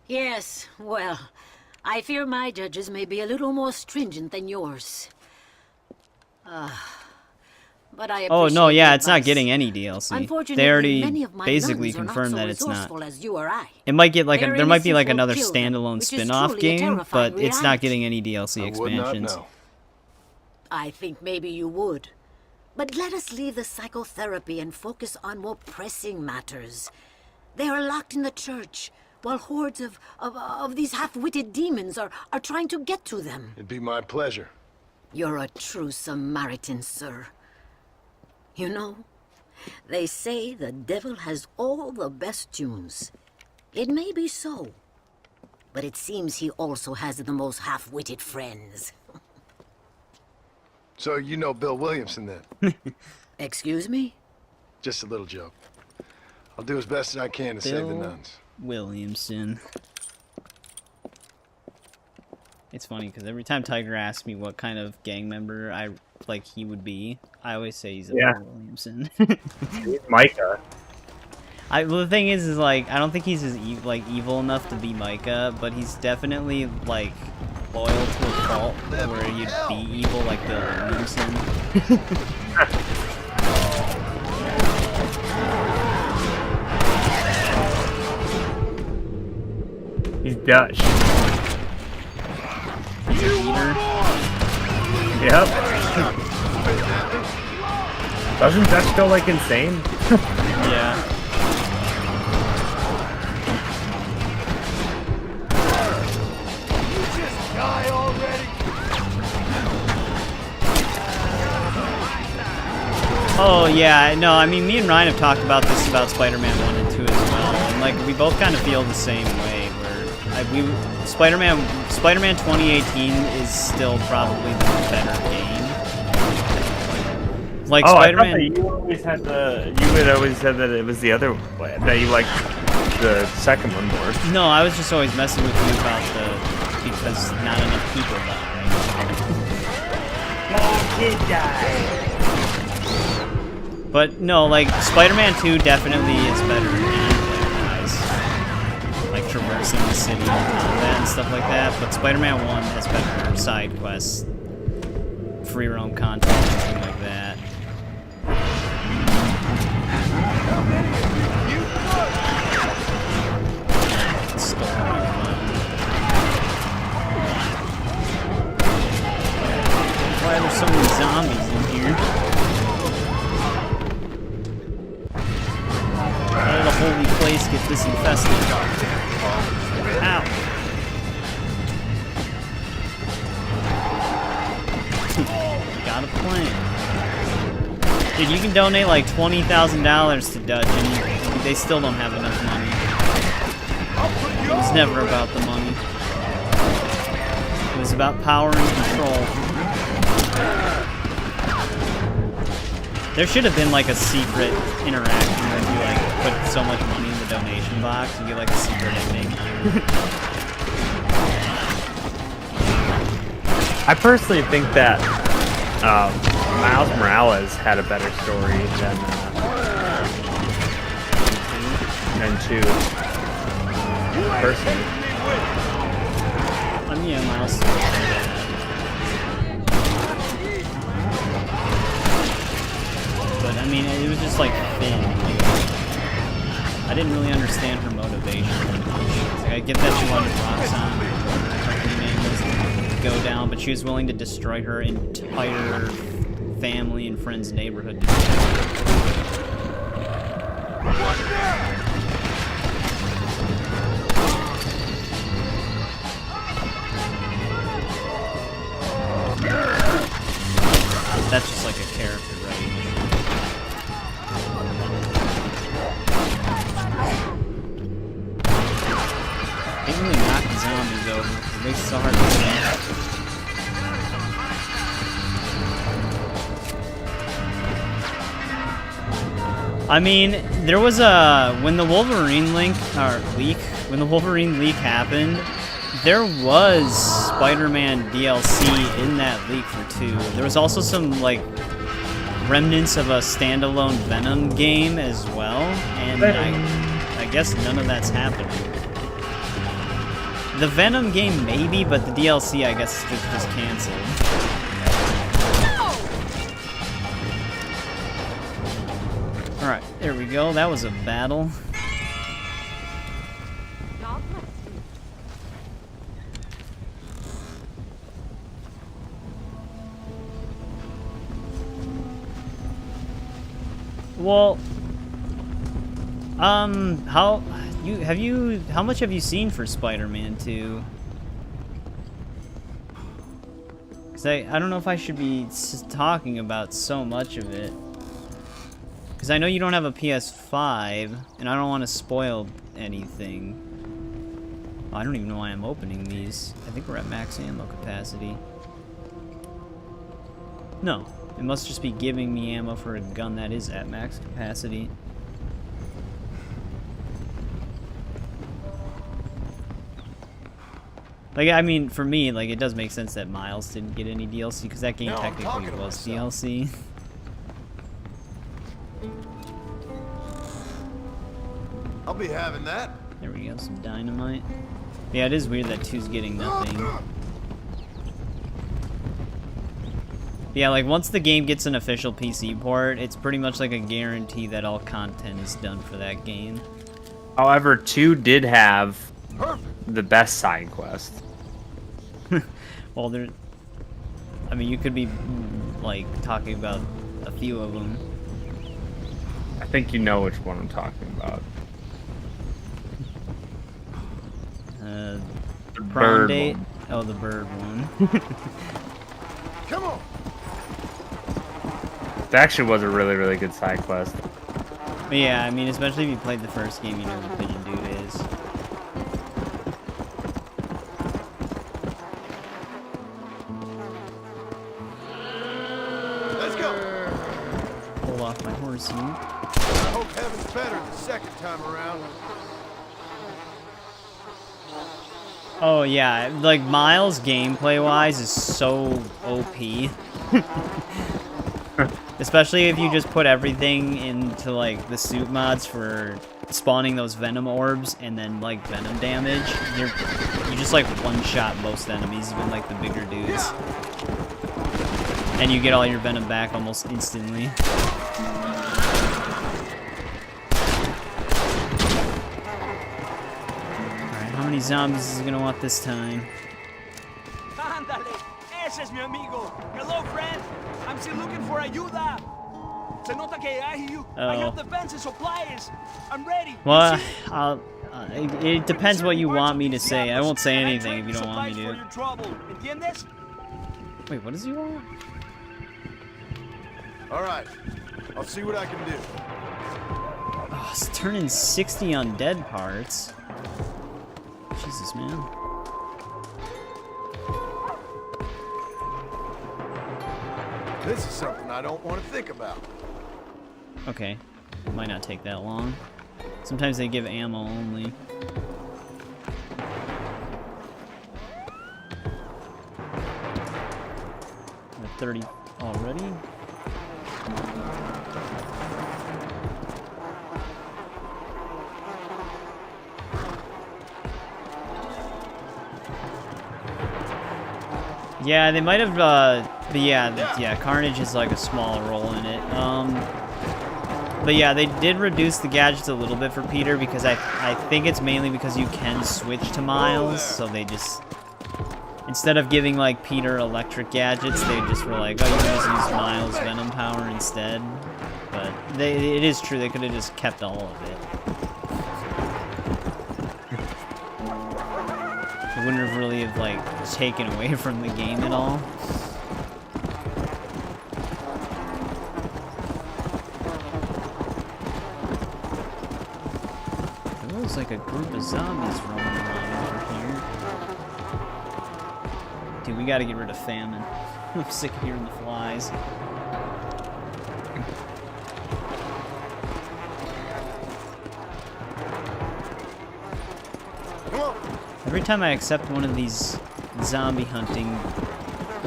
S20: Yes, well, I fear my judges may be a little more stringent than yours. But I
S1: Oh no, yeah, it's not
S20: advice.
S1: getting any DLC.
S20: Unfortunately,
S1: They already
S20: many of my
S1: basically
S20: nuns are not
S1: confirmed
S20: so
S1: that it's not.
S20: resourceful as you or I.
S1: It might get like
S20: Their
S1: there might be like
S20: innocent will
S1: another
S20: kill them,
S1: standalone
S20: which is
S1: spin-off
S20: truly a
S1: game,
S20: terrifying
S1: but it's not
S20: reality.
S1: getting any DLC
S5: I would not
S1: expansions.
S5: know.
S20: I think maybe you would. But let us leave the psychotherapy and focus on more pressing matters. They are locked in the church, while hordes of these half-witted demons are trying to get to them.
S5: It'd be my pleasure.
S20: You're a true Samaritan, sir. You know, they say the devil has all the best tunes. It may be so, but it seems he also has the most half-witted friends.
S5: So you know Bill Williamson then?
S20: Excuse me?
S5: Just a little joke. I'll do as best as I can to save the
S1: Bill
S5: nuns.
S1: Williamson. It's funny because every time Tiger asks me what kind of gang member he would be, I always say he's a Bill Williamson.
S19: He's Micah.
S1: Well, the thing is like I don't think he's as evil enough to be Micah, but he's definitely like loyal to a cult where you'd be evil like Bill Williamson.
S19: He's Dutch. Yep. Doesn't Dutch go like insane?
S1: Yeah.
S11: Die already!
S1: Oh yeah, no, I mean me and Ryan have talked about this about Spider-Man 1 and 2 as well, and like we both kind of feel the same way. Where Spider-Man 2018 is still probably the better game. Like Spider-Man.
S19: I thought that you had always said that it was the other way, that you liked the second one more.
S1: No, I was just always messing with you about because not enough people die.
S14: Did die.
S1: But no, like Spider-Man 2 definitely is better gameplay-wise, like traversing the city and combat and stuff like that. But Spider-Man 1 has better side quests, free roam content, anything like that. Why are there so many zombies in here? How did the holy place get disinfested? Ow! Got a plan. Dude, you can donate like $20,000 to Dutch and they still don't have enough money. It was never about the money. It was about power and control. There should have been like a secret interaction where you like put so much money in the donation box and get like a secret ending.
S19: I personally think that Miles Morales had a better story than 2. Personally.
S1: I mean, yeah, Miles. But I mean, it was just like thin. Like, I didn't really understand her motivation. Like, I get that she wanted Roxanne to go down, but she was willing to destroy her entire family and friends' neighborhood. That's just like a character rage. Can't really knock the zombies over. It makes it so hard to see. I mean, there was when the Wolverine leak happened, there was Spider-Man DLC in that leak for 2. There was also some like remnants of a standalone Venom game as well, and I guess none of that's happening. The Venom game maybe, but the DLC I guess is just canceled. Alright, there we go. That was a battle. Well, how much have you seen for Spider-Man 2? Cause I don't know if I should be talking about so much of it. Cause I know you don't have a PS5, and I don't want to spoil anything. Oh, I don't even know why I'm opening these. I think we're at max ammo capacity. No. It must just be giving me ammo for a gun that is at max capacity. Like, I mean, for me, like, it does make sense that Miles didn't get any DLC, because that game technically was DLC.
S5: I'll be having that.
S1: There we go, some dynamite. Yeah, it is weird that 2's getting nothing. Yeah, like, once the game gets an official PC port, it's pretty much like a guarantee that all content is done for that game.
S19: However, 2 did have the best side quest.
S1: Well, there... I mean, you could be, like, talking about a few of them.
S19: I think you know which one I'm talking about.
S1: The
S19: bird
S1: date?
S19: one.
S1: Oh, the bird one.
S5: Come on.
S19: That actually was a really, really good side quest.
S1: But yeah, I mean, especially if you played the first game, you know who Pigeon Dude is.
S5: Let's go.
S1: Pull off my horse here.
S5: I hope heaven's better the second time around.
S1: Oh yeah, like Miles gameplay-wise is so OP. Especially if you just put everything into like the suit mods for spawning those venom orbs and then like venom damage. You just like one-shot most enemies, even like the bigger dudes. And you get all your venom back almost instantly. How many zombies is he gonna want this time?
S21: Ándale, ese es mi amigo. Hello, friend. I'm still looking for ayuda. Se nota que I have defense and supplies. I'm ready.
S1: Well, it depends what you want me to say. I won't say anything if you don't want me to. Wait, what does he want?
S5: All right, I'll see what I can do.
S1: Oh, it's turning 60 undead parts. Jesus, man.
S5: This is something I don't want to think about.
S1: Okay. It might not take that long. Sometimes they give ammo only. We're at 30 already. Yeah, they might have, but yeah, Carnage is like a small role in it. But yeah, they did reduce the gadgets a little bit for Peter because I think it's mainly because you can switch to Miles, so they just, instead of giving like Peter electric gadgets, they just were like, oh, you can just use Miles Venom power instead. But it is true, they could have just kept all of it. It wouldn't have really have like taken away from the game at all. There was like a group of zombies roaming around over here. Dude, we gotta get rid of famine. I'm sick of hearing the flies. Every time I accept one of these zombie hunting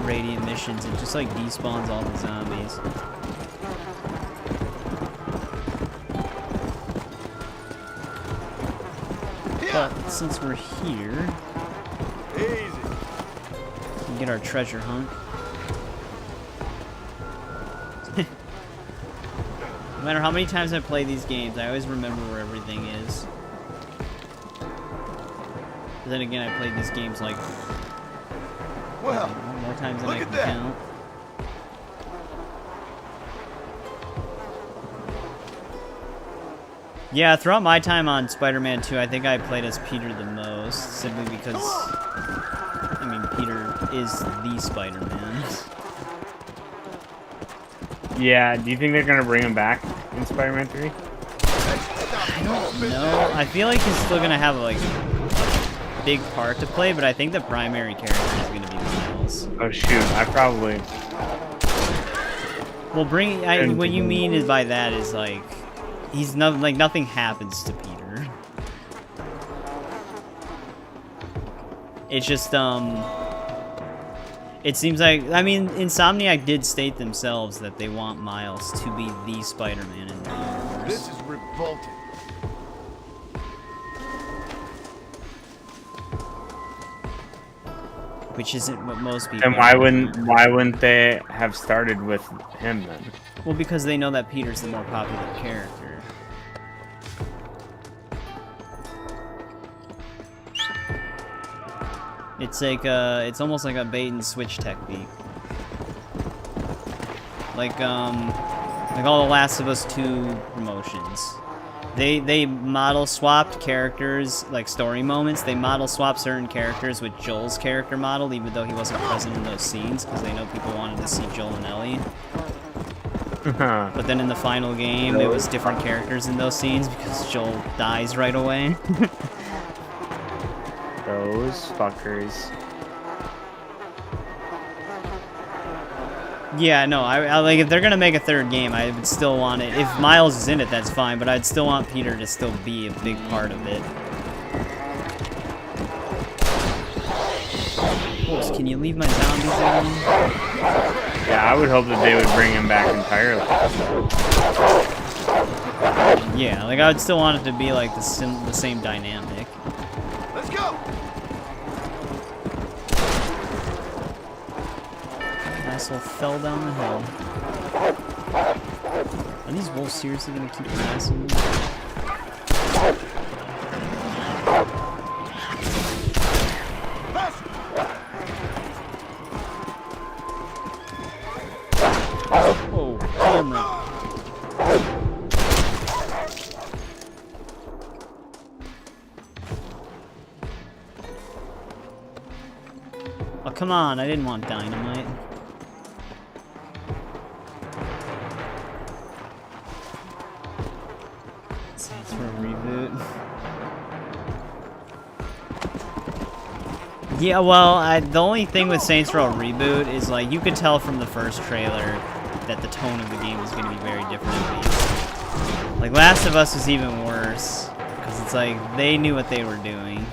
S1: radiant missions, it just like despawns all the zombies. But since we're here, we can get our treasure hunt. No matter how many times I play these games, I always remember where everything is. But then again, I played these games like more times than I can count. Yeah, throughout my time on Spider-Man 2, I think I played as Peter the most, simply because, I mean, Peter is the Spider-Man.
S19: Yeah, do you think they're gonna bring him back in Spider-Man 3?
S1: I don't know. I feel like he's still gonna have like a big part to play, but I think the primary character is gonna be Miles.
S19: Oh shoot, I probably.
S1: Well, what you mean is by that is like he's like nothing happens to Peter. It's just it seems like, I mean, Insomniac did state themselves that they want Miles to be the Spider-Man in the universe.
S5: This is revolting.
S1: Which isn't what most people.
S19: And why wouldn't they have started with him then?
S1: Well, because they know that Peter's the more popular character. It's like it's almost like a bait and switch technique. Like all the Last of Us 2 promotions. They model swapped characters, like story moments. They model swap certain characters with Joel's character model, even though he wasn't present in those scenes, because they know people wanted to see Joel and Ellie. But then in the final game, it was different characters in those scenes because Joel dies right away.
S19: Those fuckers.
S1: Yeah, no, I like if they're gonna make a third game, I would still want it. If Miles is in it, that's fine, but I'd still want Peter to still be a big part of it. Oh, can you leave my zombies alone?
S19: Yeah, I would hope that they would bring him back entirely.
S1: Yeah, like I would still want it to be like the same dynamic.
S5: Let's go.
S1: Asshole fell down the hill. Are these wolves seriously gonna keep harassing me? Oh, camera. Oh, come on, I didn't want dynamite. Saints Row reboot. Yeah, well, the only thing with Saints Row reboot is, like, you could tell from the first trailer that the tone of the game is going to be very different at least. Like, Last of Us was even worse, because it's like, they knew what they were doing.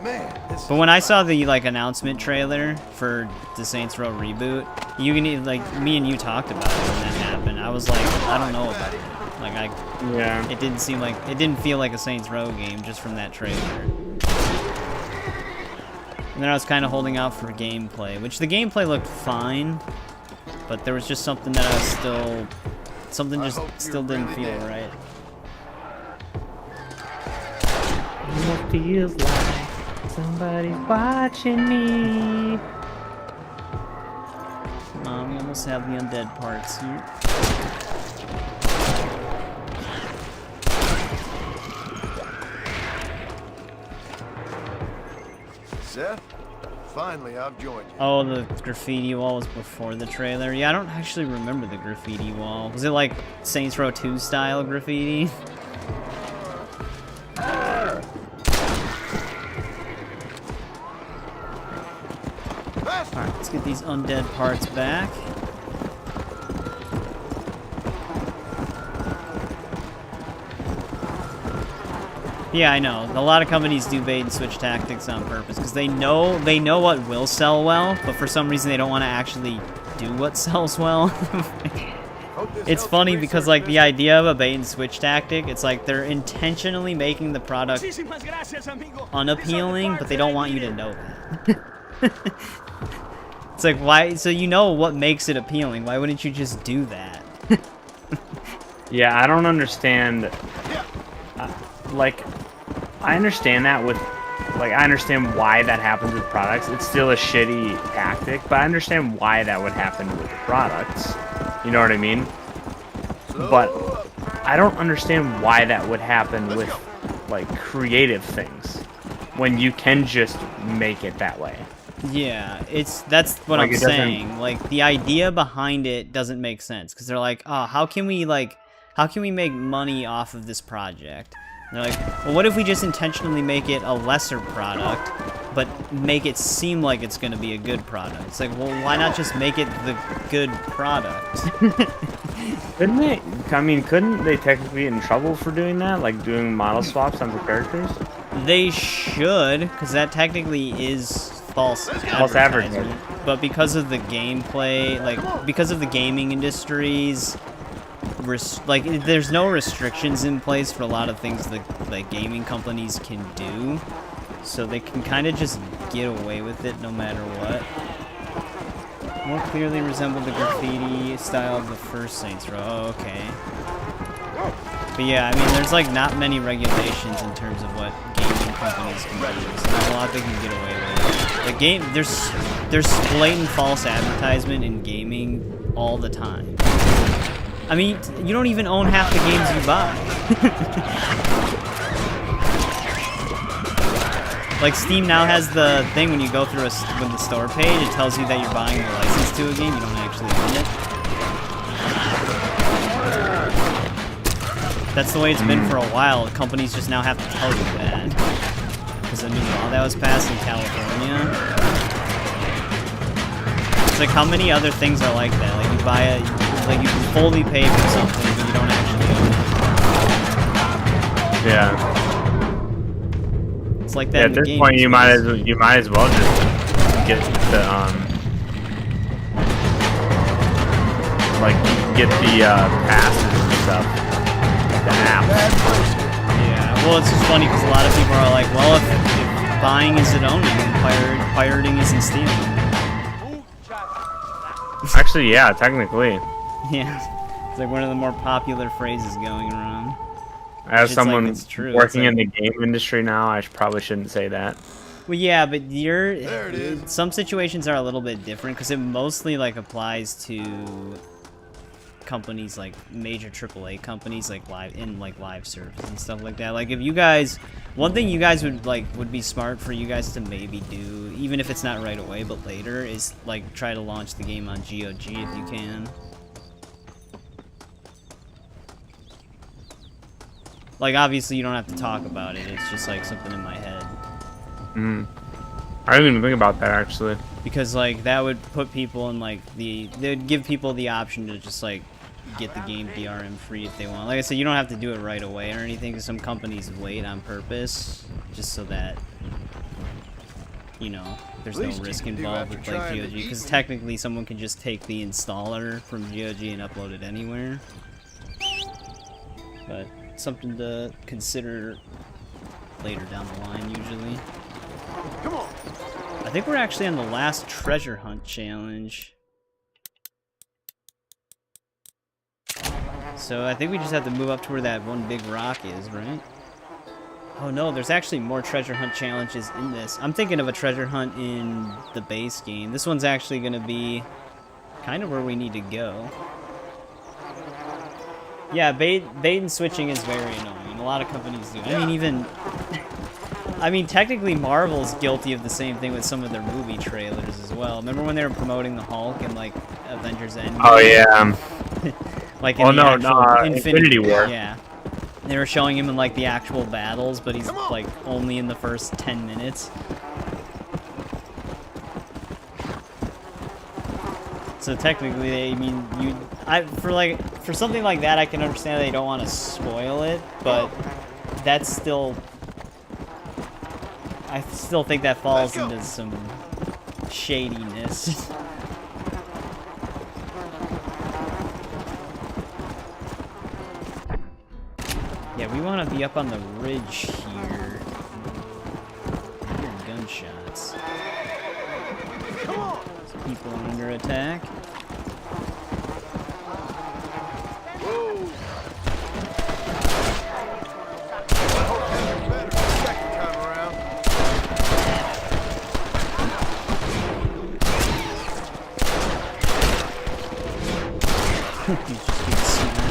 S1: But when I saw the like announcement trailer for the Saints Row reboot, you can like me and you talked about it when that happened. I was like, I don't know about it. Like
S19: yeah,
S1: it didn't feel like a Saints Row game just from that trailer. And then I was kind of holding out for gameplay, which the gameplay looked fine, but there was just something that I was still didn't feel right.
S19: It feels like somebody's watching me.
S1: Come on, we almost have the undead parts here.
S5: Seth, finally I've joined you.
S1: Oh, the graffiti wall was before the trailer. Yeah, I don't actually remember the graffiti wall. Was it like Saints Row 2 style graffiti? Alright, let's get these undead parts back. Yeah, I know. A lot of companies do bait and switch tactics on purpose because they know what will sell well, but for some reason they don't want to actually do what sells well. It's funny because like the idea of a bait and switch tactic, it's like they're intentionally making the product unappealing, but they don't want you to know that. It's like, why? So you know what makes it appealing. Why wouldn't you just do that?
S19: Yeah, I don't understand. Like, I understand that with, like, I understand why that happens with products. It's still a shitty tactic, but I understand why that would happen with products. You know what I mean? But I don't understand why that would happen with, like, creative things when you can just make it that way.
S1: Yeah, that's what I'm saying. Like, the idea behind it doesn't make sense because they're like, oh, how can we make money off of this project? And they're like, well, what if we just intentionally make it a lesser product, but make it seem like it's going to be a good product? It's like, well, why not just make it the good product?
S19: Couldn't they? I mean, couldn't they technically get in trouble for doing that? Like doing model swaps on the characters?
S1: They should, because that technically is false advertisement. But because of the gameplay, like, because of the gaming industry's, like, there's no restrictions in place for a lot of things that like gaming companies can do. So they can kind of just get away with it no matter what. More clearly resemble the graffiti style of the first Saints Row. Oh, okay. But yeah, I mean, there's like not many regulations in terms of what gaming companies can do. So there's a lot they can get away with. The game, there's blatant false advertisement in gaming all the time. I mean, you don't even own half the games you buy. Like, Steam now has the thing when you go through with the store page, it tells you that you're buying the license to a game, you don't actually own it. That's the way it's been for a while. Companies just now have to tell you that. Because a new law that was passed in California. It's like, how many other things are like that? Like, you buy like, you can fully pay for something, but you don't actually own it.
S19: Yeah.
S1: It's like that.
S19: Yeah, at this point, you might as well just get the get the passes and stuff, the apps.
S1: Yeah, well, it's just funny because a lot of people are like, well, if buying isn't owning, and pirating isn't stealing.
S19: Actually, yeah, technically.
S1: Yeah, it's like one of the more popular phrases going around.
S19: As someone
S1: like,
S19: working in the game industry now, I probably shouldn't say that.
S1: Well, yeah, but some situations are a little bit different because it mostly like applies to companies like major AAA companies like live service and stuff like that. Like if you guys, one thing you guys would be smart for you guys to maybe do, even if it's not right away but later, is like try to launch the game on GOG if you can. Like, obviously, you don't have to talk about it. It's just, like, something in my head.
S19: I didn't even think about that, actually.
S1: Because, like, that would put people in, like, they would give people the option to just, like, get the game DRM free if they want. Like I said, you don't have to do it right away or anything, because some companies wait on purpose, just so that you know, there's
S5: At
S1: no
S5: least you
S1: risk
S5: can do
S1: involved
S5: after
S1: with like
S5: trying to
S1: GOG,
S5: eat
S1: because
S5: me.
S1: technically someone can just take the installer from GOG and upload it anywhere. But something to consider later down the line, usually.
S5: Come on.
S1: I think we're actually on the last treasure hunt challenge. So I think we just have to move up to where that one big rock is, right? Oh no, there's actually more treasure hunt challenges in this. I'm thinking of a treasure hunt in the base game. This one's actually going to be kind of where we need to go. Yeah, bait and switching is very annoying. A lot of companies do. I mean, even... I mean, technically Marvel's guilty of the same thing with some of their movie trailers as well. Remember when they were promoting the Hulk in, like, Avengers Endgame?
S19: Oh, yeah.
S1: Like in the actual
S19: Infinity War.
S1: Yeah. They were showing him in, like, the actual battles, but he's, like, only in the first 10 minutes. So technically, I mean, for something like that, I can understand they don't want to spoil it, but that's still... I still think that falls into some shadiness. Yeah, we want to be up on the ridge here. I hear gunshots. There's people under attack. He's just getting smacked.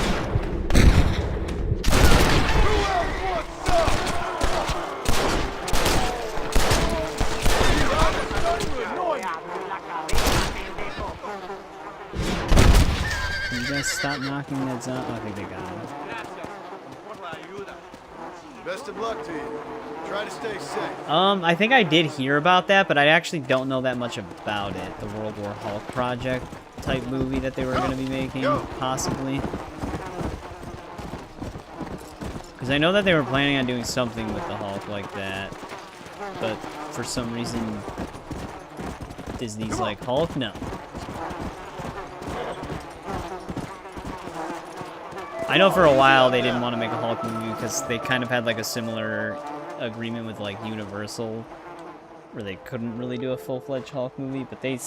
S1: Can you guys stop knocking that zombie? Oh, I think they got him.
S5: Best of luck to you. Try to stay safe.
S1: I think I did hear about that, but I actually don't know that much about it. The World War Hulk project type movie that they were going to be making, possibly. Because I know that they were planning on doing something with the Hulk like that, but for some reason, Disney's like, Hulk, no. I know for a while they didn't want to make a Hulk movie because they kind of had like a similar agreement with like Universal, where they couldn't really do a full-fledged Hulk movie, but they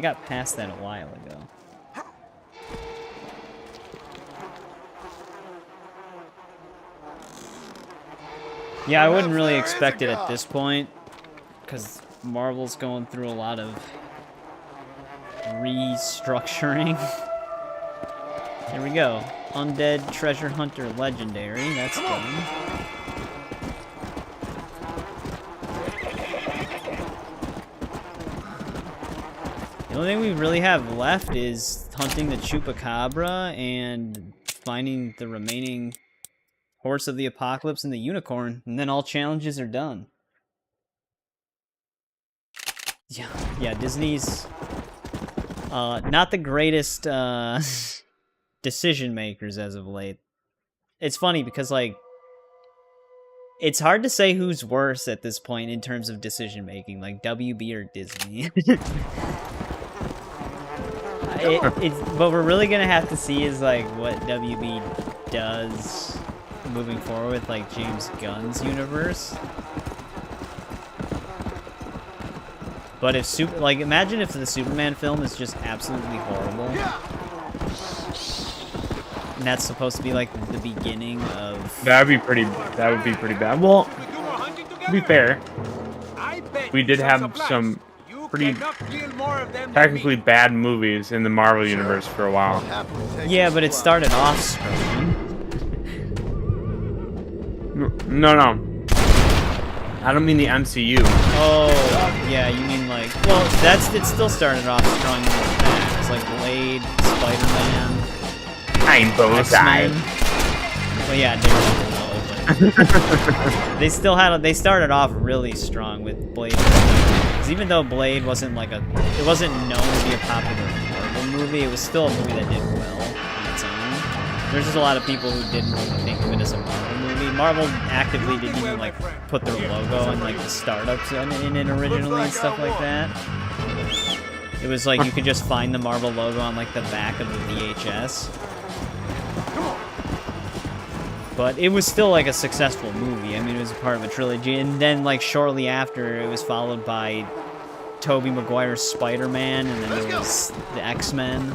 S1: got past that a while ago. Yeah, I wouldn't really expect it at this point, because Marvel's going through a lot of restructuring. There we go. Undead Treasure Hunter Legendary. That's done. The only thing we really have left is hunting the Chupacabra and finding the remaining Horse of the Apocalypse and the Unicorn, and then all challenges are done. Yeah, Disney's not the greatest decision makers as of late. It's funny because, like, it's hard to say who's worse at this point in terms of decision making, like WB or Disney. What we're really gonna have to see is like what WB does moving forward with like James Gunn's universe. But if imagine if the Superman film is just absolutely horrible. And that's supposed to be like the beginning of...
S19: That would be pretty bad. Well, to be fair, we did have some pretty technically bad movies in the Marvel universe for a while.
S1: Yeah, but it started off strong.
S19: No. I don't mean the MCU.
S1: Oh, yeah, you mean like... Well, it still started off strong in the back. It's like Blade, Spider-Man...
S19: Rainbow Side.
S1: Well, yeah, they still had. They started off really strong with Blade. Because even though Blade wasn't like it wasn't known to be a popular Marvel movie, it was still a movie that did well on its own. There's just a lot of people who didn't really think of it as a Marvel movie Marvel actively didn't even like put their logo and like the startups in it originally and stuff like that. It was like you could just find the Marvel logo on like the back of the VHS. But it was still like a successful movie. I mean, it was a part of a trilogy, and then like shortly after, it was followed by Tobey Maguire's Spider-Man, and then there was the X-Men.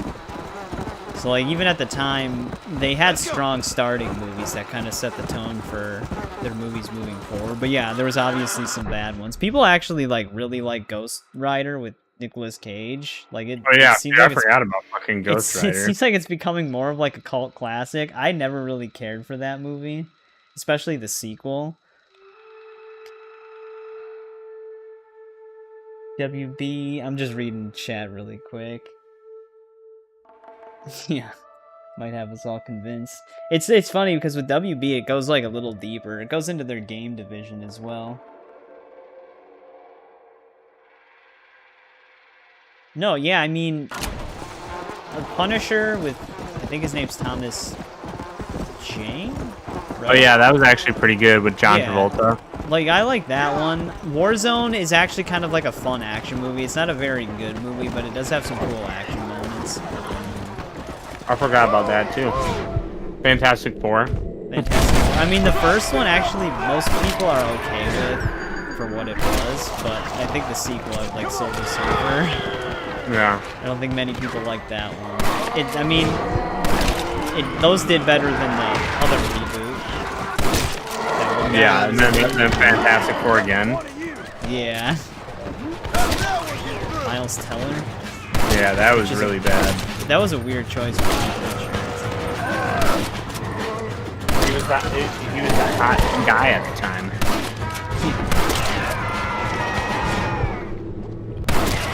S1: So like even at the time, they had strong starting movies that kind of set the tone for their movies moving forward. But yeah, there was obviously some bad ones. People actually like really like Ghost Rider with Nicolas Cage. Like it.
S19: Oh yeah,
S1: it seems
S19: I
S1: like
S19: forgot about fucking Ghost Rider.
S1: It seems like it's becoming more of like a cult classic. I never really cared for that movie, especially the sequel. WB. I'm just reading chat really quick. Yeah, might have us all convinced. It's funny because with WB it goes like a little deeper. It goes into their game division as well. No, yeah, I mean, the Punisher with, I think his name's Thomas Jane?
S19: Right? Oh yeah, that was actually pretty good with John Travolta.
S1: Like, I like that one. Warzone is actually kind of like a fun action movie. It's not a very good movie, but it does have some cool action moments.
S19: I forgot about that too. Fantastic Four.
S1: Fantastic Four. I mean, the first one actually most people are okay with for what it was, but I think the sequel, like Silver Surfer.
S19: Yeah.
S1: I don't think many people like that one. I mean, those did better than the other reboot.
S19: Yeah, and then Fantastic Four again.
S1: Yeah. Miles Teller.
S19: Yeah, that was really bad.
S1: That was a weird choice for me.
S19: He was that hot guy at the time.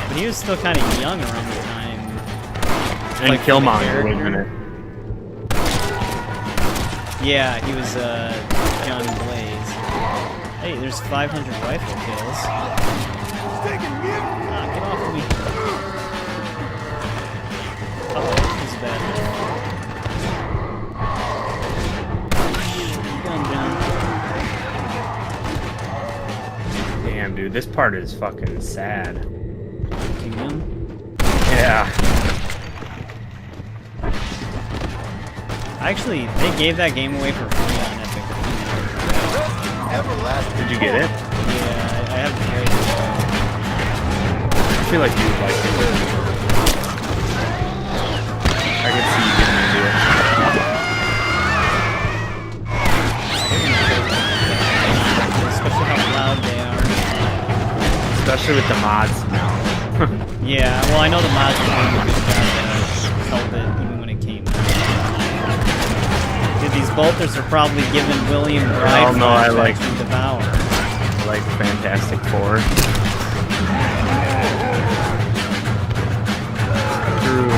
S1: But he was still kind of young around the time.
S19: And
S1: like,
S19: Killmonger was in it.
S1: Yeah, he was Johnny Blaze. Hey, there's 500 rifle kills. Get off of me. Uh-oh, this is bad.
S19: Damn, dude, this part is fucking sad.
S1: Kingdom?
S19: Yeah.
S1: Actually, they gave that game away for free on Epic.
S19: Did you get it?
S1: Yeah, I haven't played it.
S19: I feel like you would like it. I could see you getting into it.
S1: Especially how loud they are.
S19: Especially with the mods now.
S1: Yeah, well, I know the mods were doing a good job to help it even when it came out. Dude, these bolters are probably giving William Bride flashbacks from Devour.
S19: I like Fantastic Four. True.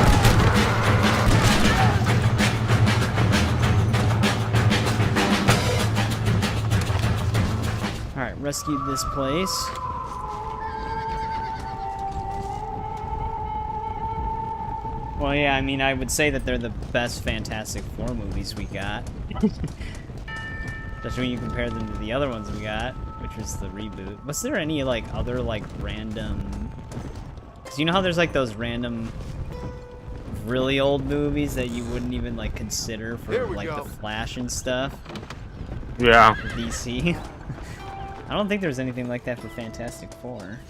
S1: Alright, rescued this place. Well, yeah, I mean, I would say that they're the best Fantastic Four movies we got. Especially when you compare them to the other ones we got, which was the reboot. Was there any, like, other, like, random... Because you know how there's, like, those random, really old movies that you wouldn't even, like, consider for, like, the Flash and stuff?
S19: Yeah.
S1: For DC? I don't think there's anything like that for Fantastic Four.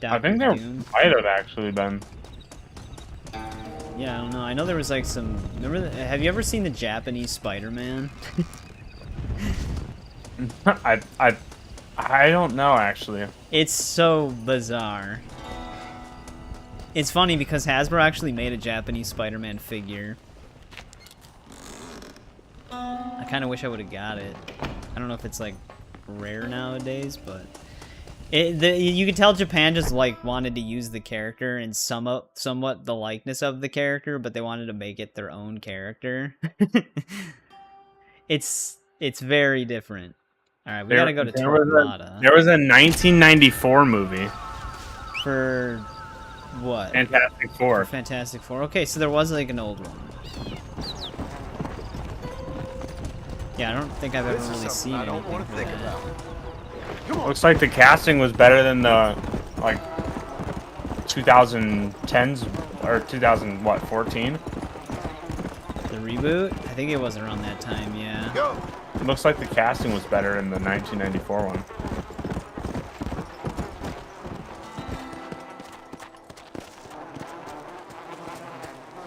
S19: I think there might have actually been.
S1: Yeah, I don't know. I know there was like some... have you ever seen the Japanese Spider-Man?
S19: I don't know, actually.
S1: It's so bizarre. It's funny because Hasbro actually made a Japanese Spider-Man figure. I kind of wish I would have got it. I don't know if it's like rare nowadays, but... you could tell Japan just like wanted to use the character and somewhat the likeness of the character, but they wanted to make it their own character. It's very different. All right, we gotta go to Torquemada.
S19: There was a 1994 movie
S1: for what?
S19: Fantastic Four.
S1: For Fantastic Four. Okay, so there was like an old one. Yeah, I don't think I've ever really seen anything for that.
S19: Looks like the casting was better than the, like, 2010s, or 2014?
S1: The reboot? I think it was around that time, yeah.
S19: It looks like the casting was better in the 1994 one.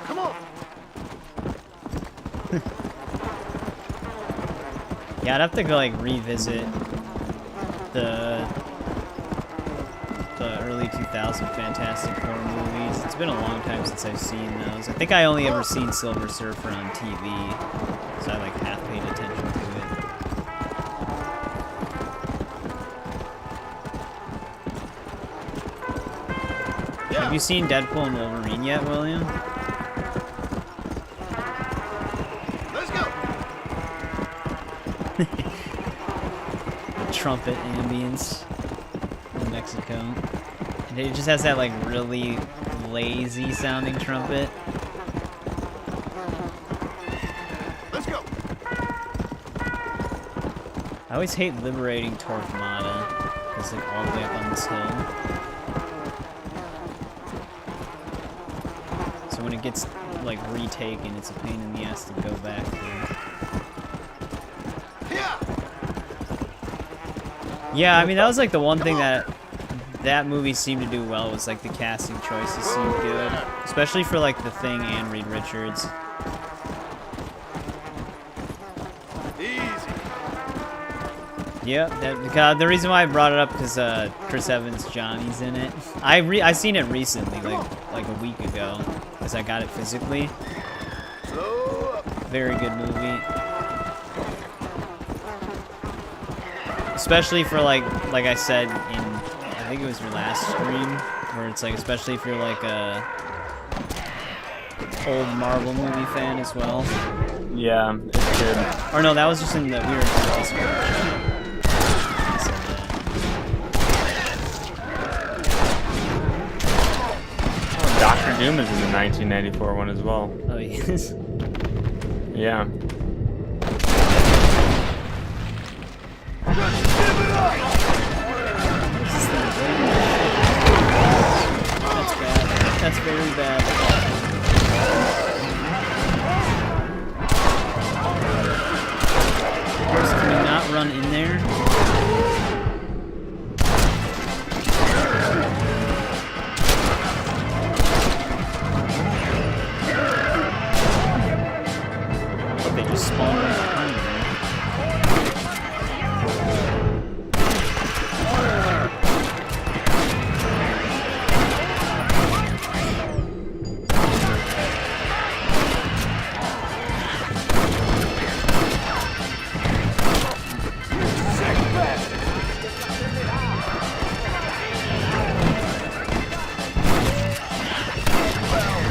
S5: Come on.
S1: Yeah, I'd have to go like revisit the early 2000 Fantastic Four movies. It's been a long time since I've seen those. I think I only ever seen Silver Surfer on TV, so I like half paid attention to it. Have you seen Deadpool and Wolverine yet, William?
S5: Let's go.
S1: Trumpet ambience in Mexico. And it just has that like really lazy sounding trumpet.
S5: Let's go.
S1: I always hate liberating Torquemada because like all the way up on this hill. So when it gets like retaken, it's a pain in the ass to go back through. Yeah, I mean that was like the one thing that movie seemed to do well was like the casting choices seemed good, especially for like The Thing and Reed Richards.
S5: Easy.
S1: Yeah, the reason why I brought it up because Chris Evans Johnny's in it. I seen it recently, like a week ago, because I got it physically. Very good movie. Especially for like I said in, I think it was your last stream, where it's like, especially if you're like a old Marvel movie fan as well.
S19: Yeah, it's good.
S1: Or no, that was just in the, we were in Discord.
S19: Dr. Doom is in the 1994 one as well.
S1: Oh, he is?
S19: Yeah.
S1: That's bad. That's very bad. Of course, can we not run in there? But they just spawned right behind me.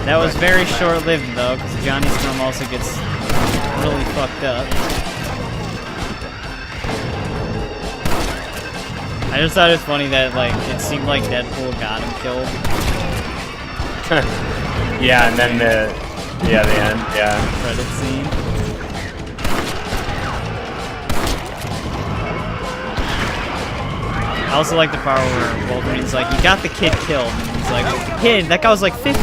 S1: That was very short-lived though, because Johnny Storm also gets really fucked up. I just thought it was funny that like it seemed like Deadpool got him killed.
S19: Yeah, and then the end, yeah.
S1: Credit scene. I also like the part where Wolverine's like, "You got the kid killed," and he's like, "Kid, that guy was like 50."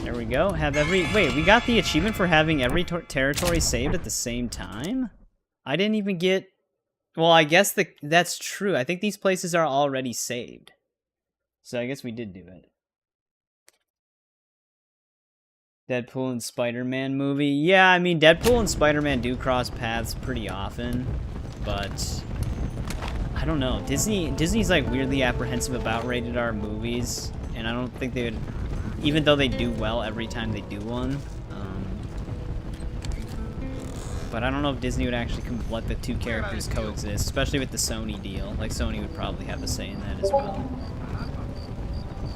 S1: There we go. Have every... Wait, we got the achievement for having every territory saved at the same time? I didn't even get... Well, I guess that's true. I think these places are already saved. So I guess we did do it. Deadpool and Spider-Man movie. Yeah, I mean, Deadpool and Spider-Man do cross paths pretty often, but I don't know. Disney's like weirdly apprehensive about rated R movies, and I don't think they would, even though they do well every time they do one. But I don't know if Disney would actually let the two characters coexist, especially with the Sony deal. Like, Sony would probably have a say in that as well.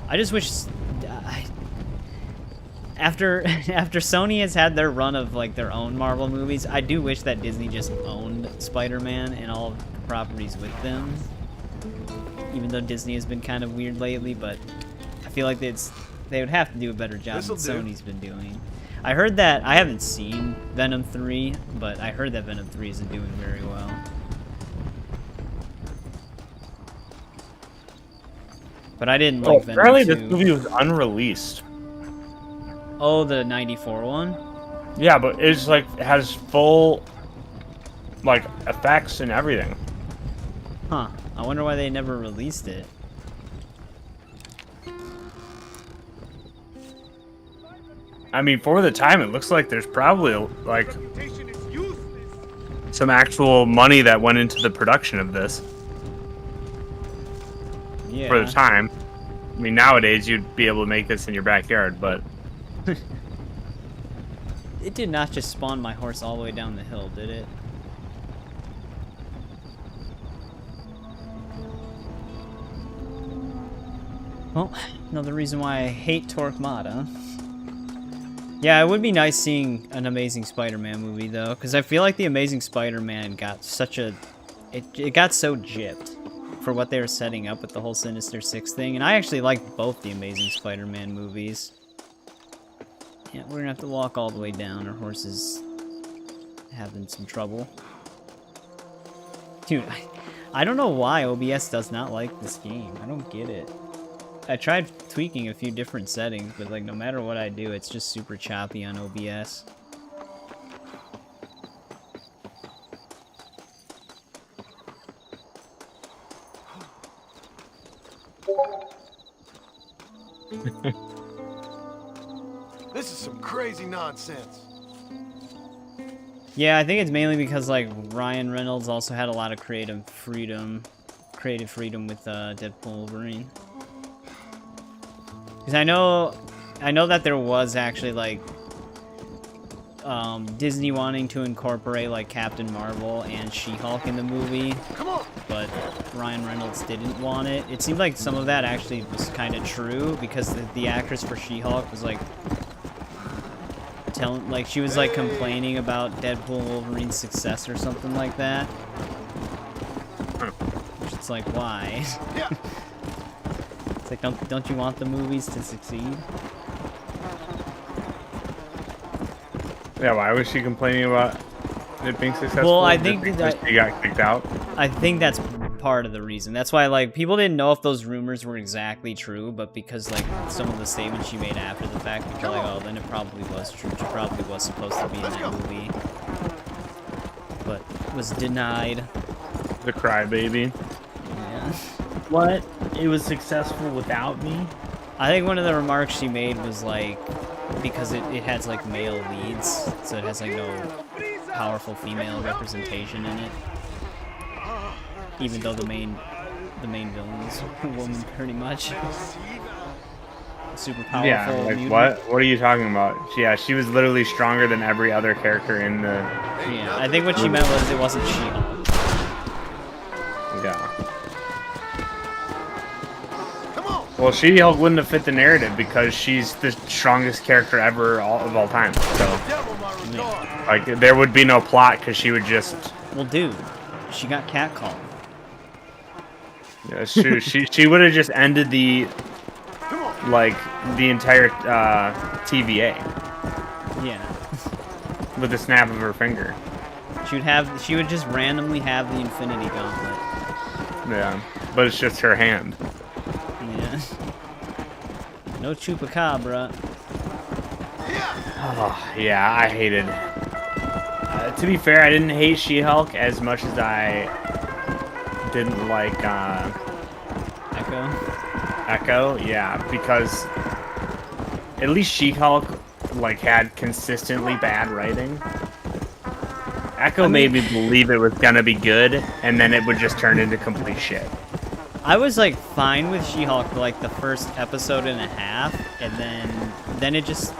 S1: I just wish... After Sony has had their run of like their own Marvel movies, I do wish that Disney just owned Spider-Man and all of the properties with them. Even though Disney has been kind of weird lately, but I feel like They would have to do a better job than
S2: This'll do.
S1: Sony's been doing. I heard that, I haven't seen Venom 3, but I heard that Venom 3 isn't doing very well. But I didn't like Venom 2.
S19: Apparently this movie was unreleased.
S1: Oh, the 94 one?
S19: Yeah, but it's like, it has full, like, effects and everything.
S1: Huh. I wonder why they never released it.
S19: I mean, for the time, it looks like there's probably, like, some actual money that went into the production of this.
S1: Yeah.
S19: For the time. I mean, nowadays, you'd be able to make this in your backyard, but...
S1: It did not just spawn my horse all the way down the hill, did it? Well, another reason why I hate Torquemada. Yeah, it would be nice seeing an Amazing Spider-Man movie, though, because I feel like the Amazing Spider-Man got such a... It got so gypped for what they were setting up with the whole Sinister Six thing, and I actually like both the Amazing Spider-Man movies. Yeah, we're gonna have to walk all the way down. Our horse is having some trouble. Dude, I don't know why OBS does not like this game. I don't get it. I tried tweaking a few different settings, but like no matter what I do, it's just super choppy on OBS.
S2: This is some crazy nonsense.
S1: Yeah, I think it's mainly because like Ryan Reynolds also had a lot of creative freedom with Deadpool Wolverine. Because I know that there was actually like Disney wanting to incorporate like Captain Marvel and She-Hulk in the movie, but Ryan Reynolds didn't want it. It seemed like some of that actually was kind of true because the actress for She-Hulk was like she was like complaining about Deadpool Wolverine's success or something like that. It's like, why? It's like, don't you want the movies to succeed?
S19: Yeah, why was she complaining about it being successful?
S1: Well, I think
S19: that she got kicked out.
S1: I think that's part of the reason. That's why, like, people didn't know if those rumors were exactly true, but because, like, some of the statements she made after the fact, people were like, oh, then it probably was true. She probably was supposed to be in that movie. But was denied.
S19: The crybaby.
S1: Yeah.
S22: What? It was successful without me?
S1: I think one of the remarks she made was, like, because it has, like, male leads, so it has, like, no powerful female representation in it. Even though the main villain is a woman, pretty much. Super powerful.
S19: Yeah, like
S1: mutant.
S19: what are you talking about? Yeah, she was literally stronger than every other character in the...
S1: Yeah, I think what she meant was it wasn't She-Hulk.
S19: Yeah. Well, She-Hulk wouldn't have fit the narrative because she's the strongest character ever of all time. So, like, there would be no plot because she would just...
S1: Well, dude, she got catcalled.
S19: Yeah, that's true. she would have just ended the entire TVA.
S1: Yeah.
S19: With the snap of her finger.
S1: She would just randomly have the Infinity Gauntlet.
S19: Yeah, but it's just her hand.
S1: Yeah. No chupacabra.
S19: Oh, yeah, I hated. To be fair, I didn't hate She-Hulk as much as I didn't like Echo, yeah, because at least She-Hulk like had consistently bad writing. Echo made me believe it was gonna be good, and then it would just turn into complete shit.
S1: I was like fine with She-Hulk for like the first episode and a half, and then it just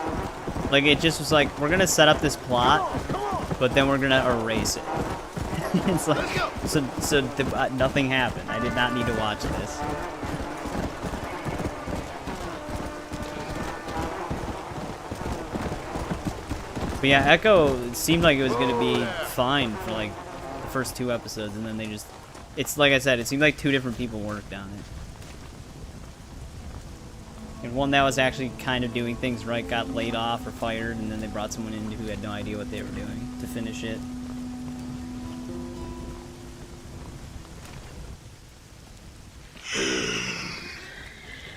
S1: was like, we're gonna set up this plot, but then we're gonna erase it. It's like, so nothing happened. I did not need to watch this. But yeah, Echo seemed like it was gonna be fine for like the first 2 episodes, and then they just, it's like I said, it seemed like 2 different people worked on it. And one that was actually kind of doing things right got laid off or fired, and then they brought someone in who had no idea what they were doing to finish it.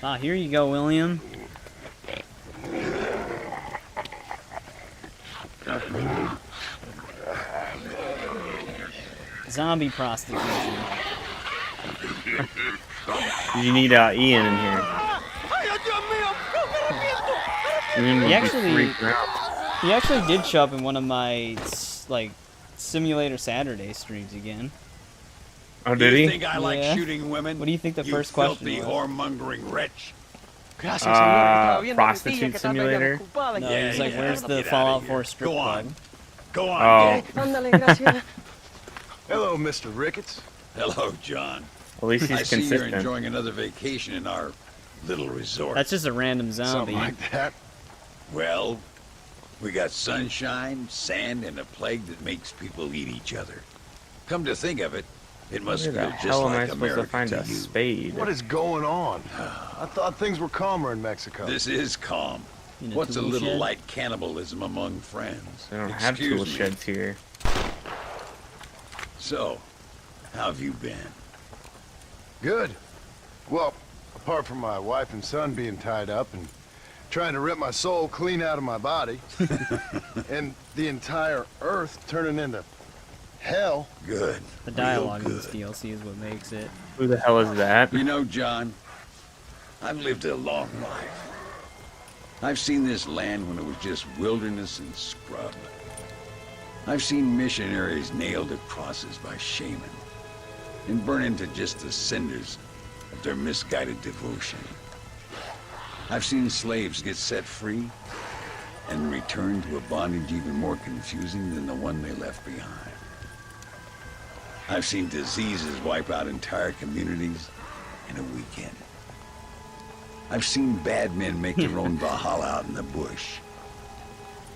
S1: Ah, here you go, William. Zombie prostitution.
S19: You need Ian in here.
S1: He actually did show up in one of my like Simulator Saturday streams again.
S19: Oh, did he?
S11: You think I like shooting women?
S1: What do you think the first question was?
S11: You filthy whoremongering wretch.
S19: Prostitute simulator?
S1: No, he's like, where's the Fallout 4 strip club?
S11: Go on.
S19: Oh.
S5: Hello, Mr. Ricketts.
S11: Hello, John.
S19: At least he's
S11: I see
S19: consistent.
S11: you're enjoying another vacation in our little resort.
S1: That's just a random zombie.
S11: Something like that. Well, we got sunshine, sand, and a plague that makes people eat each other. Come to think of it, it must
S19: Where
S11: feel
S19: the
S11: just
S19: hell am I
S11: like
S19: supposed to
S11: America
S19: find a
S11: you.
S19: spade?
S5: What is going on? I thought things were calmer in Mexico.
S11: This is calm.
S1: In a
S11: What's a
S1: tool
S11: little
S1: shed?
S11: light cannibalism among friends?
S19: They don't have
S11: Excuse
S19: tool
S11: me.
S19: sheds here.
S11: So, how have you been?
S5: Good. Well, apart from my wife and son being tied up and trying to rip my soul clean out of my body, and the entire Earth turning into hell.
S11: Good.
S1: The dialogue in this DLC is what makes it.
S19: Who the hell is that?
S11: You know, John, I've lived a long life. I've seen this land when it was just wilderness and scrub. I've seen missionaries nailed to crosses by shaman and burn into just the cinders of their misguided devotion. I've seen slaves get set free and return to a bondage even more confusing than the one they left behind. I've seen diseases wipe out entire communities in a weekend. I've seen bad men make their own Valhalla out in the bush,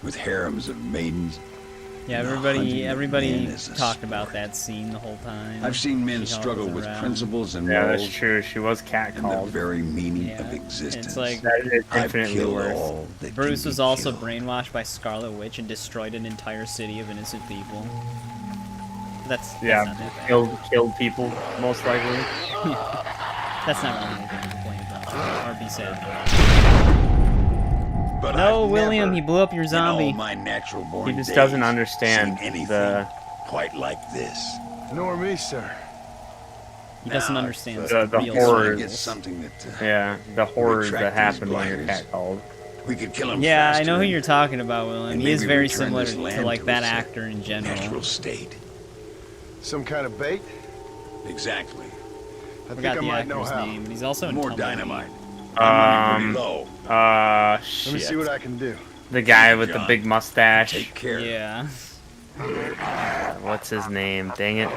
S11: with harems of maidens.
S1: Yeah, everybody talked about that scene the whole time.
S11: I've seen men
S1: She
S11: struggle
S1: hobbles
S11: with
S1: around.
S11: principles and
S19: Yeah,
S11: morals.
S19: that's true. She was
S11: and the
S19: catcalled.
S11: very meaning
S1: Yeah,
S11: of existence.
S1: it's like
S19: That is
S11: I've
S19: infinitely
S11: killed
S19: worse.
S11: all that
S1: Bruce
S11: can
S1: was
S11: be
S1: also
S11: killed.
S1: brainwashed by Scarlet Witch and destroyed an entire city of innocent people. That's not
S19: Yeah,
S1: that bad.
S19: killed people, most likely.
S1: That's not really anything to complain about or be sad about.
S11: But
S1: No,
S11: I've
S1: William,
S11: never,
S1: he blew up your zombie.
S11: In all my natural born
S19: He just
S11: days,
S19: doesn't understand
S11: seen anything
S19: the
S11: quite like this.
S5: Nor me, sir.
S1: He doesn't
S11: Now,
S1: understand
S19: the
S1: real
S19: horrors.
S11: Get
S1: struggles.
S11: something that
S19: Yeah, the horrors that
S11: retract
S19: happen
S11: these
S19: when you're
S11: blinders.
S19: catcalled.
S11: we could kill him
S1: Yeah, I
S11: faster
S1: know who
S11: and
S1: you're talking about, William.
S11: and
S1: He is
S11: maybe
S1: very
S11: return
S1: similar
S11: this
S1: to
S11: land
S1: like
S11: to
S1: that
S11: its
S1: actor in general.
S11: natural state.
S5: Some kind of bait?
S11: Exactly.
S5: I think
S1: Forgot
S5: I
S1: the
S5: might know
S1: actor's
S5: how.
S1: name, but he's also in
S11: More
S1: Tumbleweed.
S11: dynamite. I'm running pretty low.
S5: Let me see
S19: Shit.
S5: what I can do.
S19: The guy with the
S11: John,
S19: big mustache.
S11: Take care.
S1: Yeah.
S19: What's his name? Dang it.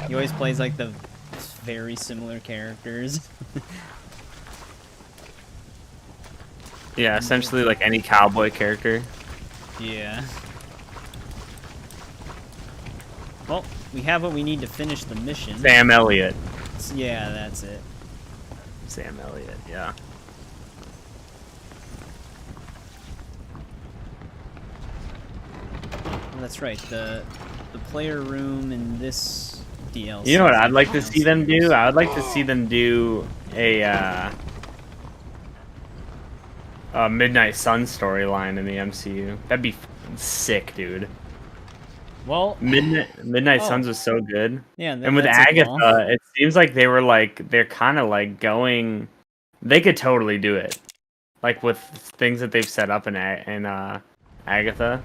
S1: He always plays like the very similar characters.
S19: Yeah, essentially like any cowboy character.
S1: Yeah. Well, we have what we need to finish the mission.
S19: Sam Elliott.
S1: Yeah, that's it.
S19: Sam Elliott, yeah.
S1: Well, that's right. The player room in this DLC.
S19: You know what I'd like to see them do? I would like to see them do a Midnight Sun storyline in the MCU. That'd be f***ing sick, dude.
S1: Well,
S19: Midnight
S1: oh.
S19: Suns was so good.
S1: Yeah,
S19: and with
S1: that's it,
S19: Agatha,
S1: Paul.
S19: it seems like they're kind of like going. They could totally do it, like with things that they've set up in Agatha.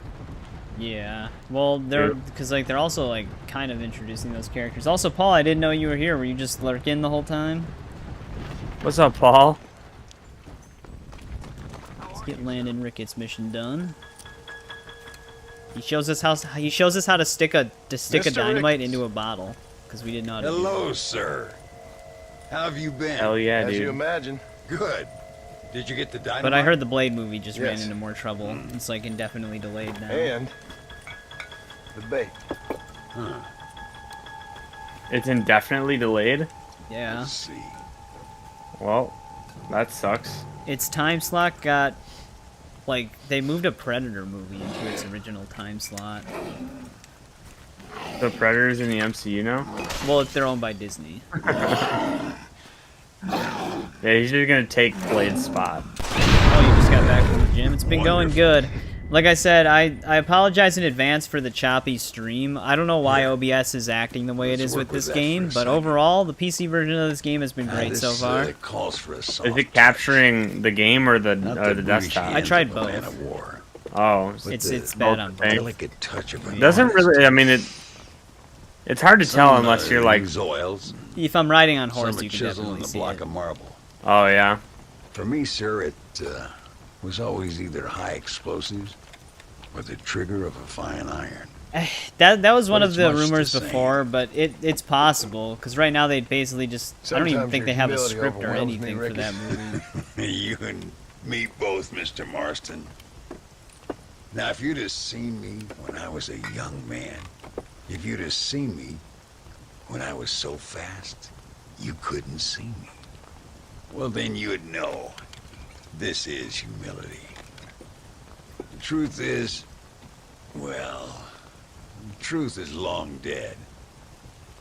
S1: Yeah. Well, they're because like they're also like kind of introducing those characters. Also, Paul, I didn't know you were here. Were you just lurking the whole time?
S19: What's up, Paul?
S1: Let's get Landon Ricketts' mission done. He shows us how to stick a
S11: Mr.
S1: dynamite
S11: Ricketts.
S1: into a bottle because we didn't know how to do
S11: Hello,
S1: that.
S11: sir. How have you been?
S19: Hell yeah,
S5: As
S19: dude.
S5: you imagine.
S11: Good. Did you get the dynamite?
S1: But I heard the Blade movie just ran
S5: Yes.
S1: into more trouble. It's like indefinitely delayed now.
S5: And the bait.
S11: Huh.
S19: It's indefinitely delayed.
S1: Yeah.
S11: Let's see.
S19: Well, That sucks.
S1: Its time slot got, like, they moved a Predator movie into its original time slot.
S19: The Predators in the MCU now?
S1: Well, they're owned by Disney.
S19: Yeah, he's just gonna take Blade's spot.
S1: Oh, you just got back from the gym. It's been going good. Like I said, I apologize in advance for the choppy stream. I don't know why OBS is acting the way it is with this game, but overall, the PC version of this game has been great so far.
S19: Is it capturing the game or the desktop?
S1: I tried both.
S19: Oh,
S1: it's bad on both.
S19: Doesn't really. I mean, it's hard to tell unless you're like.
S1: If I'm riding on horse, you can definitely see it.
S19: Oh yeah.
S15: For me, sir, it was always either high explosives or the trigger of a fine iron.
S1: That was one of the rumors before, but it's possible because right now they basically just. I don't even think they have a script or anything for that movie.
S15: You and me both, Mr. Marston. Now, if you'd have seen me when I was a young man, if you'd have seen me when I was so fast, you couldn't see me. Well, then you'd know. This is humility. The truth is, well, the truth is long dead.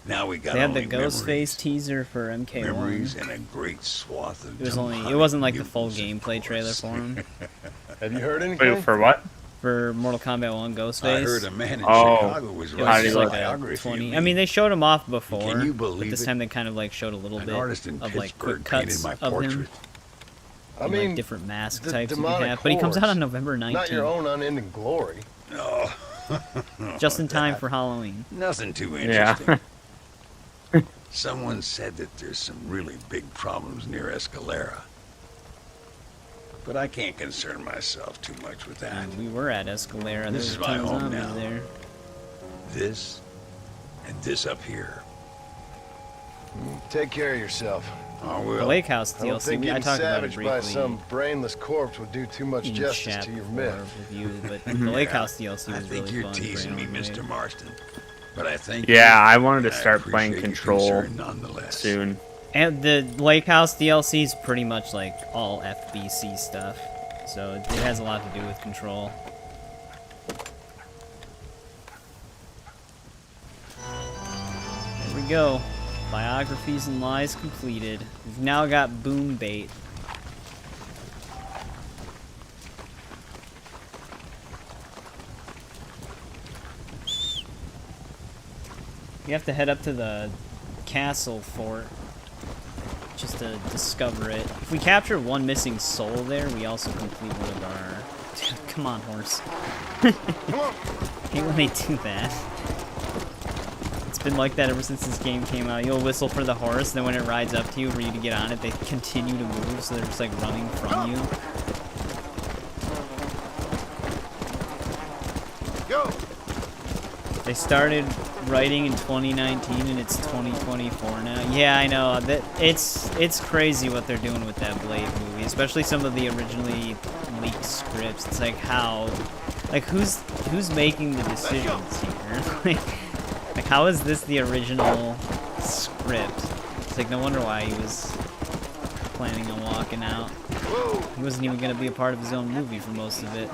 S15: Now we got
S1: they had
S15: only
S1: the Ghostface teaser for MK1.
S15: memories and a great swath of
S1: It wasn't like the full gameplay trailer for him.
S5: Have you heard anything?
S19: Wait, for what?
S1: For Mortal Kombat 1 Ghostface.
S15: I heard a man in Chicago was writing
S1: like
S15: a biography.
S1: 20. I mean, they showed him off before.
S15: Can you believe
S1: but this
S15: it?
S1: time they kind of like showed a little
S15: An
S1: bit
S15: artist in
S1: of like
S15: Pittsburgh
S1: quick cuts
S15: painted my
S1: of him.
S15: portrait.
S5: I
S1: and,
S5: mean,
S1: like, different mask
S5: the
S1: types you can
S5: demonic
S1: have. But he comes out
S5: horse,
S1: on November 19th.
S5: Not your own unending glory.
S15: No.
S1: Just in time for Halloween.
S15: Nothing too
S19: Yeah.
S15: interesting. Someone said that there's some really big problems near Escalera. But I can't concern myself too much with that.
S1: We were at Escalera. There
S15: This
S1: was
S15: is my
S1: tons of
S15: home
S1: zombies
S15: now.
S1: there.
S15: This and this up here.
S5: Take care of yourself.
S15: I
S1: The
S15: will.
S1: Lake House
S5: I don't
S1: DLC.
S5: think
S1: I
S5: getting
S1: talked about it
S5: savaged
S1: briefly.
S5: by some brainless corpse would do too much
S1: in
S5: justice
S1: chat
S5: to your
S1: before
S5: myth.
S1: with you, but the Lake House DLC
S15: I
S1: was
S15: think
S1: really
S15: you're
S1: fun.
S15: teasing me, Mr. Marston. But I think
S19: Yeah, I wanted to
S15: I
S19: start playing
S15: appreciate your
S19: Control
S15: concern nonetheless.
S19: soon.
S1: And the Lake House DLC is pretty much like all FBC stuff, so it has a lot to do with Control. There we go. Biographies and lies completed. We've now got Boom Bait. You have to head up to the castle fort just to discover it. If we capture one missing soul there, we also complete one of our... Dude, come on, horse. Can't let me do that. It's been like that ever since this game came out. You'll whistle for the horse, then when it rides up to you for you to get on it, they continue to move, so they're just like running from you.
S5: Go!
S1: They started writing in 2019 and it's 2024 now. Yeah, I know. It's crazy what they're doing with that Blade movie, especially some of the originally leaked scripts. It's like how, like who's making the decisions here? like how is this the original script? It's like no wonder why he was planning on walking out. He wasn't even gonna be a part of his own movie for most of it.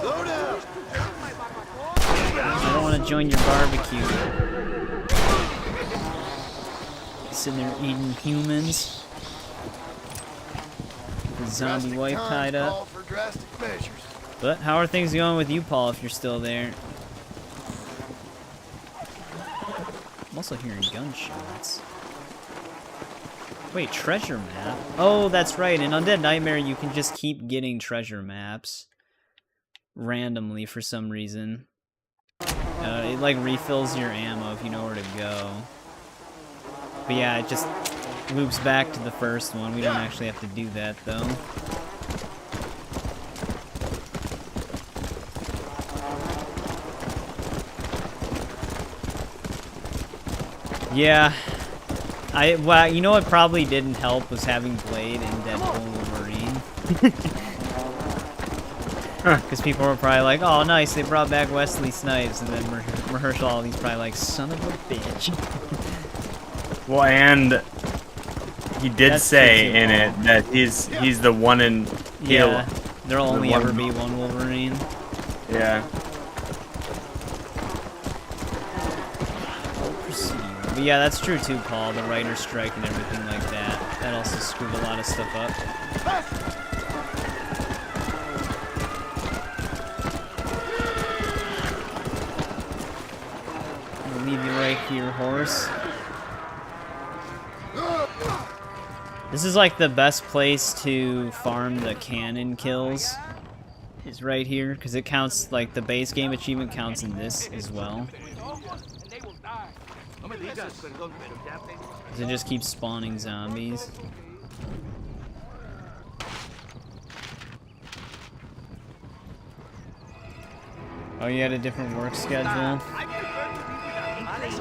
S5: Slow down!
S1: I don't want to join your barbecue. Sitting there eating humans. The zombie wife tied up.
S5: Call for drastic measures.
S1: But how are things going with you, Paul, if you're still there? I'm also hearing gunshots. Wait, treasure map? Oh, that's right. In Undead Nightmare, you can just keep getting treasure maps randomly for some reason. It like refills your ammo if you know where to go. But yeah, it just loops back to the first one. We don't actually have to do that though. Yeah. Well, you know what probably didn't help was having Blade in Deadpool Wolverine. Because people were probably like, oh, nice, they brought back Wesley Snipes, and then Mahershala Ali's probably like, son of a bitch.
S19: Well, and he did say in it that he's the one in.
S1: Yeah, there'll only ever be one Wolverine.
S19: Yeah.
S1: But yeah, that's true too, Paul. The writer's strike and everything like that. That also screwed a lot of stuff up. I'll leave you right here, horse. This is like the best place to farm the cannon kills. Is right here, because it counts, like the base game achievement counts in this as well. It just keeps spawning zombies. Oh, you had a different work schedule?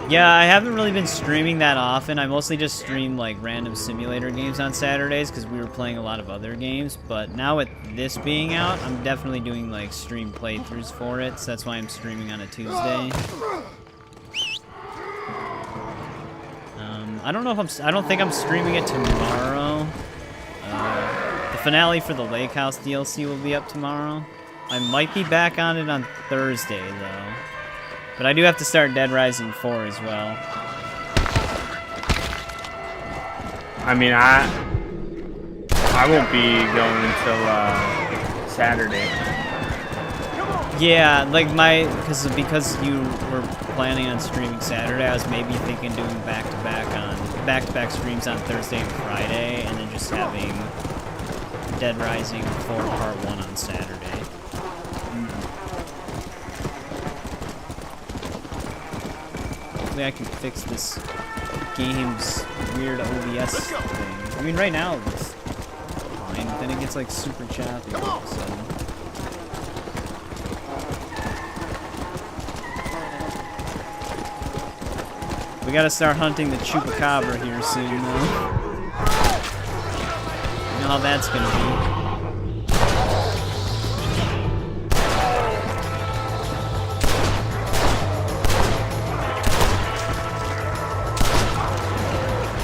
S1: Yeah, I haven't really been streaming that often. I mostly just stream like random simulator games on Saturdays because we were playing a lot of other games. But now with this being out, I'm definitely doing like stream playthroughs for it. So that's why I'm streaming on a Tuesday. I don't know if I don't think I'm streaming it tomorrow. The finale for the Lake House DLC will be up tomorrow. I might be back on it on Thursday, though. But I do have to start Dead Rising 4 as well.
S19: I mean, I won't be going until Saturday.
S1: Yeah, like because you were planning on streaming Saturday, I was maybe thinking doing back-to-back streams on Thursday and Friday, and then just having Dead Rising 4 Part 1 on Saturday. Hopefully I can fix this game's weird OBS thing. I mean, right now it's fine, but then it gets like super choppy all of a sudden. We gotta start hunting the chupacabra here soon, though. You know how that's gonna be.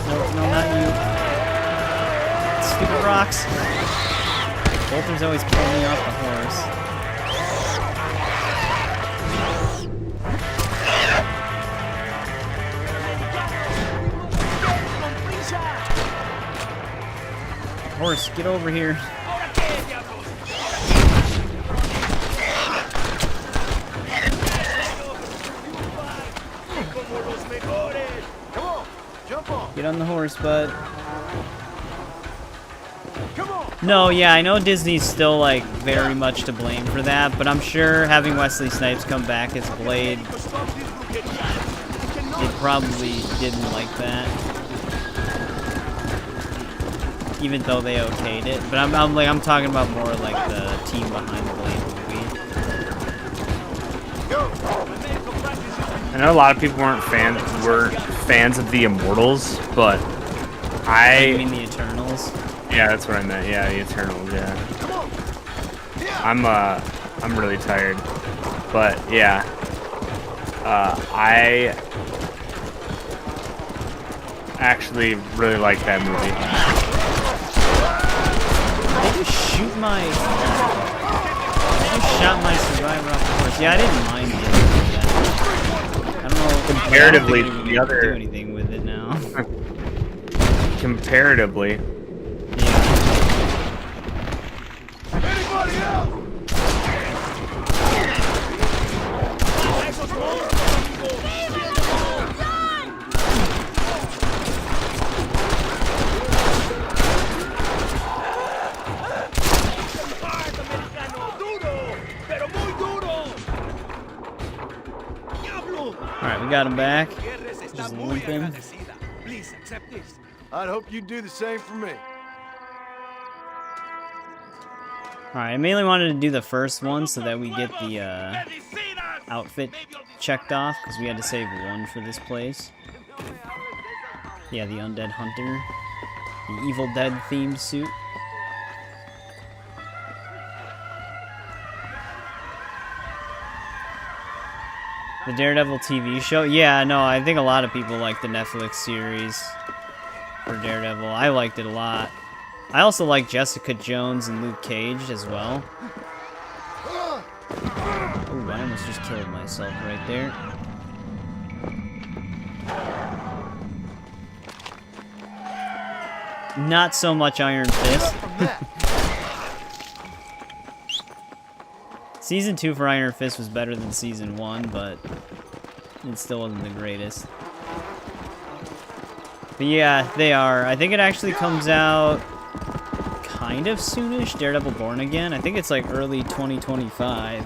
S1: No, not you. Stupid rocks. Bolter's always pulling me off the horse. Horse, get over here. Get on the horse, bud. No, yeah, I know Disney's still, like, very much to blame for that, but I'm sure having Wesley Snipes come back as Blade, it probably didn't like that. Even though they okayed it, but I'm talking about more like the team behind the Blade movie.
S19: I know a lot of people weren't fans of the Immortals, but
S1: You mean the Eternals?
S19: Yeah, that's what I meant. Yeah, the Eternals. Yeah. I'm really tired, but yeah. I actually really like that movie.
S1: They just shoot my... They just shot my survivor off the horse. Yeah, I didn't mind it. I don't know...
S19: Comparatively,
S1: I don't think
S19: the other...
S1: do anything with it now.
S19: Comparatively.
S2: Anybody else?
S1: Alright, we got him back. Just limping.
S2: Please accept this. I'd hope you'd do the same for me.
S1: Alright, I mainly wanted to do the first one so that we get the outfit checked off, because we had to save one for this place. Yeah, the Undead Hunter. The Evil Dead themed suit. The Daredevil TV show? Yeah, no, I think a lot of people like the Netflix series. for Daredevil. I liked it a lot. I also like Jessica Jones and Luke Cage as well. Oh, I almost just killed myself right there. Not so much Iron Fist. Season 2 for Iron Fist was better than Season 1, but it still wasn't the greatest. But yeah, they are. I think it actually comes out kind of soonish, Daredevil Born Again. I think it's like early 2025.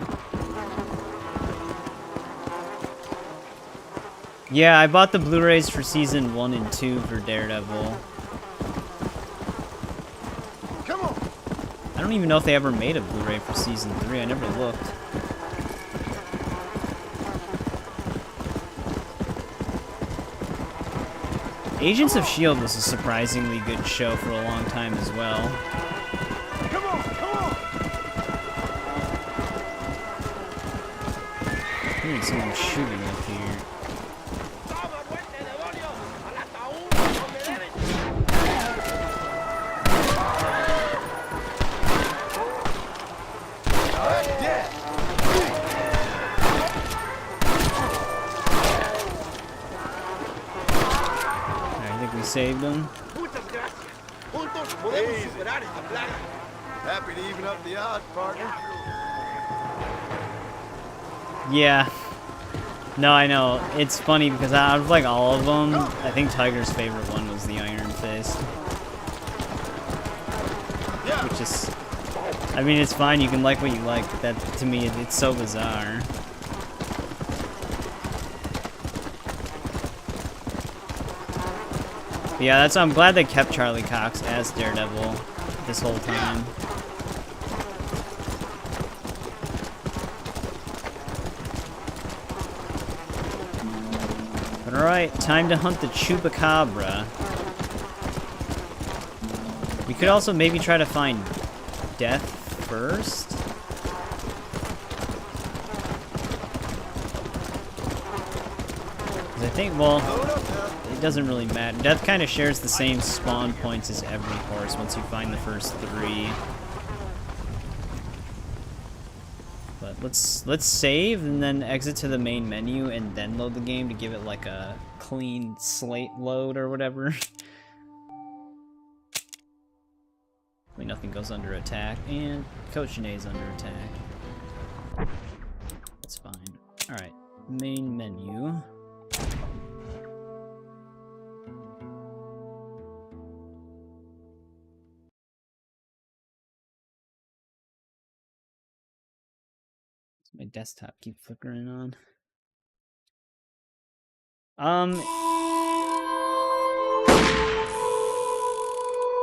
S1: Yeah, I bought the Blu-rays for Season 1 and 2 for Daredevil. I don't even know if they ever made a Blu-ray for Season 3. I never looked. Agents of S.H.I.E.L.D. was a surprisingly good show for a long time as well.
S16: Come on, come on!
S1: Hearing someone shooting up here. Saved him.
S2: Happy to even up the odds, partner.
S1: Yeah. No, I know. It's funny because out of like all of them, I think Tiger's favorite one was the Iron Fist. Which is, I mean, it's fine. You can like what you like, but that to me, it's so bizarre. Yeah, that's. I'm glad they kept Charlie Cox as Daredevil this whole time. But alright, time to hunt the Chupacabra. We could also maybe try to find Death first. Because I think, well, it doesn't really matter. Death kind of shares the same spawn points as every horse once you find the first 3. But let's save and then exit to the main menu and then load the game to give it like a clean slate load or whatever. Wait, nothing goes under attack, and Coach Janae's under attack. That's fine. Alright, main menu. My desktop keep flickering on.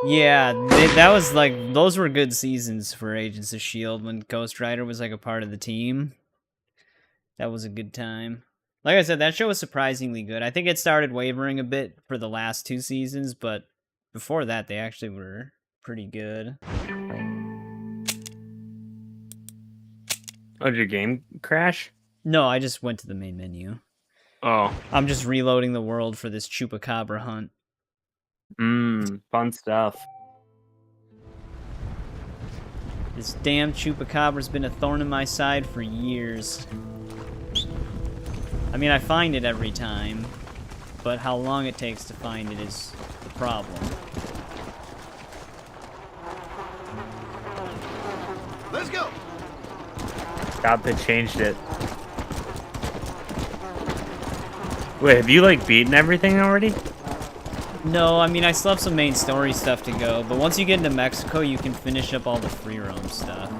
S1: Yeah, that was like, those were good seasons for Agents of S.H.I.E.L.D. when Ghost Rider was like a part of the team. That was a good time. Like I said, that show was surprisingly good. I think it started wavering a bit for the last 2 seasons, but before that, they actually were pretty good.
S19: Oh, did your game crash?
S1: No, I just went to the main menu.
S19: Oh.
S1: I'm just reloading the world for this Chupacabra hunt.
S19: Fun stuff.
S1: This damn Chupacabra's been a thorn in my side for years. I mean, I find it every time, but how long it takes to find it is the problem.
S2: Let's go!
S19: God, they changed it. Wait, have you like beaten everything already?
S1: No, I mean, I still have some main story stuff to go, but once you get into Mexico, you can finish up all the free roam stuff.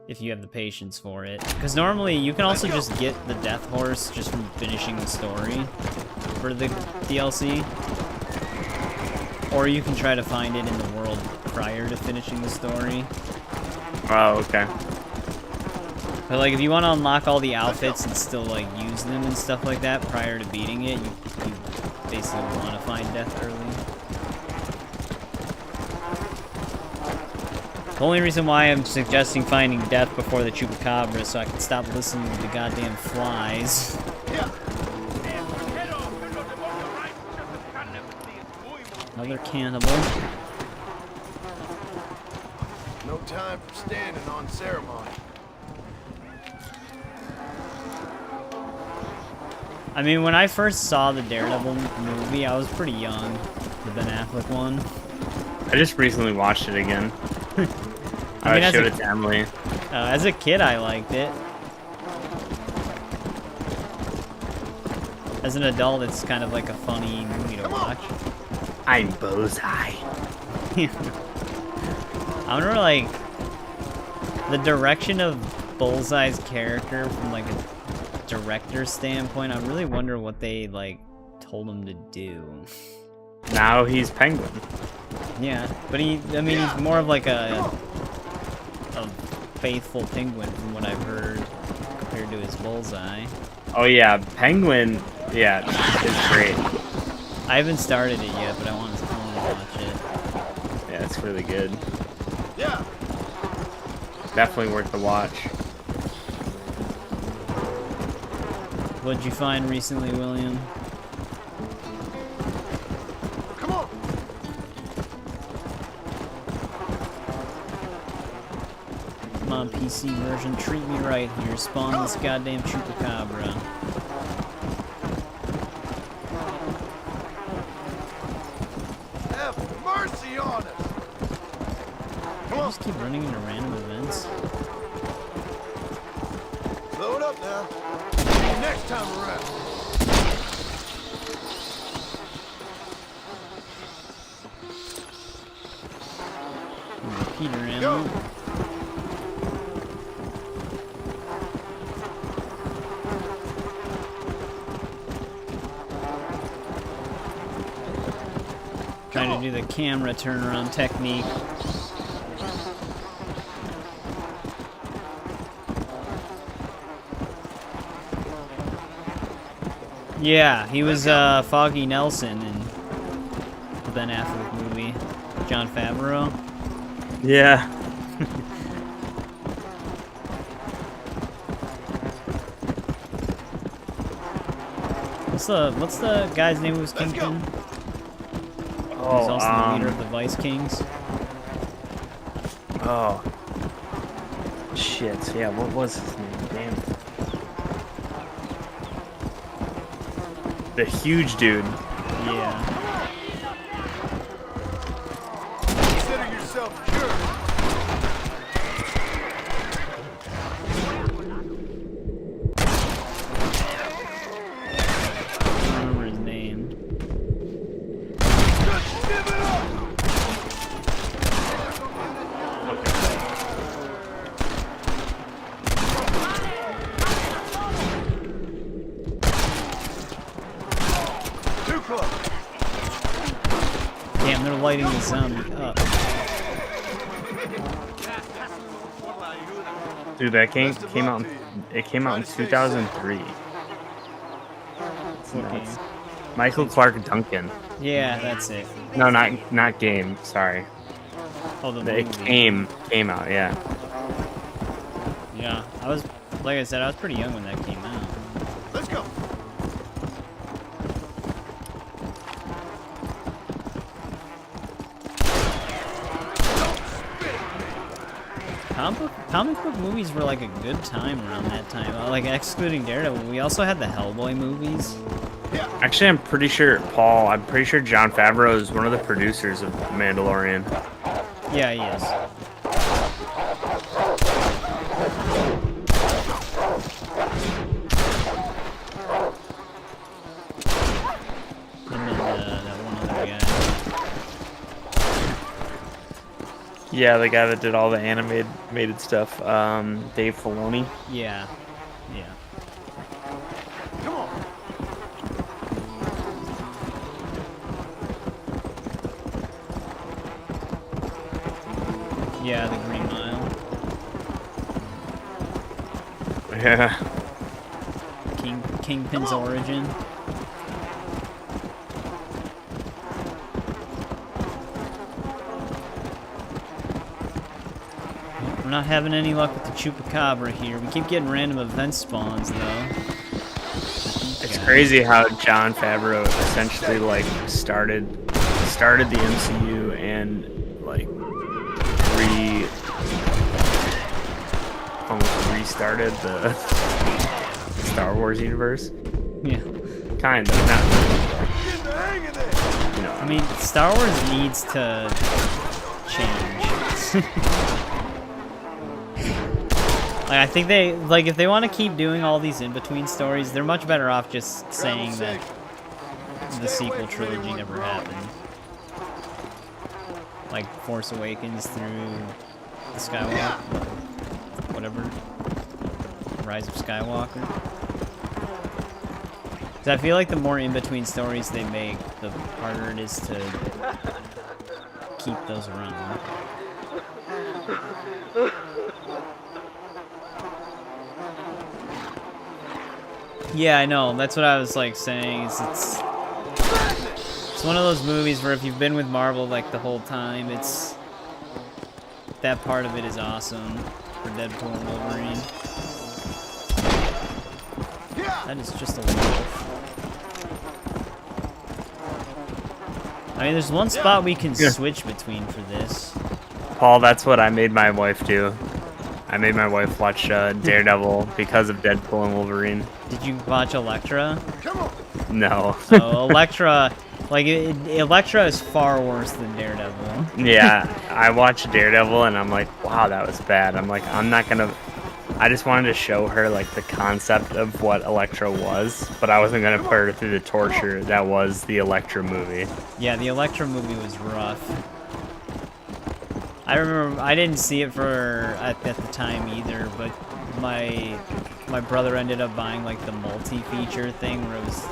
S1: If you have the patience for it. Because normally, you can also just get the Death Horse just from finishing the story for the DLC. Or you can try to find it in the world prior to finishing the story.
S19: Oh, okay.
S1: But like, if you want to unlock all the outfits and still like use them and stuff like that prior to beating it, you basically want to find Death early. The only reason why I'm suggesting finding Death before the Chupacabra is so I can stop listening to the goddamn flies. Another cannibal.
S2: No time for standing on ceremony.
S1: I mean, when I first saw the Daredevil movie, I was pretty young. The Ben Affleck one.
S19: I just recently watched it again.
S1: I mean,
S19: showed it to Emily.
S1: As a kid, I liked it. As an adult, it's kind of like a funny movie to watch.
S19: I'm Bullseye.
S1: I wonder, like, the direction of Bullseye's character from, like, a director's standpoint, I really wonder what they, like, told him to do.
S19: Now he's Penguin.
S1: Yeah, but he's more of like a faithful penguin from what I've heard compared to his Bullseye.
S19: Oh yeah, Penguin, yeah, it's great.
S1: I haven't started it yet, but I want to watch it.
S19: Yeah, it's really good.
S2: Yeah.
S19: Definitely worth the watch.
S1: What'd you find recently, William?
S2: Come on.
S1: Come on, PC version, treat me right here. Spawn this goddamn chupacabra.
S2: Have mercy on us.
S1: Come on. Just keep running into random events.
S2: Load up now. Next time around.
S1: Peter ammo. Trying to do the camera turnaround technique. Yeah, he was Foggy Nelson in the Ben Affleck movie. Jon Favreau.
S19: Yeah.
S1: What's the guy's name who was Kingpin?
S19: Oh,
S1: he's also the leader of the Vice Kings.
S19: Oh. Shit, yeah, what was his name? Damn it. The huge dude.
S1: Yeah.
S2: Consider yourself cured.
S1: I don't remember his name.
S2: Too close.
S1: Damn, they're lighting the zombie up.
S19: Dude, that game came out. It came out in 2003. It's nuts. Michael Clark Duncan.
S1: Yeah, that's it.
S19: No, not game. Sorry.
S1: Oh, the
S19: It
S1: movie.
S19: came out. Yeah.
S1: Yeah, I was, like I said, I was pretty young when that came out.
S2: Let's go.
S1: Comic book movies were like a good time around that time. Like, excluding Daredevil, we also had the Hellboy movies.
S19: Actually, I'm pretty sure Jon Favreau is one of the producers of Mandalorian.
S1: Yeah, he is. And then that one other guy.
S19: Yeah, the guy that did all the animated stuff, Dave Filoni.
S1: Yeah. Yeah.
S2: Come on.
S1: Yeah, the Green Mile.
S19: Yeah.
S1: Kingpin's origin. We're not having any luck with the Chupacabra here. We keep getting random event spawns, though.
S19: It's crazy how Jon Favreau essentially, like, started started the MCU and like almost restarted the Star Wars universe.
S1: Yeah.
S19: Kind of. Not really. You know.
S1: I mean, Star Wars needs to change. Like, I think they, like, if they want to keep doing all these in-between stories, they're much better off just saying that the sequel trilogy never happened. Like, Force Awakens through the Skywalker, whatever, Rise of Skywalker. Because I feel like the more in-between stories they make, the harder it is to keep those around. Yeah, I know. That's what I was like saying. Is it's one of those movies where if you've been with Marvel like the whole time, it's that part of it is awesome for Deadpool and Wolverine. That is just a wolf. I mean, there's one spot we can switch between for this.
S19: Paul, that's what I made my wife do. I made my wife watch Daredevil because of Deadpool and Wolverine.
S1: Did you watch Elektra?
S19: No.
S1: So Elektra, like Elektra is far worse than Daredevil.
S19: Yeah, I watched Daredevil and I'm like, wow, that was bad. I'm like, I'm not gonna. I just wanted to show her like the concept of what Elektra was, but I wasn't gonna put her through the torture that was the Elektra movie.
S1: Yeah, the Elektra movie was rough. I remember I didn't see it at the time either, but my brother ended up buying like the multi-feature thing where it was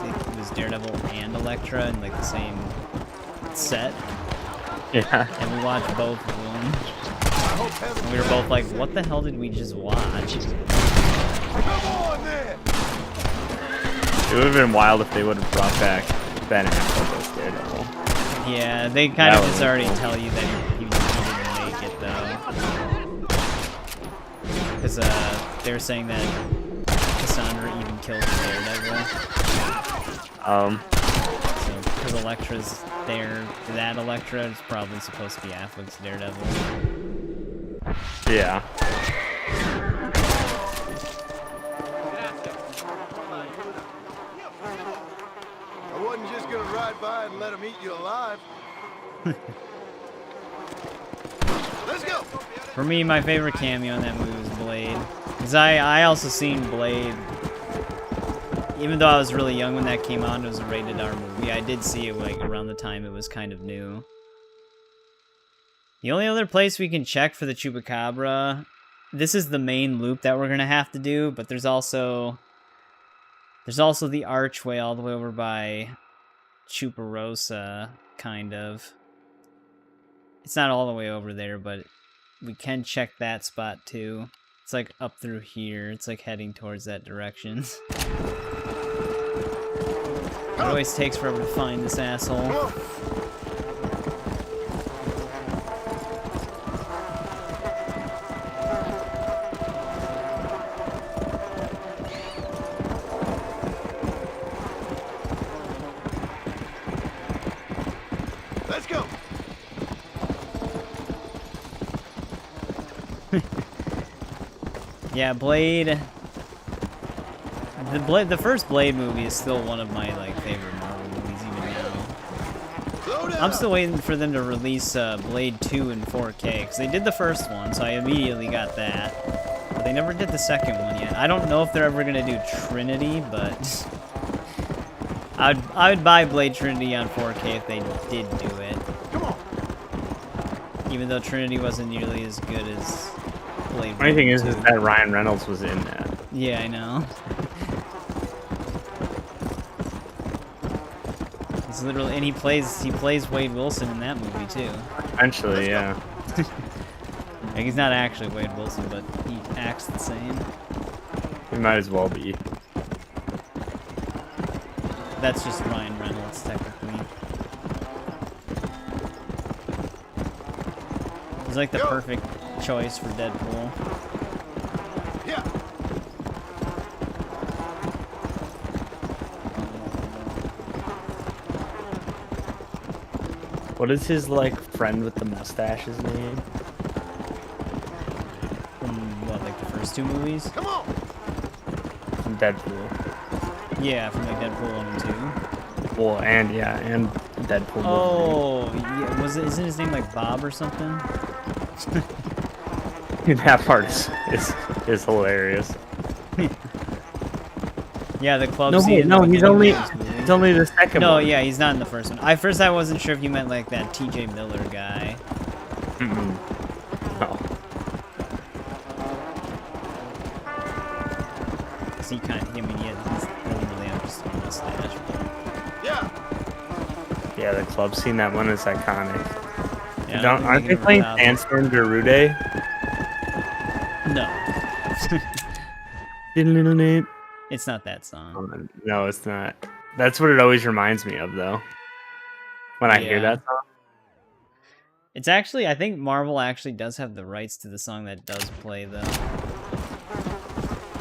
S1: Daredevil and Elektra in like the same set.
S19: Yeah.
S1: And we watched both of them. And we were both like, what the hell did we just watch?
S19: It would have been wild if they would have brought back Ben Affleck as Daredevil.
S1: Yeah, they kind of just already tell you that he didn't make it though. Because they were saying that Cassandra even killed Daredevil. So, because Elektra's there, that Elektra is probably supposed to be Affleck's Daredevil.
S19: Yeah.
S2: I wasn't just gonna ride by and let him eat you alive. Let's go!
S1: For me, my favorite cameo in that movie was Blade. Because I also seen Blade, even though I was really young when that came out, it was a rated R movie. I did see it like around the time it was kind of new. The only other place we can check for the Chupacabra, this is the main loop that we're gonna have to do, but there's also the archway all the way over by Chuparosa, kind of. It's not all the way over there, but we can check that spot too. It's like up through here. It's like heading towards that direction. It always takes forever to find this asshole.
S2: Let's go!
S1: Yeah, Blade. The first Blade movie is still one of my like favorite Marvel movies even now. I'm still waiting for them to release Blade 2 in 4K because they did the first one, so I immediately got that. But they never did the second one yet. I don't know if they're ever gonna do Trinity, but I would buy Blade Trinity on 4K if they did do it. Come on. Even though Trinity wasn't nearly as good as Blade.
S19: Funny thing is that Ryan Reynolds was in that.
S1: Yeah, I know. He's literally, and he plays Wade Wilson in that movie too.
S19: Eventually, yeah.
S1: Like, he's not actually Wade Wilson, but he acts the same.
S19: He might as well be.
S1: That's just Ryan Reynolds, technically. He's like the perfect choice for Deadpool.
S2: Yeah.
S19: What is his like friend with the mustache's name?
S1: From what, like the first two movies?
S2: Come on.
S19: From Deadpool.
S1: Yeah, from like Deadpool 1 and 2.
S19: Well, and yeah, and Deadpool.
S1: Oh, yeah. Isn't his name like Bob or something?
S19: Dude, that part is hilarious.
S1: Yeah, the club
S19: No,
S1: scene.
S19: no, he's only the second one.
S1: No, yeah, he's not in the first one. At first I wasn't sure if you meant like that TJ Miller guy.
S19: Mm-mm. No.
S1: Cause he kind of, he doesn't really have just a mustache.
S2: Yeah.
S19: Yeah, the club scene, that one is iconic.
S1: Yeah,
S19: Aren't they playing Sandstorm Gerude?
S1: No.
S19: Diddle-diddle-dip.
S1: It's not that song.
S19: No, it's not. That's what it always reminds me of, though. When I hear that song.
S1: It's actually, I think Marvel actually does have the rights to the song that does play, though.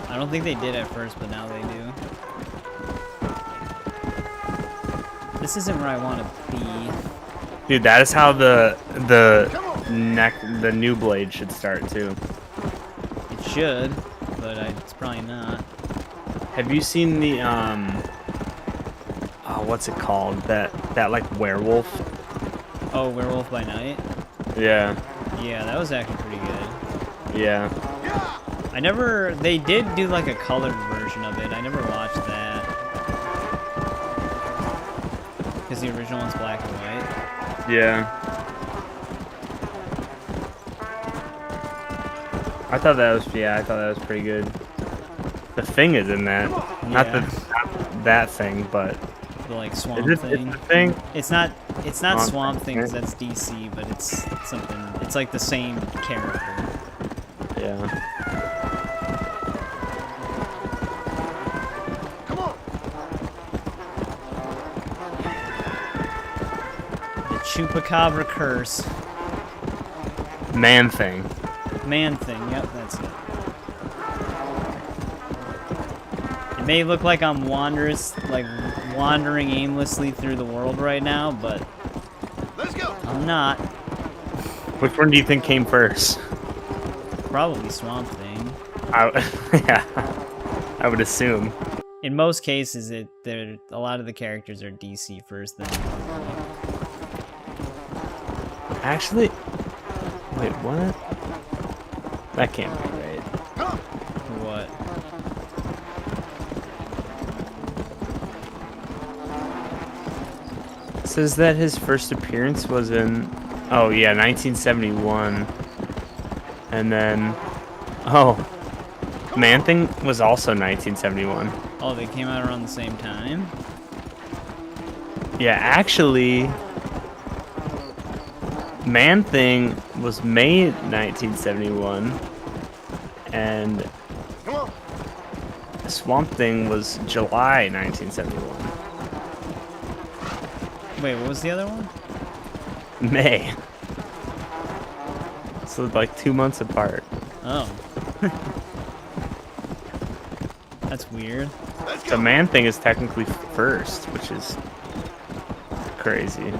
S1: I don't think they did at first, but now they do. This isn't where I want to be.
S19: Dude, that is how the new blade should start too.
S1: It should, but it's probably not.
S19: Have you seen the what's it called? That like werewolf?
S1: Oh, Werewolf by Night?
S19: Yeah.
S1: Yeah, that was actually pretty good.
S19: Yeah.
S1: They did do like a colored version of it. I never watched that. Because the original one's black and white.
S19: Yeah. I thought that was pretty good. The Thing is in that. Not that thing, but
S1: The like Swamp
S19: Thing.
S1: Thing.
S19: It's the Thing?
S1: It's not Swamp Thing because
S19: right?
S1: that's DC, but it's something. It's like the same character.
S19: Yeah.
S2: Come on.
S1: The Chupacabra Curse.
S19: Man Thing.
S1: Man Thing. Yep, that's it. It may look like I'm wandering aimlessly through the world right now, but
S2: let's go.
S1: I'm not.
S19: Which one do you think came first?
S1: Probably Swamp Thing.
S19: Yeah, I would assume.
S1: In most cases, a lot of the characters are DC first, then Marvel.
S19: Actually, wait, what? That can't be right.
S1: What?
S19: It says that his first appearance was in, 1971. And then, Man Thing was also 1971.
S1: Oh, they came out around the same time?
S19: Yeah, actually, Man Thing was May 1971, and Swamp Thing was July 1971.
S1: Wait, what was the other one?
S19: May. So like 2 months apart.
S1: Oh. That's weird.
S19: So Man Thing is technically first, which is crazy.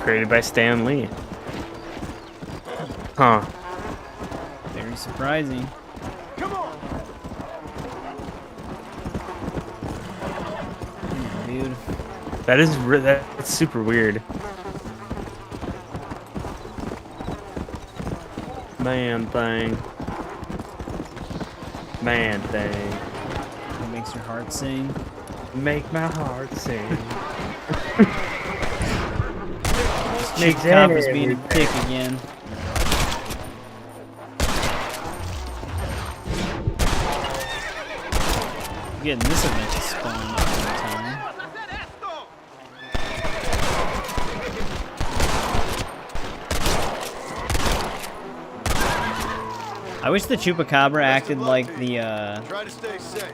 S19: Created by Stan Lee. Huh.
S1: Very surprising.
S2: Come on.
S1: Dude.
S19: That's super weird. Man Thing. Man Thing.
S1: What makes your heart sing?
S19: Make my heart sing.
S1: Chupacabras being a dick again. I'm getting this event to spawn all the time. I wish the Chupacabra acted like the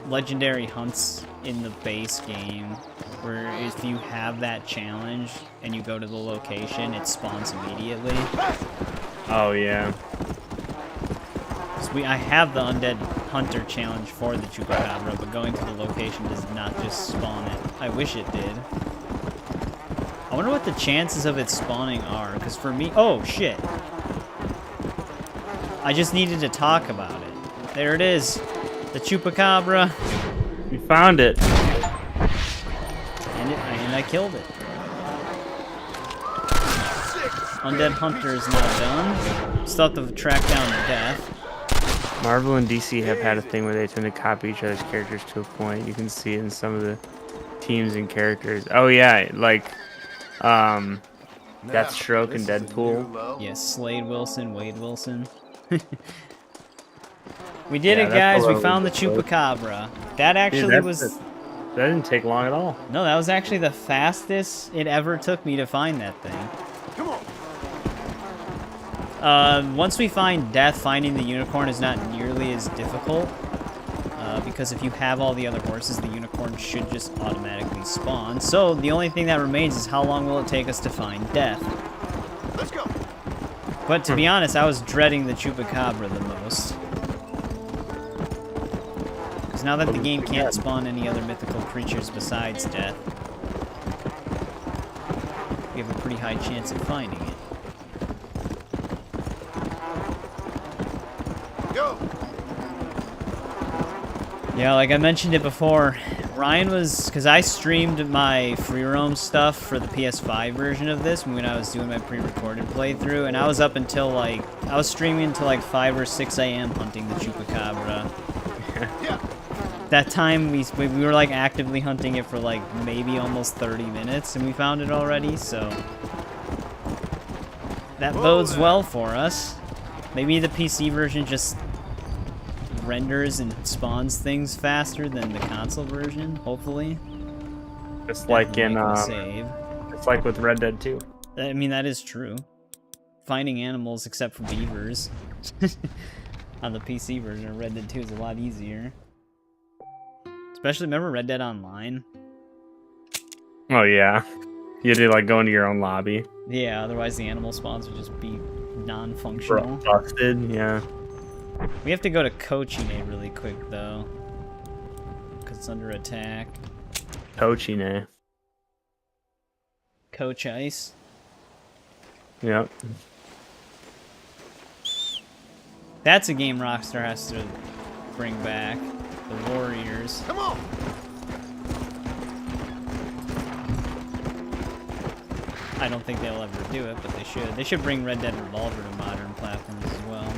S1: legendary hunts in the base game, where if you have that challenge and you go to the location, it spawns immediately.
S19: Oh yeah.
S1: I have the Undead hunter challenge for the chupacabra, but going to the location does not just spawn it. I wish it did. I wonder what the chances of it spawning are, because for me... Oh, shit. I just needed to talk about it. There it is. The chupacabra.
S19: We found it.
S1: And I killed it. Undead Hunter is now done. Still have to track down Death.
S19: Marvel and DC have had a thing where they tend to copy each other's characters to a point. You can see it in some of the teams and characters. Oh yeah, like Deathstroke and Deadpool.
S1: Yes, Slade Wilson, Wade Wilson. We did it, guys. We found the chupacabra. That actually was...
S19: That didn't take long at all.
S1: No, that was actually the fastest it ever took me to find that thing.
S2: Come
S1: on. Once we find Death, finding the unicorn is not nearly as difficult. Because if you have all the other horses, the unicorn should just automatically spawn. So the only thing that remains is how long will it take us to find Death.
S2: Let's go.
S1: But to be honest, I was dreading the chupacabra the most. Because now that the game can't spawn any other mythical creatures besides Death, we have a pretty high chance of finding it.
S2: Go.
S1: Yeah, like I mentioned it before, Ryan was... Because I streamed my free roam stuff for the PS5 version of this when I was doing my pre-recorded playthrough, and I was up until like... I was streaming until like 5 or 6 a.m. hunting the chupacabra.
S2: Yeah.
S1: That time, we were like actively hunting it for like maybe almost 30 minutes, and we found it already, so... That bodes well for us. Maybe the PC version just renders and spawns things faster than the console version, hopefully.
S19: Just like in, it's like with Red Dead 2.
S1: I mean, that is true. Finding animals, except for beavers, on the PC version of Red Dead 2 is a lot easier. Especially, remember Red Dead Online?
S19: Oh yeah. You had to like go into your own lobby.
S1: Yeah, otherwise the animal spawns would just be non-functional.
S19: Busted, yeah.
S1: We have to go to Cochine really quick, though. Because it's under attack.
S19: Cochine.
S1: Coach Ice.
S19: Yep.
S1: That's a game Rockstar has to bring back. The Warriors.
S2: Come on!
S1: I don't think they'll ever do it, but they should. They should bring Red Dead Revolver to modern platforms as well.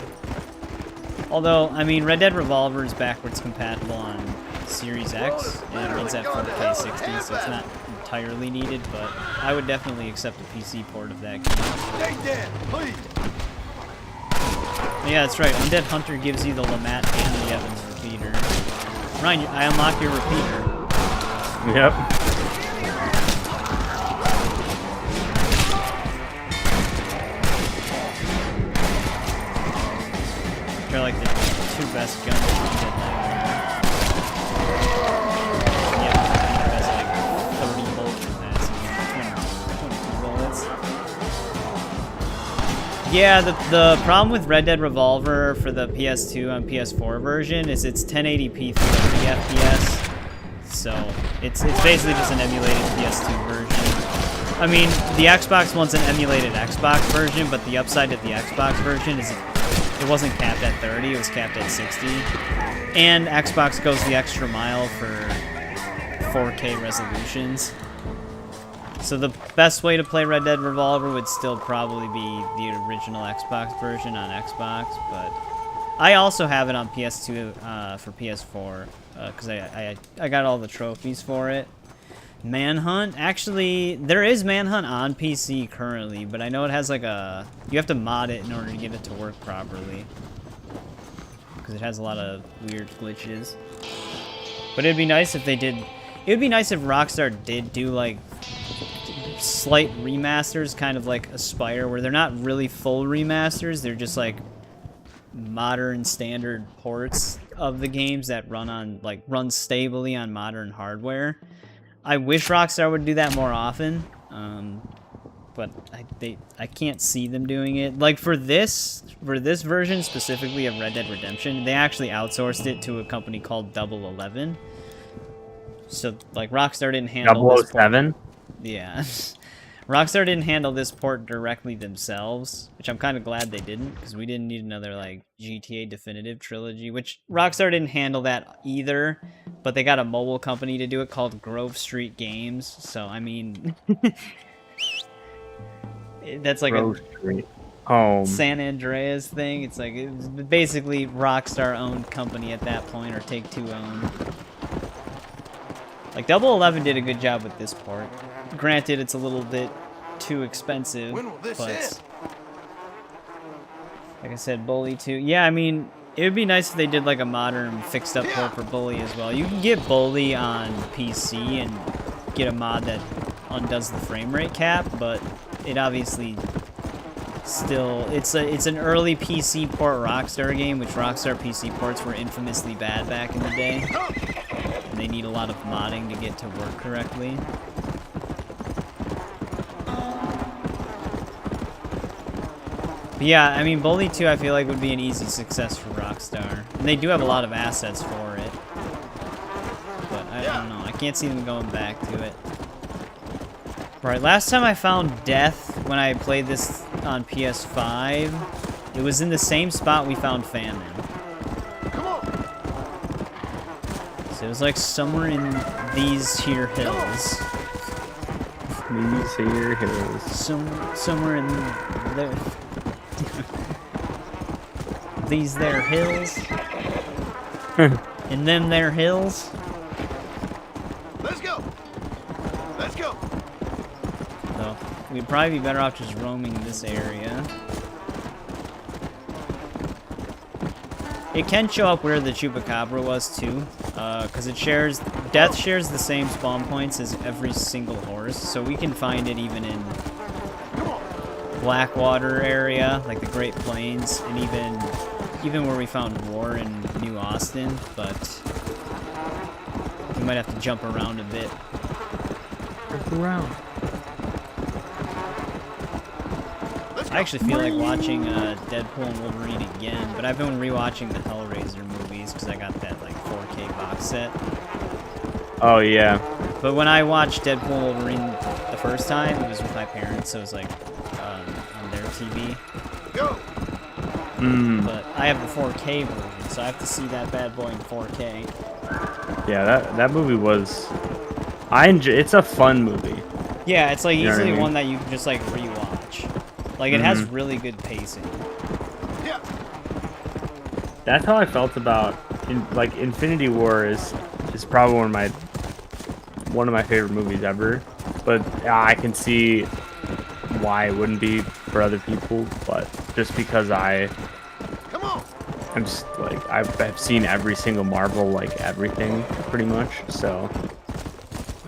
S1: Although, I mean, Red Dead Revolver is backwards compatible on Series X, and it runs at 4K 60, so it's not entirely needed, but I would definitely accept a PC port of that game.
S2: Stay dead, please!
S1: Yeah, that's right. Undead Hunter gives you the Lamat and the Evans repeater. Ryan, I unlocked your repeater.
S19: Yep.
S1: They're like the two best guns in Undead Nightmare. Yeah, the best like 30 bolt capacity, 22 bullets. Yeah, the problem with Red Dead Revolver for the PS2 and PS4 version is it's 1080p 30 FPS. So it's basically just an emulated PS2 version. I mean, the Xbox one's an emulated Xbox version, but the upside to the Xbox version is it wasn't capped at 30, it was capped at 60. And Xbox goes the extra mile for 4K resolutions. So the best way to play Red Dead Revolver would still probably be the original Xbox version on Xbox, but I also have it on PS2 for PS4 because I got all the trophies for it. Manhunt? Actually, there is Manhunt on PC currently, but I know it has like a... You have to mod it in order to get it to work properly. Because it has a lot of weird glitches. But it'd be nice if they did... It would be nice if Rockstar did do like slight remasters, kind of like Aspire, where they're not really full remasters, they're just like modern standard ports of the games that run stably on modern hardware. I wish Rockstar would do that more often, but I can't see them doing it. Like for this version specifically of Red Dead Redemption, they actually outsourced it to a company called 011. So like Rockstar didn't handle
S19: 007?
S1: Yeah. Rockstar didn't handle this port directly themselves, which I'm kind of glad they didn't, because we didn't need another, like, GTA Definitive Trilogy, which Rockstar didn't handle that either, but they got a mobile company to do it called Grove Street Games, so, I mean... that's like
S19: Grove Street. Home.
S1: San Andreas thing. It's like, it's basically Rockstar-owned company at that point, or Take-Two owned. Like, 011 did a good job with this port. Granted, it's a little bit too expensive, but like I said, Bully 2. Yeah, I mean, it would be nice if they did like a modern fixed-up port for Bully as well. You can get Bully on PC and get a mod that undoes the frame rate cap, but it obviously still it's an early PC port Rockstar game, which Rockstar PC ports were infamously bad back in the day. And they need a lot of modding to get to work correctly. But yeah, I mean, Bully 2 I feel like would be an easy success for Rockstar. And they do have a lot of assets for it. But I don't know, I can't see them going back to it. Right, last time I found death when I played this on PS5, it was in the same spot we found famine. So it was like somewhere in these here hills.
S19: These here hills.
S1: Somewhere in there. These there hills. And them there hills.
S2: Let's go. Let's go.
S1: So we'd probably be better off just roaming this area. It can show up where the Chupacabra was too, because Death shares the same spawn points as every single horse, so we can find it even in Blackwater area, like the Great Plains, and even where we found War in New Austin, but we might have to jump around a bit.
S19: Jump around.
S1: I actually feel like watching Deadpool and Wolverine again, but I've been rewatching the Hellraiser movies because I got that like 4K box set.
S19: Oh yeah.
S1: But when I watched Deadpool and Wolverine the first time, it was with my parents, so it was like on their TV.
S2: Go.
S1: But I have the 4K version, so I have to see that bad boy in 4K.
S19: Yeah, that movie was. It's a fun movie.
S1: Yeah, it's like
S19: You know
S1: easily
S19: what I mean?
S1: one that you can just like rewatch. Like it has really good pacing.
S2: Yeah.
S19: That's how I felt about like Infinity War is probably one of my favorite movies ever. But I can see why it wouldn't be for other people, but just because I'm just like I've seen every single Marvel, like everything pretty much, so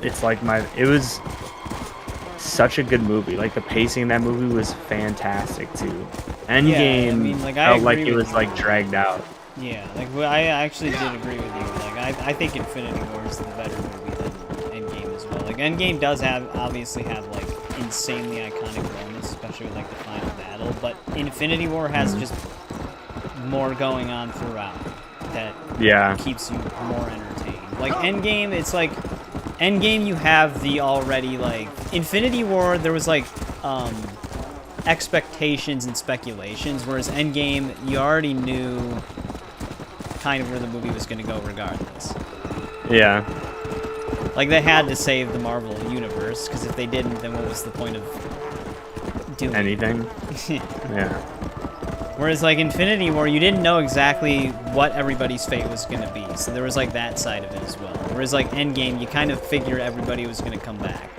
S19: it's like it was such a good movie. Like the pacing in that movie was fantastic too. Endgame,
S1: I mean, like,
S19: felt like it was like dragged out.
S1: Yeah, like I actually did agree with you. Like I think Infinity War is the better movie than Endgame as well. Like Endgame does obviously have like insanely iconic moments, especially with like the final battle. But Infinity War has just more going on throughout that keeps you more entertained. Like Endgame, it's like Endgame you have the already like Infinity War. There was like expectations and speculations, whereas Endgame you already knew kind of where the movie was going to go regardless.
S19: Yeah.
S1: Like they had to save the Marvel universe, because if they didn't, then what was the point of doing
S19: anything? Yeah.
S1: Whereas like Infinity War, you didn't know exactly what everybody's fate was going to be, so there was like that side of it as well. Whereas like Endgame, you kind of figured everybody was going to come back.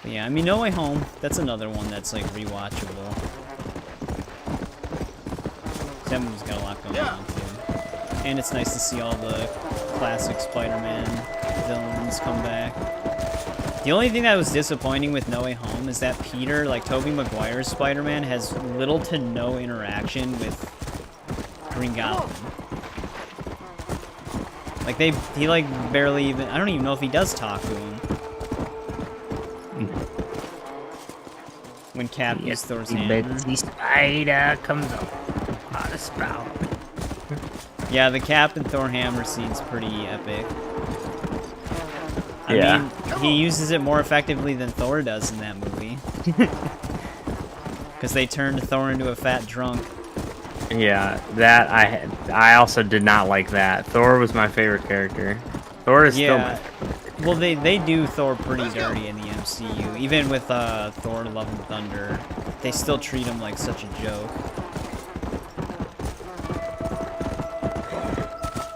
S1: Yeah, I mean, No Way Home, that's another one that's, like, rewatchable. That movie's got a lot going on, too. And it's nice to see all the classic Spider-Man villains come back. The only thing that was disappointing with No Way Home is that Peter, like Tobey Maguire's Spider-Man, has little to no interaction with Green Goblin. Like he like barely even, I don't even know if he does talk to him. When Cap uses Thor's hammer.
S4: The spider comes up on a spout.
S1: Yeah, the Cap and Thor hammer scene's pretty epic. I mean, he uses it more effectively than Thor does in that movie. Because they turned Thor into a fat drunk.
S19: Yeah, that I also did not like that. Thor was my favorite character. Thor is still my favorite.
S1: Well, they do Thor pretty dirty in the MCU. Even with Thor Love and Thunder, they still treat him like such a joke.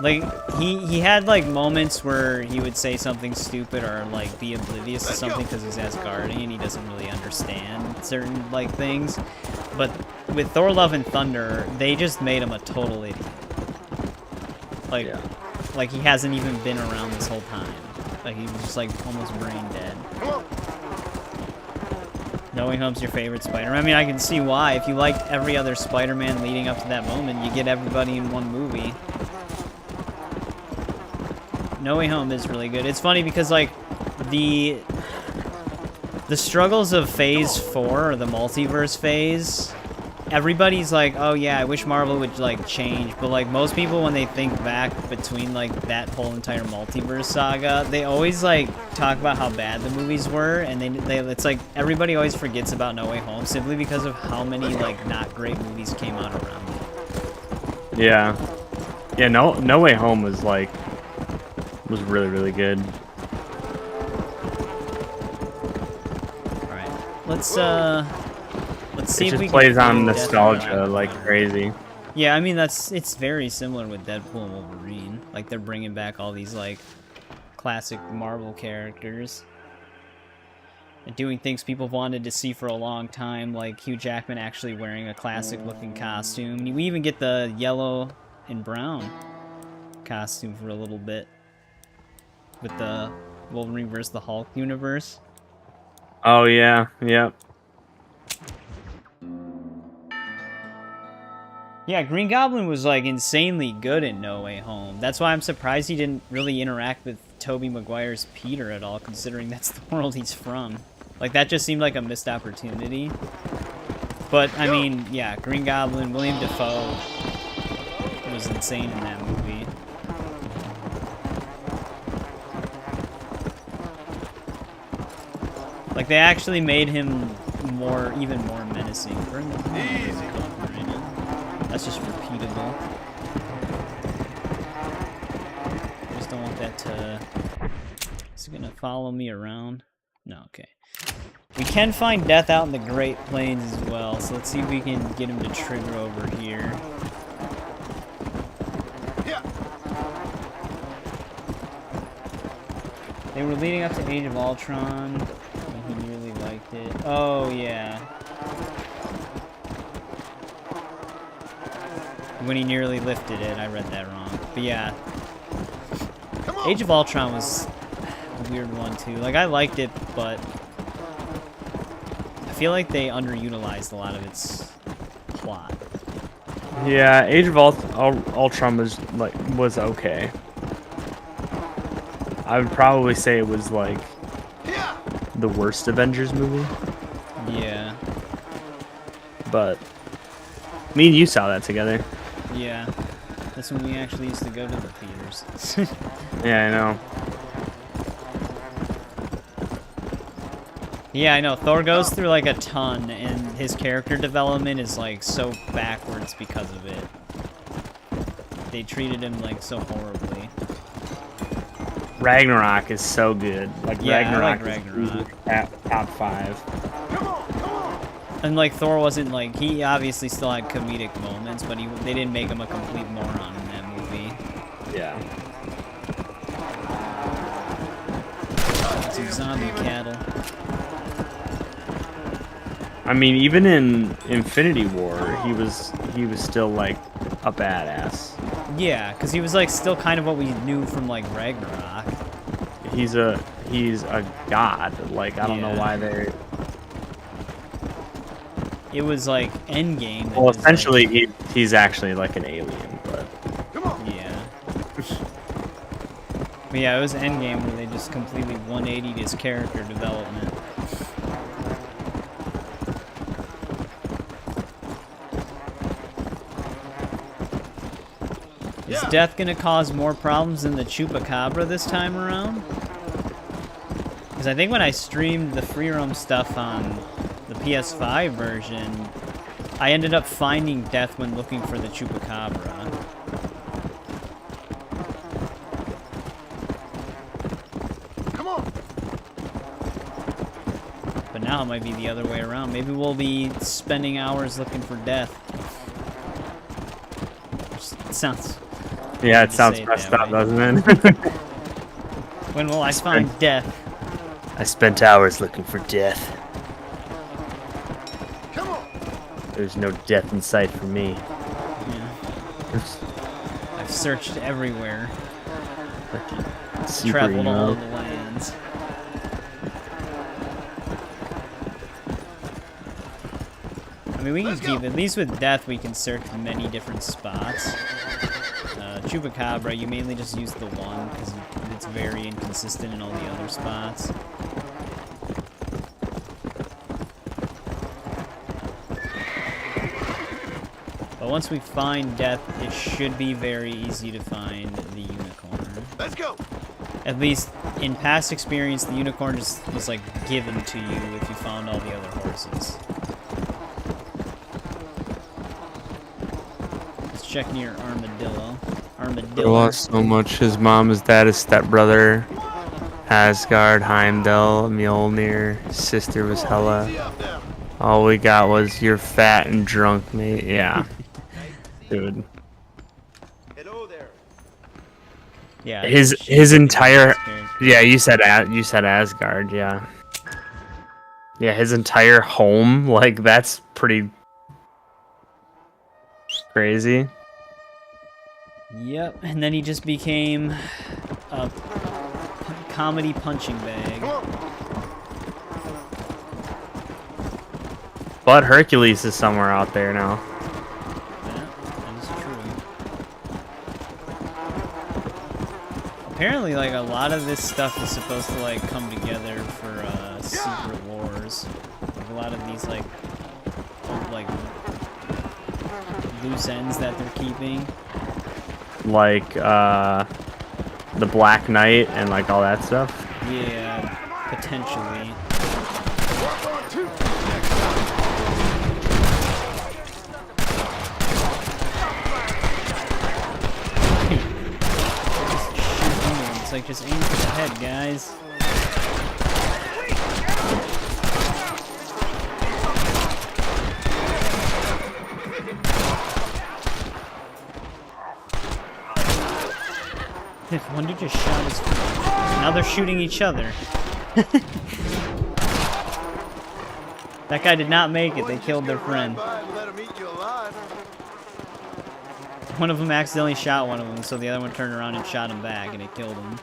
S1: Like, he had, like, moments where he would say something stupid or, like, be oblivious to something because he's Asgardian and he doesn't really understand certain, like, things. But with Thor Love and Thunder, they just made him a total idiot. Like, like he hasn't even been around this whole time. Like, he was just, like, almost brain dead. No Way Home's your favorite Spider-Man? I mean, I can see why. If you liked every other Spider-Man leading up to that moment, you get everybody in one movie. No Way Home is really good. It's funny because, like, the struggles of Phase 4, or the multiverse phase, everybody's like, oh yeah, I wish Marvel would, like, change. But, like, most people, when they think back between, like, that whole entire multiverse saga, they always, like, talk about how bad the movies were. And it's like, everybody always forgets about No Way Home simply because of how many, like, not great movies came out around it.
S19: Yeah. Yeah, No Way Home was, like, was really, really good.
S1: Alright. Let's see if we can
S19: plays on
S1: find
S19: nostalgia like crazy.
S1: Yeah, I mean, it's very similar with Deadpool and Wolverine. Like, they're bringing back all these, like, classic Marvel characters. And doing things people wanted to see for a long time, like Hugh Jackman actually wearing a classic-looking costume. We even get the yellow and brown costume for a little bit. With the Wolverine vs. the Hulk universe.
S19: Oh, yeah. Yep.
S1: Yeah, Green Goblin was, like, insanely good in No Way Home. That's why I'm surprised he didn't really interact with Tobey Maguire's Peter at all, considering that's the world he's from. Like, that just seemed like a missed opportunity. But, I mean, yeah, Green Goblin, William Dafoe was insane in that movie. Like, they actually made him even more menacing. Easy. That's just repeatable. I just don't want that to... Is it gonna follow me around? No, okay. We can find Death out in the Great Plains as well, so let's see if we can get him to trigger over here. They were leading up to Age of Ultron, and he really liked it. Oh, yeah. When he nearly lifted it, I read that wrong. But yeah. Age of Ultron was a weird one, too. Like, I liked it, but I feel like they underutilized a lot of its plot.
S19: Yeah, Age of Ultron was okay. I would probably say it was like the worst Avengers movie.
S1: Yeah.
S19: But me and you saw that together.
S1: Yeah. That's when we actually used to go to the theaters.
S19: Yeah, I know.
S1: Yeah, I know. Thor goes through like a ton, and his character development is like so backwards because of it. They treated him like so horribly.
S19: Ragnarok is so good. Like,
S1: yeah,
S19: Ragnarok,
S1: I like Ragnarok.
S19: Is top 5.
S1: And like Thor wasn't like, he obviously still had comedic moments, but they didn't make him a complete moron in that movie.
S19: Yeah.
S1: Some zombie cattle.
S19: I mean, even in Infinity War, he was still like a badass.
S1: Yeah, because he was like still kind of what we knew from like Ragnarok.
S19: He's a he's a god. Like, I don't know why they're...
S1: It was like Endgame.
S19: Well, essentially, he's actually like an alien, but...
S1: Yeah. But yeah, it was Endgame where they just completely 180'd his character development. Is death gonna cause more problems than the Chupacabra this time around? Because I think when I streamed the free roam stuff on the PS5 version, I ended up finding death when looking for the Chupacabra.
S2: Come on.
S1: But now it might be the other way around. Maybe we'll be spending hours looking for death. Which sounds...
S19: Yeah, it sounds messed up, doesn't it?
S1: When will I find death?
S19: I spent hours looking for death.
S2: Come on.
S19: There's no death in sight for me.
S1: Yeah. I've searched everywhere.
S19: Super
S1: Traveled all
S19: emo.
S1: of the lands. I mean, we can keep, at least with death, we can search many different spots. Chupacabra, you mainly just use the one, because it's very inconsistent in all the other spots. But once we find death, it should be very easy to find the unicorn.
S2: Let's go.
S1: At least, in past experience, the unicorn just was, like, given to you if you found all the other horses. Let's check near Armadillo.
S19: He lost so much. His mom, his dad, his stepbrother, Asgard, Heimdall, Mjolnir. His sister was Hela. All we got was you're fat and drunk, mate. Yeah, dude.
S1: Yeah.
S19: His entire. Yeah, you said Asgard. Yeah. Yeah, his entire home. Like, that's pretty crazy.
S1: Yep, and then he just became a comedy punching bag.
S19: But Hercules is somewhere out there now.
S1: Yeah, that is true. Apparently, like, a lot of this stuff is supposed to, like, come together for, Secret Wars. Like, a lot of these, like, old, like, loose ends that they're keeping.
S19: Like, the Black Knight and, like, all that stuff.
S1: Yeah, potentially. It's like, just aim for the head, guys. One dude just shot his friend. Now they're shooting each other. That guy did not make it. They killed their friend. One of them accidentally shot one of them, so the other one turned around and shot him back, and it killed him.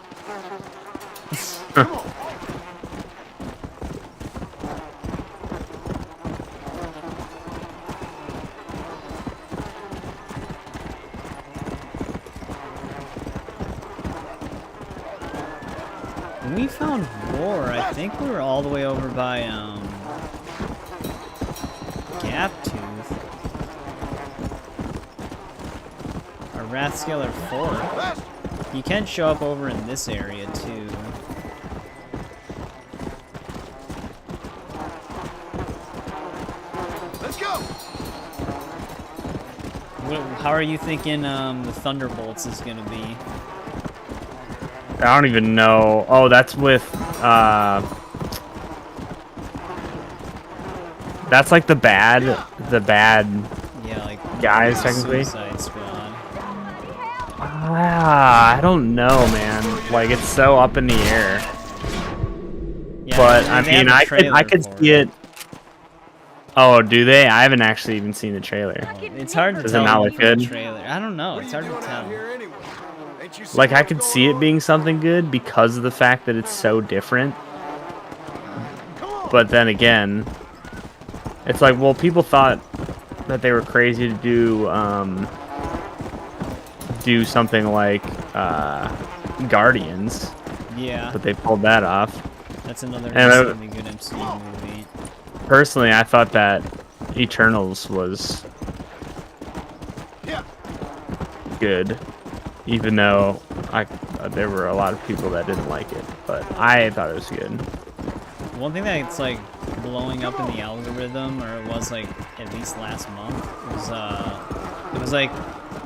S1: When we found War, I think we were all the way over by, Gaptooth. Or Rathskeller Fort. You can show up over in this area, too.
S2: Let's go.
S1: How are you thinking, the Thunderbolts is gonna be?
S19: I don't even know. Oh, that's with, that's like the bad
S1: yeah, like,
S19: guys, technically.
S1: Suicide Squad.
S19: Ah, I don't know, man. Like, it's so up in the air.
S1: Yeah,
S19: but, I
S1: they have
S19: mean,
S1: a
S19: I
S1: trailer
S19: could
S1: for
S19: see it. Oh, do they? I haven't actually even seen the trailer.
S1: It's hard to
S19: Does
S1: tell.
S19: it not look good?
S1: Trailer. I don't know. It's hard to tell.
S19: like I could see it being something good because of the fact that it's so different. But then again, it's like, well, people thought that they were crazy to do something like Guardians.
S1: Yeah.
S19: But they pulled that off.
S1: That's another
S19: And
S1: really good MCU movie.
S19: Personally, I thought that Eternals was good, even though there were a lot of people that didn't like it, but I thought it was good.
S1: One thing that's like blowing up in the algorithm, or it was like at least last month, was it was like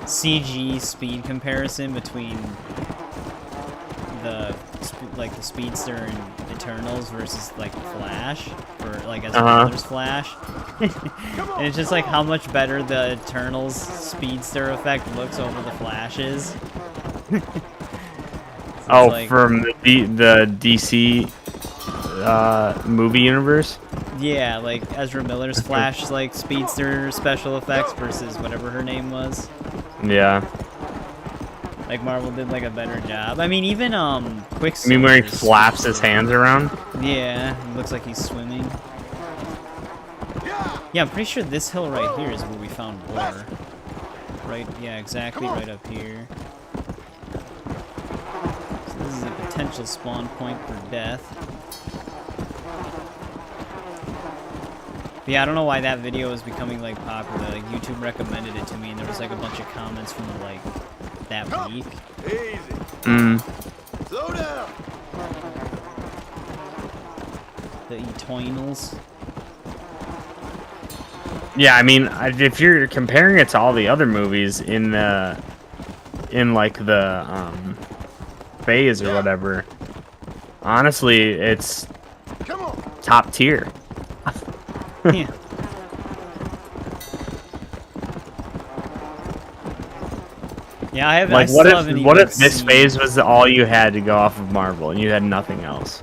S1: CG speed comparison between the Speedster and Eternals versus like Flash, for like as Miller's Flash. And it's just like how much better the Eternals Speedster effect looks over the Flash's.
S19: Oh,
S1: like,
S19: from the DC movie universe?
S1: Yeah, like Ezra Miller's Flash, like Speedster special effects versus whatever her name was.
S19: Yeah.
S1: Like Marvel did like a better job. I mean, even Quicksilver.
S19: You mean where he flaps his hands around?
S1: Yeah, it looks like he's swimming. Yeah, I'm pretty sure this hill right here is where we found water. Right? Yeah, exactly right up here. So this is a potential spawn point for death. But yeah, I don't know why that video was becoming like popular. Like YouTube recommended it to me, and there was like a bunch of comments from like that week.
S2: Easy. Slow down.
S1: The Eternals.
S19: Yeah, I mean, if you're comparing it to all the other movies in like the phase or whatever, honestly, it's top tier.
S1: Yeah. Yeah, I have.
S19: Like,
S1: I
S19: what
S1: still
S19: if
S1: haven't
S19: what
S1: even
S19: if this
S1: seen-
S19: phase was all you had to go off of Marvel and you had nothing else?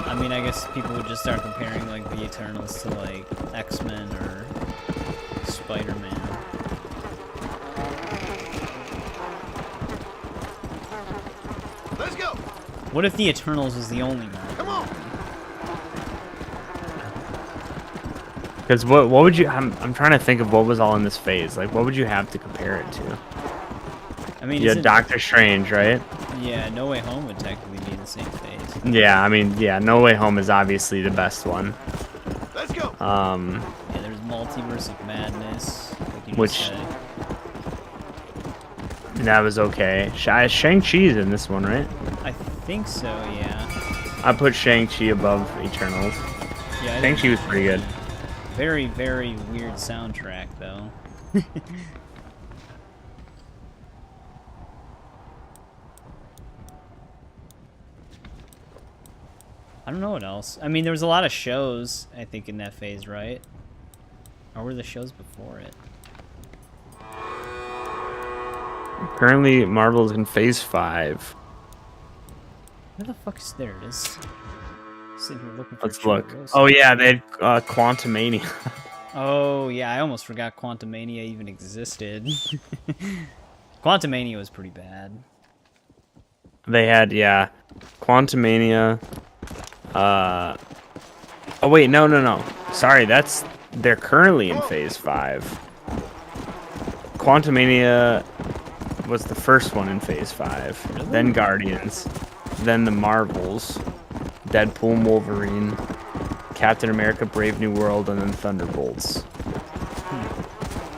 S1: I mean, I guess people would just start comparing like the Eternals to like X-Men or Spider-Man.
S2: Let's go.
S1: What if the Eternals was the only Marvel?
S2: Come on.
S19: Because what would you? I'm trying to think of what was all in this phase. Like, what would you have to compare it to?
S1: I mean,
S19: yeah,
S1: isn't-
S19: Doctor Strange, right?
S1: Yeah, No Way Home would technically be in the same phase.
S19: Yeah, I mean, yeah, No Way Home is obviously the best one.
S2: Let's go.
S1: Yeah, there's Multiverse of Madness, like you just
S19: Which-
S1: said.
S19: That was okay. Shang-Chi's in this one, right?
S1: I think so, yeah.
S19: I put Shang-Chi above Eternals.
S1: Yeah, I
S19: Shang-Chi was pretty good.
S1: Very, very weird soundtrack, though. I don't know what else. I mean, there was a lot of shows, I think, in that phase, right? Or were the shows before it?
S19: Currently, Marvel's in Phase 5.
S1: Where the fuck is there? It is. Sitting here looking for.
S19: Let's look. Oh yeah, they had Quantumania.
S1: Oh yeah, I almost forgot Quantumania even existed. Quantumania was pretty bad.
S19: They had, yeah, Quantumania. Oh wait, no. Sorry, they're currently in Phase 5. Quantumania was the first one in Phase 5.
S1: Really?
S19: Then Guardians. Then the Marvels. Deadpool and Wolverine. Captain America Brave New World, and then Thunderbolts.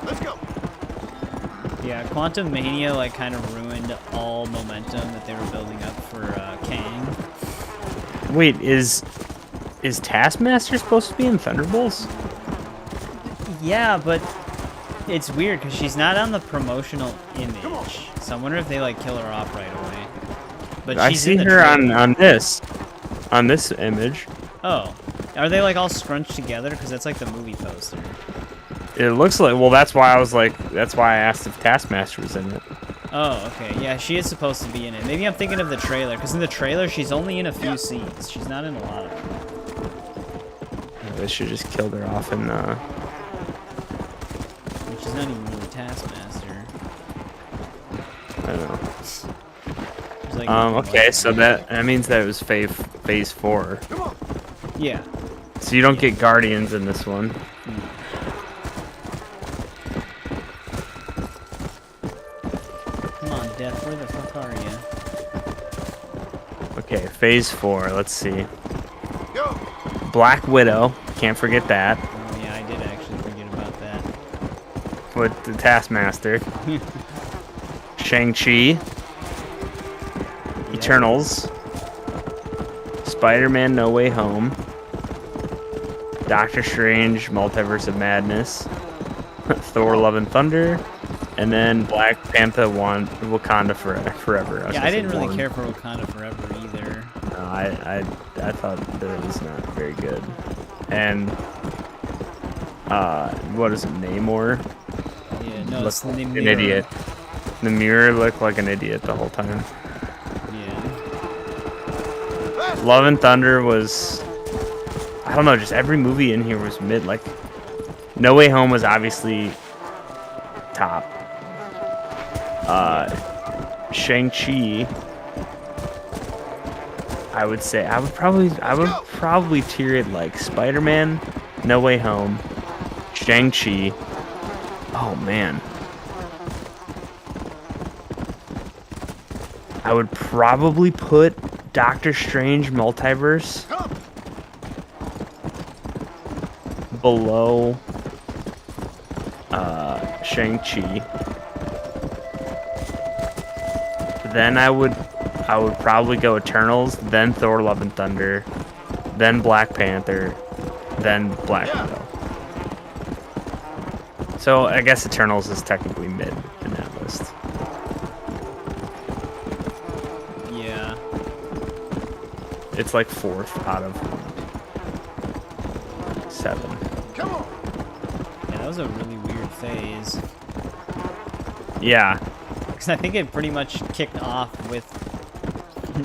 S2: Let's go.
S1: Yeah, Quantumania like kind of ruined all momentum that they were building up for Kang.
S19: Wait, is Taskmaster supposed to be in Thunderbolts?
S1: Yeah, but it's weird because she's not on the promotional image. So I wonder if they like kill her off right away. But
S19: I
S1: she's
S19: see
S1: in the
S19: her
S1: trailer.
S19: on this image.
S1: Oh, are they like all scrunched together? Because that's like the movie poster.
S19: It looks like, well, that's why I asked if Taskmaster was in it.
S1: Oh, okay. Yeah, she is supposed to be in it. Maybe I'm thinking of the trailer, because in the trailer, she's only in a few scenes. She's not in a lot of them.
S19: They should just killed her off in
S1: Which She's not even really Taskmaster.
S19: I don't know.
S1: Like
S19: okay, so that means that it was phase 4.
S1: Yeah.
S19: So you don't get Guardians in this one.
S1: Come on, Death, where the fuck are you?
S19: Okay, phase 4, let's see. Black Widow, can't forget that.
S1: Oh yeah, I did actually forget about that.
S19: With the Taskmaster. Shang-Chi. Eternals. Spider-Man No Way Home. Doctor Strange Multiverse of Madness. Thor Love and Thunder. And then Black Panther 1 Wakanda Forever.
S1: Yeah, I didn't really care for Wakanda Forever either.
S19: No, I thought that it was not very good. And what is it, Namor?
S1: Yeah, no, it's
S19: Looked like an
S1: Namor.
S19: idiot. The mirror looked like an idiot the whole time.
S1: Yeah.
S19: Love and Thunder was, I don't know, just every movie in here was mid. Like, No Way Home was obviously top. Shang-Chi, I would say I would probably tier it like Spider-Man, No Way Home, Shang-Chi. Oh man. I would probably put Doctor Strange Multiverse below Shang-Chi. Then I would probably go Eternals, then Thor Love and Thunder, then Black Panther, then Black Widow. So I guess Eternals is technically mid in that list.
S1: Yeah.
S19: It's like 4th out of 7.
S2: Come on.
S1: Yeah, that was a really weird phase.
S19: Yeah.
S1: Because I think it pretty much kicked off with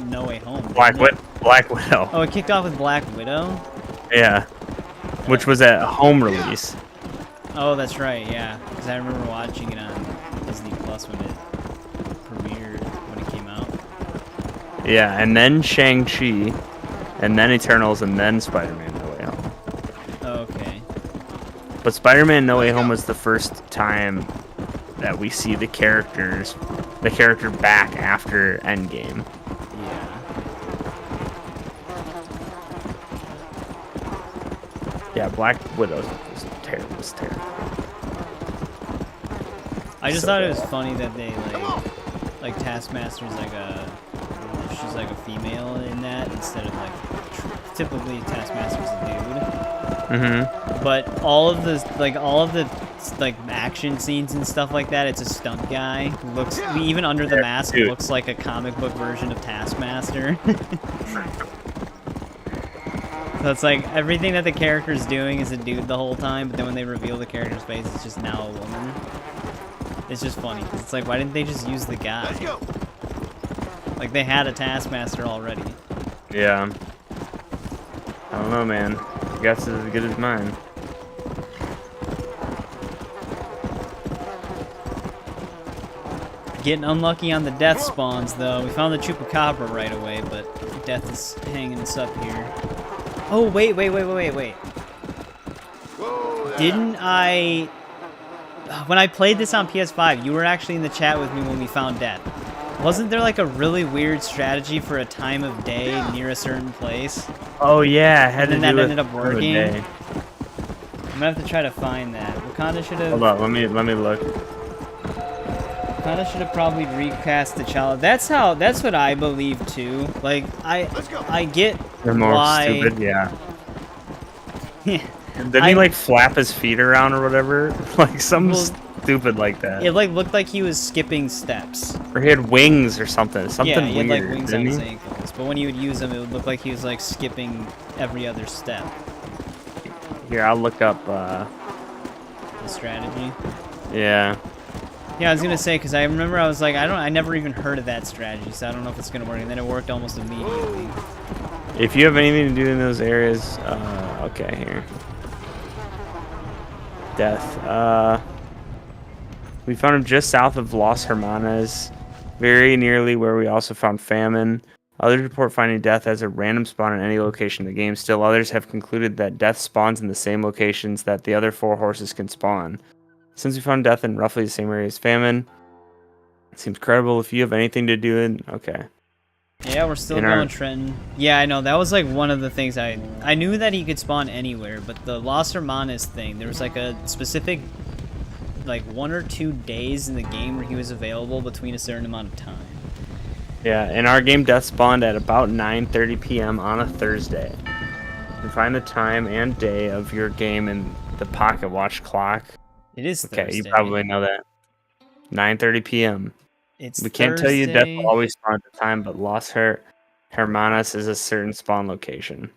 S1: No Way Home.
S19: Black Widow.
S1: Oh, it kicked off with Black Widow?
S19: Yeah. Which was at home release.
S1: Oh, that's right, yeah. Because I remember watching it on Disney Plus when it premiered, when it came out.
S19: Yeah, and then Shang-Chi, and then Eternals, and then Spider-Man No Way Home.
S1: Okay.
S19: But Spider-Man No Way Home was the first time that we see the character back after Endgame.
S1: Yeah.
S19: Yeah, Black Widow was terrible.
S1: I just
S19: So
S1: thought it was
S19: bad.
S1: funny that they like Taskmaster's she's like a female in that instead of like typically Taskmaster's a dude.
S19: Mhm.
S1: But all of the action scenes and stuff like that, it's a stunt guy who looks even under the mask
S19: dude.
S1: looks like a comic book version of Taskmaster. So it's like everything that the character's doing is a dude the whole time, but then when they reveal the character's face, it's just now a woman. It's just funny, because it's like, why didn't they just use the guy?
S2: Let's go.
S1: Like, they had a Taskmaster already.
S19: Yeah. I don't know, man. Your guess is as good as mine.
S1: Getting unlucky on the death spawns, though. We found the Chupacabra right away, but death is hanging us up here. Oh, wait. Didn't I... When I played this on PS5, you were actually in the chat with me when we found death. Wasn't there like a really weird strategy for a time of day near a certain place?
S19: Oh yeah, it had
S1: And
S19: to
S1: then
S19: do
S1: that
S19: with
S1: ended up
S19: the
S1: working?
S19: day.
S1: I'm gonna have to try to find that. Wakanda should have...
S19: Hold on, let me look.
S1: Wakanda should have probably recast T'Challa. That's what I believe too. Like, I get
S19: They're more
S1: why...
S19: stupid, yeah. Didn't he like flap his feet around or whatever? Like something stupid like that.
S1: It like looked like he was skipping steps.
S19: Or he had wings or something.
S1: Yeah, he had
S19: weird,
S1: like wings
S19: didn't
S1: on his
S19: he?
S1: ankles. But when you would use them, it would look like he was like skipping every other step.
S19: Here, I'll look up
S1: The strategy.
S19: yeah.
S1: Yeah, I was gonna say, because I remember I was like, I never even heard of that strategy, so I don't know if it's gonna work. And then it worked almost immediately.
S19: If you have anything to do in those areas, okay, here. Death. We found him just south of Las Hermanas, very nearly where we also found Famine. Others report finding death as a random spawn in any location in the game. Still, others have concluded that death spawns in the same locations that the other 4 horses can spawn. Since we found death in roughly the same area as Famine, it seems credible. If you have anything to do it, okay.
S1: Yeah, we're still going Trenton. Yeah, I know. That was like one of the things I knew that he could spawn anywhere, but the Las Hermanas thing, there was like a specific like 1 or 2 days in the game where he was available between a certain amount of time.
S19: Yeah, in our game, death spawned at about 9:30 p.m. on a Thursday. You can find the time and day of your game in the Pocket Watch clock.
S1: It is
S19: okay.
S1: Thursday.
S19: You probably know that. 9:30 p.m.
S1: It's
S19: we can't tell you death
S1: Thursday.
S19: will always spawn at the time, but Las Hermanas is a certain spawn location.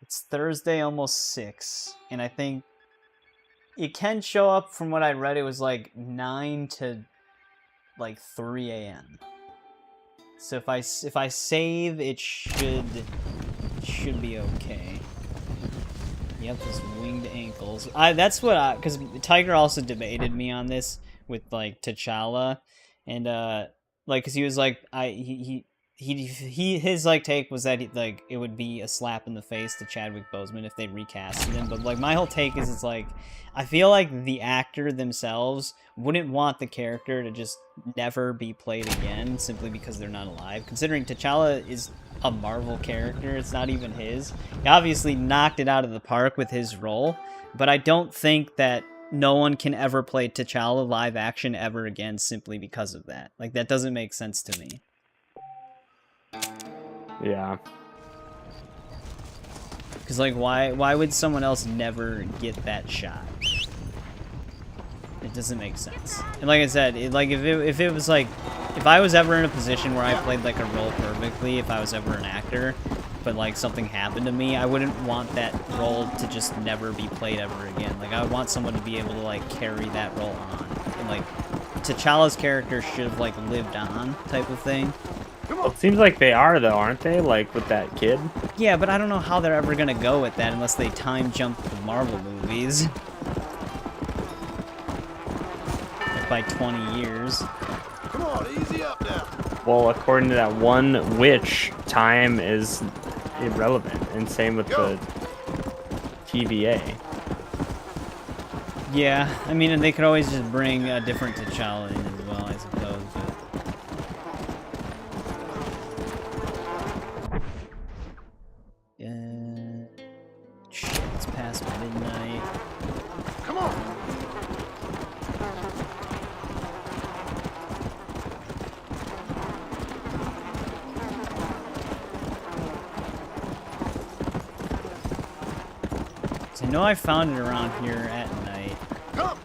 S1: It's Thursday, almost 6, and I think it can show up. From what I read, it was like 9 to like 3 a.m. So if I save, it should be okay. Yep, his winged ankles. That's what because Tiger also debated me on this with like T'Challa, and like because he was like his like take was that it would be a slap in the face to Chadwick Boseman if they recasted him, but like my whole take is it's like I feel like the actor themselves wouldn't want the character to just never be played again simply because they're not alive. Considering T'Challa is a Marvel character, it's not even his. He obviously knocked it out of the park with his role, but I don't think that no one can ever play T'Challa live action ever again simply because of that. Like that doesn't make sense to me.
S19: Yeah.
S1: Because like why would someone else never get that shot? It doesn't make sense. And like I said, if it was like if I was ever in a position where I played like a role perfectly, if I was ever an actor, but like something happened to me, I wouldn't want that role to just never be played ever again. Like I would want someone to be able to like carry that role on. And like T'Challa's character should have like lived on type of thing.
S19: Well, it seems like they are though, aren't they? Like with that kid.
S1: Yeah, but I don't know how they're ever gonna go with that unless they time jump the Marvel movies. Like by 20 years.
S2: Come on, easy up now.
S19: Well, according to that one witch, time is irrelevant, and same with the TVA.
S1: Yeah, I mean, and they could always just bring a different T'Challa in as well, I suppose, but... shit, it's past midnight.
S2: Come on!
S1: I know I found it around here at night.
S2: Come.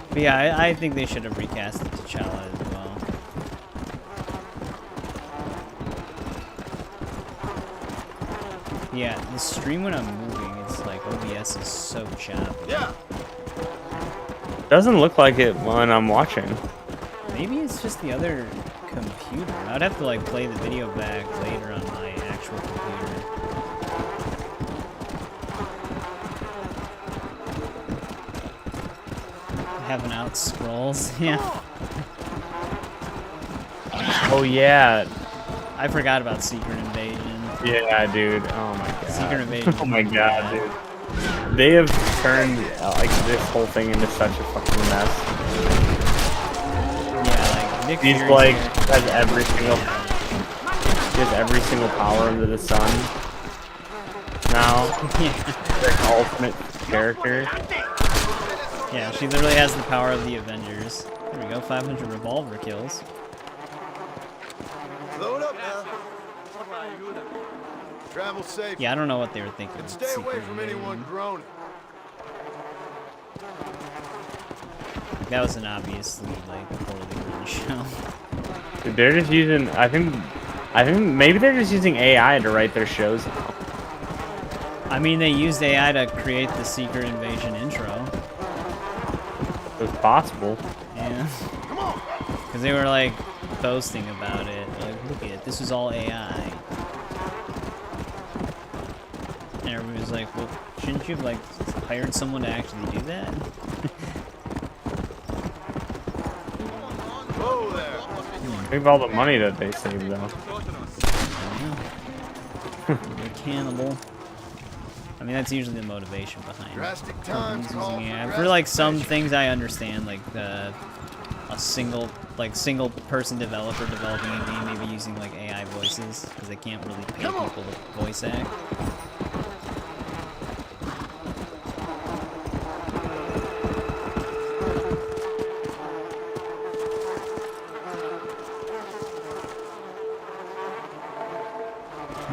S1: But yeah, I think they should have recast T'Challa as well. Yeah, the stream when I'm moving, it's like OBS is so choppy.
S2: Yeah.
S19: Doesn't look like it when I'm watching.
S1: Maybe it's just the other computer. I'd have to like play the video back later on my actual computer. Having out scrolls, yeah.
S19: Oh yeah.
S1: I forgot about Secret Invasion.
S19: Yeah, dude. Oh my god.
S1: Secret Invasion.
S19: Oh my god, dude. They have turned like this whole thing into such a fucking mess.
S1: Nick
S19: He's
S1: Fury's
S19: like
S1: here.
S19: has every single power under the sun. Now, like ultimate character.
S1: Yeah, she literally has the power of the Avengers. There we go, 500 revolver kills.
S2: Load up now. Travel safe.
S1: Yeah, I don't know what they were thinking.
S2: And
S1: with
S2: stay away
S1: Secret
S2: from
S1: Invasion.
S2: anyone groaning.
S1: That was an obviously like poorly written show.
S19: Dude, they're just using. I think maybe they're just using AI to write their shows now.
S1: I mean, they used AI to create the Secret Invasion intro.
S19: It was possible.
S1: Yeah. Because they were like boasting about it. Like, look at it, this was all AI. And everybody was like, well, shouldn't you have, like, hired someone to actually do that?
S5: Whoa there.
S19: Think of all the money that they saved, though.
S1: You're a cannibal. I mean, that's usually the motivation behind
S5: Drastic
S1: companies
S5: times call
S1: using
S5: for
S1: AI. For
S5: drastic
S1: like some
S5: measures.
S1: things I understand, like a single person developer developing a game, maybe using like AI voices because they can't really pay people to voice act.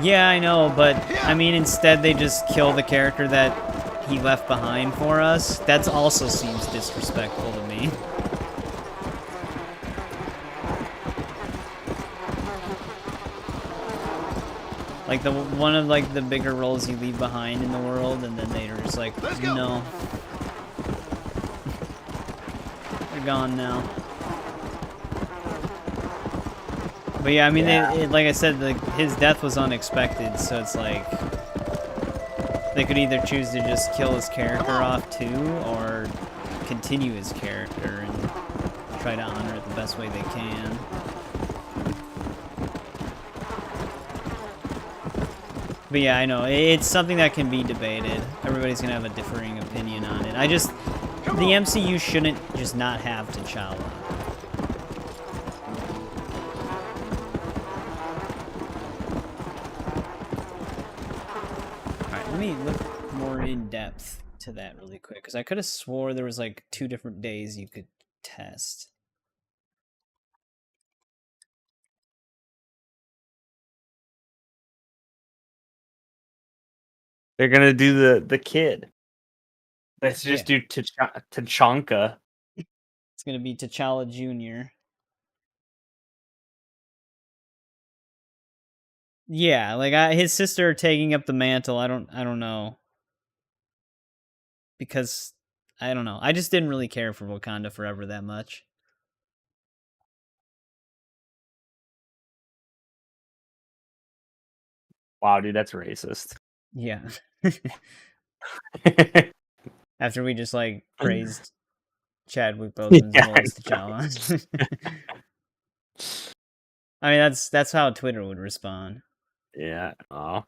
S1: Yeah, I know, but I mean, instead they just kill the character that he left behind for us. That also seems disrespectful to me. Like one of like the bigger roles you leave behind in the world, and then they're just like, no, you're gone now. But yeah, I mean, like I said, his death was unexpected, so it's like they could either choose to just kill his character off too, or continue his character and try to honor it the best way they can. But yeah, I know, it's something that can be debated. Everybody's gonna have a differing opinion on it. The MCU shouldn't just not have T'Challa. Alright, let me look more in depth to that really quick, because I could have swore there was like 2 different days you could test.
S19: They're gonna do the kid. Let's just do Tachanka.
S1: It's gonna be T'Challa Jr. Yeah, like his sister taking up the mantle. I don't know, because I don't know. I just didn't really care for Wakanda Forever that much.
S19: Wow, dude, that's racist.
S1: Yeah. After we just like praised Chadwick Boseman's
S19: Yeah,
S1: voice to T'Challa. I mean, that's how Twitter would respond.
S19: Yeah. Oh.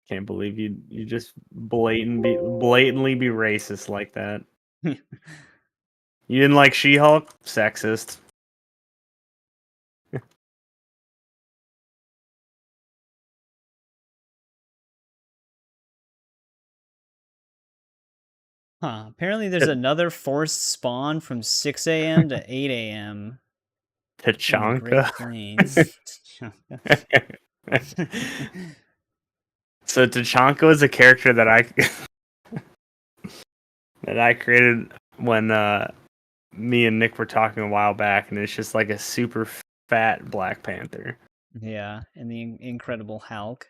S19: Can't believe you just blatantly be racist like that. You didn't like She-Hulk? Sexist.
S1: Huh. Apparently there's another forced spawn from 6 a.m. to 8 a.m. in the Great
S19: Tachanka.
S1: Plains.
S19: So Tachanka is a character that I created when me and Nick were talking a while back, and it's just like a super fat Black Panther.
S1: Yeah, and the Incredible Hulk.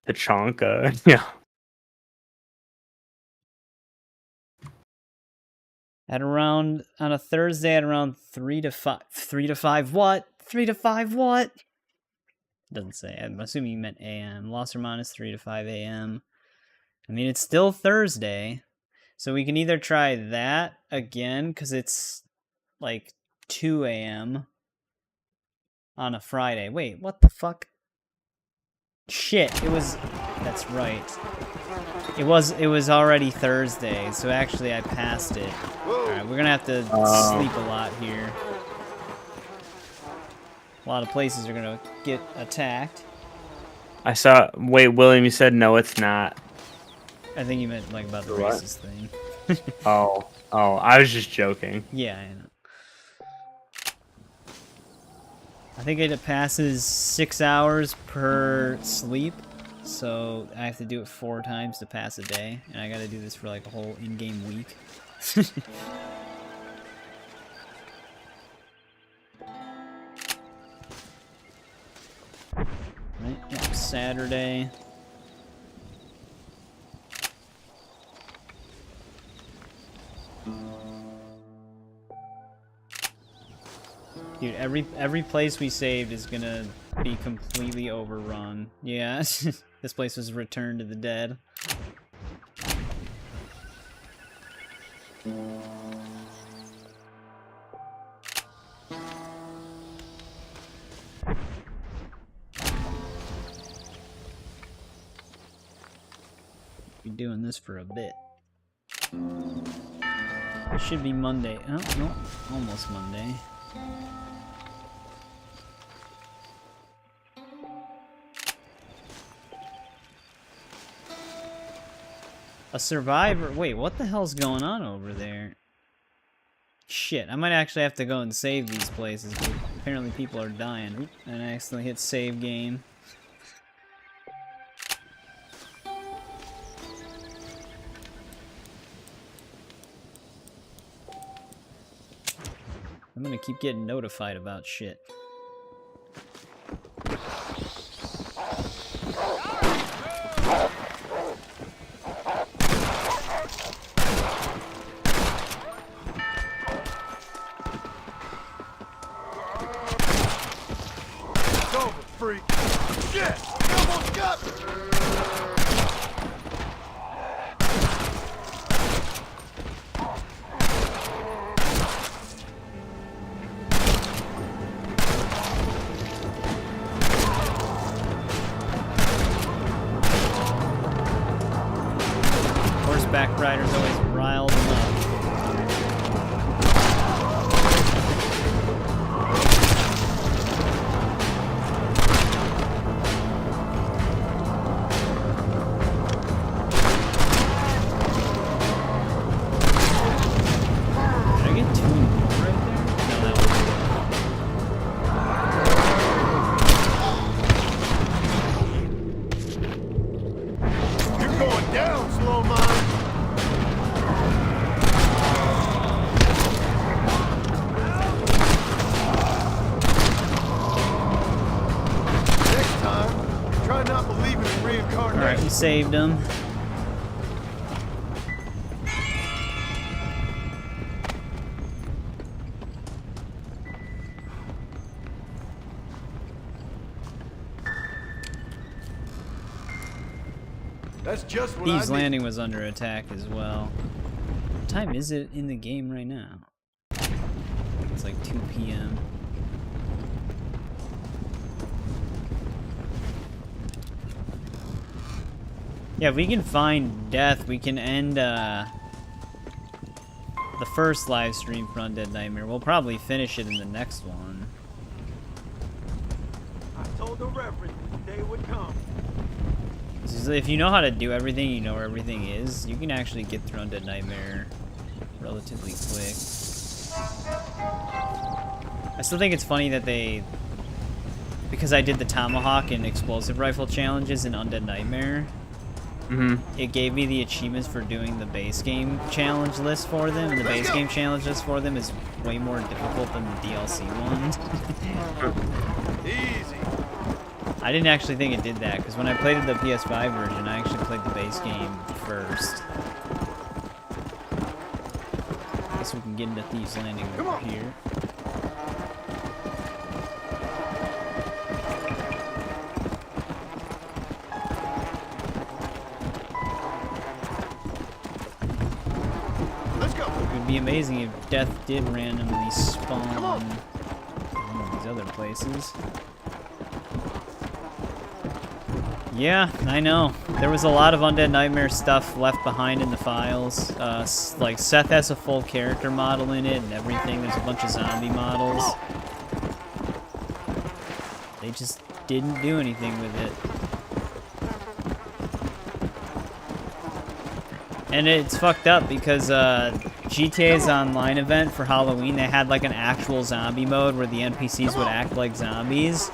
S19: Tachanka, yeah.
S1: On a Thursday at around 3 to 5. 3 to 5 what? 3 to 5 what? Doesn't say. I'm assuming you meant AM. Lost or minus 3 to 5 AM. I mean, it's still Thursday. So we can either try that again, because it's like 2 a.m. on a Friday. Wait, what the fuck? Shit, that's right. It was already Thursday, so actually I passed it. Alright, we're gonna have to sleep a lot here. A lot of places are gonna get attacked.
S19: Wait, William, you said no, it's not.
S1: I think you meant like about the
S19: What?
S1: racist thing.
S19: Oh, I was just joking.
S1: Yeah, I know. I think it passes 6 hours per sleep, so I have to do it 4 times to pass a day, and I gotta do this for like a whole in-game week. Right, yeah, Saturday. Dude, every place we saved is gonna be completely overrun. Yeah, this place was returned to the dead. Be doing this for a bit. It should be Monday. Oh, no, almost Monday. A survivor. Wait, what the hell's going on over there? Shit, I might actually have to go and save these places, but apparently people are dying. Oop, and I accidentally hit save game. I'm gonna keep getting notified about shit.
S2: It's over, freak. Shit! You almost got me!
S1: Horseback riders always rile them up. Did I get two more right there? No, that was
S2: You're going down, slow mind. Next time, try not believing in reincarnation.
S1: Alright, we saved him.
S2: That's just what
S1: Thieves
S2: I need.
S1: Landing was under attack as well. What time is it in the game right now? It's like 2 p.m. Yeah, if we can find death, we can end the first live stream for Undead Nightmare. We'll probably finish it in the next one.
S16: I told the Reverend the day would come.
S1: If you know how to do everything, you know where everything is, you can actually get through Undead Nightmare relatively quick. I still think it's funny that because I did the Tomahawk and Explosive Rifle challenges in Undead Nightmare, it gave me the achievements for doing the base game challenge list for them, and the base game challenge list for them is way more difficult than the DLC ones.
S2: Easy.
S1: I didn't actually think it did that, because when I played the PS5 version, I actually played the base game first. Guess we can get into Thieves Landing over here.
S2: Let's go.
S1: It would be amazing if death did randomly spawn in one of these other places. Yeah, I know. There was a lot of Undead Nightmare stuff left behind in the files. Like, Seth has a full character model in it and everything. There's a bunch of zombie models. They just didn't do anything with it. And it's fucked up because GTA's online event for Halloween, they had like an actual zombie mode where the NPCs would act like zombies.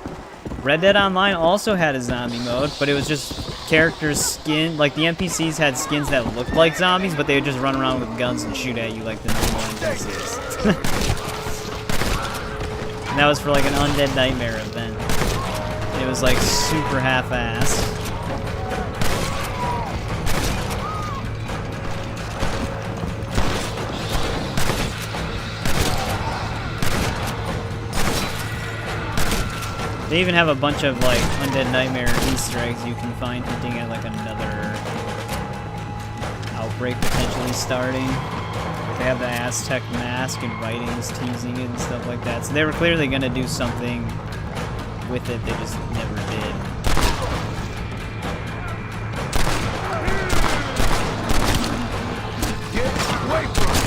S1: Red Dead Online also had a zombie mode, but it was just characters' skin. Like, the NPCs had skins that looked like zombies, but they would just run around with guns and shoot at you like the normal NPCs. And that was for like an Undead Nightmare event. And it was like super half-assed. They even have a bunch of like Undead Nightmare Easter eggs you can find hinting at like another outbreak potentially starting. They have the Aztec mask and writings teasing it and stuff like that. So they were clearly gonna do something with it, they just never did.
S2: Get away from me!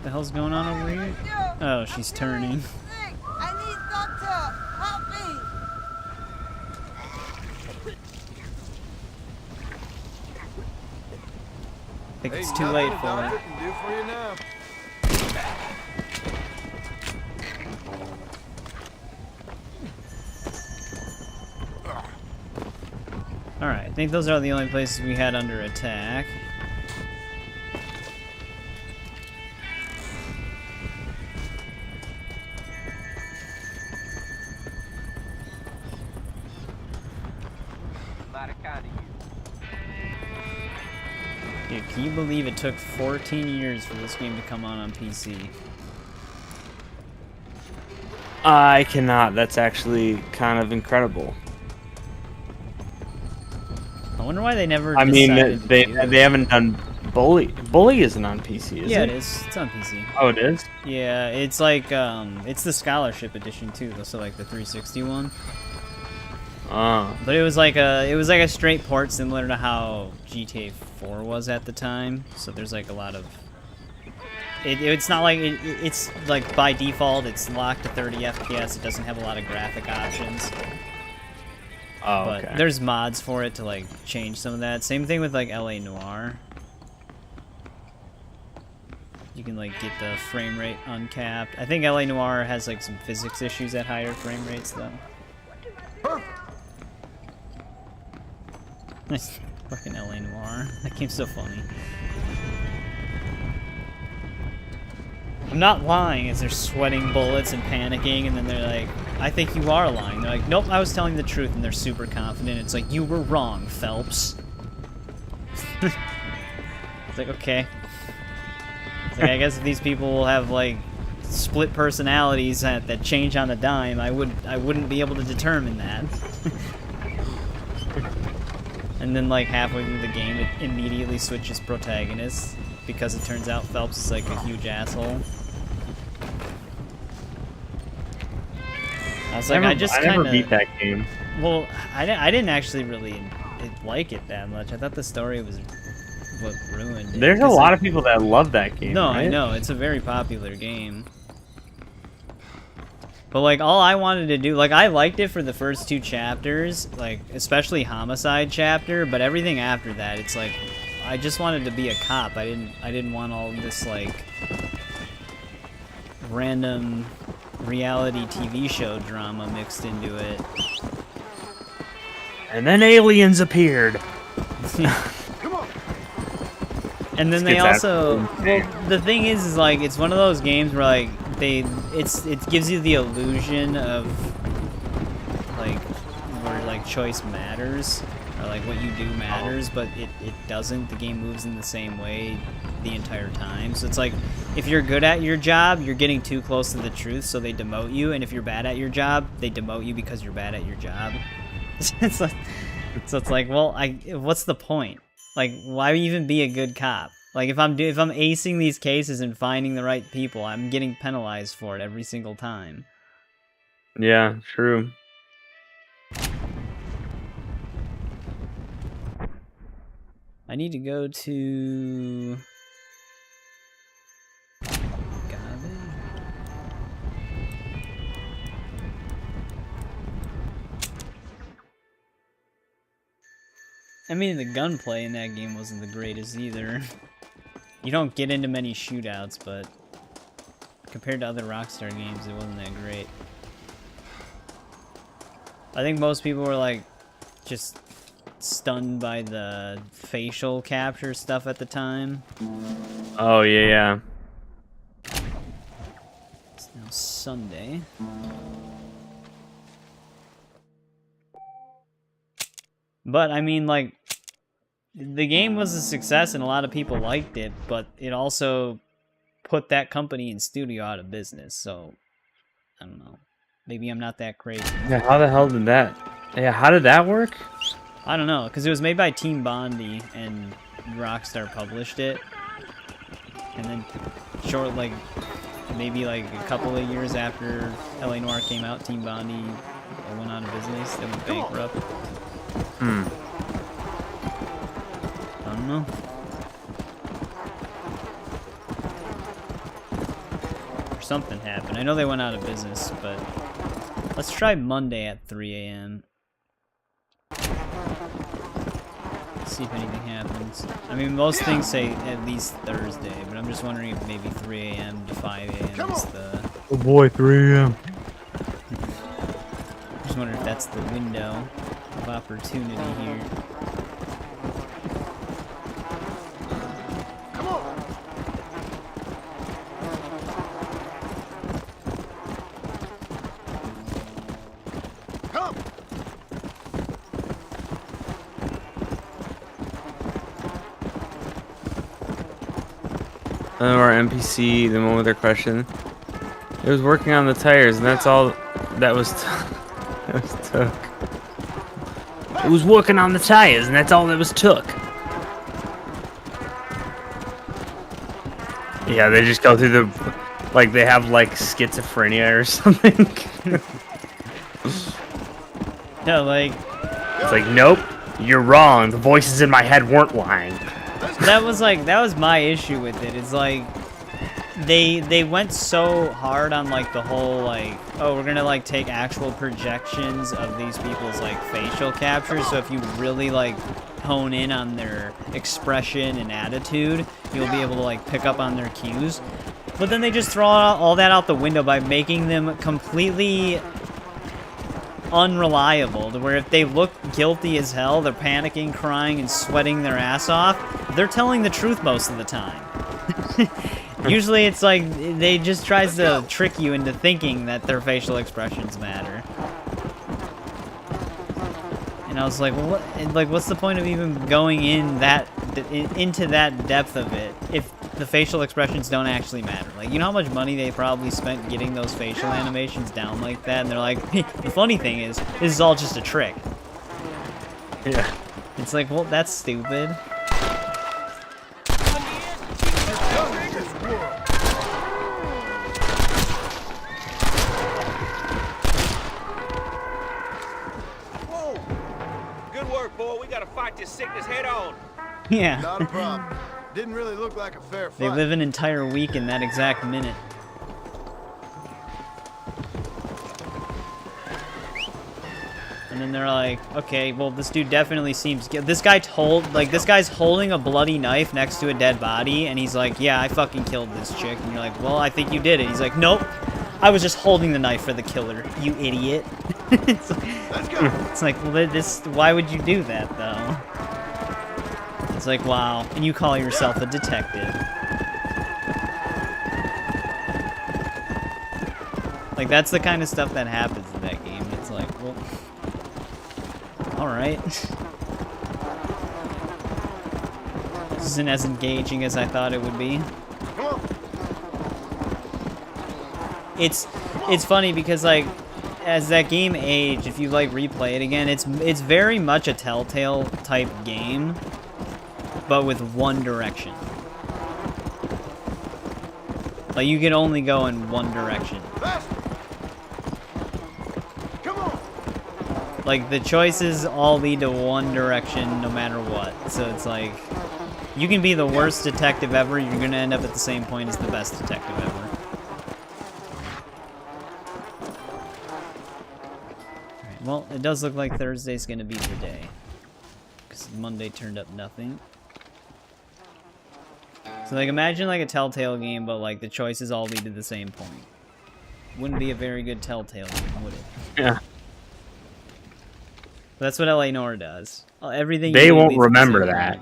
S1: The hell's going on over here? Oh, she's turning.
S10: I need doctor. Help me.
S1: I think it's too late for it.
S2: Do for you now.
S1: Alright, I think those are the only places we had under attack. Dude, can you believe it took 14 years for this game to come on PC?
S19: I cannot. That's actually kind of incredible.
S1: I wonder why they never.
S19: I mean,
S1: they
S19: haven't done Bully. Bully isn't on PC, is it?
S1: Yeah, it is. It's on PC.
S19: Oh, it is.
S1: Yeah, it's like it's the Scholarship Edition too. So like the 360 one. But it was like a straight port similar to how GTA 4 was at the time. So there's like a lot of. It's not like it's like by default it's locked to 30 FPS. It doesn't have a lot of graphic options.
S19: Oh,
S1: but
S19: okay.
S1: there's mods for it to like change some of that. Same thing with like LA Noire. You can like get the frame rate uncapped. I think LA Noire has like some physics issues at higher frame rates though. Nice. Fucking LA Noire. That game's so funny. I'm not lying as they're sweating bullets and panicking, and then they're like, I think you are lying. They're like, nope, I was telling the truth, and they're super confident. It's like, you were wrong, Phelps. It's like, okay. It's like, I guess if these people will have, like, split personalities that change on a dime, I wouldn't be able to determine that. And then, like, halfway through the game, it immediately switches protagonists, because it turns out Phelps is, like, a huge asshole. I was like, I
S19: never beat that game.
S1: Well, I didn't actually really like it that much. I thought the story was what ruined it.
S19: There's a lot of people that love that game.
S1: No,
S19: right?
S1: I know. It's a very popular game. But, like, all I wanted to do... Like, I liked it for the first 2 chapters. Like, especially Homicide chapter. But everything after that, it's like... I just wanted to be a cop. I didn't want all this, like... random reality TV show drama mixed into it.
S19: And then aliens appeared.
S1: And then they also... Well, the thing is like, it's one of those games where, like, it gives you the illusion of, like, where, like, choice matters, or, like, what you do matters, but it doesn't. The game moves in the same way the entire time. So it's like, if you're good at your job, you're getting too close to the truth, so they demote you, and if you're bad at your job, they demote you because you're bad at your job. It's like, so it's like, well, what's the point? Like, why even be a good cop? Like, if I'm acing these cases and finding the right people, I'm getting penalized for it every single time.
S19: Yeah, true.
S1: I need to go to... I mean, the gunplay in that game wasn't the greatest either. You don't get into many shootouts, but compared to other Rockstar games, it wasn't that great. I think most people were like just stunned by the facial capture stuff at the time.
S19: Oh yeah.
S1: It's now Sunday. But I mean, like, the game was a success and a lot of people liked it, but it also put that company and studio out of business, so I don't know. Maybe I'm not that crazy.
S19: Yeah, how the hell did that? Yeah, how did that work?
S1: I don't know, because it was made by Team Bondi and Rockstar published it. And then maybe like a couple of years after LA Noire came out, Team Bondi went out of business. They went bankrupt. I don't know. Or something happened. I know they went out of business, but let's try Monday at 3 a.m. See if anything happens. I mean, most things say at least Thursday, but I'm just wondering if maybe 3 a.m. to 5 a.m. is the...
S19: Oh boy, 3 a.m.
S1: Just wondering if that's the window of opportunity here.
S2: Come on. Come.
S19: Our NPC, the moment they're questioned, it was working on the tires, and that's all that was. That was took.
S4: It was working on the tires, and that's all that was took.
S19: Yeah, they just go through the, like they have like schizophrenia or something.
S1: No, like...
S19: It's like, nope, you're wrong. The voices in my head weren't lying.
S1: That was my issue with it. It's like they went so hard on like the whole like, oh, we're gonna like take actual projections of these people's like facial captures, so if you really like hone in on their expression and attitude, you'll be able to like pick up on their cues. But then they just throw all that out the window by making them completely unreliable, to where if they look guilty as hell, they're panicking, crying, and sweating their ass off, they're telling the truth most of the time. Usually it's like, they just tries to trick you into thinking that their facial expressions matter. And I was like, well, what's the point of even going into that depth of it if the facial expressions don't actually matter? Like, you know how much money they probably spent getting those facial animations down like that, and they're like, the funny thing is, this is all just a trick.
S19: Yeah.
S1: It's like, well, that's stupid.
S18: Fight this sickness head on.
S1: Yeah.
S2: Not a problem. Didn't really look like a fair fight.
S1: They live an entire week in that exact minute. And then they're like, okay, well, this dude definitely seems... This guy's holding a bloody knife next to a dead body, and he's like, yeah, I fucking killed this chick. And you're like, well, I think you did it. He's like, nope, I was just holding the knife for the killer, you idiot. It's like, well, why would you do that, though? It's like, wow, and you call yourself a detective. Like, that's the kind of stuff that happens in that game. It's like, well, alright. This isn't as engaging as I thought it would be. It's funny because, like, as that game aged, if you like replay it again, it's very much a Telltale type game, but with one direction. Like, you can only go in one direction. Like, the choices all lead to one direction no matter what. So it's like, you can be the worst detective ever, you're gonna end up at the same point as the best detective ever. Well, it does look like Thursday's gonna be the day. because Monday turned up nothing. So, like, imagine, like, a Telltale game, but, like, the choices all lead to the same point. Wouldn't be a very good Telltale game, would it?
S19: Yeah.
S1: But that's what LA Noire does. Everything
S19: They
S1: usually
S19: won't
S1: leads to the
S19: remember
S1: same
S19: that.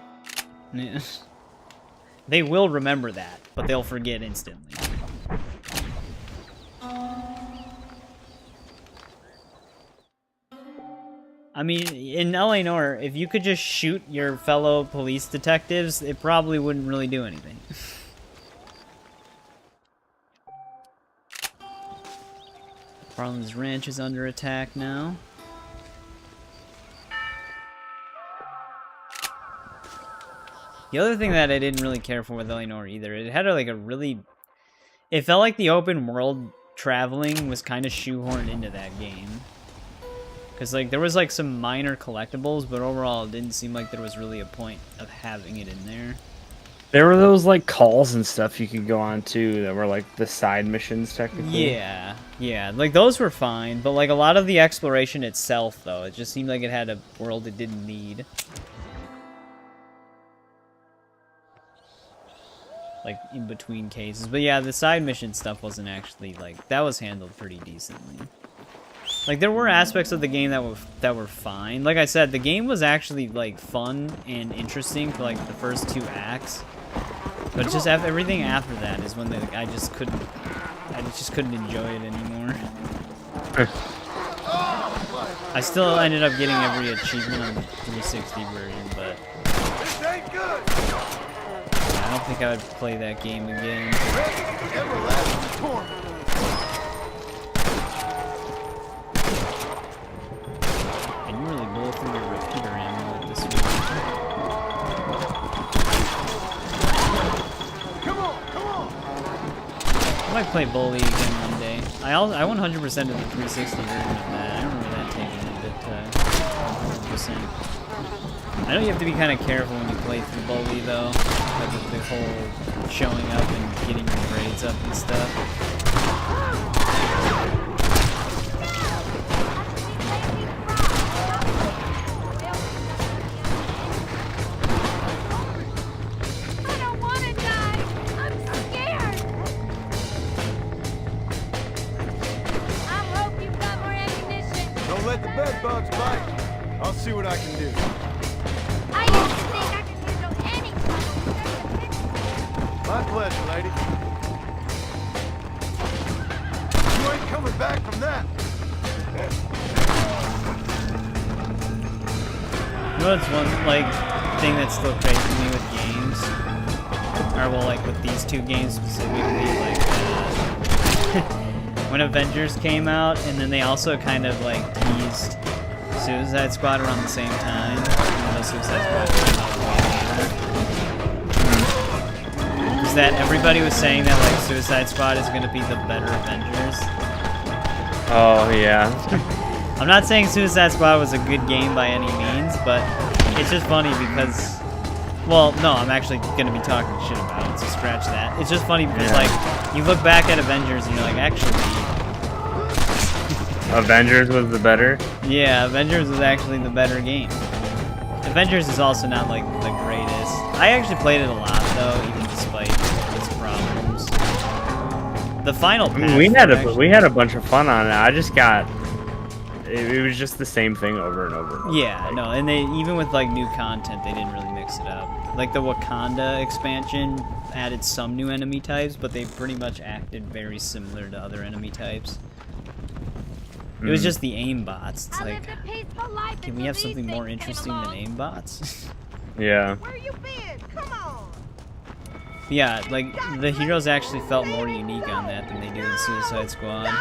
S1: point. Yeah. They will remember that, but they'll forget instantly. I mean, in LA Noire, if you could just shoot your fellow police detectives, it probably wouldn't really do anything. Farland's Ranch is under attack now. The other thing that I didn't really care for with LA Noire either, it had like a really... It felt like the open world traveling was kind of shoehorned into that game. Because, like, there was, like, some minor collectibles, but overall it didn't seem like there was really a point of having it in there.
S19: There were those, like, calls and stuff you could go on, too, that were, like, the side missions, technically.
S1: Yeah, yeah. Like, those were fine, but, like, a lot of the exploration itself, though, it just seemed like it had a world it didn't need. Like, in between cases. But, yeah, the side mission stuff wasn't actually, like, that was handled pretty decently. Like, there were aspects of the game that were fine. Like I said, the game was actually, like, fun and interesting for, like, the first 2 acts. But just everything after that is when I just couldn't enjoy it anymore. I still ended up getting every achievement on the 360 version, but I don't think I would play that game again. And you really blow through your repeater ammo with this one. I might play Bully again one day. I 100% of the 360 version of that. I remember that taking a bit 100%. I know you have to be kind of careful when you play through Bully though, because of the whole showing up and getting your grades up and stuff.
S2: Bugs bite. I'll see what I can do.
S10: I used to think I could handle any trouble.
S2: My pleasure, lady. You ain't coming back from that.
S1: You know what's one thing that's still crazy to me with games, or well, like with these 2 games specifically, like when Avengers came out, and then they also kind of like teased Suicide Squad around the same time, even though Suicide Squad came out way later. Is that everybody was saying that like Suicide Squad is going to be the better Avengers?
S19: Oh yeah.
S1: I'm not saying Suicide Squad was a good game by any means, but it's just funny because, well, no, I'm actually going to be talking shit about it, so scratch that. It's just funny because like you look back at Avengers and you're like, actually.
S19: Avengers was the better?
S1: Yeah, Avengers was actually the better game. Avengers is also not, like, the greatest. I actually played it a lot, though, even despite its problems. The final patch...
S19: we had a bunch of fun on it. I just got... It was just the same thing over and over.
S1: Yeah, no, and they even with, like, new content, they didn't really mix it up. Like, the Wakanda expansion added some new enemy types, but they pretty much acted very similar to other enemy types. It was just the aimbots. It's like, can we have something more interesting than aimbots?
S19: Yeah.
S10: Where you been? Come on.
S1: Yeah, like, the heroes actually felt more unique on that than they do in Suicide Squad.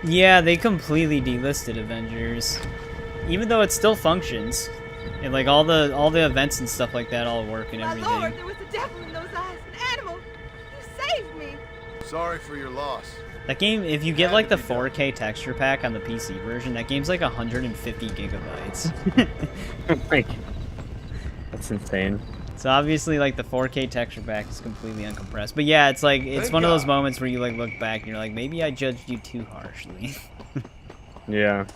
S1: Yeah, they completely delisted Avengers. Even though it still functions. And, like, all the events and stuff like that all work and everything.
S10: My lord, there was a devil in those eyes, an animal. You saved me.
S2: Sorry for your loss.
S1: That game, if you get like the 4K texture pack on the PC version, that game's like 150 gigabytes.
S19: Like, that's insane.
S1: So obviously, like, the 4K texture pack is completely uncompressed. But yeah, it's like, it's one of those moments where you like look back and you're like, maybe I judged you too harshly.
S19: Yeah.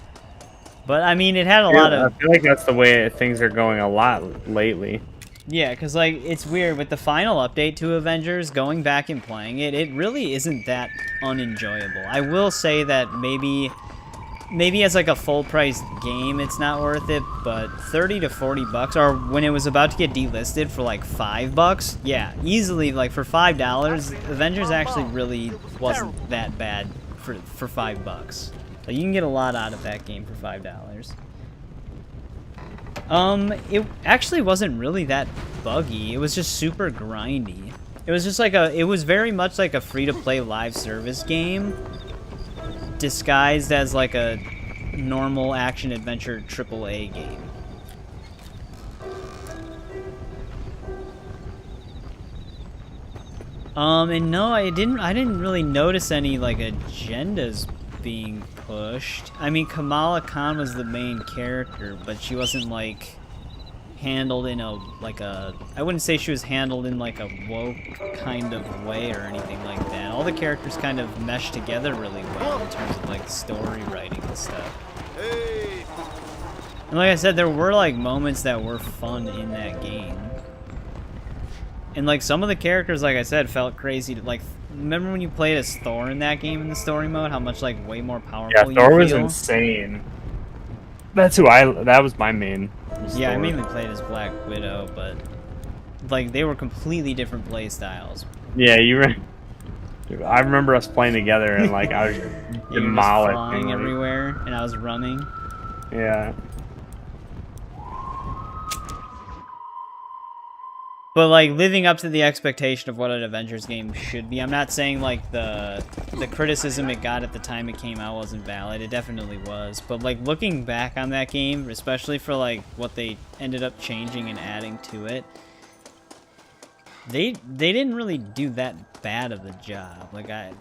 S1: But I mean, it had a lot of.
S19: I feel like that's the way things are going a lot lately.
S1: Yeah, because like it's weird with the final update to Avengers. Going back and playing it, it really isn't that unenjoyable. I will say that maybe as like a full price game, it's not worth it. But $30 to $40, or when it was about to get delisted for like $5, yeah, easily like for $5, Avengers actually really wasn't that bad for $5. Like, you can get a lot out of that game for $5. It actually wasn't really that buggy. It was just super grindy. It was just like it was very much like a free-to-play live service game disguised as like a normal action-adventure AAA game. And no, I didn't really notice any like agendas being pushed. I mean, Kamala Khan was the main character, but she wasn't like handled in a I wouldn't say she was handled in like a woke kind of way or anything like that. All the characters kind of meshed together really well in terms of like story writing and stuff. And like I said, there were like moments that were fun in that game. And like some of the characters, like I said, felt crazy. Like, remember when you played as Thor in that game in the story mode? How much like way more powerful you feel?
S19: Yeah, Thor was insane. That was my main.
S1: Yeah, I mainly played as Black Widow, but like they were completely different play styles.
S19: Yeah, I remember us playing together and like I was demolishing,
S1: flying everywhere, and I was running.
S19: Yeah.
S1: But like living up to the expectation of what an Avengers game should be. I'm not saying like the criticism it got at the time it came out wasn't valid. It definitely was. But like looking back on that game, especially for like what they ended up changing and adding to it, they didn't really do that bad of a job. Like I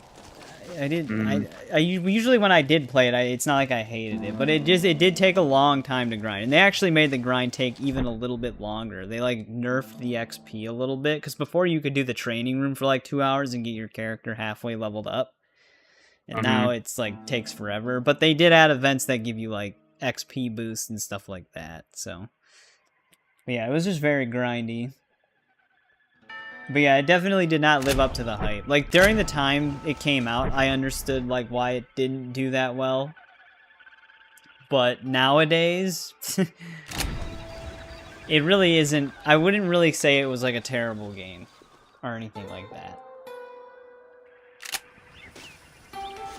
S1: didn't. I usually when I did play it, it's not like I hated it, but it did take a long time to grind, and they actually made the grind take even a little bit longer. They like nerfed the XP a little bit, because before you could do the training room for like 2 hours and get your character halfway leveled up, and now it's like takes forever. But they did add events that give you like XP boosts and stuff like that. So but yeah, it was just very grindy. But yeah, it definitely did not live up to the hype. Like, during the time it came out, I understood, like, why it didn't do that well. But nowadays, it really isn't... I wouldn't really say it was, like, a terrible game. Or anything like that.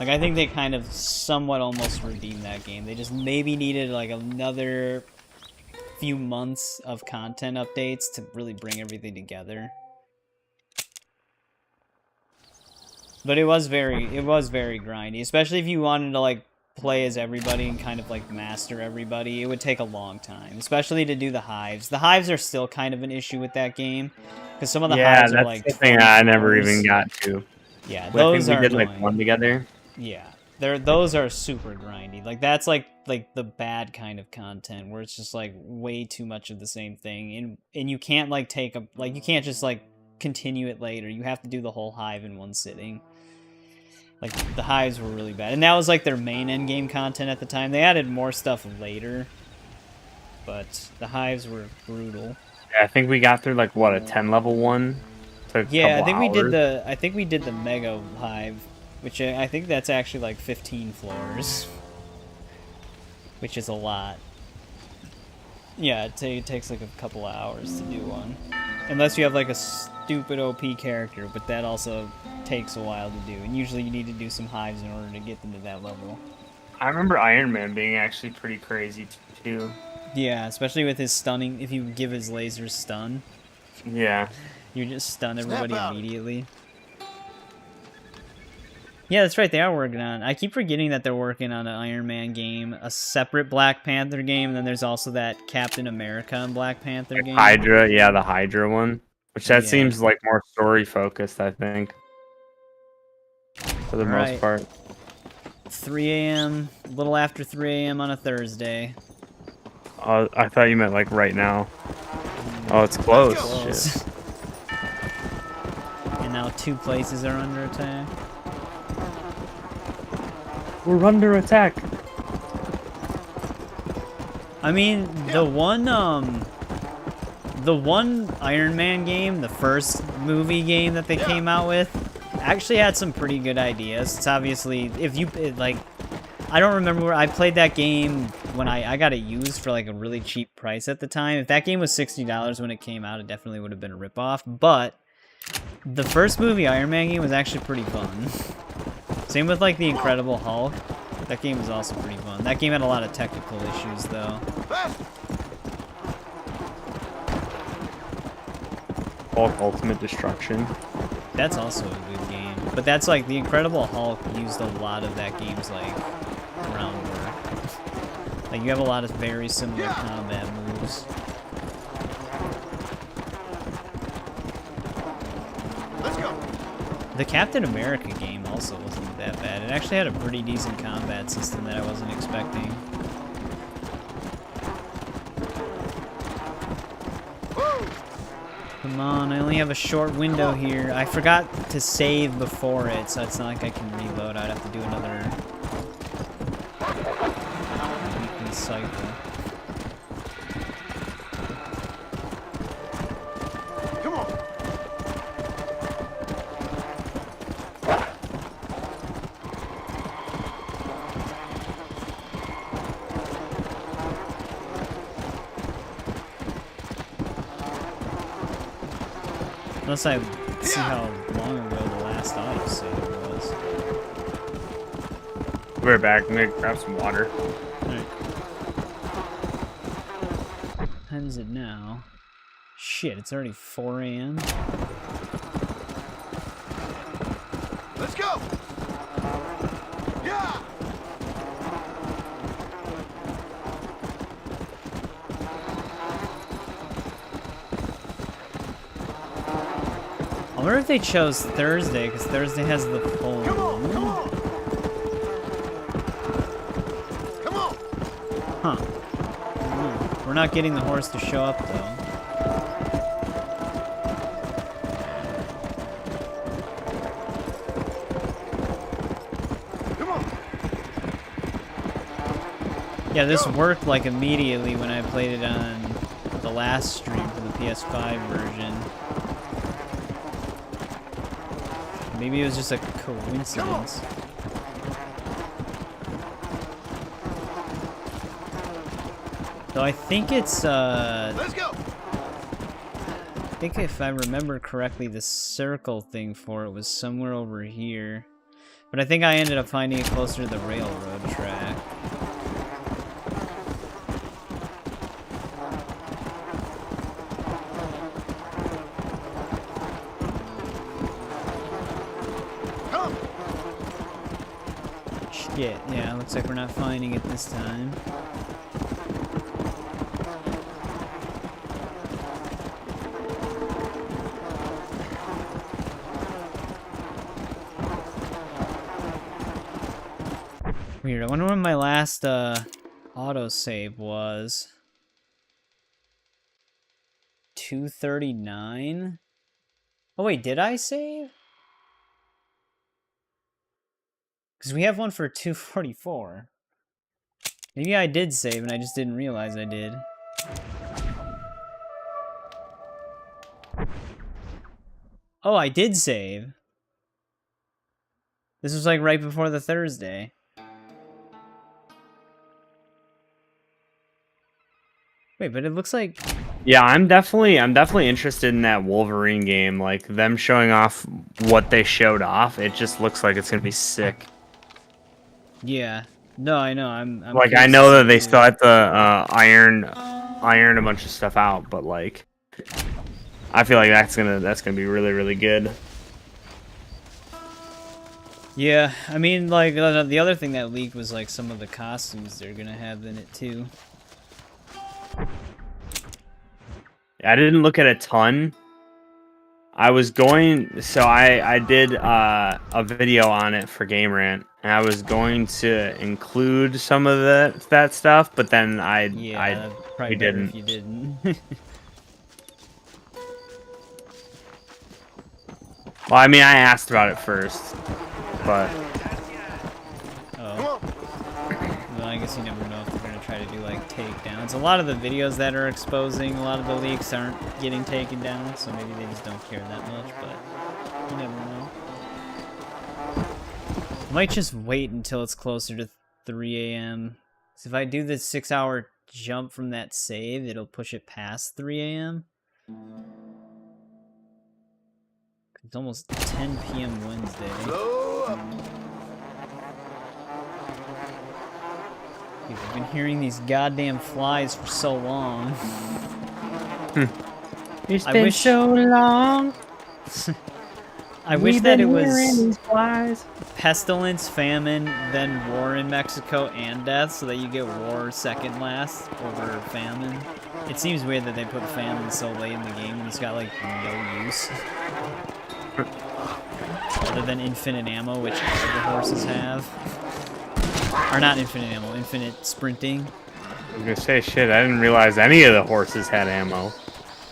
S1: Like, I think they kind of somewhat almost redeemed that game. They just maybe needed, like, another few months of content updates to really bring everything together. But it was very grindy, especially if you wanted to like play as everybody and kind of like master everybody. It would take a long time, especially to do the hives. The hives are still kind of an issue with that game, because some of the hives are like. Yeah,
S19: that's the thing I never even got to.
S1: Yeah, those are.
S19: We did like one together.
S1: Yeah, those are super grindy. Like that's like the bad kind of content where it's just like way too much of the same thing, and you can't like you can't just like continue it later. You have to do the whole hive in one sitting. Like, the hives were really bad. And that was, like, their main endgame content at the time. They added more stuff later. But the hives were brutal.
S19: Yeah, I think we got through, like, what, a 10-level one?
S1: Yeah, I think we did the Mega Hive. Which I think that's actually, like, 15 floors. Which is a lot. Yeah, it takes, like, a couple of hours to do one. Unless you have, like, a stupid OP character, but that also takes a while to do, and usually you need to do some hives in order to get them to that level.
S19: I remember Iron Man being actually pretty crazy too.
S1: Yeah, especially with his stunning, if you give his lasers stun.
S19: Yeah.
S1: You just stun everybody immediately. Yeah, that's right, they are working on it. I keep forgetting that they're working on an Iron Man game, a separate Black Panther game, and then there's also that Captain America and Black Panther game.
S19: Hydra, yeah, the Hydra one. Which that seems like more story focused, I think. For the most part.
S1: 3 a.m., a little after 3 a.m. on a Thursday.
S19: I thought you meant like right now. Oh, it's close. Shit.
S1: And now 2 places are under attack.
S19: We're under attack.
S1: I mean, the one Iron Man game, the first movie game that they came out with, actually had some pretty good ideas. It's obviously, if you, like, I don't remember where I played that game when I got it used for like a really cheap price at the time. If that game was $60 when it came out, it definitely would have been a ripoff. But the first movie Iron Man game was actually pretty fun. Same with like the Incredible Hulk. That game was also pretty fun. That game had a lot of technical issues though.
S19: Hulk Ultimate Destruction.
S1: That's also a good game. But that's like the Incredible Hulk used a lot of that game's like groundwork. Like you have a lot of very similar combat moves.
S2: Let's go.
S1: The Captain America game also wasn't that bad. It actually had a pretty decent combat system that I wasn't expecting. Come on, I only have a short window here. I forgot to save before it, so it's not like I can reload. I'd have to do another weekly cycle.
S2: Come on.
S1: Unless I see how long ago the last autosave was.
S19: We're back. I'm gonna grab some water.
S1: Alright. When is it now? Shit, it's already 4 AM.
S2: Let's go. Yeah.
S1: I wonder if they chose Thursday, because Thursday has the full moon.
S2: Come on.
S1: Huh. We're not getting the horse to show up, though.
S2: Come on.
S1: Yeah, this worked like immediately when I played it on the last stream for the PS5 version. Maybe it was just a coincidence. Though I think it's
S2: Let's go.
S1: I think if I remember correctly, the circle thing for it was somewhere over here. But I think I ended up finding it closer to the railroad track. Shit, yeah, looks like we're not finding it this time. Weird, I wonder when my last autosave was. 239? Oh wait, did I save? Because we have one for 244. Maybe I did save and I just didn't realize I did. Oh, I did save. This was like right before the Thursday. Wait, but it looks like...
S19: Yeah, I'm definitely interested in that Wolverine game. Like, them showing off what they showed off, it just looks like it's gonna be sick.
S1: Yeah. No, I know. I'm
S19: like, I know that they still have to iron a bunch of stuff out, but like, I feel like that's gonna be really, really good.
S1: Yeah, I mean, like, the other thing that leaked was like some of the costumes they're gonna have in it too.
S19: I didn't look at a ton. I was going, so I did a video on it for Game Rant, and I was going to include some of that stuff, but then I didn't.
S1: If you didn't.
S19: Well, I mean, I asked about it first, but
S1: oh. though. I guess you never know if they're gonna try to do like takedowns. A lot of the videos that are exposing a lot of the leaks aren't getting taken down, so maybe they just don't care that much, but you never know. I might just wait until it's closer to 3 a.m. So if I do this 6-hour jump from that save, it'll push it past 3 a.m. It's almost 10 p.m. Wednesday. Dude, I've been hearing these goddamn flies for so long.
S19: It's been so long.
S1: I wish that it was pestilence, famine, then war in Mexico, and death, so that you get war second last over famine. It seems weird that they put famine so late in the game when it's got like no use. Other than infinite ammo, which all the horses have. Or not infinite ammo, infinite sprinting.
S19: I was gonna say, shit, I didn't realize any of the horses had ammo.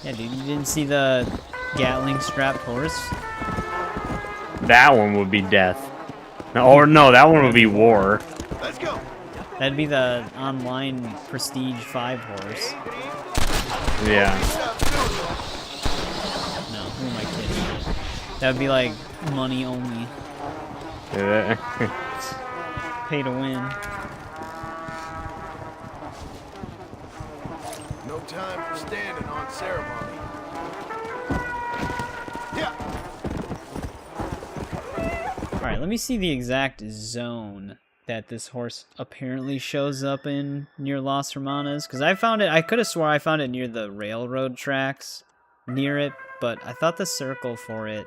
S1: Yeah, dude, you didn't see the Gatling strapped horse?
S19: That one would be death. No, or no, that one would be war.
S2: Let's go.
S1: That'd be the online Prestige 5 horse.
S19: Yeah.
S1: No, who am I kidding? That would be like money only. Pay to win.
S2: No time for standing on ceremony. Yeah.
S1: Alright, let me see the exact zone that this horse apparently shows up in near Las Hermanas. Because I found it, I could have swore I found it near the railroad tracks near it, but I thought the circle for it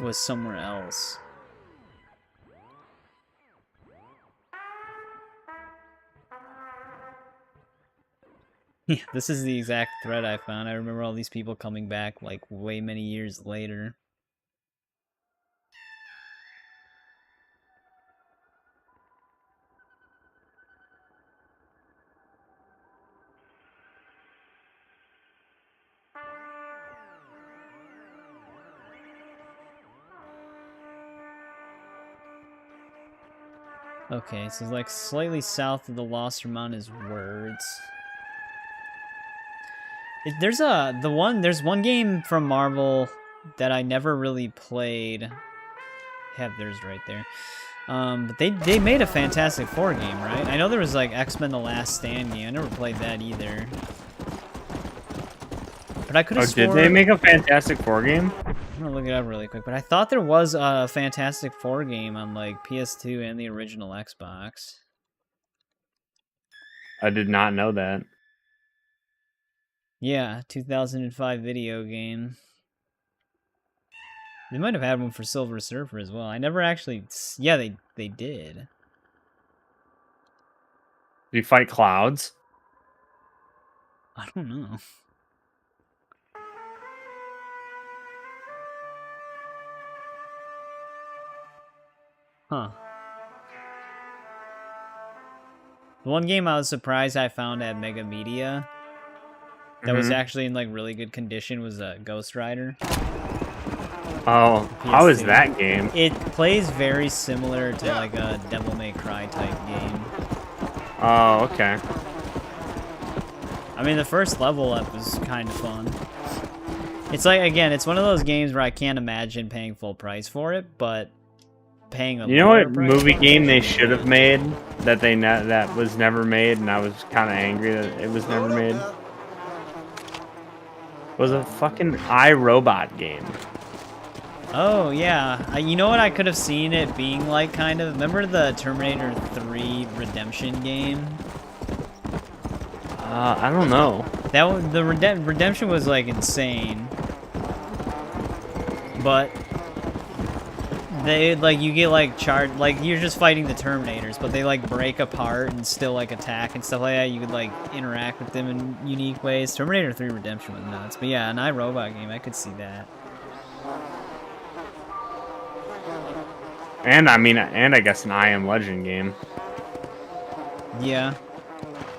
S1: was somewhere else. Yeah, this is the exact thread I found. I remember all these people coming back like way many years later. Okay, so it's like slightly south of the Los Hermanas words. There's one game from Marvel that I never really played. I have theirs right there. But they made a Fantastic Four game, right? I know there was like X-Men: The Last Stand game. I never played that either. But I could have sworn...
S19: Did they make a Fantastic Four game?
S1: I'm gonna look it up really quick, but I thought there was a Fantastic Four game on like PS2 and the original Xbox.
S19: I did not know that.
S1: Yeah, 2005 video game. They might have had one for Silver Surfer as well. I never actually... Yeah, they did.
S19: Did you fight clouds?
S1: I don't know. Huh. The one game I was surprised I found at Mega Media that was actually in like really good condition was Ghost Rider.
S19: Oh, how is that game?
S1: It plays very similar to like a Devil May Cry type game.
S19: Oh, okay.
S1: I mean, the first level up was kind of fun. It's like, again, it's one of those games where I can't imagine paying full price for it, but paying a
S19: You know what movie game they should have made that that was never made, and I was kind of angry that it was never made? It was a fucking iRobot game.
S1: Oh, yeah. You know what I could have seen it being like, kind of? Remember the Terminator 3 Redemption game?
S19: I don't know.
S1: The Redemption was, like, insane. But they, like, you get, like, charged... Like, you're just fighting the Terminators, but they, like, break apart and still, like, attack and stuff like that. You could, like, interact with them in unique ways. Terminator 3 Redemption was nuts. But, yeah, an iRobot game, I could see that.
S19: And I guess an I Am Legend game.
S1: Yeah.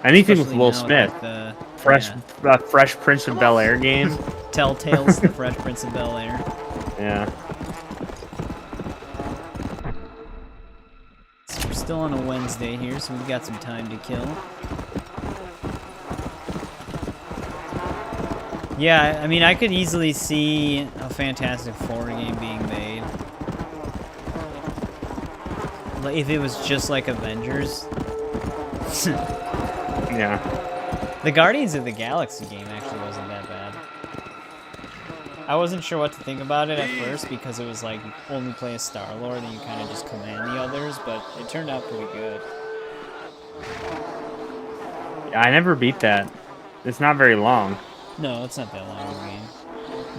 S19: Anything
S1: Especially
S19: with Will
S1: now
S19: Smith.
S1: With, like,
S19: Fresh Prince of Bel-Air game.
S1: Telltale's The Fresh Prince of Bel-Air.
S19: Yeah.
S1: still on a Wednesday here, so we've got some time to kill. Yeah, I mean, I could easily see a Fantastic Four game being made. Like, if it was just like Avengers.
S19: Yeah.
S1: The Guardians of the Galaxy game actually wasn't that bad. I wasn't sure what to think about it at first because it was like only play as Star-Lord and you kind of just command the others, but it turned out pretty good.
S19: Yeah, I never beat that. It's not very long.
S1: No, it's not that long of a game.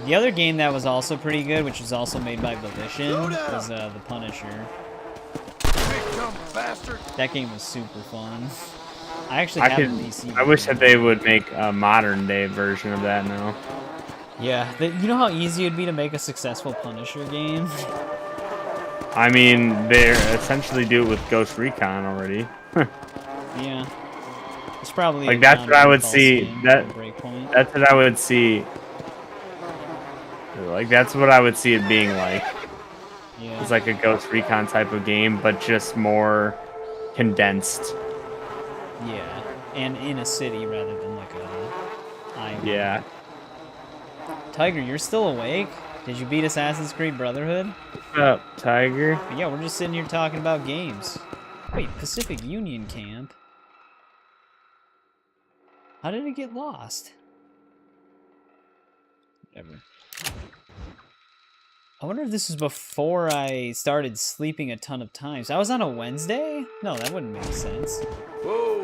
S1: The other game that was also pretty good, which was also made by Volition, was The Punisher. That game was super fun. I actually have a PC.
S19: I wish that they would make a modern day version of that now.
S1: Yeah, you know how easy it'd be to make a successful Punisher game?
S19: I mean, they essentially do it with Ghost Recon already.
S1: Yeah. It's probably
S19: like that's what I would see. That's what I would see. Like that's what I would see it being like.
S1: Yeah.
S19: It's like a Ghost Recon type of game, but just more condensed.
S1: Yeah, and in a city rather than like a island.
S19: Yeah.
S1: Tiger, you're still awake? Did you beat Assassin's Creed Brotherhood?
S19: What's up, Tiger?
S1: But yeah, we're just sitting here talking about games. Wait, Pacific Union Camp? How did it get lost? Whatever. I wonder if this was before I started sleeping a ton of times. I was on a Wednesday? No, that wouldn't make sense.
S2: Whoa!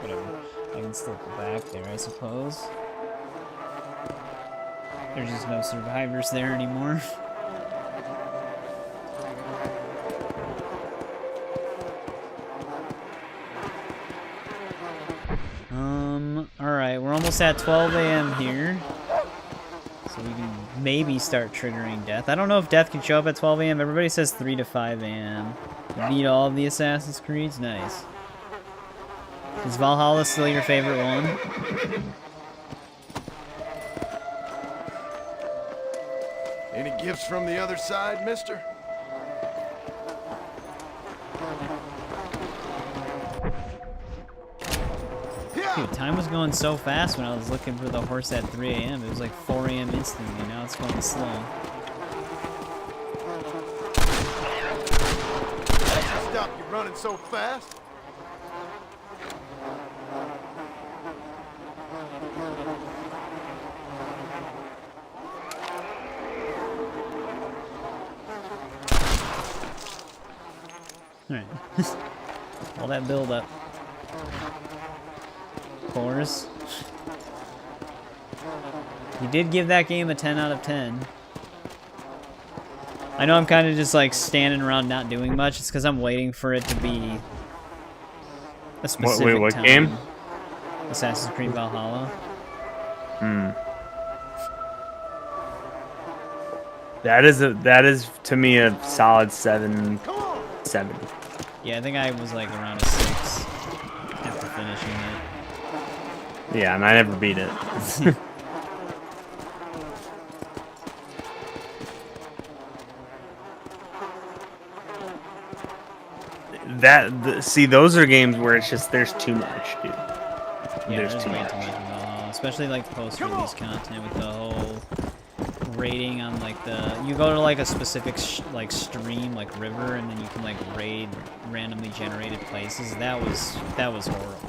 S1: Whatever. I can still go back there, I suppose. There's just no survivors there anymore. Alright, we're almost at 12 a.m. here. So we can maybe start triggering death. I don't know if death can show up at 12 a.m. Everybody says 3 to 5 a.m. Beat all of the Assassin's Creeds? Nice. Is Valhalla still your favorite one?
S2: Any gifts from the other side, mister?
S1: Dude, time was going so fast when I was looking for the horse at 3 a.m. It was like 4 a.m. instantly. Now it's going slow.
S2: Stop you running so fast.
S1: Alright. All that build up. Course. You did give that game a 10 out of 10. I know I'm kind of just like standing around not doing much. It's because I'm waiting for it to be a specific
S19: what
S1: time.
S19: game?
S1: Assassin's Creed Valhalla.
S19: That is to me a solid 7.
S1: Yeah, I think I was like around a 6 after finishing it.
S19: Yeah, and I never beat it. See, those are games where it's just there's too much, dude.
S1: Yeah,
S19: there's too
S1: way
S19: much.
S1: too much involved, especially like post-release content with the whole raiding on like the. You go to like a specific like stream, like river, and then you can like raid randomly generated places. That was horrible.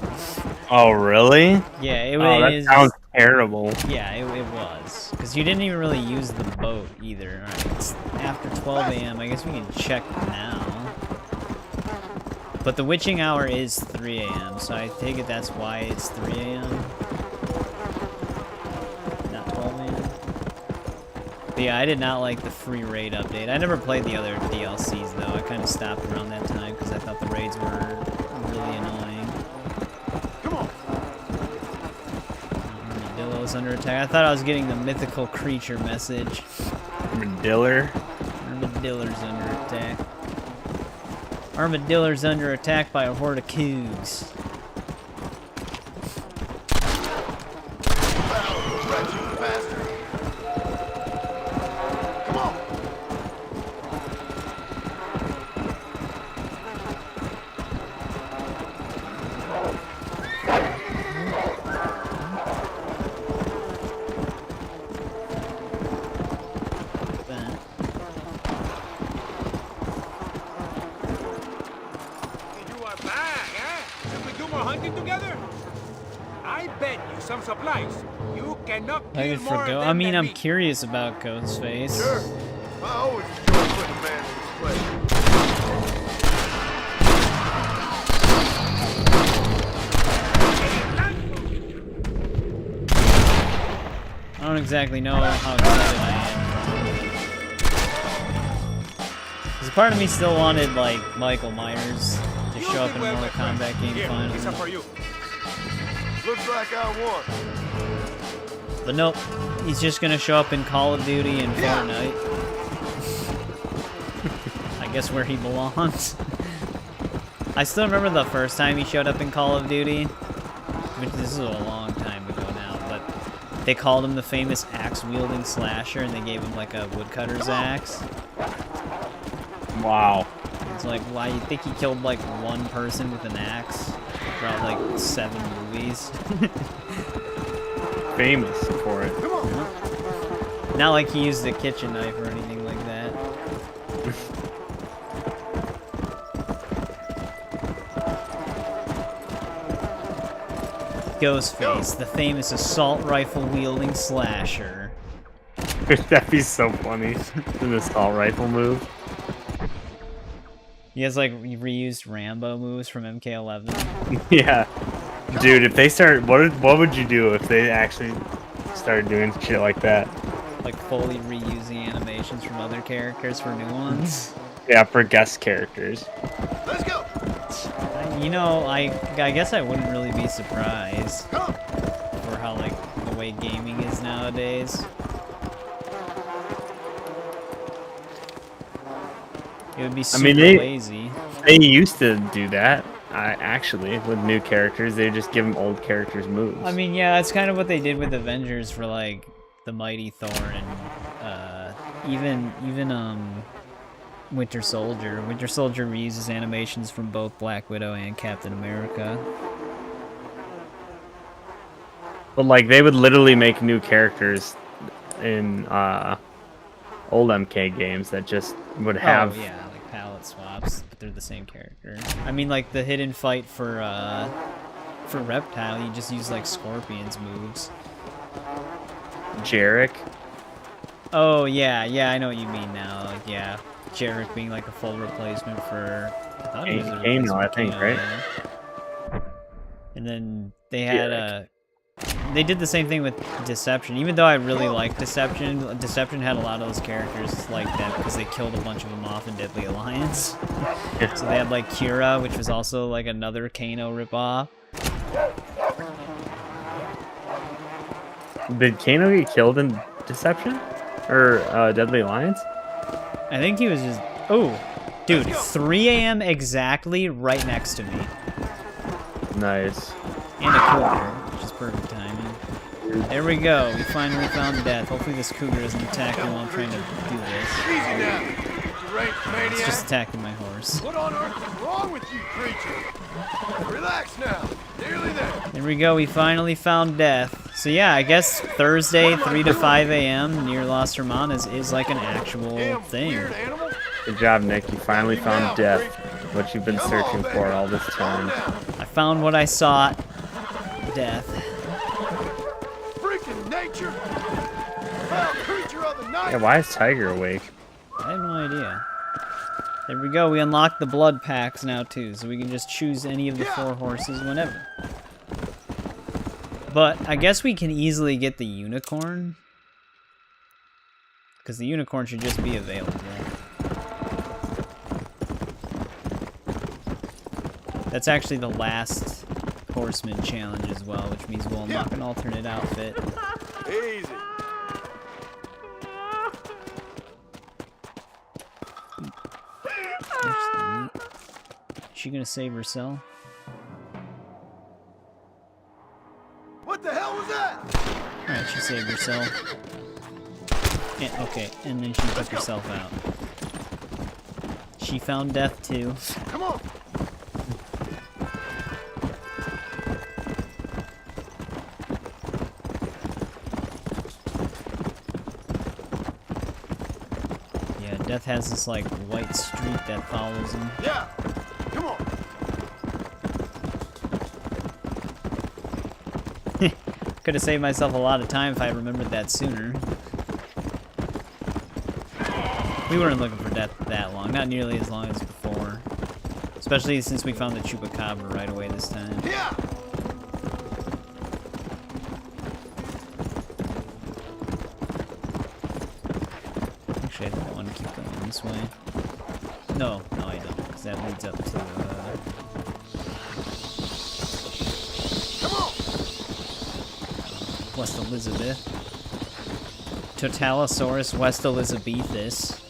S19: Oh really?
S1: Yeah, it
S19: oh, that
S1: is.
S19: sounds terrible.
S1: Yeah, it was because you didn't even really use the boat either. All right, it's after 12 a.m. I guess we can check now. But the witching hour is 3 a.m., so I take it that's why it's 3 a.m. Not 12 a.m. But yeah, I did not like the free raid update. I never played the other DLCs, though. I kind of stopped around that time because I thought the raids were really annoying.
S2: Come on.
S1: Armadillo's under attack. I thought I was getting the mythical creature message.
S19: Armadillo?
S1: Armadillo's under attack. Armadillo's under attack by a horde of cougs.
S11: working together? I bet you some supplies. You cannot
S1: I
S11: kill
S1: could
S11: more
S1: forgo.
S11: of
S1: I
S11: them
S1: mean,
S11: than
S1: I'm
S11: me.
S1: curious about Ghostface.
S2: Sure. I always enjoy putting a man in his place.
S1: I don't exactly know how excited I am. Because part of me still wanted, like, Michael Myers to show up in a Mortal Kombat game finally.
S2: It's up for you. Looks like I won.
S1: But nope, he's just gonna show up in Call of Duty and Fortnite. I guess where he belongs. I still remember the first time he showed up in Call of Duty, which this is a long time ago now, but they called him the famous axe-wielding slasher, and they gave him like a woodcutter's axe.
S19: Wow.
S1: It's like, why you think he killed like one person with an axe throughout like 7 movies?
S19: Famous for it.
S1: Not like he used a kitchen knife or anything like that. Ghostface, the famous assault rifle wielding slasher.
S19: That'd be so funny. An assault rifle move.
S1: He has like reused Rambo moves from MK11.
S19: Yeah. Dude, if they start, what would you do if they actually started doing shit like that?
S1: Like fully reusing animations from other characters for new ones.
S19: Yeah, for guest characters.
S2: Let's go.
S1: You know, I guess I wouldn't really be surprised for how like the way gaming is nowadays. It would be super lazy.
S19: They used to do that. Actually, with new characters, they just give them old characters moves.
S1: I mean, yeah, that's kind of what they did with Avengers for like the Mighty Thor and even Winter Soldier. Winter Soldier reuses animations from both Black Widow and Captain America.
S19: But like, they would literally make new characters in old MK games that just would have.
S1: Oh yeah, like palette swaps, but they're the same character. I mean, like the hidden fight for Reptile, you just use like Scorpion's moves.
S19: Jarek.
S1: Oh yeah, I know what you mean now. Like, yeah, Jarek being like a full replacement for. I thought it was a replacement
S19: Kano, I think,
S1: Kano,
S19: right?
S1: yeah. And then they had they did the same thing with Deception. Even though I really like Deception, Deception had a lot of those characters like that because they killed a bunch of them off in Deadly Alliance. So they had like Kira, which was also like another Kano ripoff.
S19: Did Kano get killed in Deception? Or Deadly Alliance?
S1: I think he was just... Oh, dude, 3 a.m. exactly right next to me.
S19: Nice.
S1: And a cougar, which is perfect timing. There we go. We finally found death. Hopefully this cougar doesn't attack me while I'm trying to do this.
S2: Easy now. Deranged maniac.
S1: It's just attacking my horse.
S2: What on earth is wrong with you, creature? Relax now. Nearly there.
S1: There we go. We finally found death. So yeah, I guess Thursday, 3 to 5 a.m. near Las Hermanas is like an actual thing.
S19: Good job, Nick. You finally found death. What you've been searching for all this time.
S1: I found what I sought. Death.
S2: Freaking nature. Foul creature of the night.
S19: Yeah, why is Tiger awake?
S1: I have no idea. There we go. We unlocked the blood packs now too, so we can just choose any of the 4 horses whenever. But I guess we can easily get the unicorn, because the unicorn should just be available. That's actually the last horseman challenge as well, which means we'll unlock an alternate outfit.
S2: Easy.
S1: Is she gonna save herself?
S2: What the hell was that?
S1: Alright, she saved herself. And, okay, and then she took herself out. She found death too.
S2: Come on.
S1: Yeah, Death has this like white streak that follows him.
S2: Yeah. Come on.
S1: Could have saved myself a lot of time if I remembered that sooner. We weren't looking for death that long, not nearly as long as before. Especially since we found the chupacabra right away this time.
S2: Yeah.
S1: Actually, I think I want to keep going this way. No, I don't, because that leads up to, West Elizabeth. Totalosaurus West Elizabethus.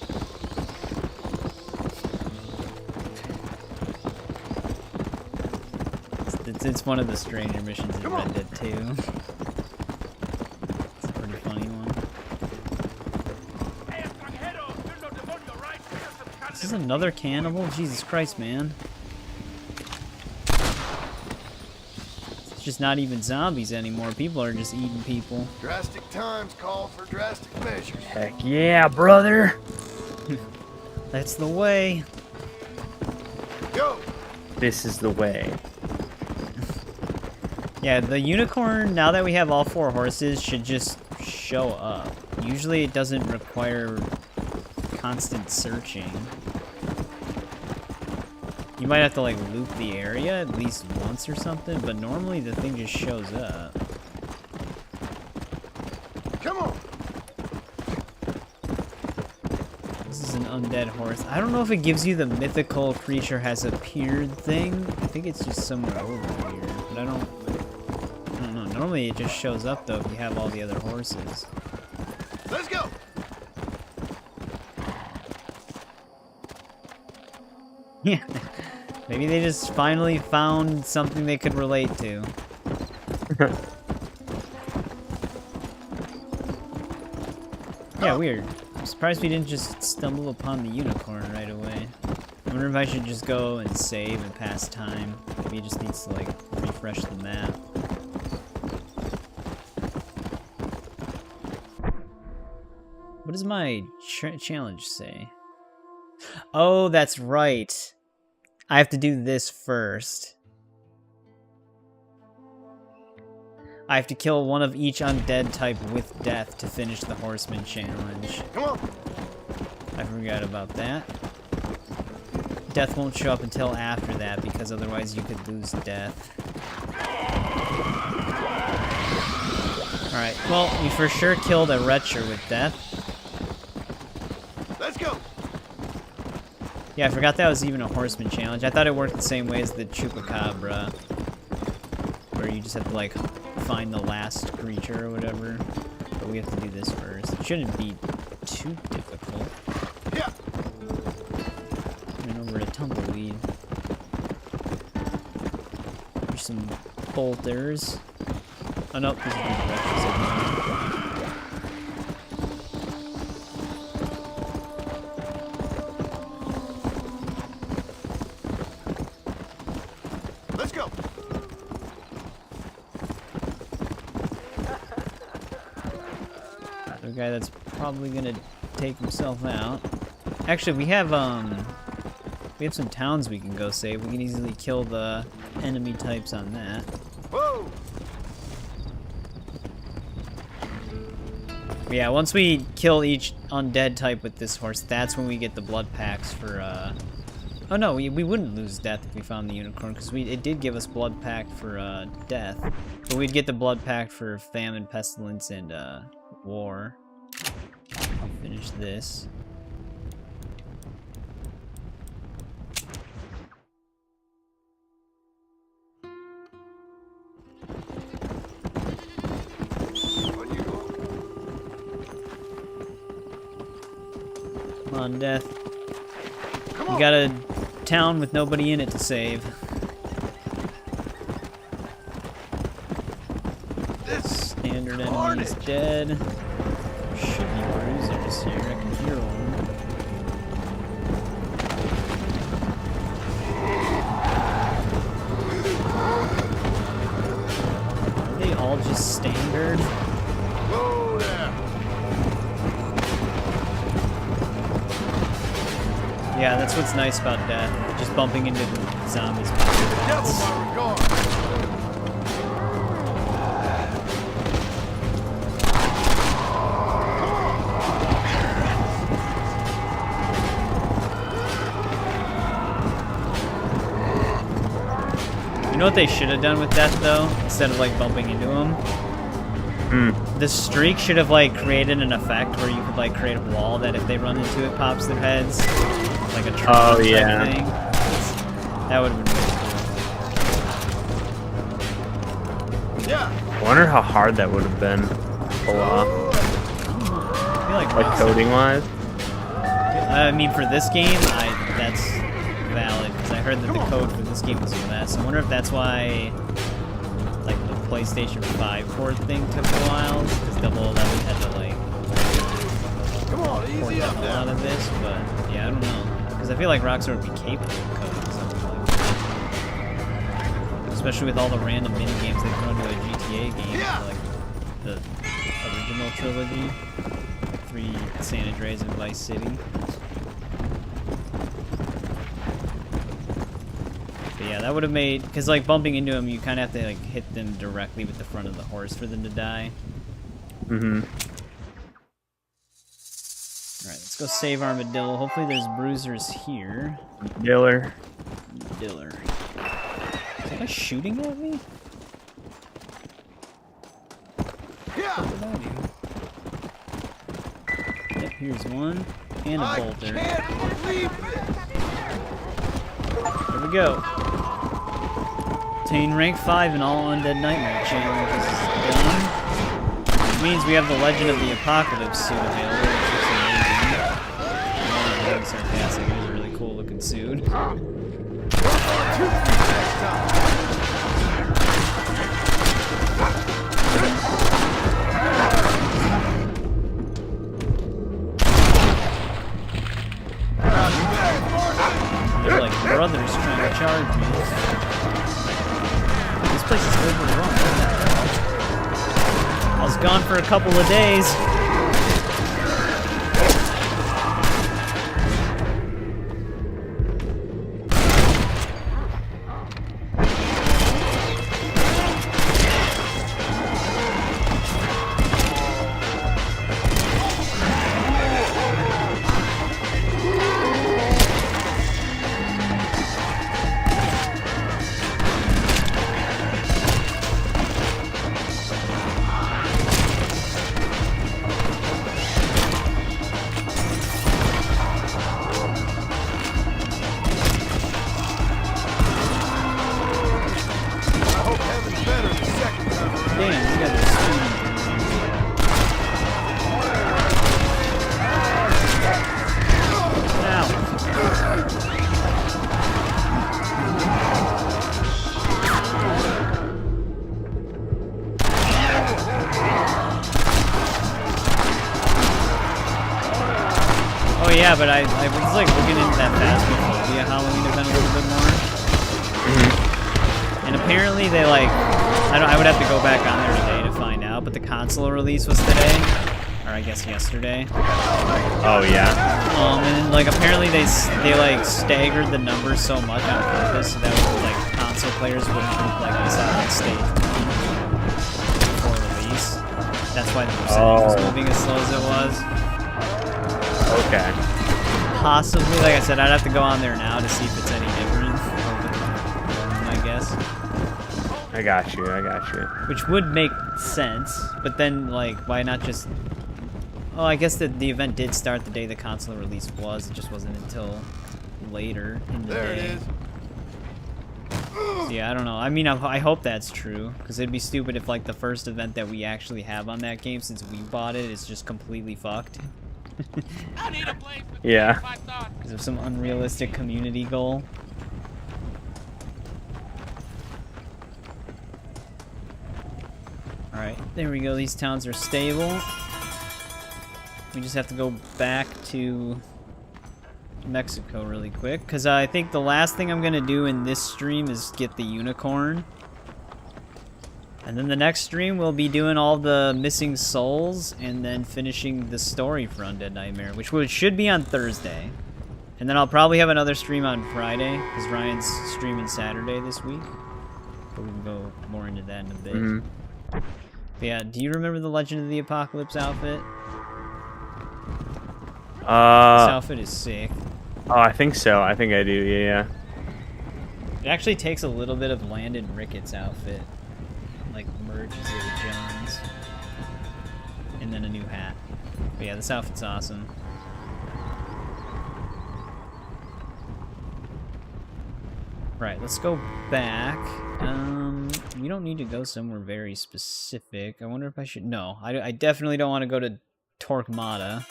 S1: It's one of the stranger missions in Red Dead 2. It's a pretty funny one. This is another cannibal? Jesus Christ, man. It's just not even zombies anymore. People are just eating people.
S2: Drastic times call for drastic measures.
S22: Heck yeah, brother.
S1: That's the way.
S2: Go.
S22: This is the way.
S1: Yeah, the unicorn, now that we have all 4 horses, should just show up. Usually it doesn't require constant searching. You might have to, like, loop the area at least once or something, but normally the thing just shows up.
S2: Come on.
S1: This is an undead horse. I don't know if it gives you the mythical creature has appeared thing. I think it's just somewhere over here, but I don't know. Normally it just shows up, though, if you have all the other horses.
S2: Let's go.
S1: Yeah. Maybe they just finally found something they could relate to. Yeah, weird. I'm surprised we didn't just stumble upon the unicorn right away. I wonder if I should just go and save and pass time. Maybe it just needs to, like, refresh the map. What does my challenge say? Oh, that's right. I have to do this first. I have to kill one of each undead type with death to finish the horseman challenge.
S2: Come on.
S1: I forgot about that. Death won't show up until after that, because otherwise you could lose death. Alright, well, we for sure killed a Retcher with death.
S2: Let's go.
S1: Yeah, I forgot that was even a horseman challenge. I thought it worked the same way as the chupacabra, where you just have to, like, find the last creature or whatever. But we have to do this first. It shouldn't be too difficult.
S2: Yeah.
S1: Ran over a tumbleweed. There's some bolters. Oh no, these are the Retchers.
S2: Let's go.
S1: The guy that's probably gonna take himself out. Actually, we have some towns we can go save. We can easily kill the enemy types on that.
S2: Whoa.
S1: Yeah, once we kill each undead type with this horse, that's when we get the blood packs for, Oh no, we wouldn't lose death if we found the unicorn, because it did give us blood pack for, death. But we'd get the blood pack for famine, pestilence, and, war. I'll finish this. Come on, Death. You got a town with nobody in it to save. Standard enemies dead. There should be bruisers here. I can hear one. Are they all just standard?
S2: Whoa there.
S1: Yeah, that's what's nice about death. Just bumping into the zombies.
S2: Devil my regard.
S1: You know what they should have done with that though? Instead of like bumping into them? The streak should have like created an effect where you could like create a wall that if they run into it pops their heads. Like a Tron type thing. That would have been really cool.
S19: I wonder how hard that would have been to pull off.
S1: I feel
S19: like coding wise.
S1: I mean, for this game, that's valid because I heard that the code for this game was a mess. I wonder if that's why, like, the PlayStation 5 port thing took a while because 011 had to like port the hell out of this. But yeah, I don't know because I feel like Rockstar would be capable of coding something like that, especially with all the random mini games they throw into a GTA game, like the original trilogy, 3 San Andreas and Vice City. But yeah, that would have made, because like bumping into them, you kind of have to like hit them directly with the front of the horse for them to die.
S19: Mm-hmm.
S1: Alright, let's go save Armadillo. Hopefully there's bruisers here.
S19: Diller.
S1: Diller. Is that guy shooting at me?
S2: Yeah.
S1: Yep, here's one. And a bolter.
S2: Can't believe this.
S1: There we go. Obtain rank 5 in all Undead Nightmare challenges done. Which means we have the Legend of the Apocalypse suit available, which looks amazing. I'm being sarcastic, it is a really cool looking suit. They're like brothers trying to charge me. This place is overrun. I was gone for a couple of days. Yeah, but I was like looking into that Phasmophobia Halloween event a little bit more. And apparently they like, I would have to go back on there today to find out, but the console release was today, or I guess yesterday.
S19: Oh yeah.
S1: And like apparently they like staggered the numbers so much on purpose so that like console players wouldn't look like this on stage before release. That's why the percentage was moving as slow as it was.
S19: Okay.
S1: Possibly, like I said, I'd have to go on there now to see if it's any different. I guess.
S19: I got you.
S1: Which would make sense, but then, like, why not just... Oh, I guess the event did start the day the console release was. It just wasn't until later in the day.
S2: There it is.
S1: So, yeah, I don't know. I mean, I hope that's true, because it'd be stupid if, like, the first event that we actually have on that game, since we bought it, is just completely fucked.
S19: Yeah.
S1: Because of some unrealistic community goal. Alright, there we go. These towns are stable. We just have to go back to Mexico really quick. Because I think the last thing I'm going to do in this stream is get the unicorn. And then the next stream we'll be doing all the missing souls and then finishing the story for Undead Nightmare, which should be on Thursday. And then I'll probably have another stream on Friday, because Ryan's streaming Saturday this week. But we can go more into that in a bit. But yeah, do you remember the Legend of the Apocalypse outfit? This outfit is sick.
S19: Oh, I think so. I think I do, yeah.
S1: It actually takes a little bit of Landon Ricketts' outfit. Like, merges it with John's. And then a new hat. But yeah, this outfit's awesome. Right, let's go back. We don't need to go somewhere very specific. I wonder if I should... No, I definitely don't want to go to Torquemada.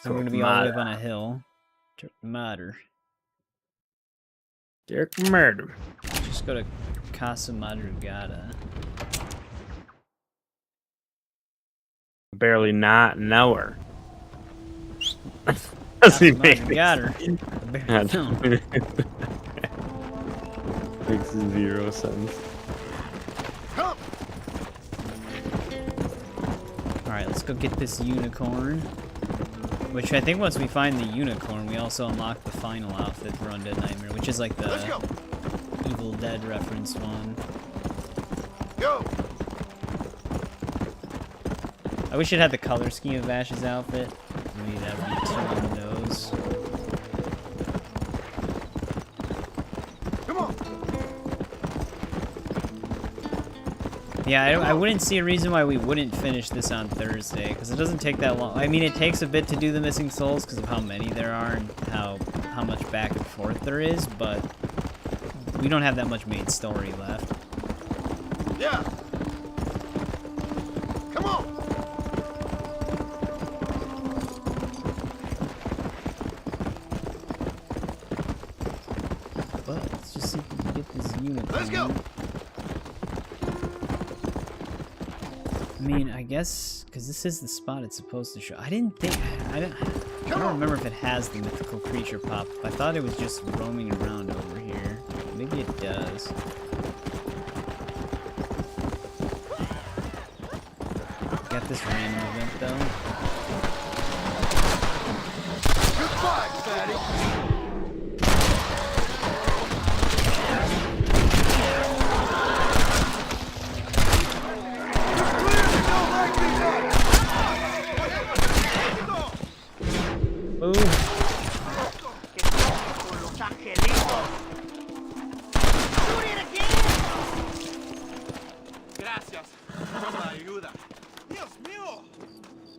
S1: So we're going to be all the way up on a hill. Torquemada.
S19: Torquemada.
S1: Just go to Casa Madrugada.
S19: Barely not know her.
S1: Got her.
S19: Makes zero sense.
S1: Alright, let's go get this unicorn. Which I think once we find the unicorn, we also unlock the final outfit for Undead Nightmare, which is like the Evil Dead reference one.
S2: Go!
S1: I wish it had the color scheme of Ash's outfit. Maybe that would be too on the nose.
S2: Come on!
S1: Yeah, I wouldn't see a reason why we wouldn't finish this on Thursday, because it doesn't take that long. I mean, it takes a bit to do the missing souls because of how many there are and how much back and forth there is, but we don't have that much main story left.
S2: Yeah! Come on!
S1: But let's just see if we can get this unicorn.
S2: Let's go!
S1: I mean, I guess, because this is the spot it's supposed to show. I don't remember if it has the mythical creature pop. I thought it was just roaming around over here. Maybe it does. Got this random event, though.
S2: Good fight, fatty!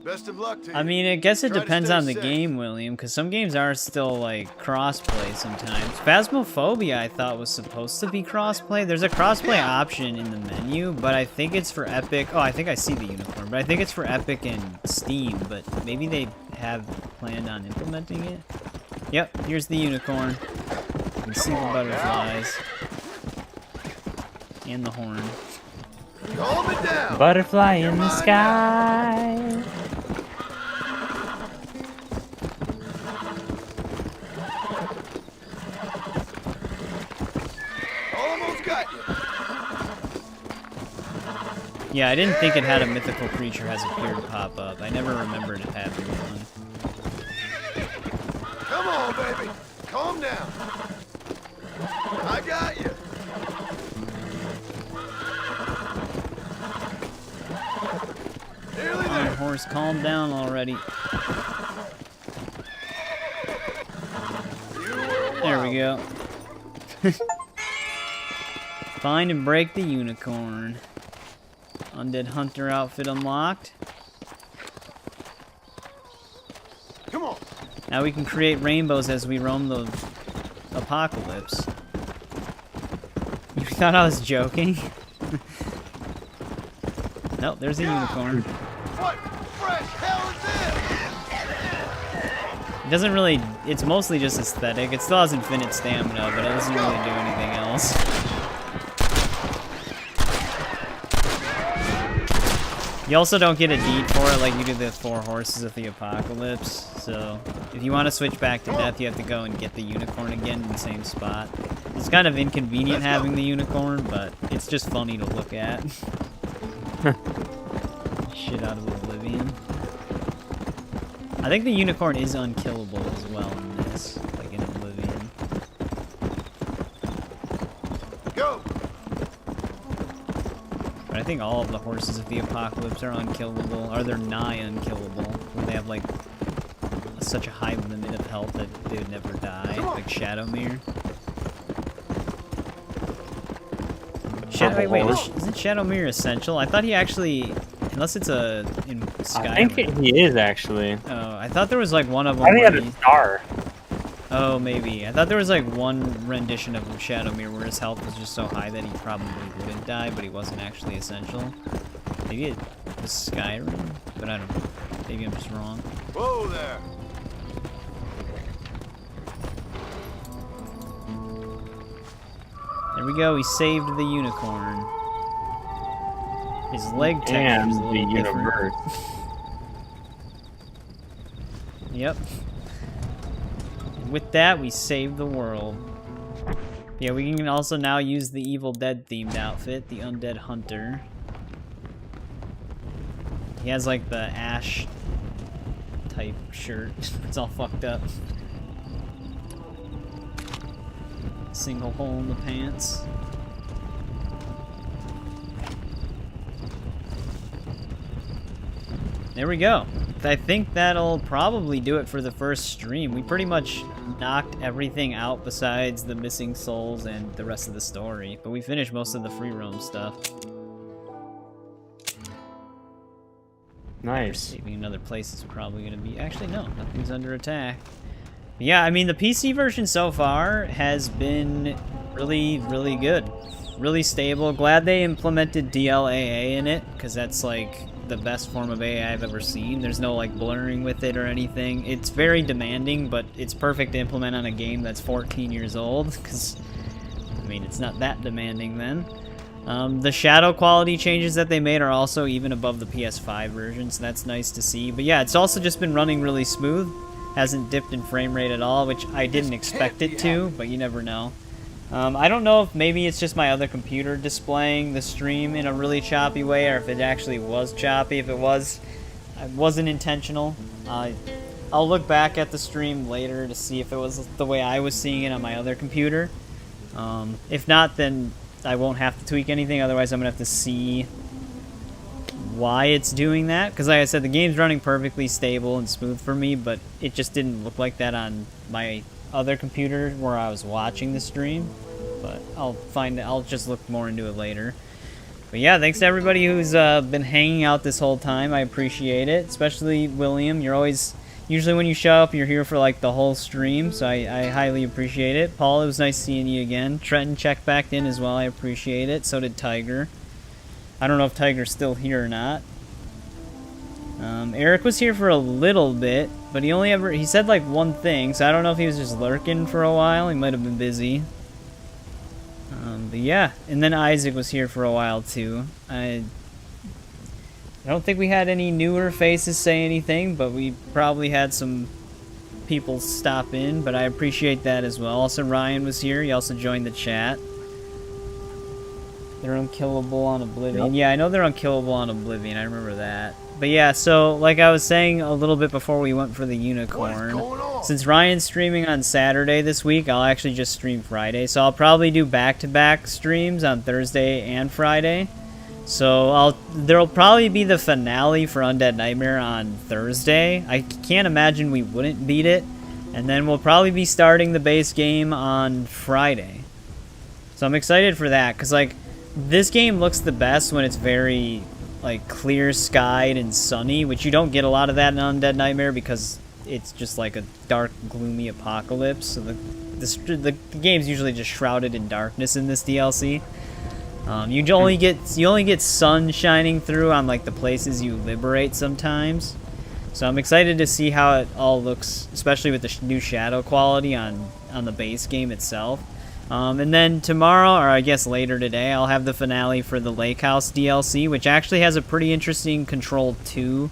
S2: Best of luck to you.
S1: I mean, I guess it
S2: Try to
S1: depends
S2: stay
S1: on the
S2: safe.
S1: game, William, because some games are still, like, crossplay sometimes. Phasmophobia, I thought, was supposed to be crossplay. There's a crossplay option in the menu, but I think it's for Epic. Oh, I think I see the unicorn, but I think it's for Epic and Steam, but maybe they have planned on implementing it. Yep, here's the unicorn. You can see the butterflies. And the horn.
S2: Calm it down.
S19: Butterfly in the sky.
S2: Almost got you.
S1: Yeah, I didn't think it had a mythical creature has appeared pop up. I never remembered it having one.
S2: Come on, baby. Calm down. I got you. Nearly there.
S1: Horse, calm down already. There we go. Find and break the unicorn. Undead Hunter outfit unlocked.
S2: Come on.
S1: Now we can create rainbows as we roam the apocalypse. You thought I was joking? Nope, there's a unicorn.
S2: What fresh hell is this?
S1: It doesn't really... It's mostly just aesthetic. It still has infinite stamina, but it doesn't really do anything else. You also don't get a deed for it like you do the 4 horses of the apocalypse. So, if you want to switch back to death, you have to go and get the unicorn again in the same spot. It's kind of inconvenient having the unicorn, but it's just funny to look at. Shit out of Oblivion. I think the unicorn is unkillable as well in this, like in Oblivion.
S2: Go.
S1: But I think all of the horses of the apocalypse are unkillable, or they're nigh unkillable, where they have like such a high limit of health that they would never die, like Shadowmere. Wait, isn't Shadowmere essential? I thought he actually, unless it's in Skyrim.
S19: I think he is actually.
S1: Oh, I thought there was like one of them.
S19: I think he had a star.
S1: Oh, maybe. I thought there was like one rendition of Shadowmere where his health was just so high that he probably wouldn't die, but he wasn't actually essential. Maybe it was Skyrim, but I don't know. Maybe I'm just wrong.
S2: Whoa there!
S1: There we go. He saved the unicorn. His leg texture is a little different. Yep. With that, we saved the world. Yeah, we can also now use the Evil Dead themed outfit, the Undead Hunter. He has like the ash type shirt. It's all fucked up. Single hole in the pants. There we go. I think that'll probably do it for the first stream. We pretty much knocked everything out besides the missing souls and the rest of the story. But we finished most of the free roam stuff.
S19: Nice.
S1: Saving another place is probably going to be... Actually, no. Nothing's under attack. Yeah, I mean, the PC version so far has been really, really good. Really stable. Glad they implemented DLAA in it, because that's, like, the best form of AI I've ever seen. There's no, like, blurring with it or anything. It's very demanding, but it's perfect to implement on a game that's 14 years old, because, I mean, it's not that demanding then. The shadow quality changes that they made are also even above the PS5 version, so that's nice to see. But yeah, it's also just been running really smooth. Hasn't dipped in frame rate at all, which I didn't expect it to, but you never know. I don't know if maybe it's just my other computer displaying the stream in a really choppy way, or if it actually was choppy. If it wasn't intentional. I'll look back at the stream later to see if it was the way I was seeing it on my other computer. If not, then I won't have to tweak anything, otherwise I'm going to have to see why it's doing that. Because like I said, the game's running perfectly stable and smooth for me, but it just didn't look like that on my other computer where I was watching the stream. But I'll just look more into it later. But yeah, thanks to everybody who's been hanging out this whole time. I appreciate it, especially William. You're always... Usually when you show up, you're here for like the whole stream, so I highly appreciate it. Paul, it was nice seeing you again. Trenton checked back in as well, I appreciate it. So did Tiger. I don't know if Tiger's still here or not. Eric was here for a little bit, but he said like one thing, so I don't know if he was just lurking for a while. He might have been busy. But yeah, and then Isaac was here for a while too. I don't think we had any newer faces say anything, but we probably had some people stop in, but I appreciate that as well. Also, Ryan was here. He also joined the chat. They're unkillable on Oblivion. Yep. Yeah, I know they're unkillable on Oblivion. I remember that. But yeah, so like I was saying a little bit before we went for the unicorn, since Ryan's streaming on Saturday this week, I'll actually just stream Friday. So I'll probably do back-to-back streams on Thursday and Friday. So there'll probably be the finale for Undead Nightmare on Thursday. I can't imagine we wouldn't beat it. And then we'll probably be starting the base game on Friday. So I'm excited for that, because like this game looks the best when it's very like clear skied and sunny, which you don't get a lot of that in Undead Nightmare because it's just like a dark, gloomy apocalypse. So the game's usually just shrouded in darkness in this DLC. You only get sun shining through on like the places you liberate sometimes. So I'm excited to see how it all looks, especially with the new shadow quality on the base game itself. And then tomorrow, or I guess later today, I'll have the finale for the Lake House DLC, which actually has a pretty interesting Control 2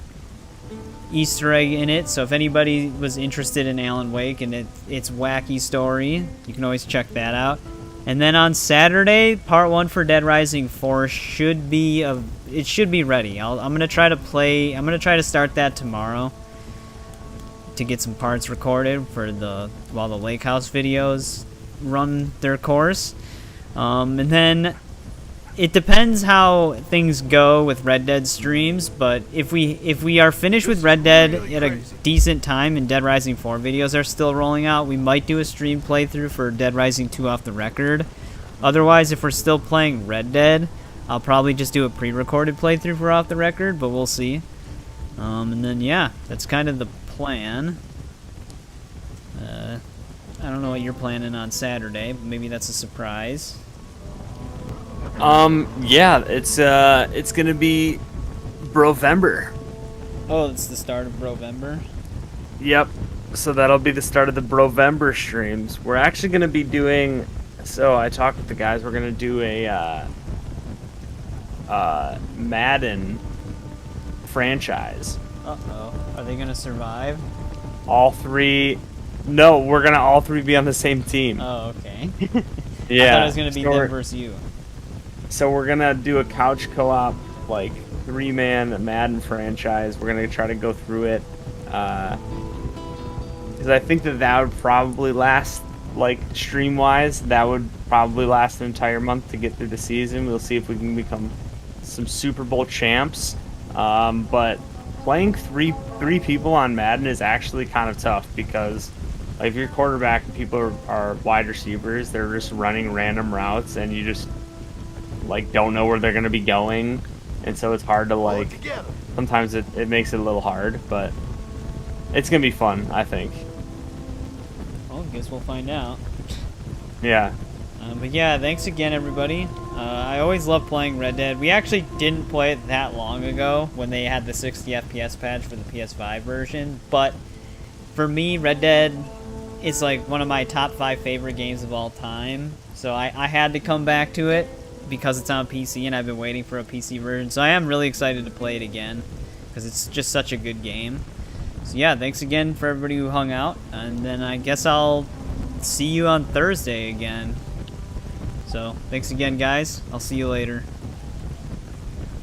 S1: Easter egg in it. So if anybody was interested in Alan Wake and its wacky story, you can always check that out. And then on Saturday, Part 1 for Dead Rising 4 should be ready. I'm gonna try to start that tomorrow to get some parts recorded for while the Lake House videos run their course. And then it depends how things go with Red Dead streams, but if we are finished with Red Dead at a decent time and Dead Rising 4 videos are still rolling out, we might do a stream playthrough for Dead Rising 2 off the record. Otherwise, if we're still playing Red Dead, I'll probably just do a pre-recorded playthrough for Off the Record, but we'll see. And then, yeah, that's kind of the plan. I don't know what you're planning on Saturday, but maybe that's a surprise.
S19: Yeah, it's gonna be Brovember.
S1: Oh, it's the start of Brovember?
S19: Yep. So that'll be the start of the Brovember streams. We're actually gonna be doing. So I talked with the guys. We're gonna do a Madden franchise.
S1: Uh-oh. Are they gonna survive?
S19: All three. No, we're gonna all three be on the same team.
S1: Oh, okay.
S19: Yeah.
S1: I thought it was gonna be them versus you.
S19: So we're gonna do a couch co-op, like 3-man Madden franchise. We're gonna try to go through it, because I think that would probably last, like stream-wise, that would probably last an entire month to get through the season. We'll see if we can become some Super Bowl champs. But playing three people on Madden is actually kind of tough because, like, if you're quarterback and people are wide receivers, they're just running random routes, and you just like don't know where they're going to be going, and so it's hard to, like, sometimes it makes it a little hard, but it's going to be fun, I think.
S1: Well, I guess we'll find out.
S19: Yeah.
S1: But yeah, thanks again, everybody. I always love playing Red Dead. We actually didn't play it that long ago when they had the 60 FPS patch for the PS5 version, but for me, Red Dead is like one of my top 5 favorite games of all time, so I had to come back to it because it's on PC and I've been waiting for a PC version, so I am really excited to play it again because it's just such a good game. So yeah, thanks again for everybody who hung out, and then I guess I'll see you on Thursday again. So thanks again, guys. I'll see you later.